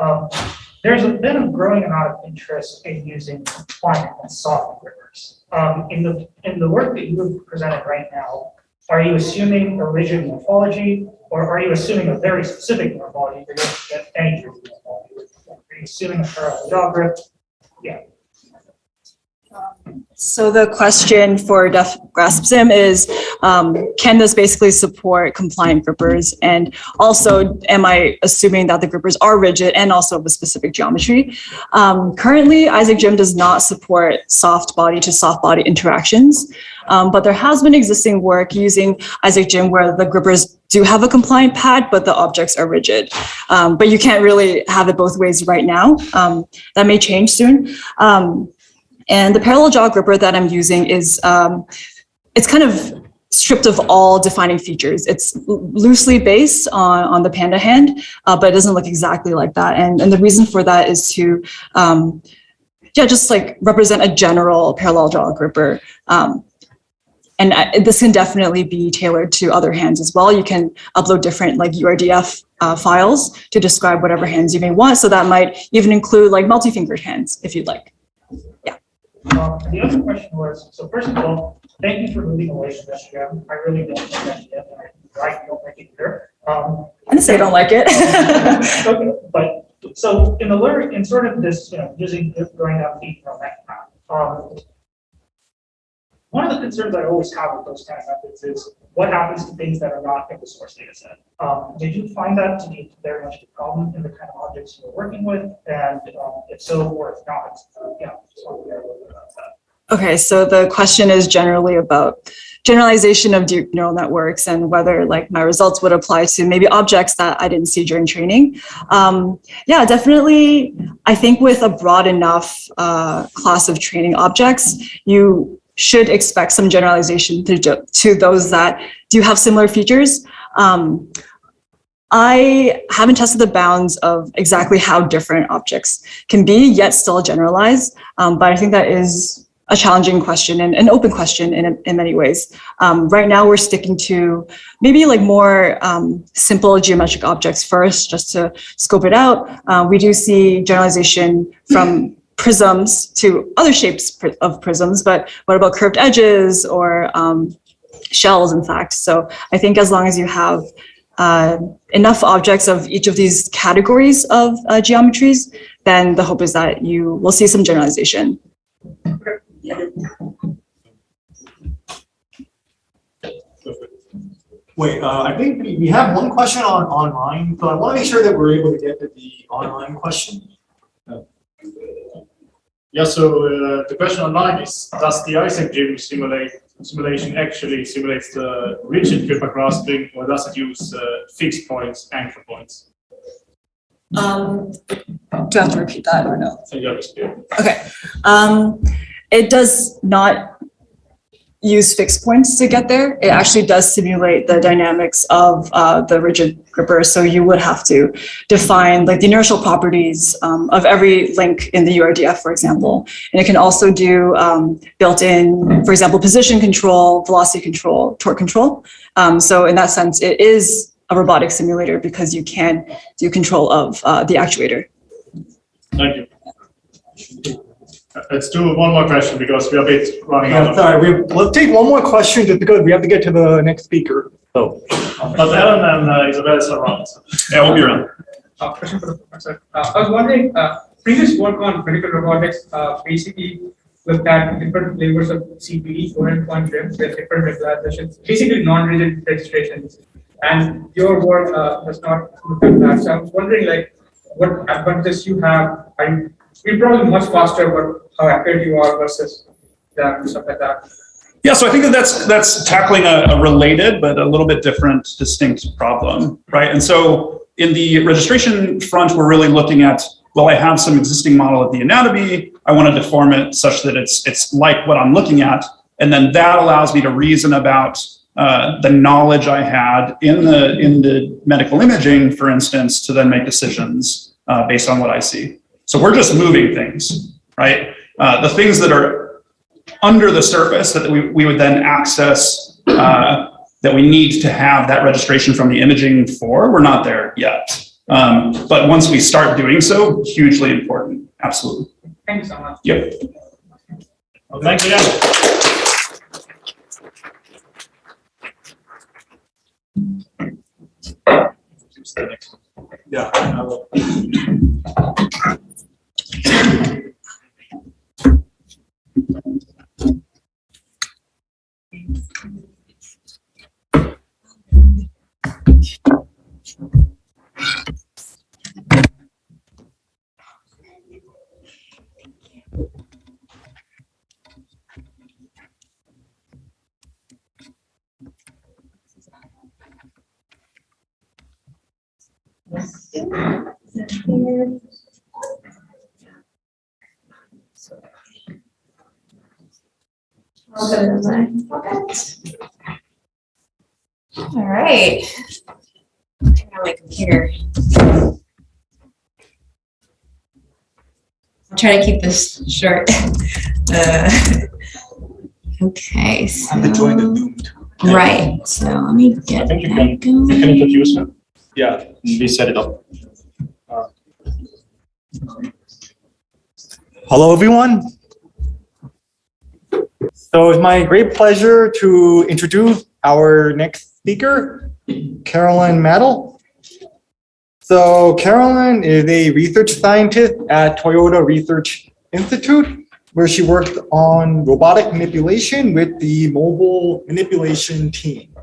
There's been a growing amount of interest in using climate and solid rivers. In the work that you presented right now, are you assuming a rigid morphology, or are you assuming a very specific morphology that doesn't get any rigid morphology? Are you assuming a parallel jaw grip? Yeah. So the question for GraspSim is, can this basically support compliant grippers? And also, am I assuming that the grippers are rigid and also of a specific geometry? Currently, ISAC-GYM does not support soft body to soft body interactions, but there has been existing work using ISAC-GYM where the grippers do have a compliant pad, but the objects are rigid. But you can't really have it both ways right now. That may change soon. And the parallel jaw gripper that I'm using is, it's kind of stripped of all defining features. It's loosely based on the panda hand, but it doesn't look exactly like that. And the reason for that is to, just like represent a general parallel jaw gripper. And this can definitely be tailored to other hands as well. You can upload different like URDF files to describe whatever hands you may want. So that might even include like multi-fingered hands if you'd like. The other question was, so first of all, thank you for moving away from SGM. I really don't like SGM, and I don't like it either. I didn't say I don't like it. Okay, but so in the learning, in sort of this, using going out feet from that, one of the concerns I always have with those kind of methods is what happens to things that are not in the source data set. Did you find that to be very much the problem in the kind of objects you're working with? And if so, or if not, just want to hear a little bit about that. Okay, so the question is generally about generalization of deep neural networks and whether like my results would apply to maybe objects that I didn't see during training. Yeah, definitely. I think with a broad enough class of training objects, you should expect some generalization to those that do have similar features. I haven't tested the bounds of exactly how different objects can be, yet still generalized. But I think that is a challenging question and an open question in many ways. Right now, we're sticking to maybe like more simple geometric objects first, just to scope it out. We do see generalization from prisms to other shapes of prisms, but what about curved edges or shells, in fact? So I think as long as you have enough objects of each of these categories of geometries, then the hope is that you will see some generalization. Wait, I think we have one question on online, so I want to make sure that we're able to get to the online question. Yeah, so the question online is, does the ISAC-GYM simulation actually simulates the rigid gripper grasping, or does it use fixed points, anchor points? Do I have to repeat that or no? Okay. It does not use fixed points to get there. It actually does simulate the dynamics of the rigid gripper. So you would have to define like the inertial properties of every link in the URDF, for example. And it can also do built-in, for example, position control, velocity control, torque control. So in that sense, it is a robotic simulator because you can do control of the actuator. Thank you. Let's do one more question because we are a bit running out. Sorry, let's take one more question just because we have to get to the next speaker. So, but Ellen and Isabel is around. Yeah, we'll be around. Question for the professor. I was wondering, previous work on medical robotics basically looked at different flavors of CPD, point trims with different regularizations, basically non-rigid registrations. And your work does not look at that. So I was wondering, like, what advantages you have? You're probably much faster, but how accurate you are versus them and stuff like that. Yeah, so I think that's tackling a related but a little bit different, distinct problem, right? And so in the registration front, we're really looking at, well, I have some existing model of the anatomy. I want to deform it such that it's like what I'm looking at, and then that allows me to reason about the knowledge I had in the medical imaging, for instance, to then make decisions based on what I see. So we're just moving things, right? The things that are under the surface that we would then access, that we need to have that registration from the imaging for, we're not there yet. But once we start doing so, hugely important, absolutely. Thank you so much. Yep. Well, thanks again. Yeah, I will. All right. Turn on my computer. I'll try to keep this short. Okay. So, I'm enjoying the Zoom. Right. So let me get I think you that can going. introduce him. Yeah, we set it up. Hello, everyone. So it's my great pleasure to introduce our next speaker, Carolyn Maddle. So Carolyn is a research scientist at Toyota Research Institute, where she worked on robotic manipulation with the mobile manipulation team.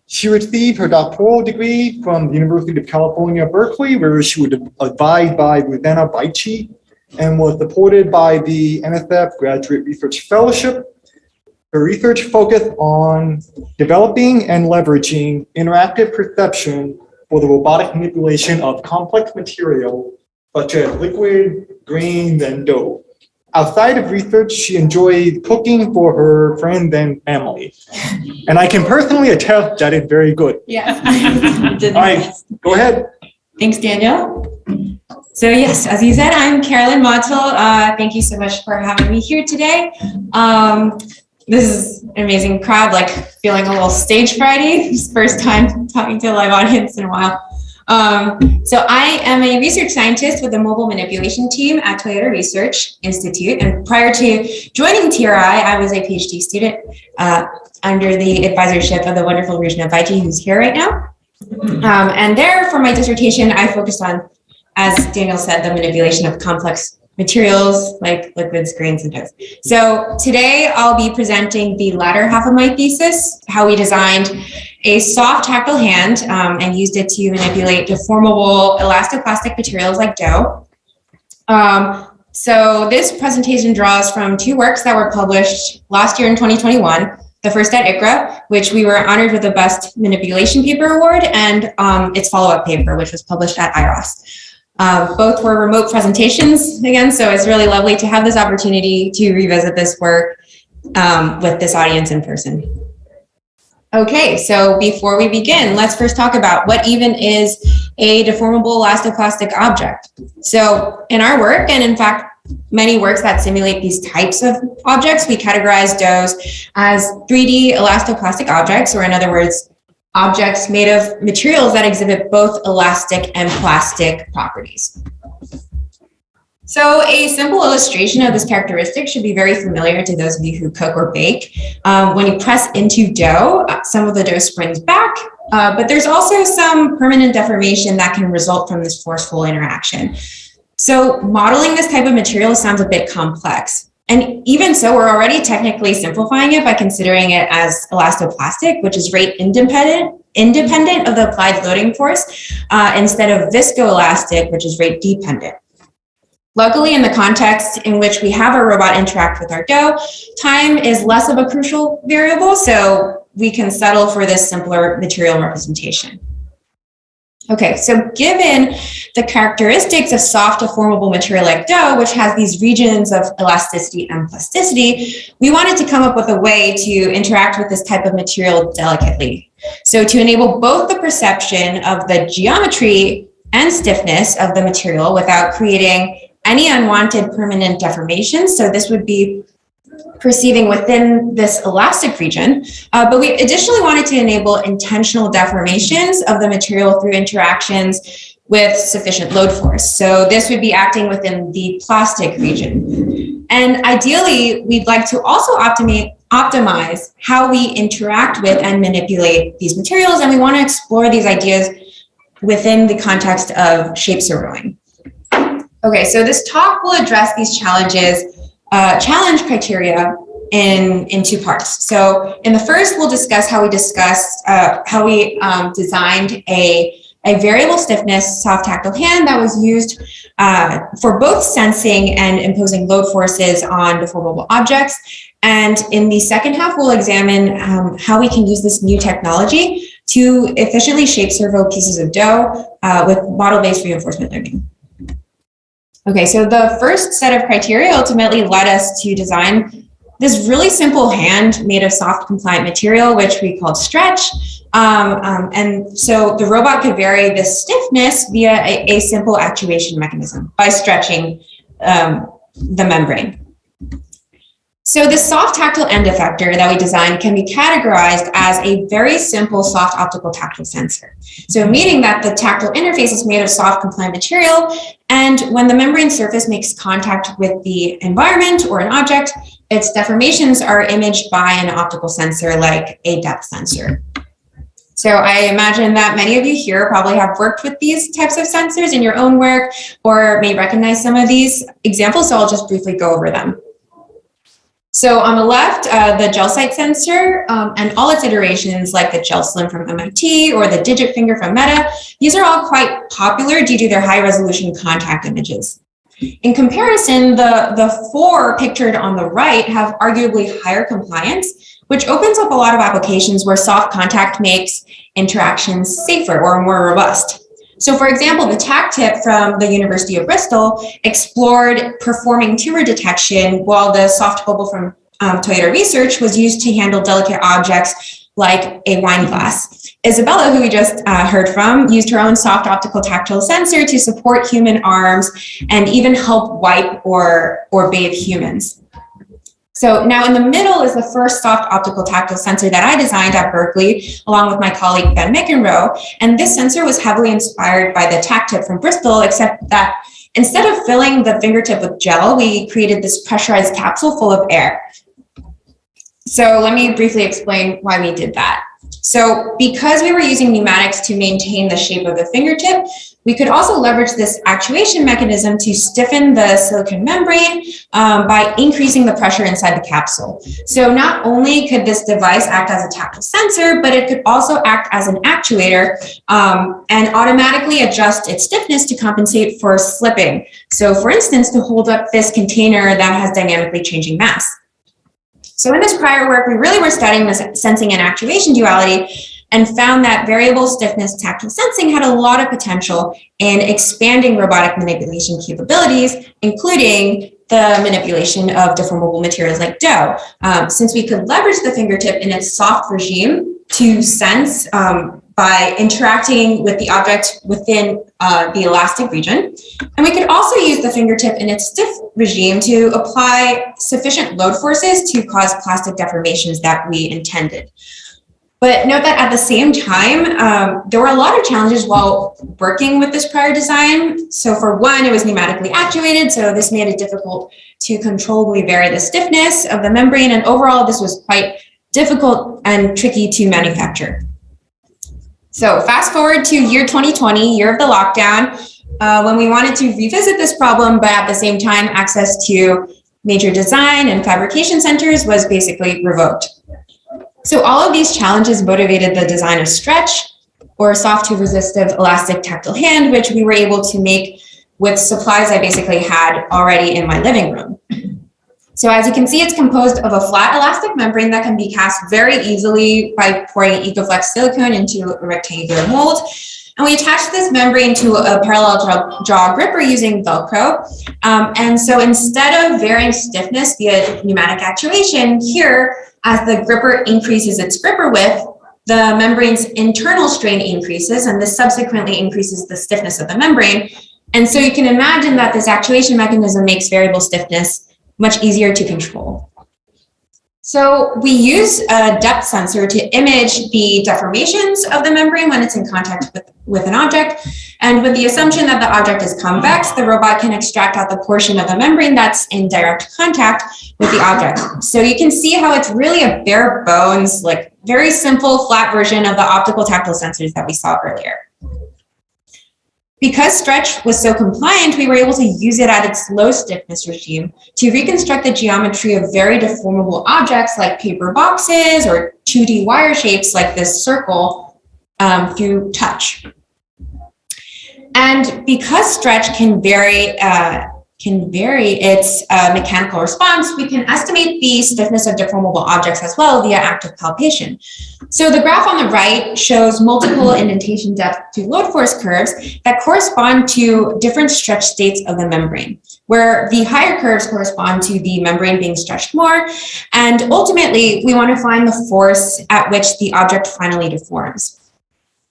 She received her doctoral degree from the University of California, Berkeley, where she was advised by Rosanna Baichi and was supported by the NSF Graduate Research Fellowship. Her research focused on developing and leveraging interactive perception for the robotic manipulation of complex material such as liquid, grains, and dough. Outside of research, she enjoys cooking for her friends and family. And I can personally attest that it's very good. Yeah. All right, go ahead. Thanks, Daniel. So yes, as you said, I'm Carolyn Maddle. Thank you so much for having me here today. This is an amazing crowd, like feeling a little stage frighty. It's first time talking to a live audience in a while. So I am a research scientist with the mobile manipulation team at Toyota Research Institute. And prior to joining TRI, I was a PhD student under the advisorship of the wonderful Rosanna Baichi, who's here right now. And there, for my dissertation, I focused on, as Daniel said, the manipulation of complex materials like liquids, grains, and doughs. So today I'll be presenting the latter half of my thesis, how we designed a soft tactile hand and used it to manipulate deformable elastoplastic materials like dough. So this presentation draws from two works that were published last year in 2021. The first at ICRA, which we were honored with the Best Manipulation Paper Award, and its follow-up paper, which was published at IROS. Both were remote presentations again, so it's really lovely to have this opportunity to revisit this work with this audience in person. Okay, so before we begin, let's first talk about what even is a deformable elastoplastic object. So in our work, and in fact, many works that simulate these types of objects, we categorize those as 3D elastoplastic objects, or in other words, objects made of materials that exhibit both elastic and plastic properties. So a simple illustration of this characteristic should be very familiar to those of you who cook or bake. When you press into dough, some of the dough springs back, but there's also some permanent deformation that can result from this forceful interaction. So modeling this type of material sounds a bit complex. And even so, we're already technically simplifying it by considering it as elastoplastic, which is rate independent of the applied loading force, instead of viscoelastic, which is rate dependent. Luckily, in the context in which we have our robot interact with our dough, time is less of a crucial variable, so we can settle for this simpler material representation. Okay, so given the characteristics of soft deformable material like dough, which has these regions of elasticity and plasticity, we wanted to come up with a way to interact with this type of material delicately. So to enable both the perception of the geometry and stiffness of the material without creating any unwanted permanent deformations. So this would be perceiving within this elastic region, but we additionally wanted to enable intentional deformations of the material through interactions with sufficient load force. So this would be acting within the plastic region. And ideally, we'd like to also optimize how we interact with and manipulate these materials, and we want to explore these ideas within the context of shape zeroing. Okay, so this talk will address these challenge criteria in two parts. So in the first, we'll discuss how we designed a variable stiffness soft tactile hand that was used for both sensing and imposing load forces on deformable objects. And in the second half, we'll examine how we can use this new technology to efficiently shape servo pieces of dough with model-based reinforcement learning. Okay, so the first set of criteria ultimately led us to design this really simple hand made of soft compliant material, which we called stretch. And so the robot could vary the stiffness via a simple actuation mechanism by stretching the membrane. So the soft tactile end effector that we designed can be categorized as a very simple soft optical tactile sensor. So meaning that the tactile interface is made of soft compliant material, and when the membrane surface makes contact with the environment or an object, its deformations are imaged by an optical sensor like a depth sensor. So I imagine that many of you here probably have worked with these types of sensors in your own work or may recognize some of these examples, so I'll just briefly go over them. So on the left, the gel sight sensor and all its iterations like the gel slim from MIT or the digit finger from Meta, these are all quite popular due to their high resolution contact images. In comparison, the four pictured on the right have arguably higher compliance, which opens up a lot of applications where soft contact makes interactions safer or more robust. So for example, the TAC tip from the University of Bristol explored performing tumor detection, while the soft bubble from Toyota Research was used to handle delicate objects like a wine glass. Isabella, who we just heard from, used her own soft optical tactile sensor to support human arms and even help wipe or bathe humans. So now in the middle is the first soft optical tactile sensor that I designed at Berkeley, along with my colleague Ben McEnroe. And this sensor was heavily inspired by the TAC tip from Bristol, except that instead of filling the fingertip with gel, we created this pressurized capsule full of air. So let me briefly explain why we did that. So because we were using pneumatics to maintain the shape of the fingertip, we could also leverage this actuation mechanism to stiffen the silicon membrane by increasing the pressure inside the capsule. So not only could this device act as a tactile sensor, but it could also act as an actuator and automatically adjust its stiffness to compensate for slipping. So for instance, to hold up this container that has dynamically changing mass. So in this prior work, we really were studying the sensing and actuation duality and found that variable stiffness tactile sensing had a lot of potential in expanding robotic manipulation capabilities, including the manipulation of deformable materials like dough, since we could leverage the fingertip in its soft regime to sense by interacting with the object within the elastic region. And we could also use the fingertip in its stiff regime to apply sufficient load forces to cause plastic deformations that we intended. But note that at the same time, there were a lot of challenges while working with this prior design. So for one, it was pneumatically actuated, so this made it difficult to controllably vary the stiffness of the membrane, and overall this was quite difficult and tricky to manufacture. So fast forward to year 2020, year of the lockdown, when we wanted to revisit this problem, but at the same time, access to major design and fabrication centers was basically revoked. So all of these challenges motivated the design of Stretch, or soft to resistive elastic tactile hand, which we were able to make with supplies I basically had already in my living room. So as you can see, it's composed of a flat elastic membrane that can be cast very easily by pouring EcoFlex silicone into a rectangular mold. And we attached this membrane to a parallel jaw gripper using Velcro. And so instead of varying stiffness via pneumatic actuation, here, as the gripper increases its gripper width, the membrane's internal strain increases, and this subsequently increases the stiffness of the membrane. And so you can imagine that this actuation mechanism makes variable stiffness much easier to control. So we use a depth sensor to image the deformations of the membrane when it's in contact with an object. And with the assumption that the object is convex, the robot can extract out the portion of the membrane that's in direct contact with the object. So you can see how it's really a bare bones, like very simple flat version of the optical tactile sensors that we saw earlier. Because stretch was so compliant, we were able to use it at its low stiffness regime to reconstruct the geometry of very deformable objects like paper boxes or 2D wire shapes like this circle through touch. And because stretch can vary its mechanical response, we can estimate the stiffness of deformable objects as well via active palpation. So the graph on the right shows multiple indentation depth to load force curves that correspond to different stretch states of the membrane, where the higher curves correspond to the membrane being stretched more. And ultimately, we want to find the force at which the object finally deforms.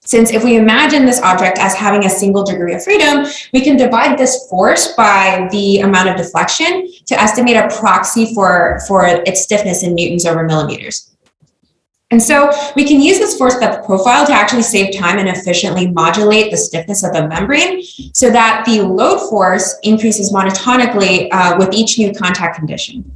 Since if we imagine this object as having a single degree of freedom, we can divide this force by the amount of deflection to estimate a proxy for its stiffness in newtons over millimeters. And so we can use this force depth profile to actually save time and efficiently modulate the stiffness of the membrane so that the load force increases monotonically with each new contact condition.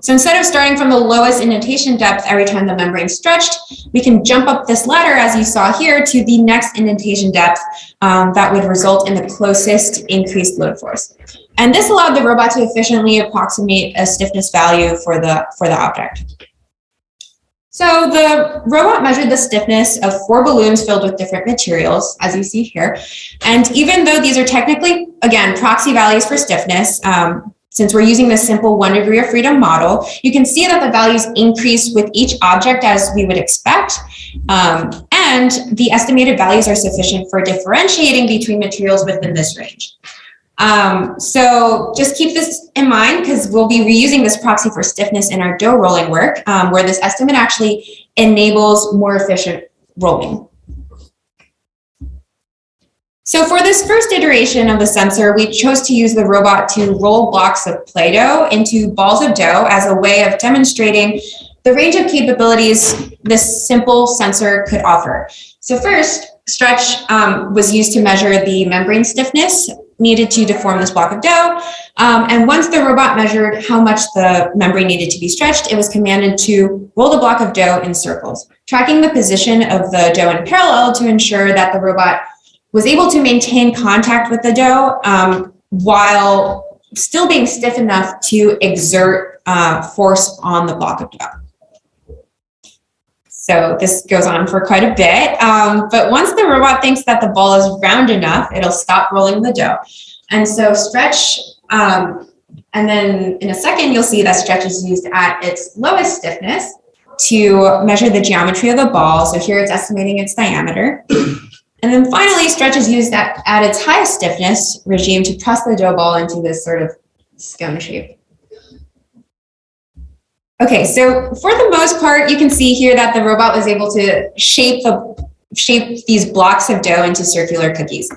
So instead of starting from the lowest indentation depth every time the membrane stretched, we can jump up this ladder, as you saw here, to the next indentation depth that would result in the closest increased load force. And this allowed the robot to efficiently approximate a stiffness value for the object. So the robot measured the stiffness of 4 balloons filled with different materials, as you see here. And even though these are technically, again, proxy values for stiffness, since we're using this simple 1 degree of freedom model, you can see that the values increase with each object as we would expect. And the estimated values are sufficient for differentiating between materials within this range. So just keep this in mind because we'll be reusing this proxy for stiffness in our dough rolling work, where this estimate actually enables more efficient rolling. So for this first iteration of the sensor, we chose to use the robot to roll blocks of Play-Doh into balls of dough as a way of demonstrating the range of capabilities this simple sensor could offer. So first, stretch was used to measure the membrane stiffness needed to deform this block of dough. And once the robot measured how much the membrane needed to be stretched, it was commanded to roll the block of dough in circles, tracking the position of the dough in parallel to ensure that the robot was able to maintain contact with the dough while still being stiff enough to exert force on the block of dough. So this goes on for quite a bit, but once the robot thinks that the ball is round enough, it'll stop rolling the dough. And so stretch, and then in a second, you'll see that stretch is used at its lowest stiffness to measure the geometry of the ball. So here it's estimating its diameter. And then finally, stretch is used at its highest stiffness regime to press the dough ball into this sort of scone shape. Okay, so for the most part, you can see here that the robot was able to shape these blocks of dough into circular cookies.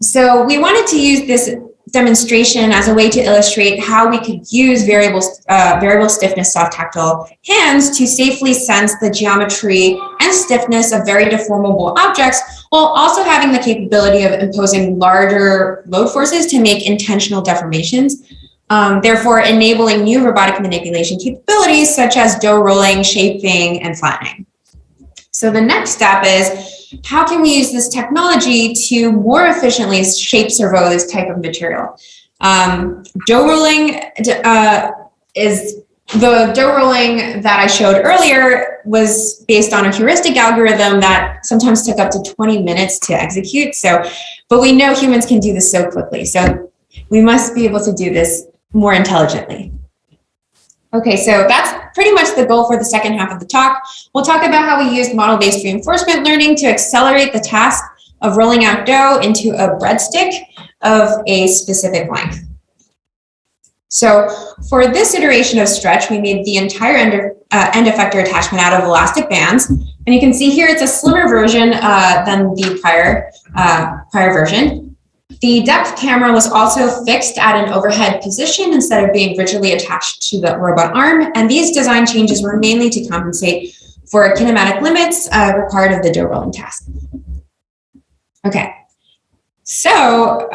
So we wanted to use this demonstration as a way to illustrate how we could use variable stiffness soft tactile hands to safely sense the geometry and stiffness of very deformable objects while also having the capability of imposing larger load forces to make intentional deformations, therefore enabling new robotic manipulation capabilities such as dough rolling, shaping, and flattening. So the next step is, how can we use this technology to more efficiently shape servo this type of material? Dough rolling the dough rolling that I showed earlier was based on a heuristic algorithm that sometimes took up to 20 minutes to execute. But we know humans can do this so quickly. So we must be able to do this more intelligently. Okay, so that's pretty much the goal for the second half of the talk. We'll talk about how we used model-based reinforcement learning to accelerate the task of rolling out dough into a breadstick of a specific length. So for this iteration of stretch, we made the entire end effector attachment out of elastic bands. And you can see here it's a slimmer version than the prior version. The depth camera was also fixed at an overhead position instead of being rigidly attached to the robot arm. And these design changes were mainly to compensate for kinematic limits required of the dough rolling task. Okay. So,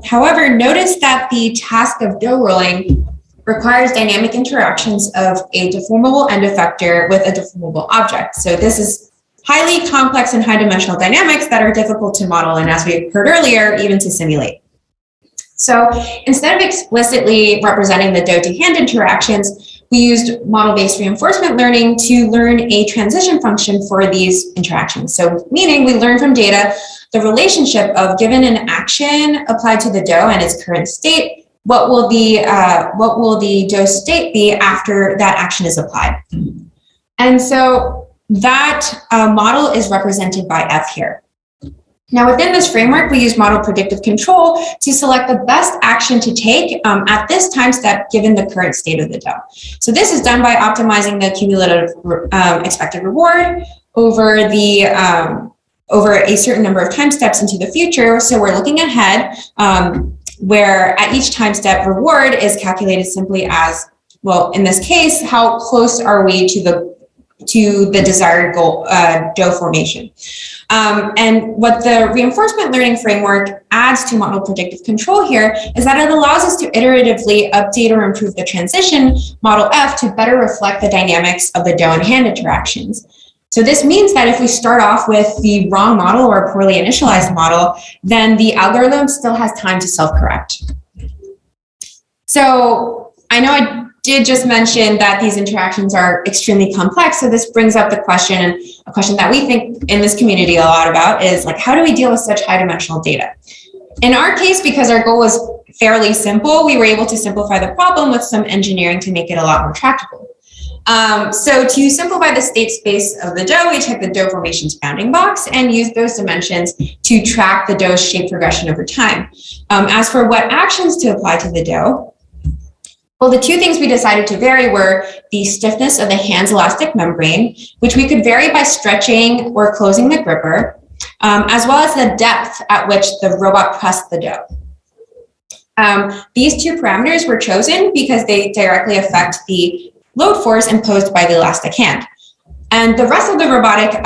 however, notice that the task of dough rolling requires dynamic interactions of a deformable end effector with a deformable object. So this is highly complex and high dimensional dynamics that are difficult to model, and as we heard earlier, even to simulate. So instead of explicitly representing the dough to hand interactions, we used model-based reinforcement learning to learn a transition function for these interactions. So meaning we learn from data the relationship of, given an action applied to the dough and its current state, what will the dough state be after that action is applied? And so that model is represented by F here. Now, within this framework, we use model predictive control to select the best action to take at this time step given the current state of the dough. So this is done by optimizing the cumulative expected reward over the over a certain number of time steps into the future. So we're looking ahead, where at each time step reward is calculated simply as, well, in this case, how close are we to the desired goal dough formation. And what the reinforcement learning framework adds to model predictive control here is that it allows us to iteratively update or improve the transition model F to better reflect the dynamics of the dough and hand interactions. So this means that if we start off with the wrong model or a poorly initialized model, then the algorithm still has time to self-correct. So I know I did just mention that these interactions are extremely complex. So this brings up the question, and a question that we think in this community a lot about is like, how do we deal with such high dimensional data? In our case, because our goal was fairly simple, we were able to simplify the problem with some engineering to make it a lot more tractable. So to simplify the state space of the dough, we took the dough formation's bounding box and used those dimensions to track the dough's shape progression over time. As for what actions to apply to the dough, well, the two things we decided to vary were the stiffness of the hand's elastic membrane, which we could vary by stretching or closing the gripper, as well as the depth at which the robot pressed the dough. These two parameters were chosen because they directly affect the load force imposed by the elastic hand. And the rest of the robotic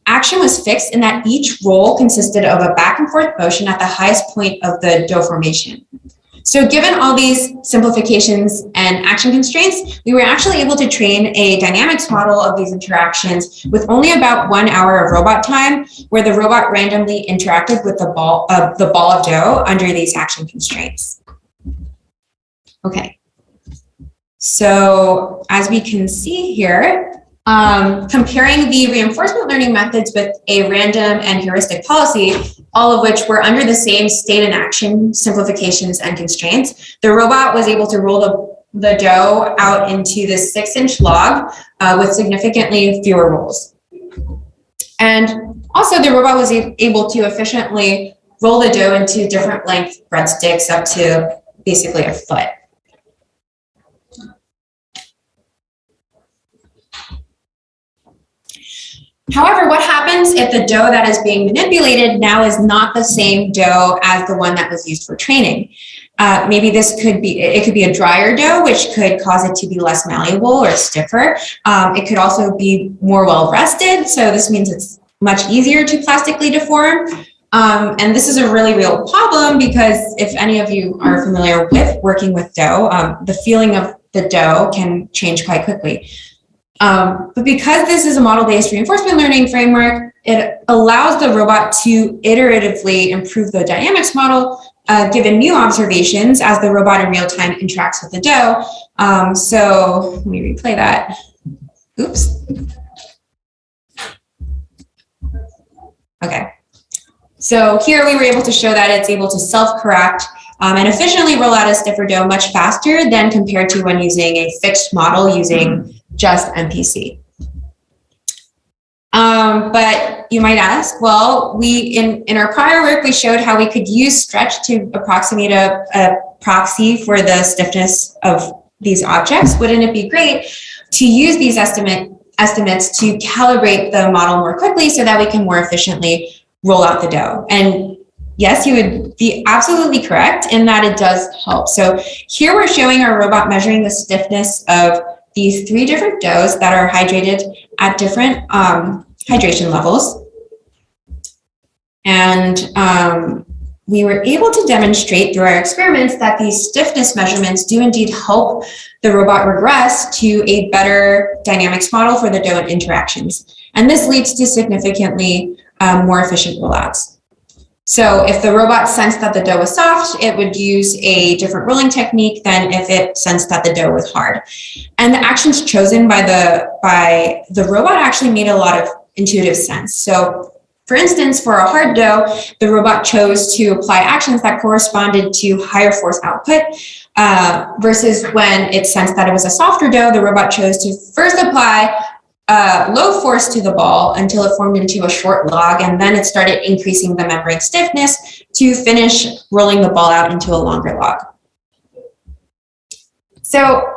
action was fixed in that each roll consisted of a back and forth motion at the highest point of the dough formation. So given all these simplifications and action constraints, we were actually able to train a dynamics model of these interactions with only about 1 hour of robot time, where the robot randomly interacted with the ball of dough under these action constraints. Okay. So as we can see here, comparing the reinforcement learning methods with a random and heuristic policy, all of which were under the same state and action simplifications and constraints, the robot was able to roll the dough out into this 6-inch log with significantly fewer rolls. And also the robot was able to efficiently roll the dough into different length breadsticks up to basically a foot. However, what happens if the dough that is being manipulated now is not the same dough as the one that was used for training? Maybe it could be a drier dough, which could cause it to be less malleable or stiffer. It could also be more well rested. So this means it's much easier to plastically deform. And this is a really real problem because if any of you are familiar with working with dough, the feeling of the dough can change quite quickly. But because this is a model-based reinforcement learning framework, it allows the robot to iteratively improve the dynamics model given new observations as the robot in real time interacts with the dough. So let me replay that. Oops. Okay. So here we were able to show that it's able to self-correct and efficiently roll out a stiffer dough much faster than compared to when using a fixed model using just MPC. But you might ask, well, in our prior work, we showed how we could use stretch to approximate a proxy for the stiffness of these objects. Wouldn't it be great to use these estimates to calibrate the model more quickly so that we can more efficiently roll out the dough? And yes, you would be absolutely correct in that it does help. So here we're showing our robot measuring the stiffness of these 3 different doughs that are hydrated at different hydration levels. And we were able to demonstrate through our experiments that these stiffness measurements do indeed help the robot regress to a better dynamics model for the dough and interactions. And this leads to significantly more efficient rollouts. So if the robot sensed that the dough was soft, it would use a different rolling technique than if it sensed that the dough was hard. And the actions chosen by the robot actually made a lot of intuitive sense. So for instance, for a hard dough, the robot chose to apply actions that corresponded to higher force output, versus when it sensed that it was a softer dough, the robot chose to first apply low force to the ball until it formed into a short log, and then it started increasing the membrane stiffness to finish rolling the ball out into a longer log. So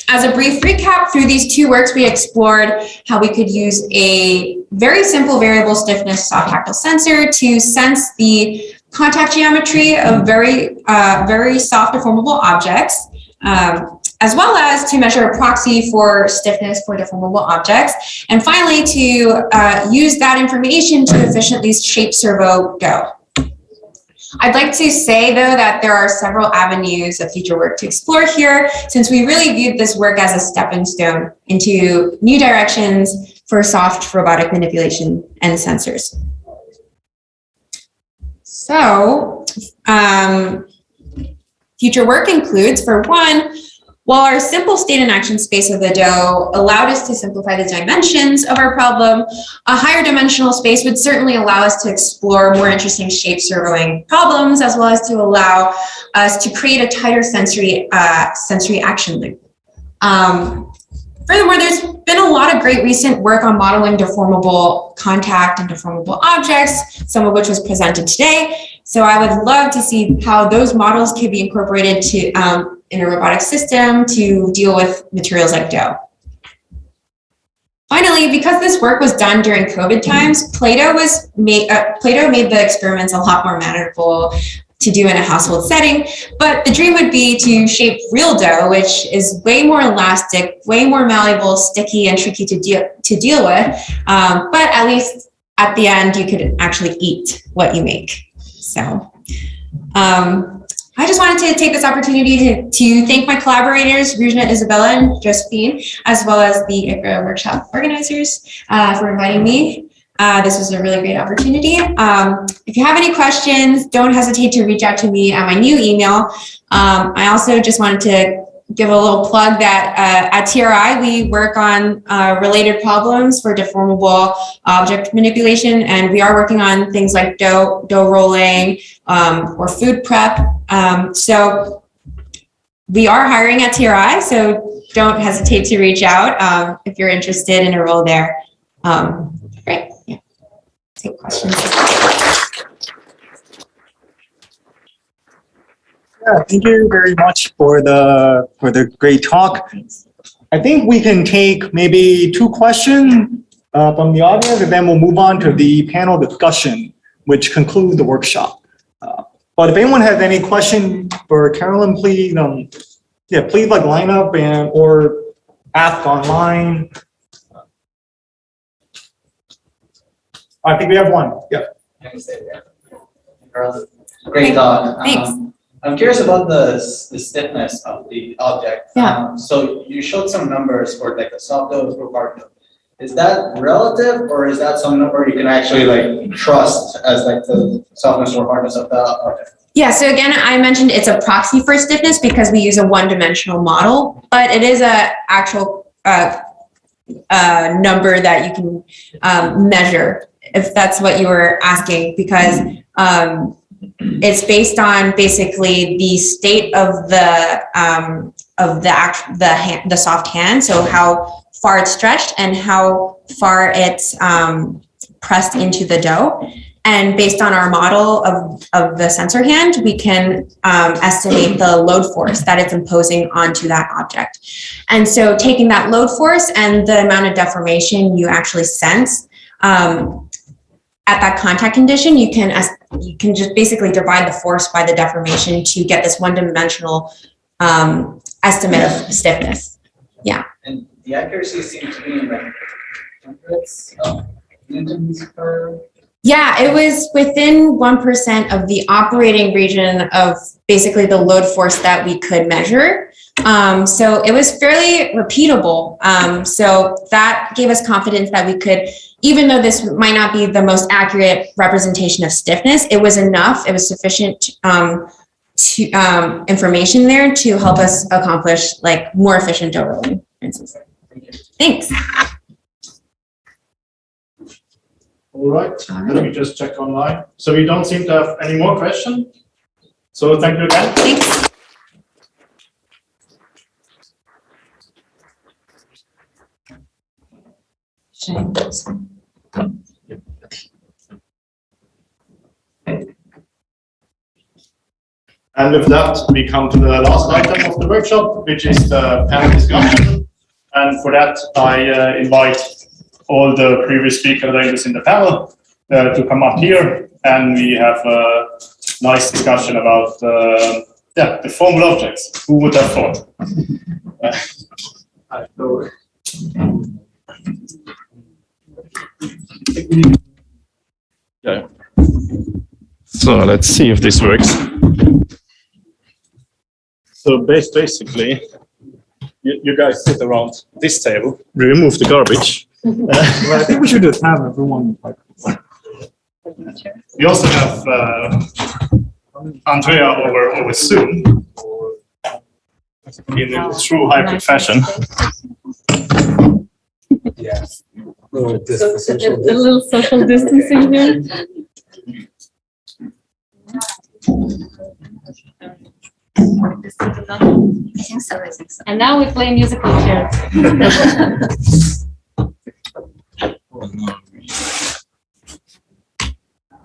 as a brief recap, through these two works, we explored how we could use a very simple variable stiffness soft tactile sensor to sense the contact geometry of very soft deformable objects, as well as to measure a proxy for stiffness for deformable objects, and finally to use that information to efficiently shape servo dough. I'd like to say, though, that there are several avenues of future work to explore here, since we really viewed this work as a stepping stone into new directions for soft robotic manipulation and sensors. So, future work includes, for one, while our simple state and action space of the dough allowed us to simplify the dimensions of our problem, a higher dimensional space would certainly allow us to explore more interesting shape servoing problems, as well as to allow us to create a tighter sensory action loop. Furthermore, there's been a lot of great recent work on modeling deformable contact and deformable objects, some of which was presented today. So I would love to see how those models could be incorporated to in a robotic system to deal with materials like dough. Finally, because this work was done during COVID times, Play-Doh made the experiments a lot more manageable to do in a household setting, but the dream would be to shape real dough, which is way more elastic, way more malleable, sticky, and tricky to deal with, but at least at the end, you could actually eat what you make. So, I just wanted to take this opportunity to thank my collaborators, Rujna, Isabella, and Josephine, as well as the ICRA workshop organizers for inviting me. This was a really great opportunity. If you have any questions, don't hesitate to reach out to me at my new email. I also just wanted to give a little plug that at TRI, we work on related problems for deformable object manipulation, and we are working on things like dough rolling or food prep. So we are hiring at TRI, so don't hesitate to reach out if you're interested in a role there. Great. Yeah. Take questions. Yeah, thank you very much for the great talk. I think we can take maybe 2 questions from the audience, and then we'll move on to the panel discussion, which concludes the workshop. But if anyone has any question for Carolyn, please, please line up or ask online. I think we have one. Yeah. Great talk. Thanks. I'm curious about the stiffness of the object. Yeah. So you showed some numbers for like the soft dough or hard dough. Is that relative, or is that some number you can actually trust as the softness or hardness of the object? Yeah, so again, I mentioned it's a proxy for stiffness because we use a one-dimensional model, but it is a actual number that you can measure, if that's what you were asking, because it's based on basically the state of the soft hand, so how far it's stretched and how far it's pressed into the dough. And based on our model of the sensor hand, we can estimate the load force that it's imposing onto that object. And so taking that load force and the amount of deformation you actually sense at that contact condition, you can just basically divide the force by the deformation to get this one-dimensional estimate of stiffness. Yeah. And the accuracy seems to be in hundreds of newtons per Yeah, it was within 1% of the operating region of basically the load force that we could measure. So it was fairly repeatable. So that gave us confidence that we could, even though this might not be the most accurate representation of stiffness, it was enough, it was sufficient information there to help us accomplish like more efficient overloading, for instance. Thanks. All right, let me just check online. So we don't seem to have any more questions. So thank you again. Thanks. And with that, we come to the last item of the workshop, which is the panel discussion. And for that, I invite all the previous speakers in the panel to come up here, and we have a nice discussion about deformable objects. Who would have thought? Yeah. So let's see if this works. So basically, you guys sit around this table, remove the garbage. Well, I think we should just have everyone like. We also have Andrea over Zoom in a true hybrid fashion. Yeah. A little social distancing here. I think so. And now we play musical chairs.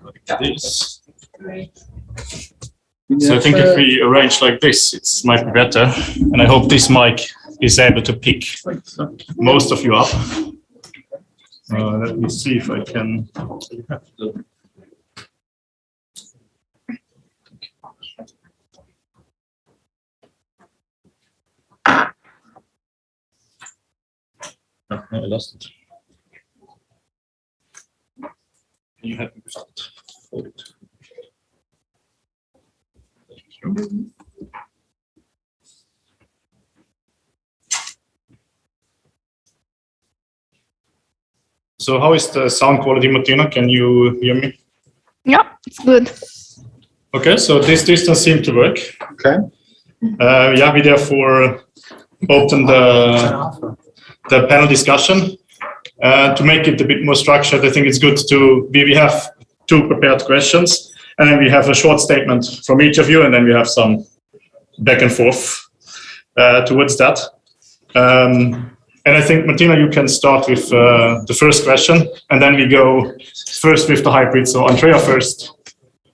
Like this. So I think if we arrange like this, it might be better. And I hope this mic is able to pick most of you up. Let me see if I can. No, I lost it. You have to hold it. So how is the sound quality, Martina? Can you hear me? Yeah, it's good. Okay, so this distance seemed to work. Okay. Yeah, we therefore open the panel discussion. To make it a bit more structured, I think it's good to, we have 2 prepared questions, and then we have a short statement from each of you, and then we have some back and forth towards that. And I think, Martina, you can start with the first question, and then we go first with the hybrid. So Andrea first,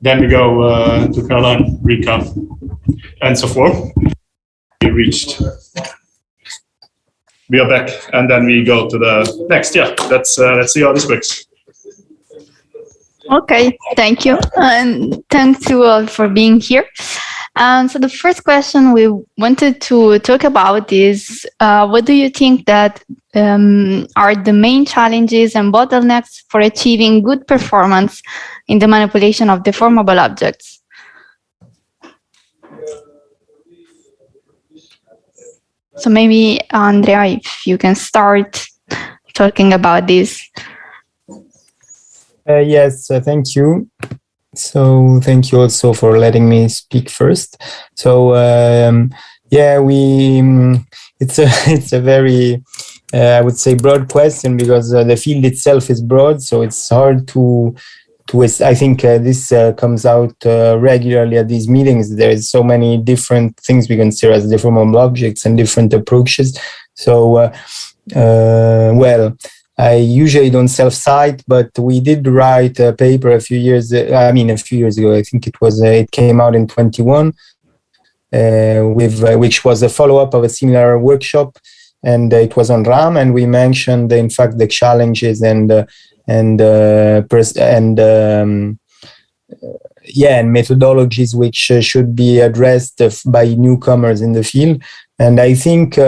then we go to Caroline, Rika, and so forth. We reached. We are back, and then we go to the next. Yeah, let's see how this works. Okay, thank you. And thanks you all for being here. So the first question we wanted to talk about is, what do you think that are the main challenges and bottlenecks for achieving good performance in the manipulation of deformable objects? So maybe, Andrea, if you can start talking about this. Yes, thank you. So thank you also for letting me speak first. So yeah, it's a very I would say broad question, because the field itself is broad, so it's hard to I think this comes out regularly at these meetings. There is so many different things we consider as deformable objects and different approaches. So well, I usually don't self-cite, but we did write a paper a few years ago. I think it came out in 21, which was a follow-up of a similar workshop, and it was on RAM, and we mentioned, in fact, the challenges and methodologies which should be addressed by newcomers in the field. And I think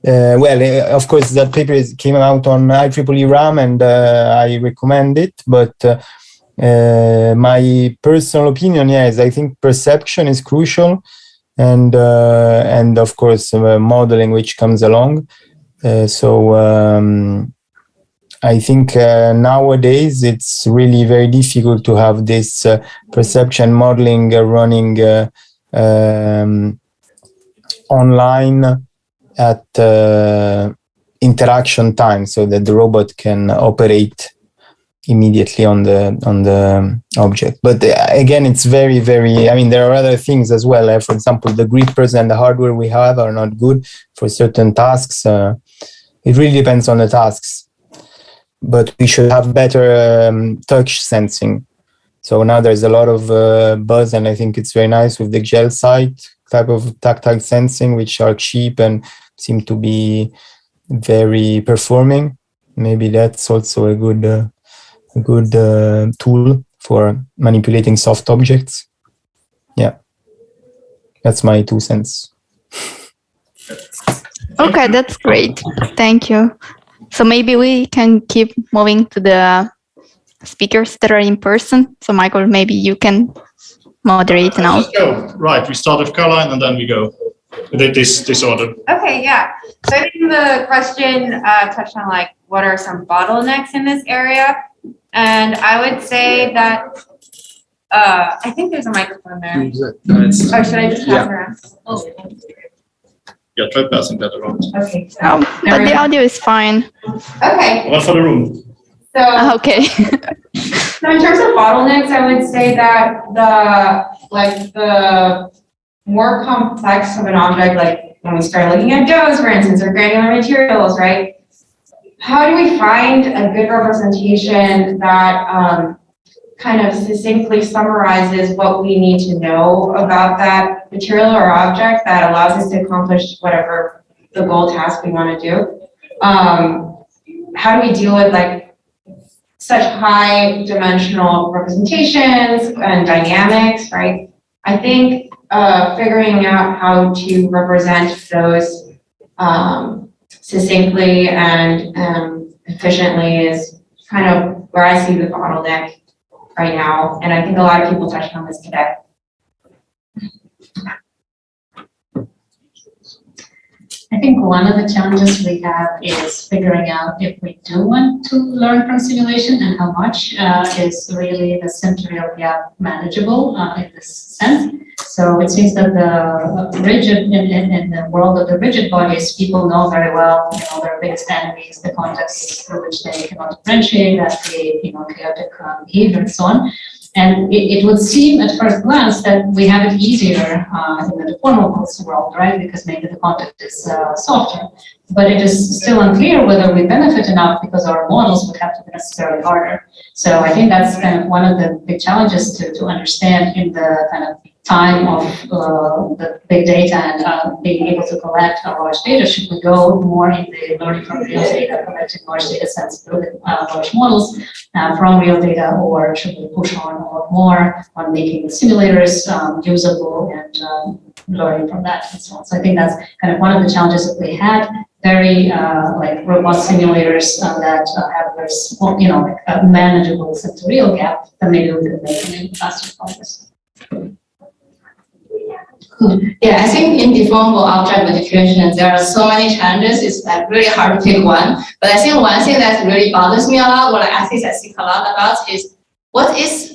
well, of course, that paper came out on IEEE RAM, and I recommend it. But My personal opinion, is I think perception is crucial, and of course modeling which comes along. I think nowadays it's really very difficult to have this perception modeling running online at interaction time, so that the robot can operate immediately on the object. But again, it's very, very, I mean, there are other things as well. For example, the grippers and the hardware we have are not good for certain tasks. It really depends on the tasks. But we should have better touch sensing. So now there's a lot of buzz, and I think it's very nice with the gel site type of tactile sensing, which are cheap and seem to be very performing. Maybe that's also a good tool for manipulating soft objects. Yeah, that's my 2 cents. Okay, that's great. Thank you. So maybe we can keep moving to the speakers that are in person. So Michael, maybe you can moderate now. Let's go. Right, we start with Caroline and then we go this order. Okay, yeah. So I think the question touched on like what are some bottlenecks in this area, and I would say that I think there's a microphone there. Or should I just pass it around? Oh. Yeah, try passing that around. Okay. But the audio is fine. Okay. One for the room. So okay. So in terms of bottlenecks, I would say that the more complex of an object, like when we start looking at doughs, for instance, or granular materials, right? How do we find a good representation that kind of succinctly summarizes what we need to know about that material or object that allows us to accomplish whatever the goal task we want to do? How do we deal with like such high dimensional representations and dynamics, right? I think figuring out how to represent those succinctly and efficiently is kind of where I see the bottleneck right now. And I think a lot of people touched on this today. I think one of the challenges we have is figuring out if we do want to learn from simulation and how much is really the sim-to-real gap manageable in this sense. So it seems that the rigid, in the world of the rigid bodies, people know very well, their biggest enemies, the contexts through which they cannot differentiate, that the chaotic behavior and so on. And it would seem at first glance that we have it easier in the deformable world, right? Because maybe the context is softer. But it is still unclear whether we benefit enough because our models would have to be necessarily harder. So I think that's kind of one of the big challenges to understand in the kind of time of the big data and being able to collect a large data. Should we go more in the learning from real data, collecting large data sets, building large models from real data, or should we push on a lot more on making the simulators usable and learning from that and so on? So I think that's kind of one of the challenges that we had. Very like robust simulators that have this, like a manageable sim-to-real gap that maybe we could make in faster progress. Yeah, I think in deformable object manipulation, there are so many challenges. It's like really hard to pick one. But I think one thing that really bothers me a lot, what I think a lot about, is what is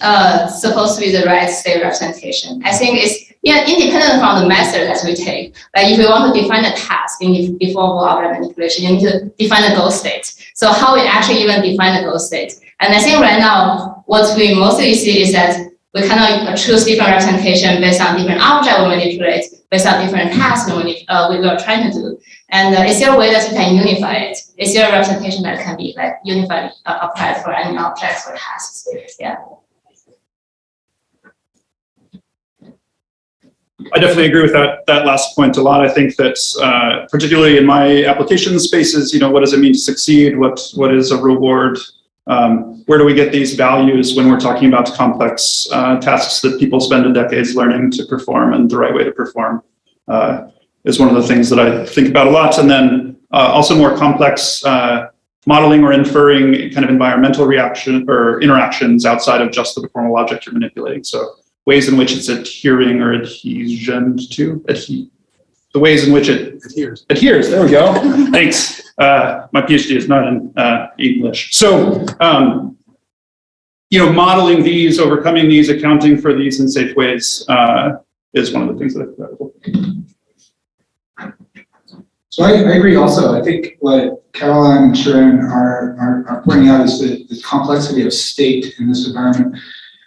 supposed to be the right state representation. I think it's independent from the method that we take. Like if we want to define a task in deformable object manipulation, you need to define the goal state. So how we actually even define the goal state? And I think right now, what we mostly see is that we kind of choose different representation based on different objects we manipulate, based on different tasks we are trying to do. And is there a way that we can unify it? Is there a representation that can be like unified, applied for any objects or tasks? Yeah. I definitely agree with that last point a lot. I think that particularly in my application spaces, what does it mean to succeed? What is a reward? Where do we get these values when we're talking about complex tasks that people spend decades learning to perform and the right way to perform is one of the things that I think about a lot. And then also more complex modeling or inferring kind of environmental reaction or interactions outside of just the deformable object you're manipulating. So ways in which it's adhering or adhesion to, the ways in which it adheres. There we go. Thanks. My PhD is not in English. So, modeling these, overcoming these, accounting for these in safe ways is one of the things that I think. So I agree also. I think what Caroline and Sharon are pointing out is the complexity of state in this environment.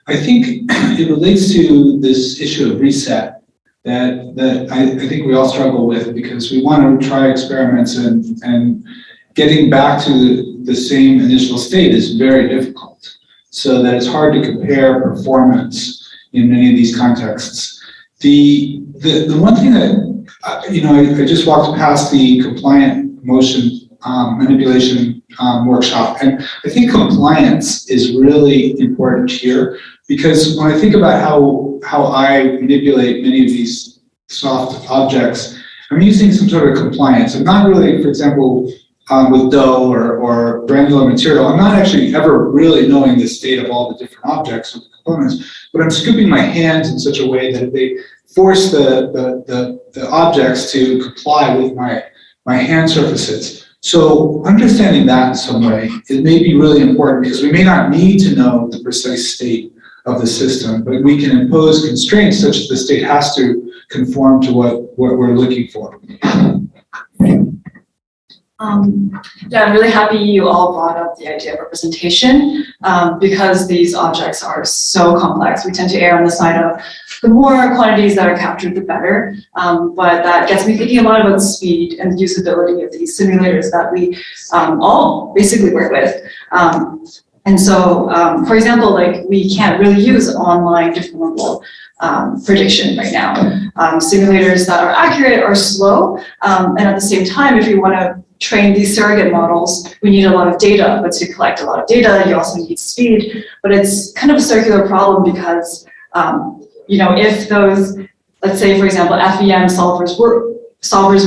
I think it relates to this issue of reset that I think we all struggle with, because we want to try experiments and getting back to the same initial state is very difficult. So that it's hard to compare performance in many of these contexts. The one thing that I just walked past the compliant motion manipulation workshop, and I think compliance is really important here, because when I think about how I manipulate many of these soft objects, I'm using some sort of compliance. I'm not really, for example, with dough or granular material, I'm not actually ever really knowing the state of all the different objects or the components, but I'm scooping my hands in such a way that they force the objects to comply with my hand surfaces. So understanding that in some way, it may be really important, because we may not need to know the precise state of the system, but we can impose constraints such that the state has to conform to what we're looking for. Yeah, I'm really happy you all brought up the idea of representation, because these objects are so complex. We tend to err on the side of the more quantities that are captured, the better. But that gets me thinking a lot about the speed and the usability of these simulators that we all basically work with. And so, for example, like we can't really use online deformable prediction right now. Simulators that are accurate are slow, and at the same time, if you want to train these surrogate models, we need a lot of data, but to collect a lot of data, you also need speed. But it's kind of a circular problem, because if those, let's say, for example, FEM solvers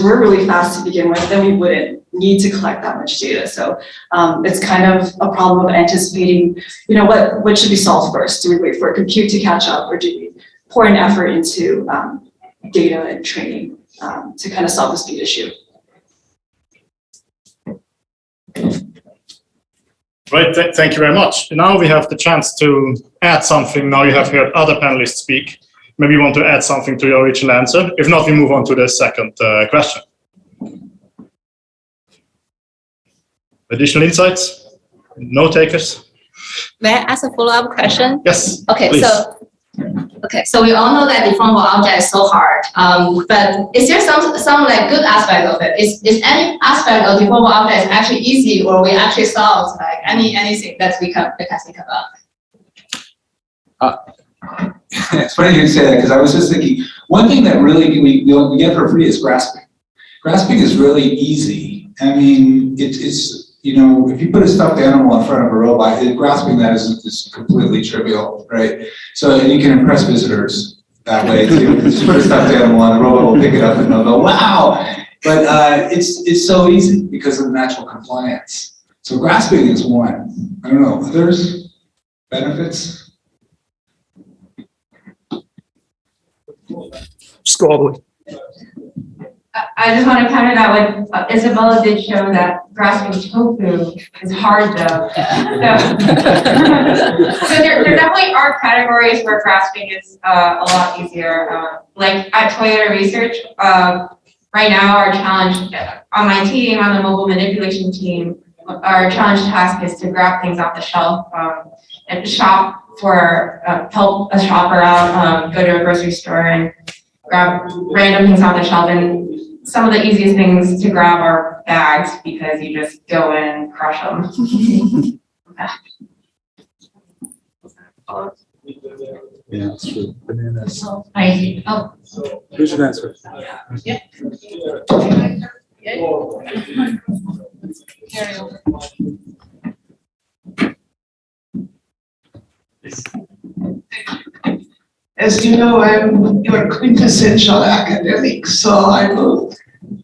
were really fast to begin with, then we wouldn't need to collect that much data. So it's kind of a problem of anticipating, what should be solved first? Do we wait for a compute to catch up, or do we pour an effort into data and training to kind of solve the speed issue? Right, thank you very much. Now we have the chance to add something. Now you have heard other panelists speak. Maybe you want to add something to your original answer. If not, we move on to the second question. Additional insights? No takers? May I ask a follow-up question? Yes. Okay, please. so we all know that deformable object is so hard. But is there some like good aspect of it? Is any aspect of deformable object actually easy, or we actually solve like anything that we can think about? It's funny you say that, because I was just thinking, one thing that really we get for free is grasping. Grasping is really easy. I mean, it's if you put a stuffed animal in front of a robot, grasping that is completely trivial, right? So you can impress visitors that way too. Just put a stuffed animal on, the robot will pick it up and they'll go, wow! But it's so easy because of the natural compliance. So grasping is one. I don't know, others? Benefits? Scholarly. I just want to counter that with Isabella did show that grasping tofu is hard though. So there definitely are categories where grasping is a lot easier. Like at Toyota Research, right now our challenge on my team, on the mobile manipulation team, our challenge task is to grab things off the shelf and shop for, help a shopper out, go to a grocery store and grab random things off the shelf. And some of the easiest things to grab are bags, because you just go in and crush them. Yeah, that's true. Bananas. I see. Oh. Who should answer? Yeah. As you know, I'm your quintessential academic, so I will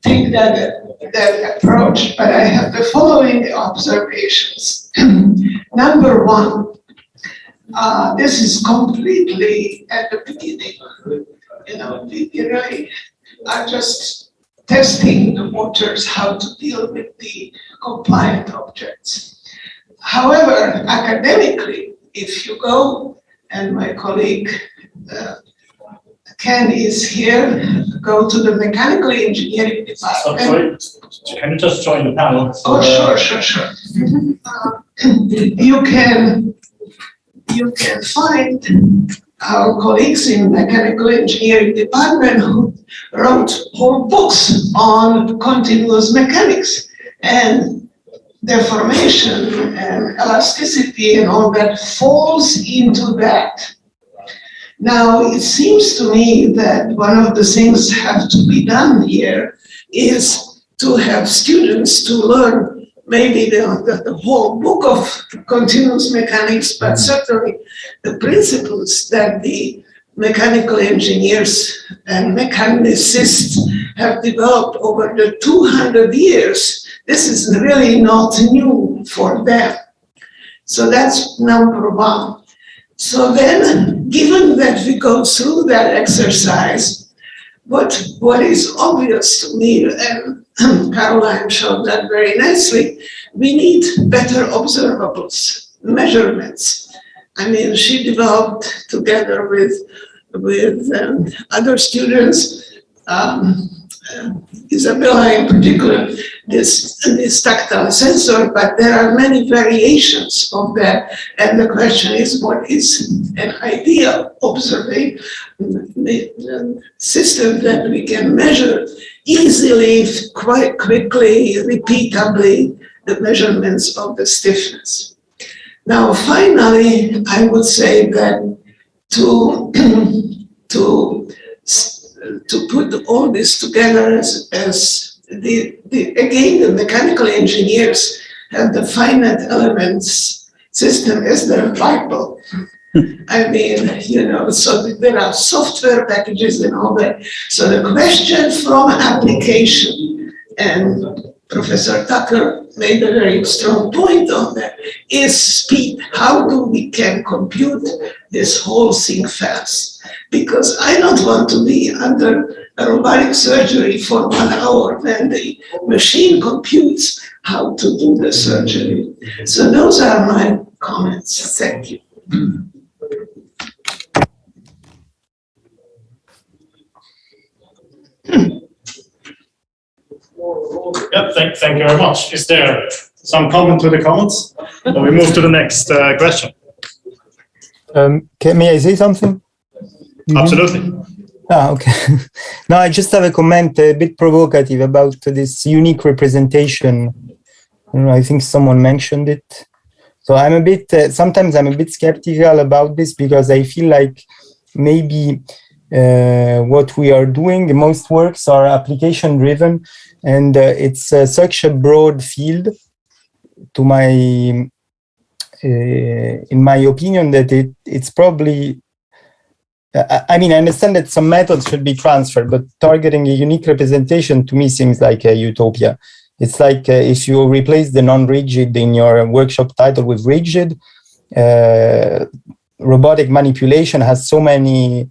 take that that approach, but I have the following observations. Number one, this is completely at the beginning. You know, we really are just testing the waters how to deal with the compliant objects. However, academically, if you go, and my colleague Ken is here, go to the mechanical engineering department. Sorry, can you just join the panel? Oh, sure. You can find our colleagues in mechanical engineering department who wrote whole books on continuous mechanics and deformation and elasticity and all that falls into that. Now, it seems to me that one of the things have to be done here is to have students to learn maybe the whole book of continuous mechanics, but certainly the principles that the mechanical engineers and mechanicists have developed over the 200 years. This is really not new for them. So that's number one. So then, given that we go through that exercise, what is obvious to me, and Caroline showed that very nicely, we need better observables, measurements. I mean, she developed together with other students, Isabella in particular, this tactile sensor, but there are many variations of that. And the question is, what is an ideal observing system that we can measure easily, quite quickly, repeatably, the measurements of the stiffness. Now, finally, I would say that to put all this together as again, the mechanical engineers have the finite elements system as their Bible. I mean, you know, so there are software packages and all that. So the question from application, and Professor Tucker made a very strong point on that, is speed. How do we can compute this whole thing fast? Because I don't want to be under a robotic surgery for 1 hour when the machine computes how to do the surgery. So those are my comments. Thank you. Yep, thank you very much. Is there some comment to the comments? Or we move to the next question? May I say something? Absolutely. Okay. No, I just have a comment a bit provocative about this unique representation. I think someone mentioned it. So I'm a bit, sometimes I'm a bit skeptical about this because I feel like maybe what we are doing, most works are application driven, and it's such a broad field to my, in my opinion, that it's probably, I mean, I understand that some methods should be transferred, but targeting a unique representation to me seems like a utopia. It's like if you replace the non-rigid in your workshop title with rigid, robotic manipulation has so many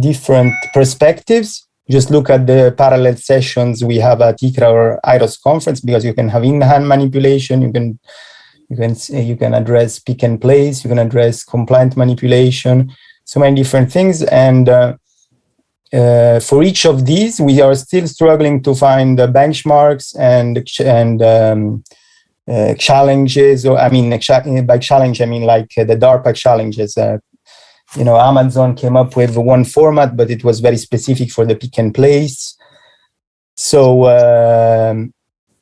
different perspectives. Just look at the parallel sessions we have at ICRA or IROS conference, because you can have in-hand manipulation, you can address pick and place, you can address compliant manipulation, so many different things. And for each of these, we are still struggling to find the benchmarks and challenges, or I mean, by challenge, I mean like the DARPA challenges. You know, Amazon came up with one format, but it was very specific for the pick and place. So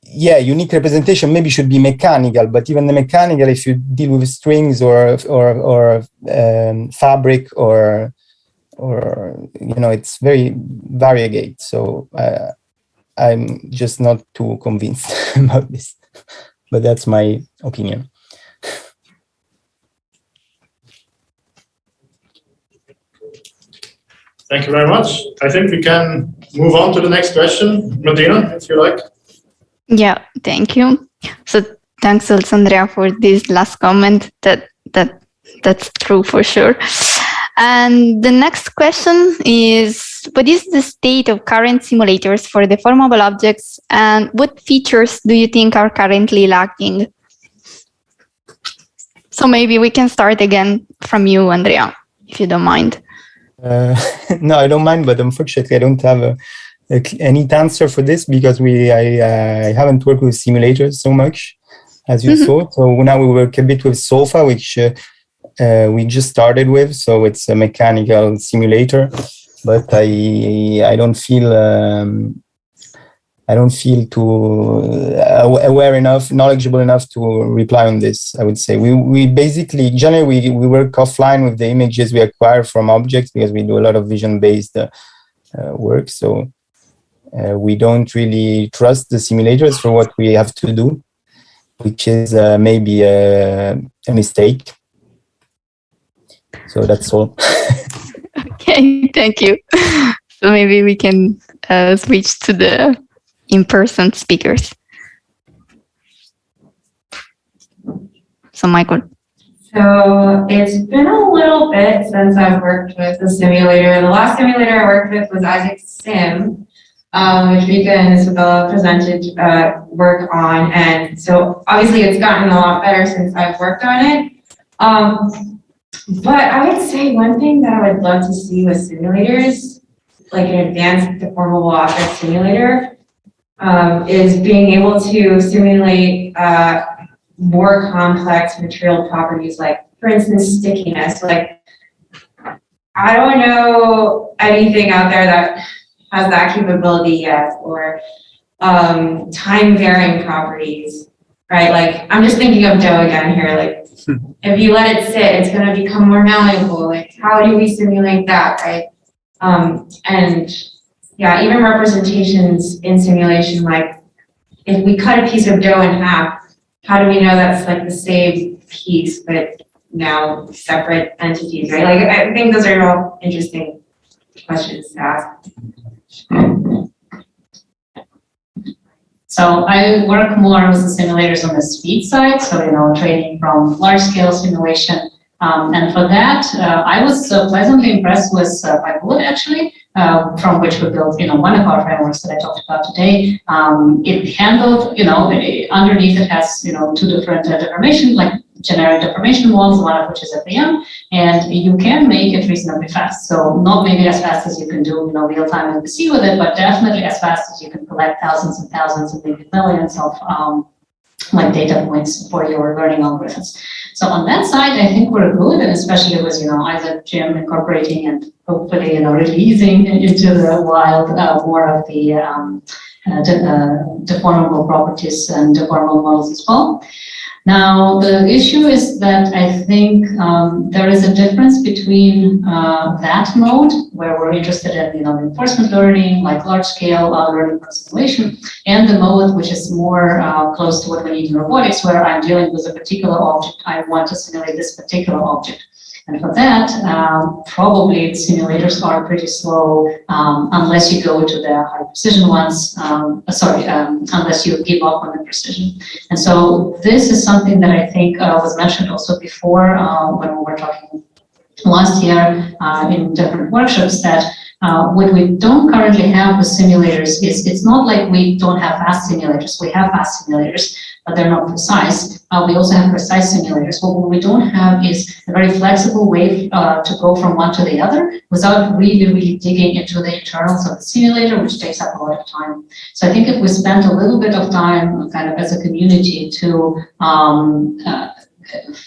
yeah, unique representation maybe should be mechanical, but even the mechanical, if you deal with strings or fabric or you know, it's very variegate. So I'm just not too convinced about this, but that's my opinion. Thank you very much. I think we can move on to the next question. Medina, if you like. Yeah, thank you. So thanks also, Andrea, for this last comment. That's true for sure. And the next question is, what is the state of current simulators for deformable objects, and what features do you think are currently lacking? So maybe we can start again from you, Andrea, if you don't mind. No, I don't mind, but unfortunately I don't have a neat answer for this because I haven't worked with simulators so much as you saw. So now we work a bit with SOFA, which we just started with. So it's a mechanical simulator, but I don't feel aware enough, knowledgeable enough to reply on this. I would say we basically generally we work offline with the images we acquire from objects because we do a lot of vision-based work. So we don't really trust the simulators for what we have to do, which is maybe a mistake. So that's all. Okay, thank you. So maybe we can switch to the in-person speakers. So Michael. So it's been a little bit since I've worked with a simulator. The last simulator I worked with was Isaac Sim, which Rika and Isabella presented work on. And so obviously it's gotten a lot better since I've worked on it. But I would say one thing that I would love to see with simulators, like an advanced deformable object simulator, is being able to simulate more complex material properties, like, for instance, stickiness. Like, I don't know anything out there that has that capability yet, or time-varying properties, right? Like, I'm just thinking of dough again here. Like, if you let it sit, it's going to become more malleable. Like, how do we simulate that, right? And yeah, even representations in simulation, like if we cut a piece of dough in half, how do we know that's like the same piece, but now separate entities, right? Like, I think those are all interesting questions to ask. So I work more with the simulators on the speed side, so training from large-scale simulation. And for that, I was pleasantly impressed with PyBullet, actually, from which we built, one of our frameworks that I talked about today. It handled, underneath it has, two different deformation, like generic deformation models, one of which is FEM, and you can make it reasonably fast. So not maybe as fast as you can do, real-time MVC with it, but definitely as fast as you can collect thousands and thousands and maybe millions of data points for your learning algorithms. So on that side, I think we're good, and especially with Isaac Jim incorporating and hopefully releasing into the wild more of the deformable properties and deformable models as well. Now, the issue is that I think there is a difference between that mode, where we're interested in reinforcement learning, like large-scale learning from simulation, and the mode which is more close to what we need in robotics, where I'm dealing with a particular object. I want to simulate this particular object. And for that, probably the simulators are pretty slow unless you go to the high precision ones, unless you give up on the precision. And so this is something that I think was mentioned also before when we were talking last year in different workshops, that what we don't currently have with simulators is, it's not like we don't have fast simulators. We have fast simulators, but they're not precise. We also have precise simulators. But what we don't have is a very flexible way to go from one to the other without really digging into the internals of the simulator, which takes up a lot of time. So I think if we spend a little bit of time kind of as a community to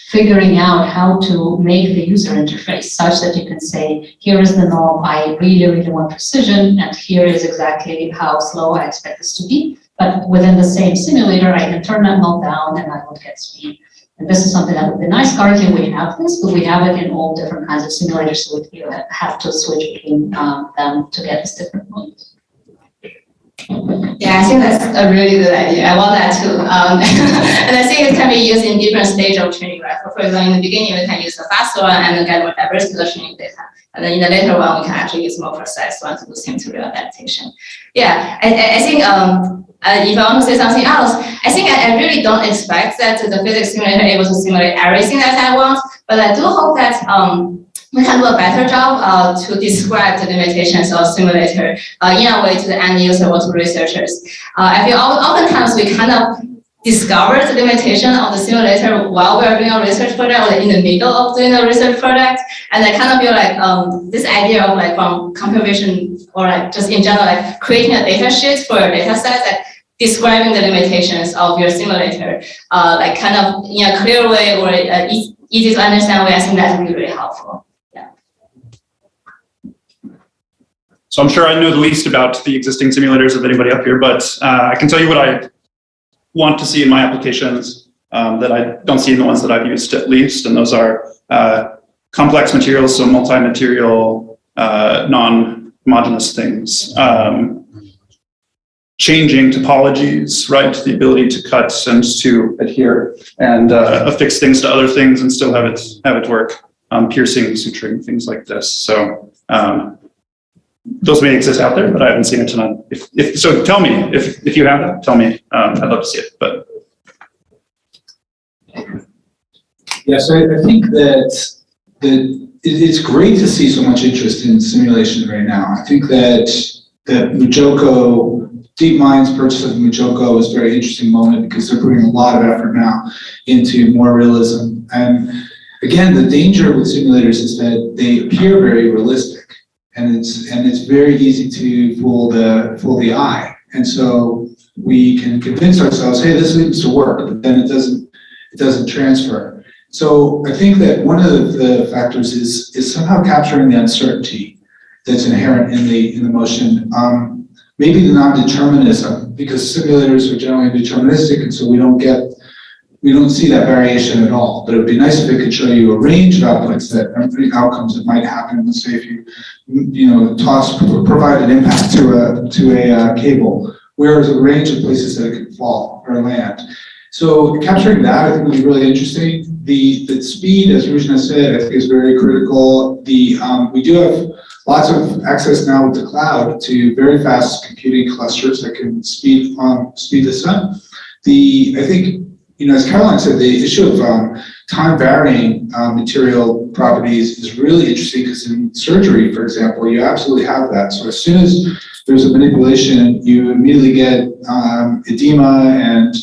figuring out how to make the user interface such that you can say, here is the knob, I really want precision, and here is exactly how slow I expect this to be. But within the same simulator, I can turn that knob down and I will get speed. And this is something that would be nice. Currently, we have this, but we have it in all different kinds of simulators, so we have to switch between them to get this different modes. Yeah, I think that's a really good idea. I want that too. And I think it can be used in different stages of training, right? For example, in the beginning, you can use the fast one and get more diverse training data. And then in the later one, we can actually use more precise one to do sim-to-real adaptation. Yeah, I think if I want to say something else, I think I really don't expect that the physics simulator is able to simulate everything that I want, but I do hope that we can do a better job to describe the limitations of simulator in a way to the end user or to researchers. I feel oftentimes we kind of discover the limitation of the simulator while we're doing a research project or in the middle of doing a research project. And I kind of feel like this idea of like from computer vision or like just in general, like creating a data sheet for a data set, like describing the limitations of your simulator, like kind of in a clear way or easy to understand way, I think that's really, really helpful. So I'm sure I know the least about the existing simulators of anybody up here, but I can tell you what I want to see in my applications that I don't see in the ones that I've used at least, and those are complex materials, so multi-material, non-homogeneous things. Changing topologies, right? The ability to cut and to adhere and affix things to other things and still have it work. Piercing, suturing, things like this. So those may exist out there, but I haven't seen a ton. So tell me if you have that. Tell me. I'd love to see it. But yeah, so I think that it's great to see so much interest in simulation right now. I think that Mujoko, DeepMind's purchase of Mujoko is a very interesting moment because they're putting a lot of effort now into more realism. And again, the danger with simulators is that they appear very realistic. And it's very easy to fool the eye, and so we can convince ourselves, hey, this seems to work, but then it doesn't transfer. So I think that one of the factors is somehow capturing the uncertainty that's inherent in the motion. Maybe the non-determinism, because simulators are generally deterministic, and so we don't see that variation at all. But it would be nice if it could show you a range of outputs outcomes that might happen. Let's say if you provide an impact to a cable, whereas a range of places that it could fall or land. So capturing that, I think, would be really interesting. The speed, as Rujna said, I think is very critical. We do have lots of access now with the cloud to very fast computing clusters that can speed this up. I think, as Caroline said, the issue of time varying material properties is really interesting because in surgery, for example, you absolutely have that. So as soon as there's a manipulation, you immediately get edema and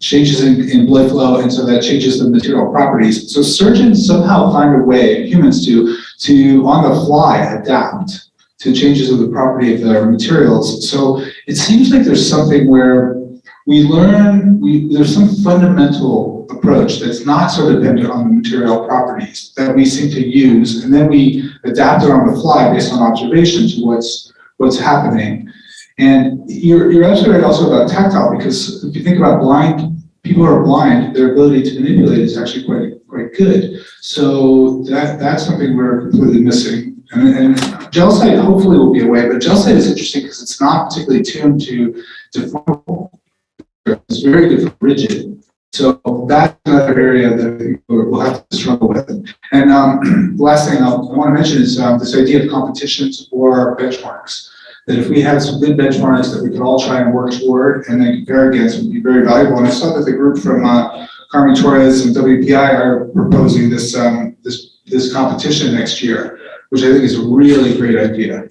changes in blood flow, and so that changes the material properties. So surgeons somehow find a way, humans do, to on the fly adapt to changes of the property of their materials. So it seems like there's something where there's some fundamental approach that's not so dependent on the material properties that we seem to use, and then we adapt it on the fly based on observation to what's happening. And you're absolutely right also about tactile, because if you think about people who are blind, their ability to manipulate is actually quite good. So that's something we're completely missing. And gel site hopefully will be a way, but gel site is interesting because it's not particularly tuned to deformable. It's very good for rigid. So that's another area that we'll have to struggle with. And the last thing I want to mention is this idea of competitions or benchmarks. That if we had some good benchmarks that we could all try and work toward and then compare against, would be very valuable. And I saw that the group from Carmen Torres and WPI are proposing this competition next year, which I think is a really great idea.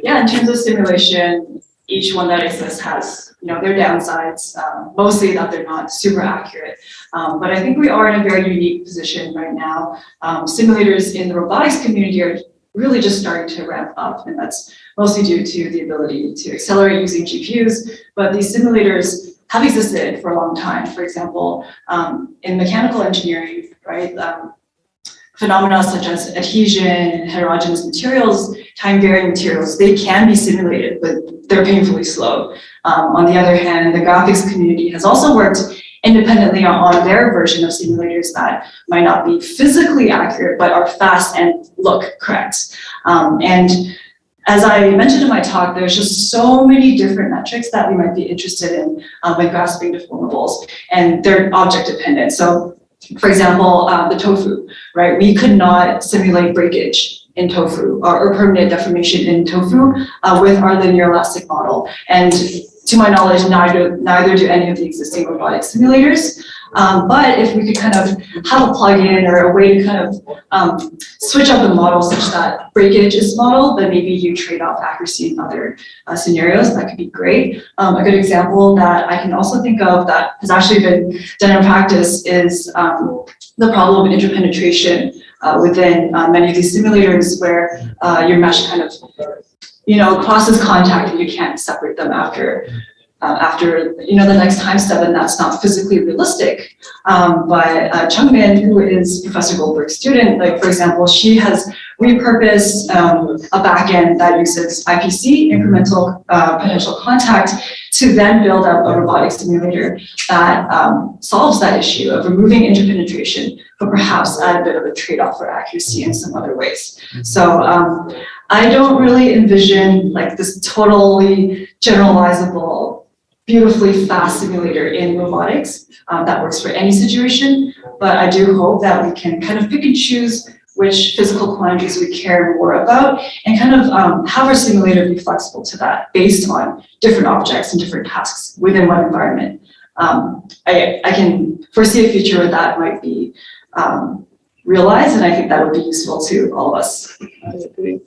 Yeah, in terms of simulation, each one that exists has, their downsides, mostly that they're not super accurate. But I think we are in a very unique position right now. Simulators in the robotics community are really just starting to ramp up, and that's mostly due to the ability to accelerate using GPUs. But these simulators have existed for a long time. For example, in mechanical engineering, right? Phenomena such as adhesion, heterogeneous materials, time-varying materials, they can be simulated, but they're painfully slow. On the other hand, the graphics community has also worked independently on their version of simulators that might not be physically accurate, but are fast and look correct. And as I mentioned in my talk, there's just so many different metrics that we might be interested in when grasping deformables, and they're object dependent. So, for example, the tofu, right? We could not simulate breakage in tofu or permanent deformation in tofu with our linear elastic model. And to my knowledge, neither do any of the existing robotic simulators. But if we could kind of have a plugin or a way to kind of switch up the model such that breakage is modeled, then maybe you trade off accuracy in other scenarios, that could be great. A good example that I can also think of that has actually been done in practice is the problem of interpenetration within many of these simulators where your mesh kind of crosses contact and you can't separate them after the next time step, and that's not physically realistic. But Chungmin, who is Professor Goldberg's student, like for example, she has repurposed a backend that uses IPC, incremental potential contact, to then build up a robotic simulator that solves that issue of removing interpenetration, but perhaps add a bit of a trade-off for accuracy in some other ways. So I don't really envision like this totally generalizable, beautifully fast simulator in robotics that works for any situation, but I do hope that we can kind of pick and choose which physical quantities we care more about and kind of have our simulator be flexible to that based on different objects and different tasks within one environment. I can foresee a future where that might be realized, and I think that would be useful to all of us. I agree.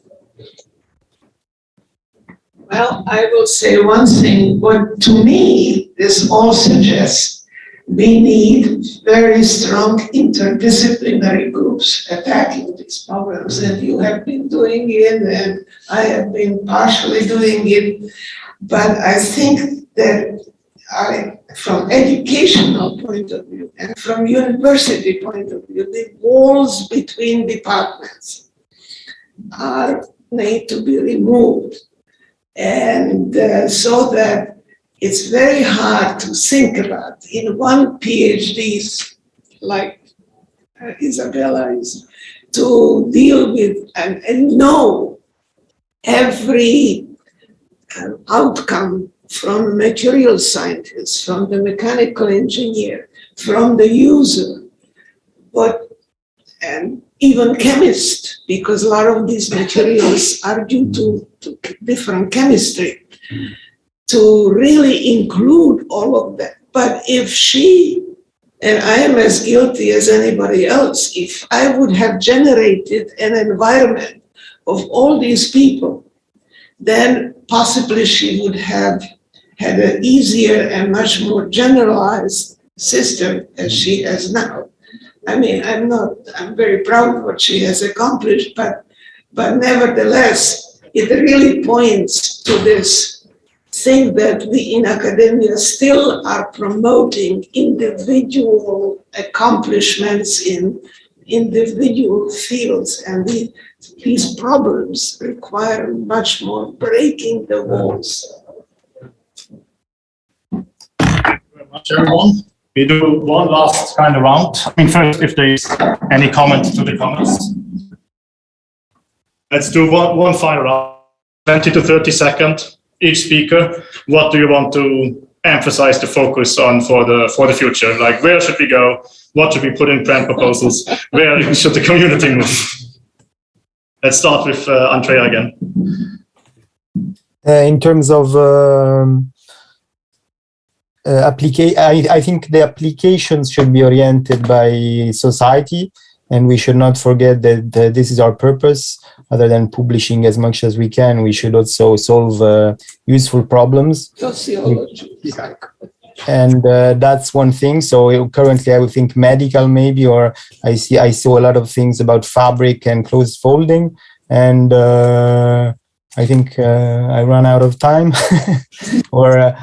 Well, I will say one thing. What to me this all suggests, we need very strong interdisciplinary groups attacking these problems, and you have been doing it, and I have been partially doing it. But I think that from educational point of view and from university point of view, the walls between departments need to be removed. And so that it's very hard to think about in one PhD, like Isabella is, to deal with and know every outcome from the material scientist, from the mechanical engineer, from the user, and even chemist, because a lot of these materials are due to different chemistry, to really include all of that. But if she, and I am as guilty as anybody else, if I would have generated an environment of all these people, then possibly she would have had an easier and much more generalized system as she has now. I mean, I'm very proud of what she has accomplished, but nevertheless, it really points to this thing that we in academia still are promoting individual accomplishments in individual fields, and these problems require much more breaking the walls. Thank you very much, everyone. We do one last kind of round. I mean, first, if there is any comment to the comments. Let's do one final round, 20 to 30 seconds, each speaker. What do you want to emphasize the focus on for the future? Like, where should we go? What should we put in grant proposals? Where should the community move? Let's start with Andrea again. In terms of I think the applications should be oriented by society, and we should not forget that this is our purpose. Other than publishing as much as we can, we should also solve useful problems. Sociology. And that's one thing. So currently I would think medical maybe, or I saw a lot of things about fabric and closed folding, and I think I run out of time. Or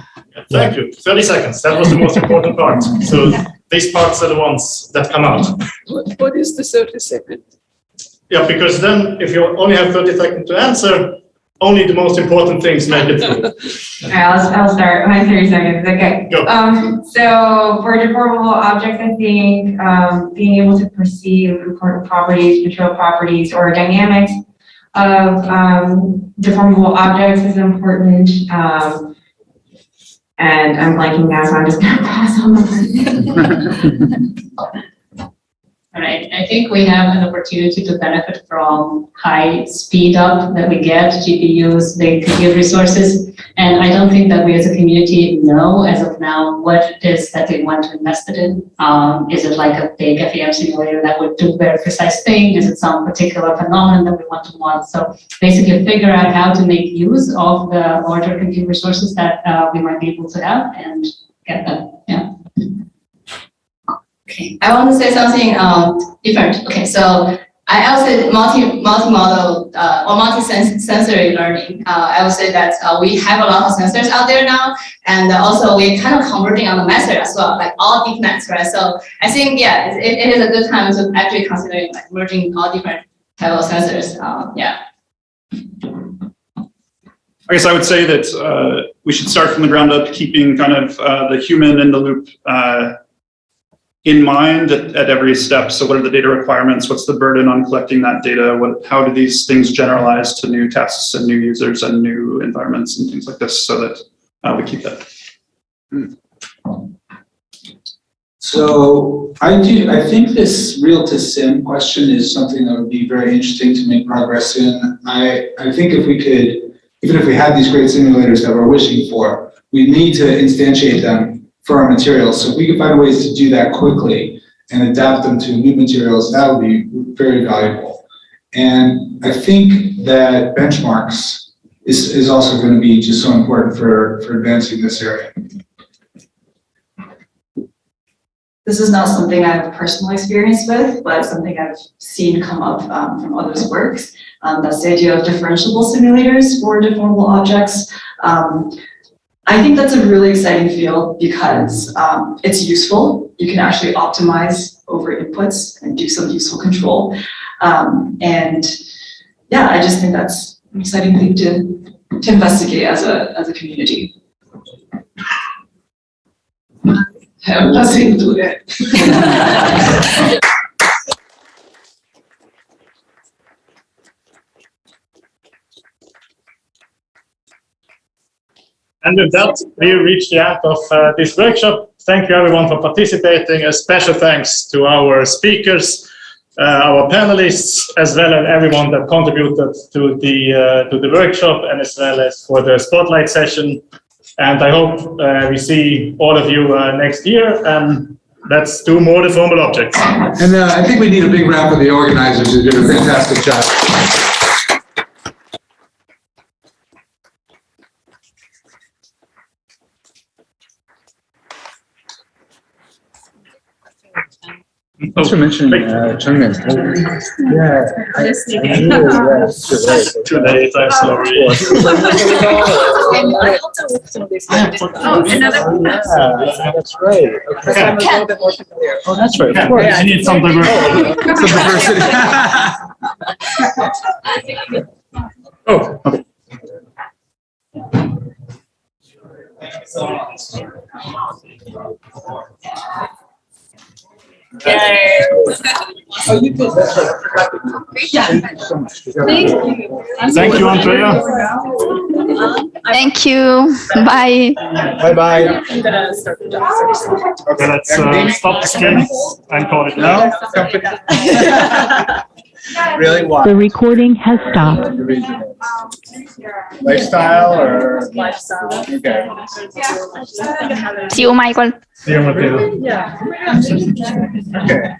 thank you. 30 seconds. That was the most important part. So these parts are the ones that come out. What is the 30 seconds? Yeah, because then if you only have 30 seconds to answer, only the most important things make it through. All right, I'll start. My 30 seconds. Okay. Go. So for deformable objects, I think being able to perceive important properties, material properties, or dynamics of deformable objects is important. And I'm blanking now, so I'm just gonna pass on the All right, I think we have an opportunity to benefit from high speed up that we get, GPUs, big compute resources. And I don't think that we as a community know as of now what it is that we want to invest it in. Is it like a big FEM simulator that would do a very precise thing? Is it some particular phenomenon that we want to model? So basically figure out how to make use of the larger compute resources that we might be able to have and get that, yeah. Okay, I want to say something different. Okay, so I would say multi-model or multi-sensory learning. I would say that we have a lot of sensors out there now, and also we're kind of converging on the method as well, like all deep nets, right? So I think, yeah, it is a good time to actually consider like merging all different type of sensors. Yeah. I guess I would say that we should start from the ground up, keeping kind of the human in the loop in mind at every step. So what are the data requirements? What's the burden on collecting that data? How do these things generalize to new tasks and new users and new environments and things like this, so that we keep that. So I think this real to sim question is something that would be very interesting to make progress in. I think if we could, even if we had these great simulators that we're wishing for, we need to instantiate them for our materials. So if we could find ways to do that quickly and adapt them to new materials, that would be very valuable. And I think that benchmarks is also going to be just so important for advancing this area. This is not something I have personal experience with, but something I've seen come up from others' works. That's the idea of differentiable simulators for deformable objects. I think that's a really exciting field because it's useful. You can actually optimize over inputs and do some useful control. And yeah, I just think that's an exciting thing to investigate as a community. I have nothing to add. And with that, we reach the end of this workshop. Thank you everyone for participating. A special thanks to our speakers, our panelists, as well as everyone that contributed to the workshop, and as well as for the spotlight session. And I hope we see all of you next year. Let's do more deformable objects. And I think we need a big round for the organizers who did a fantastic job. Thanks for mentioning Chang'an. Yeah. Too late, I'm sorry. That's right. Oh, that's right. Of course. I need some diversity. Oh, okay. Oh, you did. That's right. I forgot to do. Thank you so much. Thank you, Andrea. Thank you. Bye. Bye-bye. I'm gonna start the job. Okay, let's stop the screen and call it now. Really? Why? The recording has stopped. Lifestyle or? Lifestyle. Okay. See you, Michael. See you, Matilda. Yeah. Okay.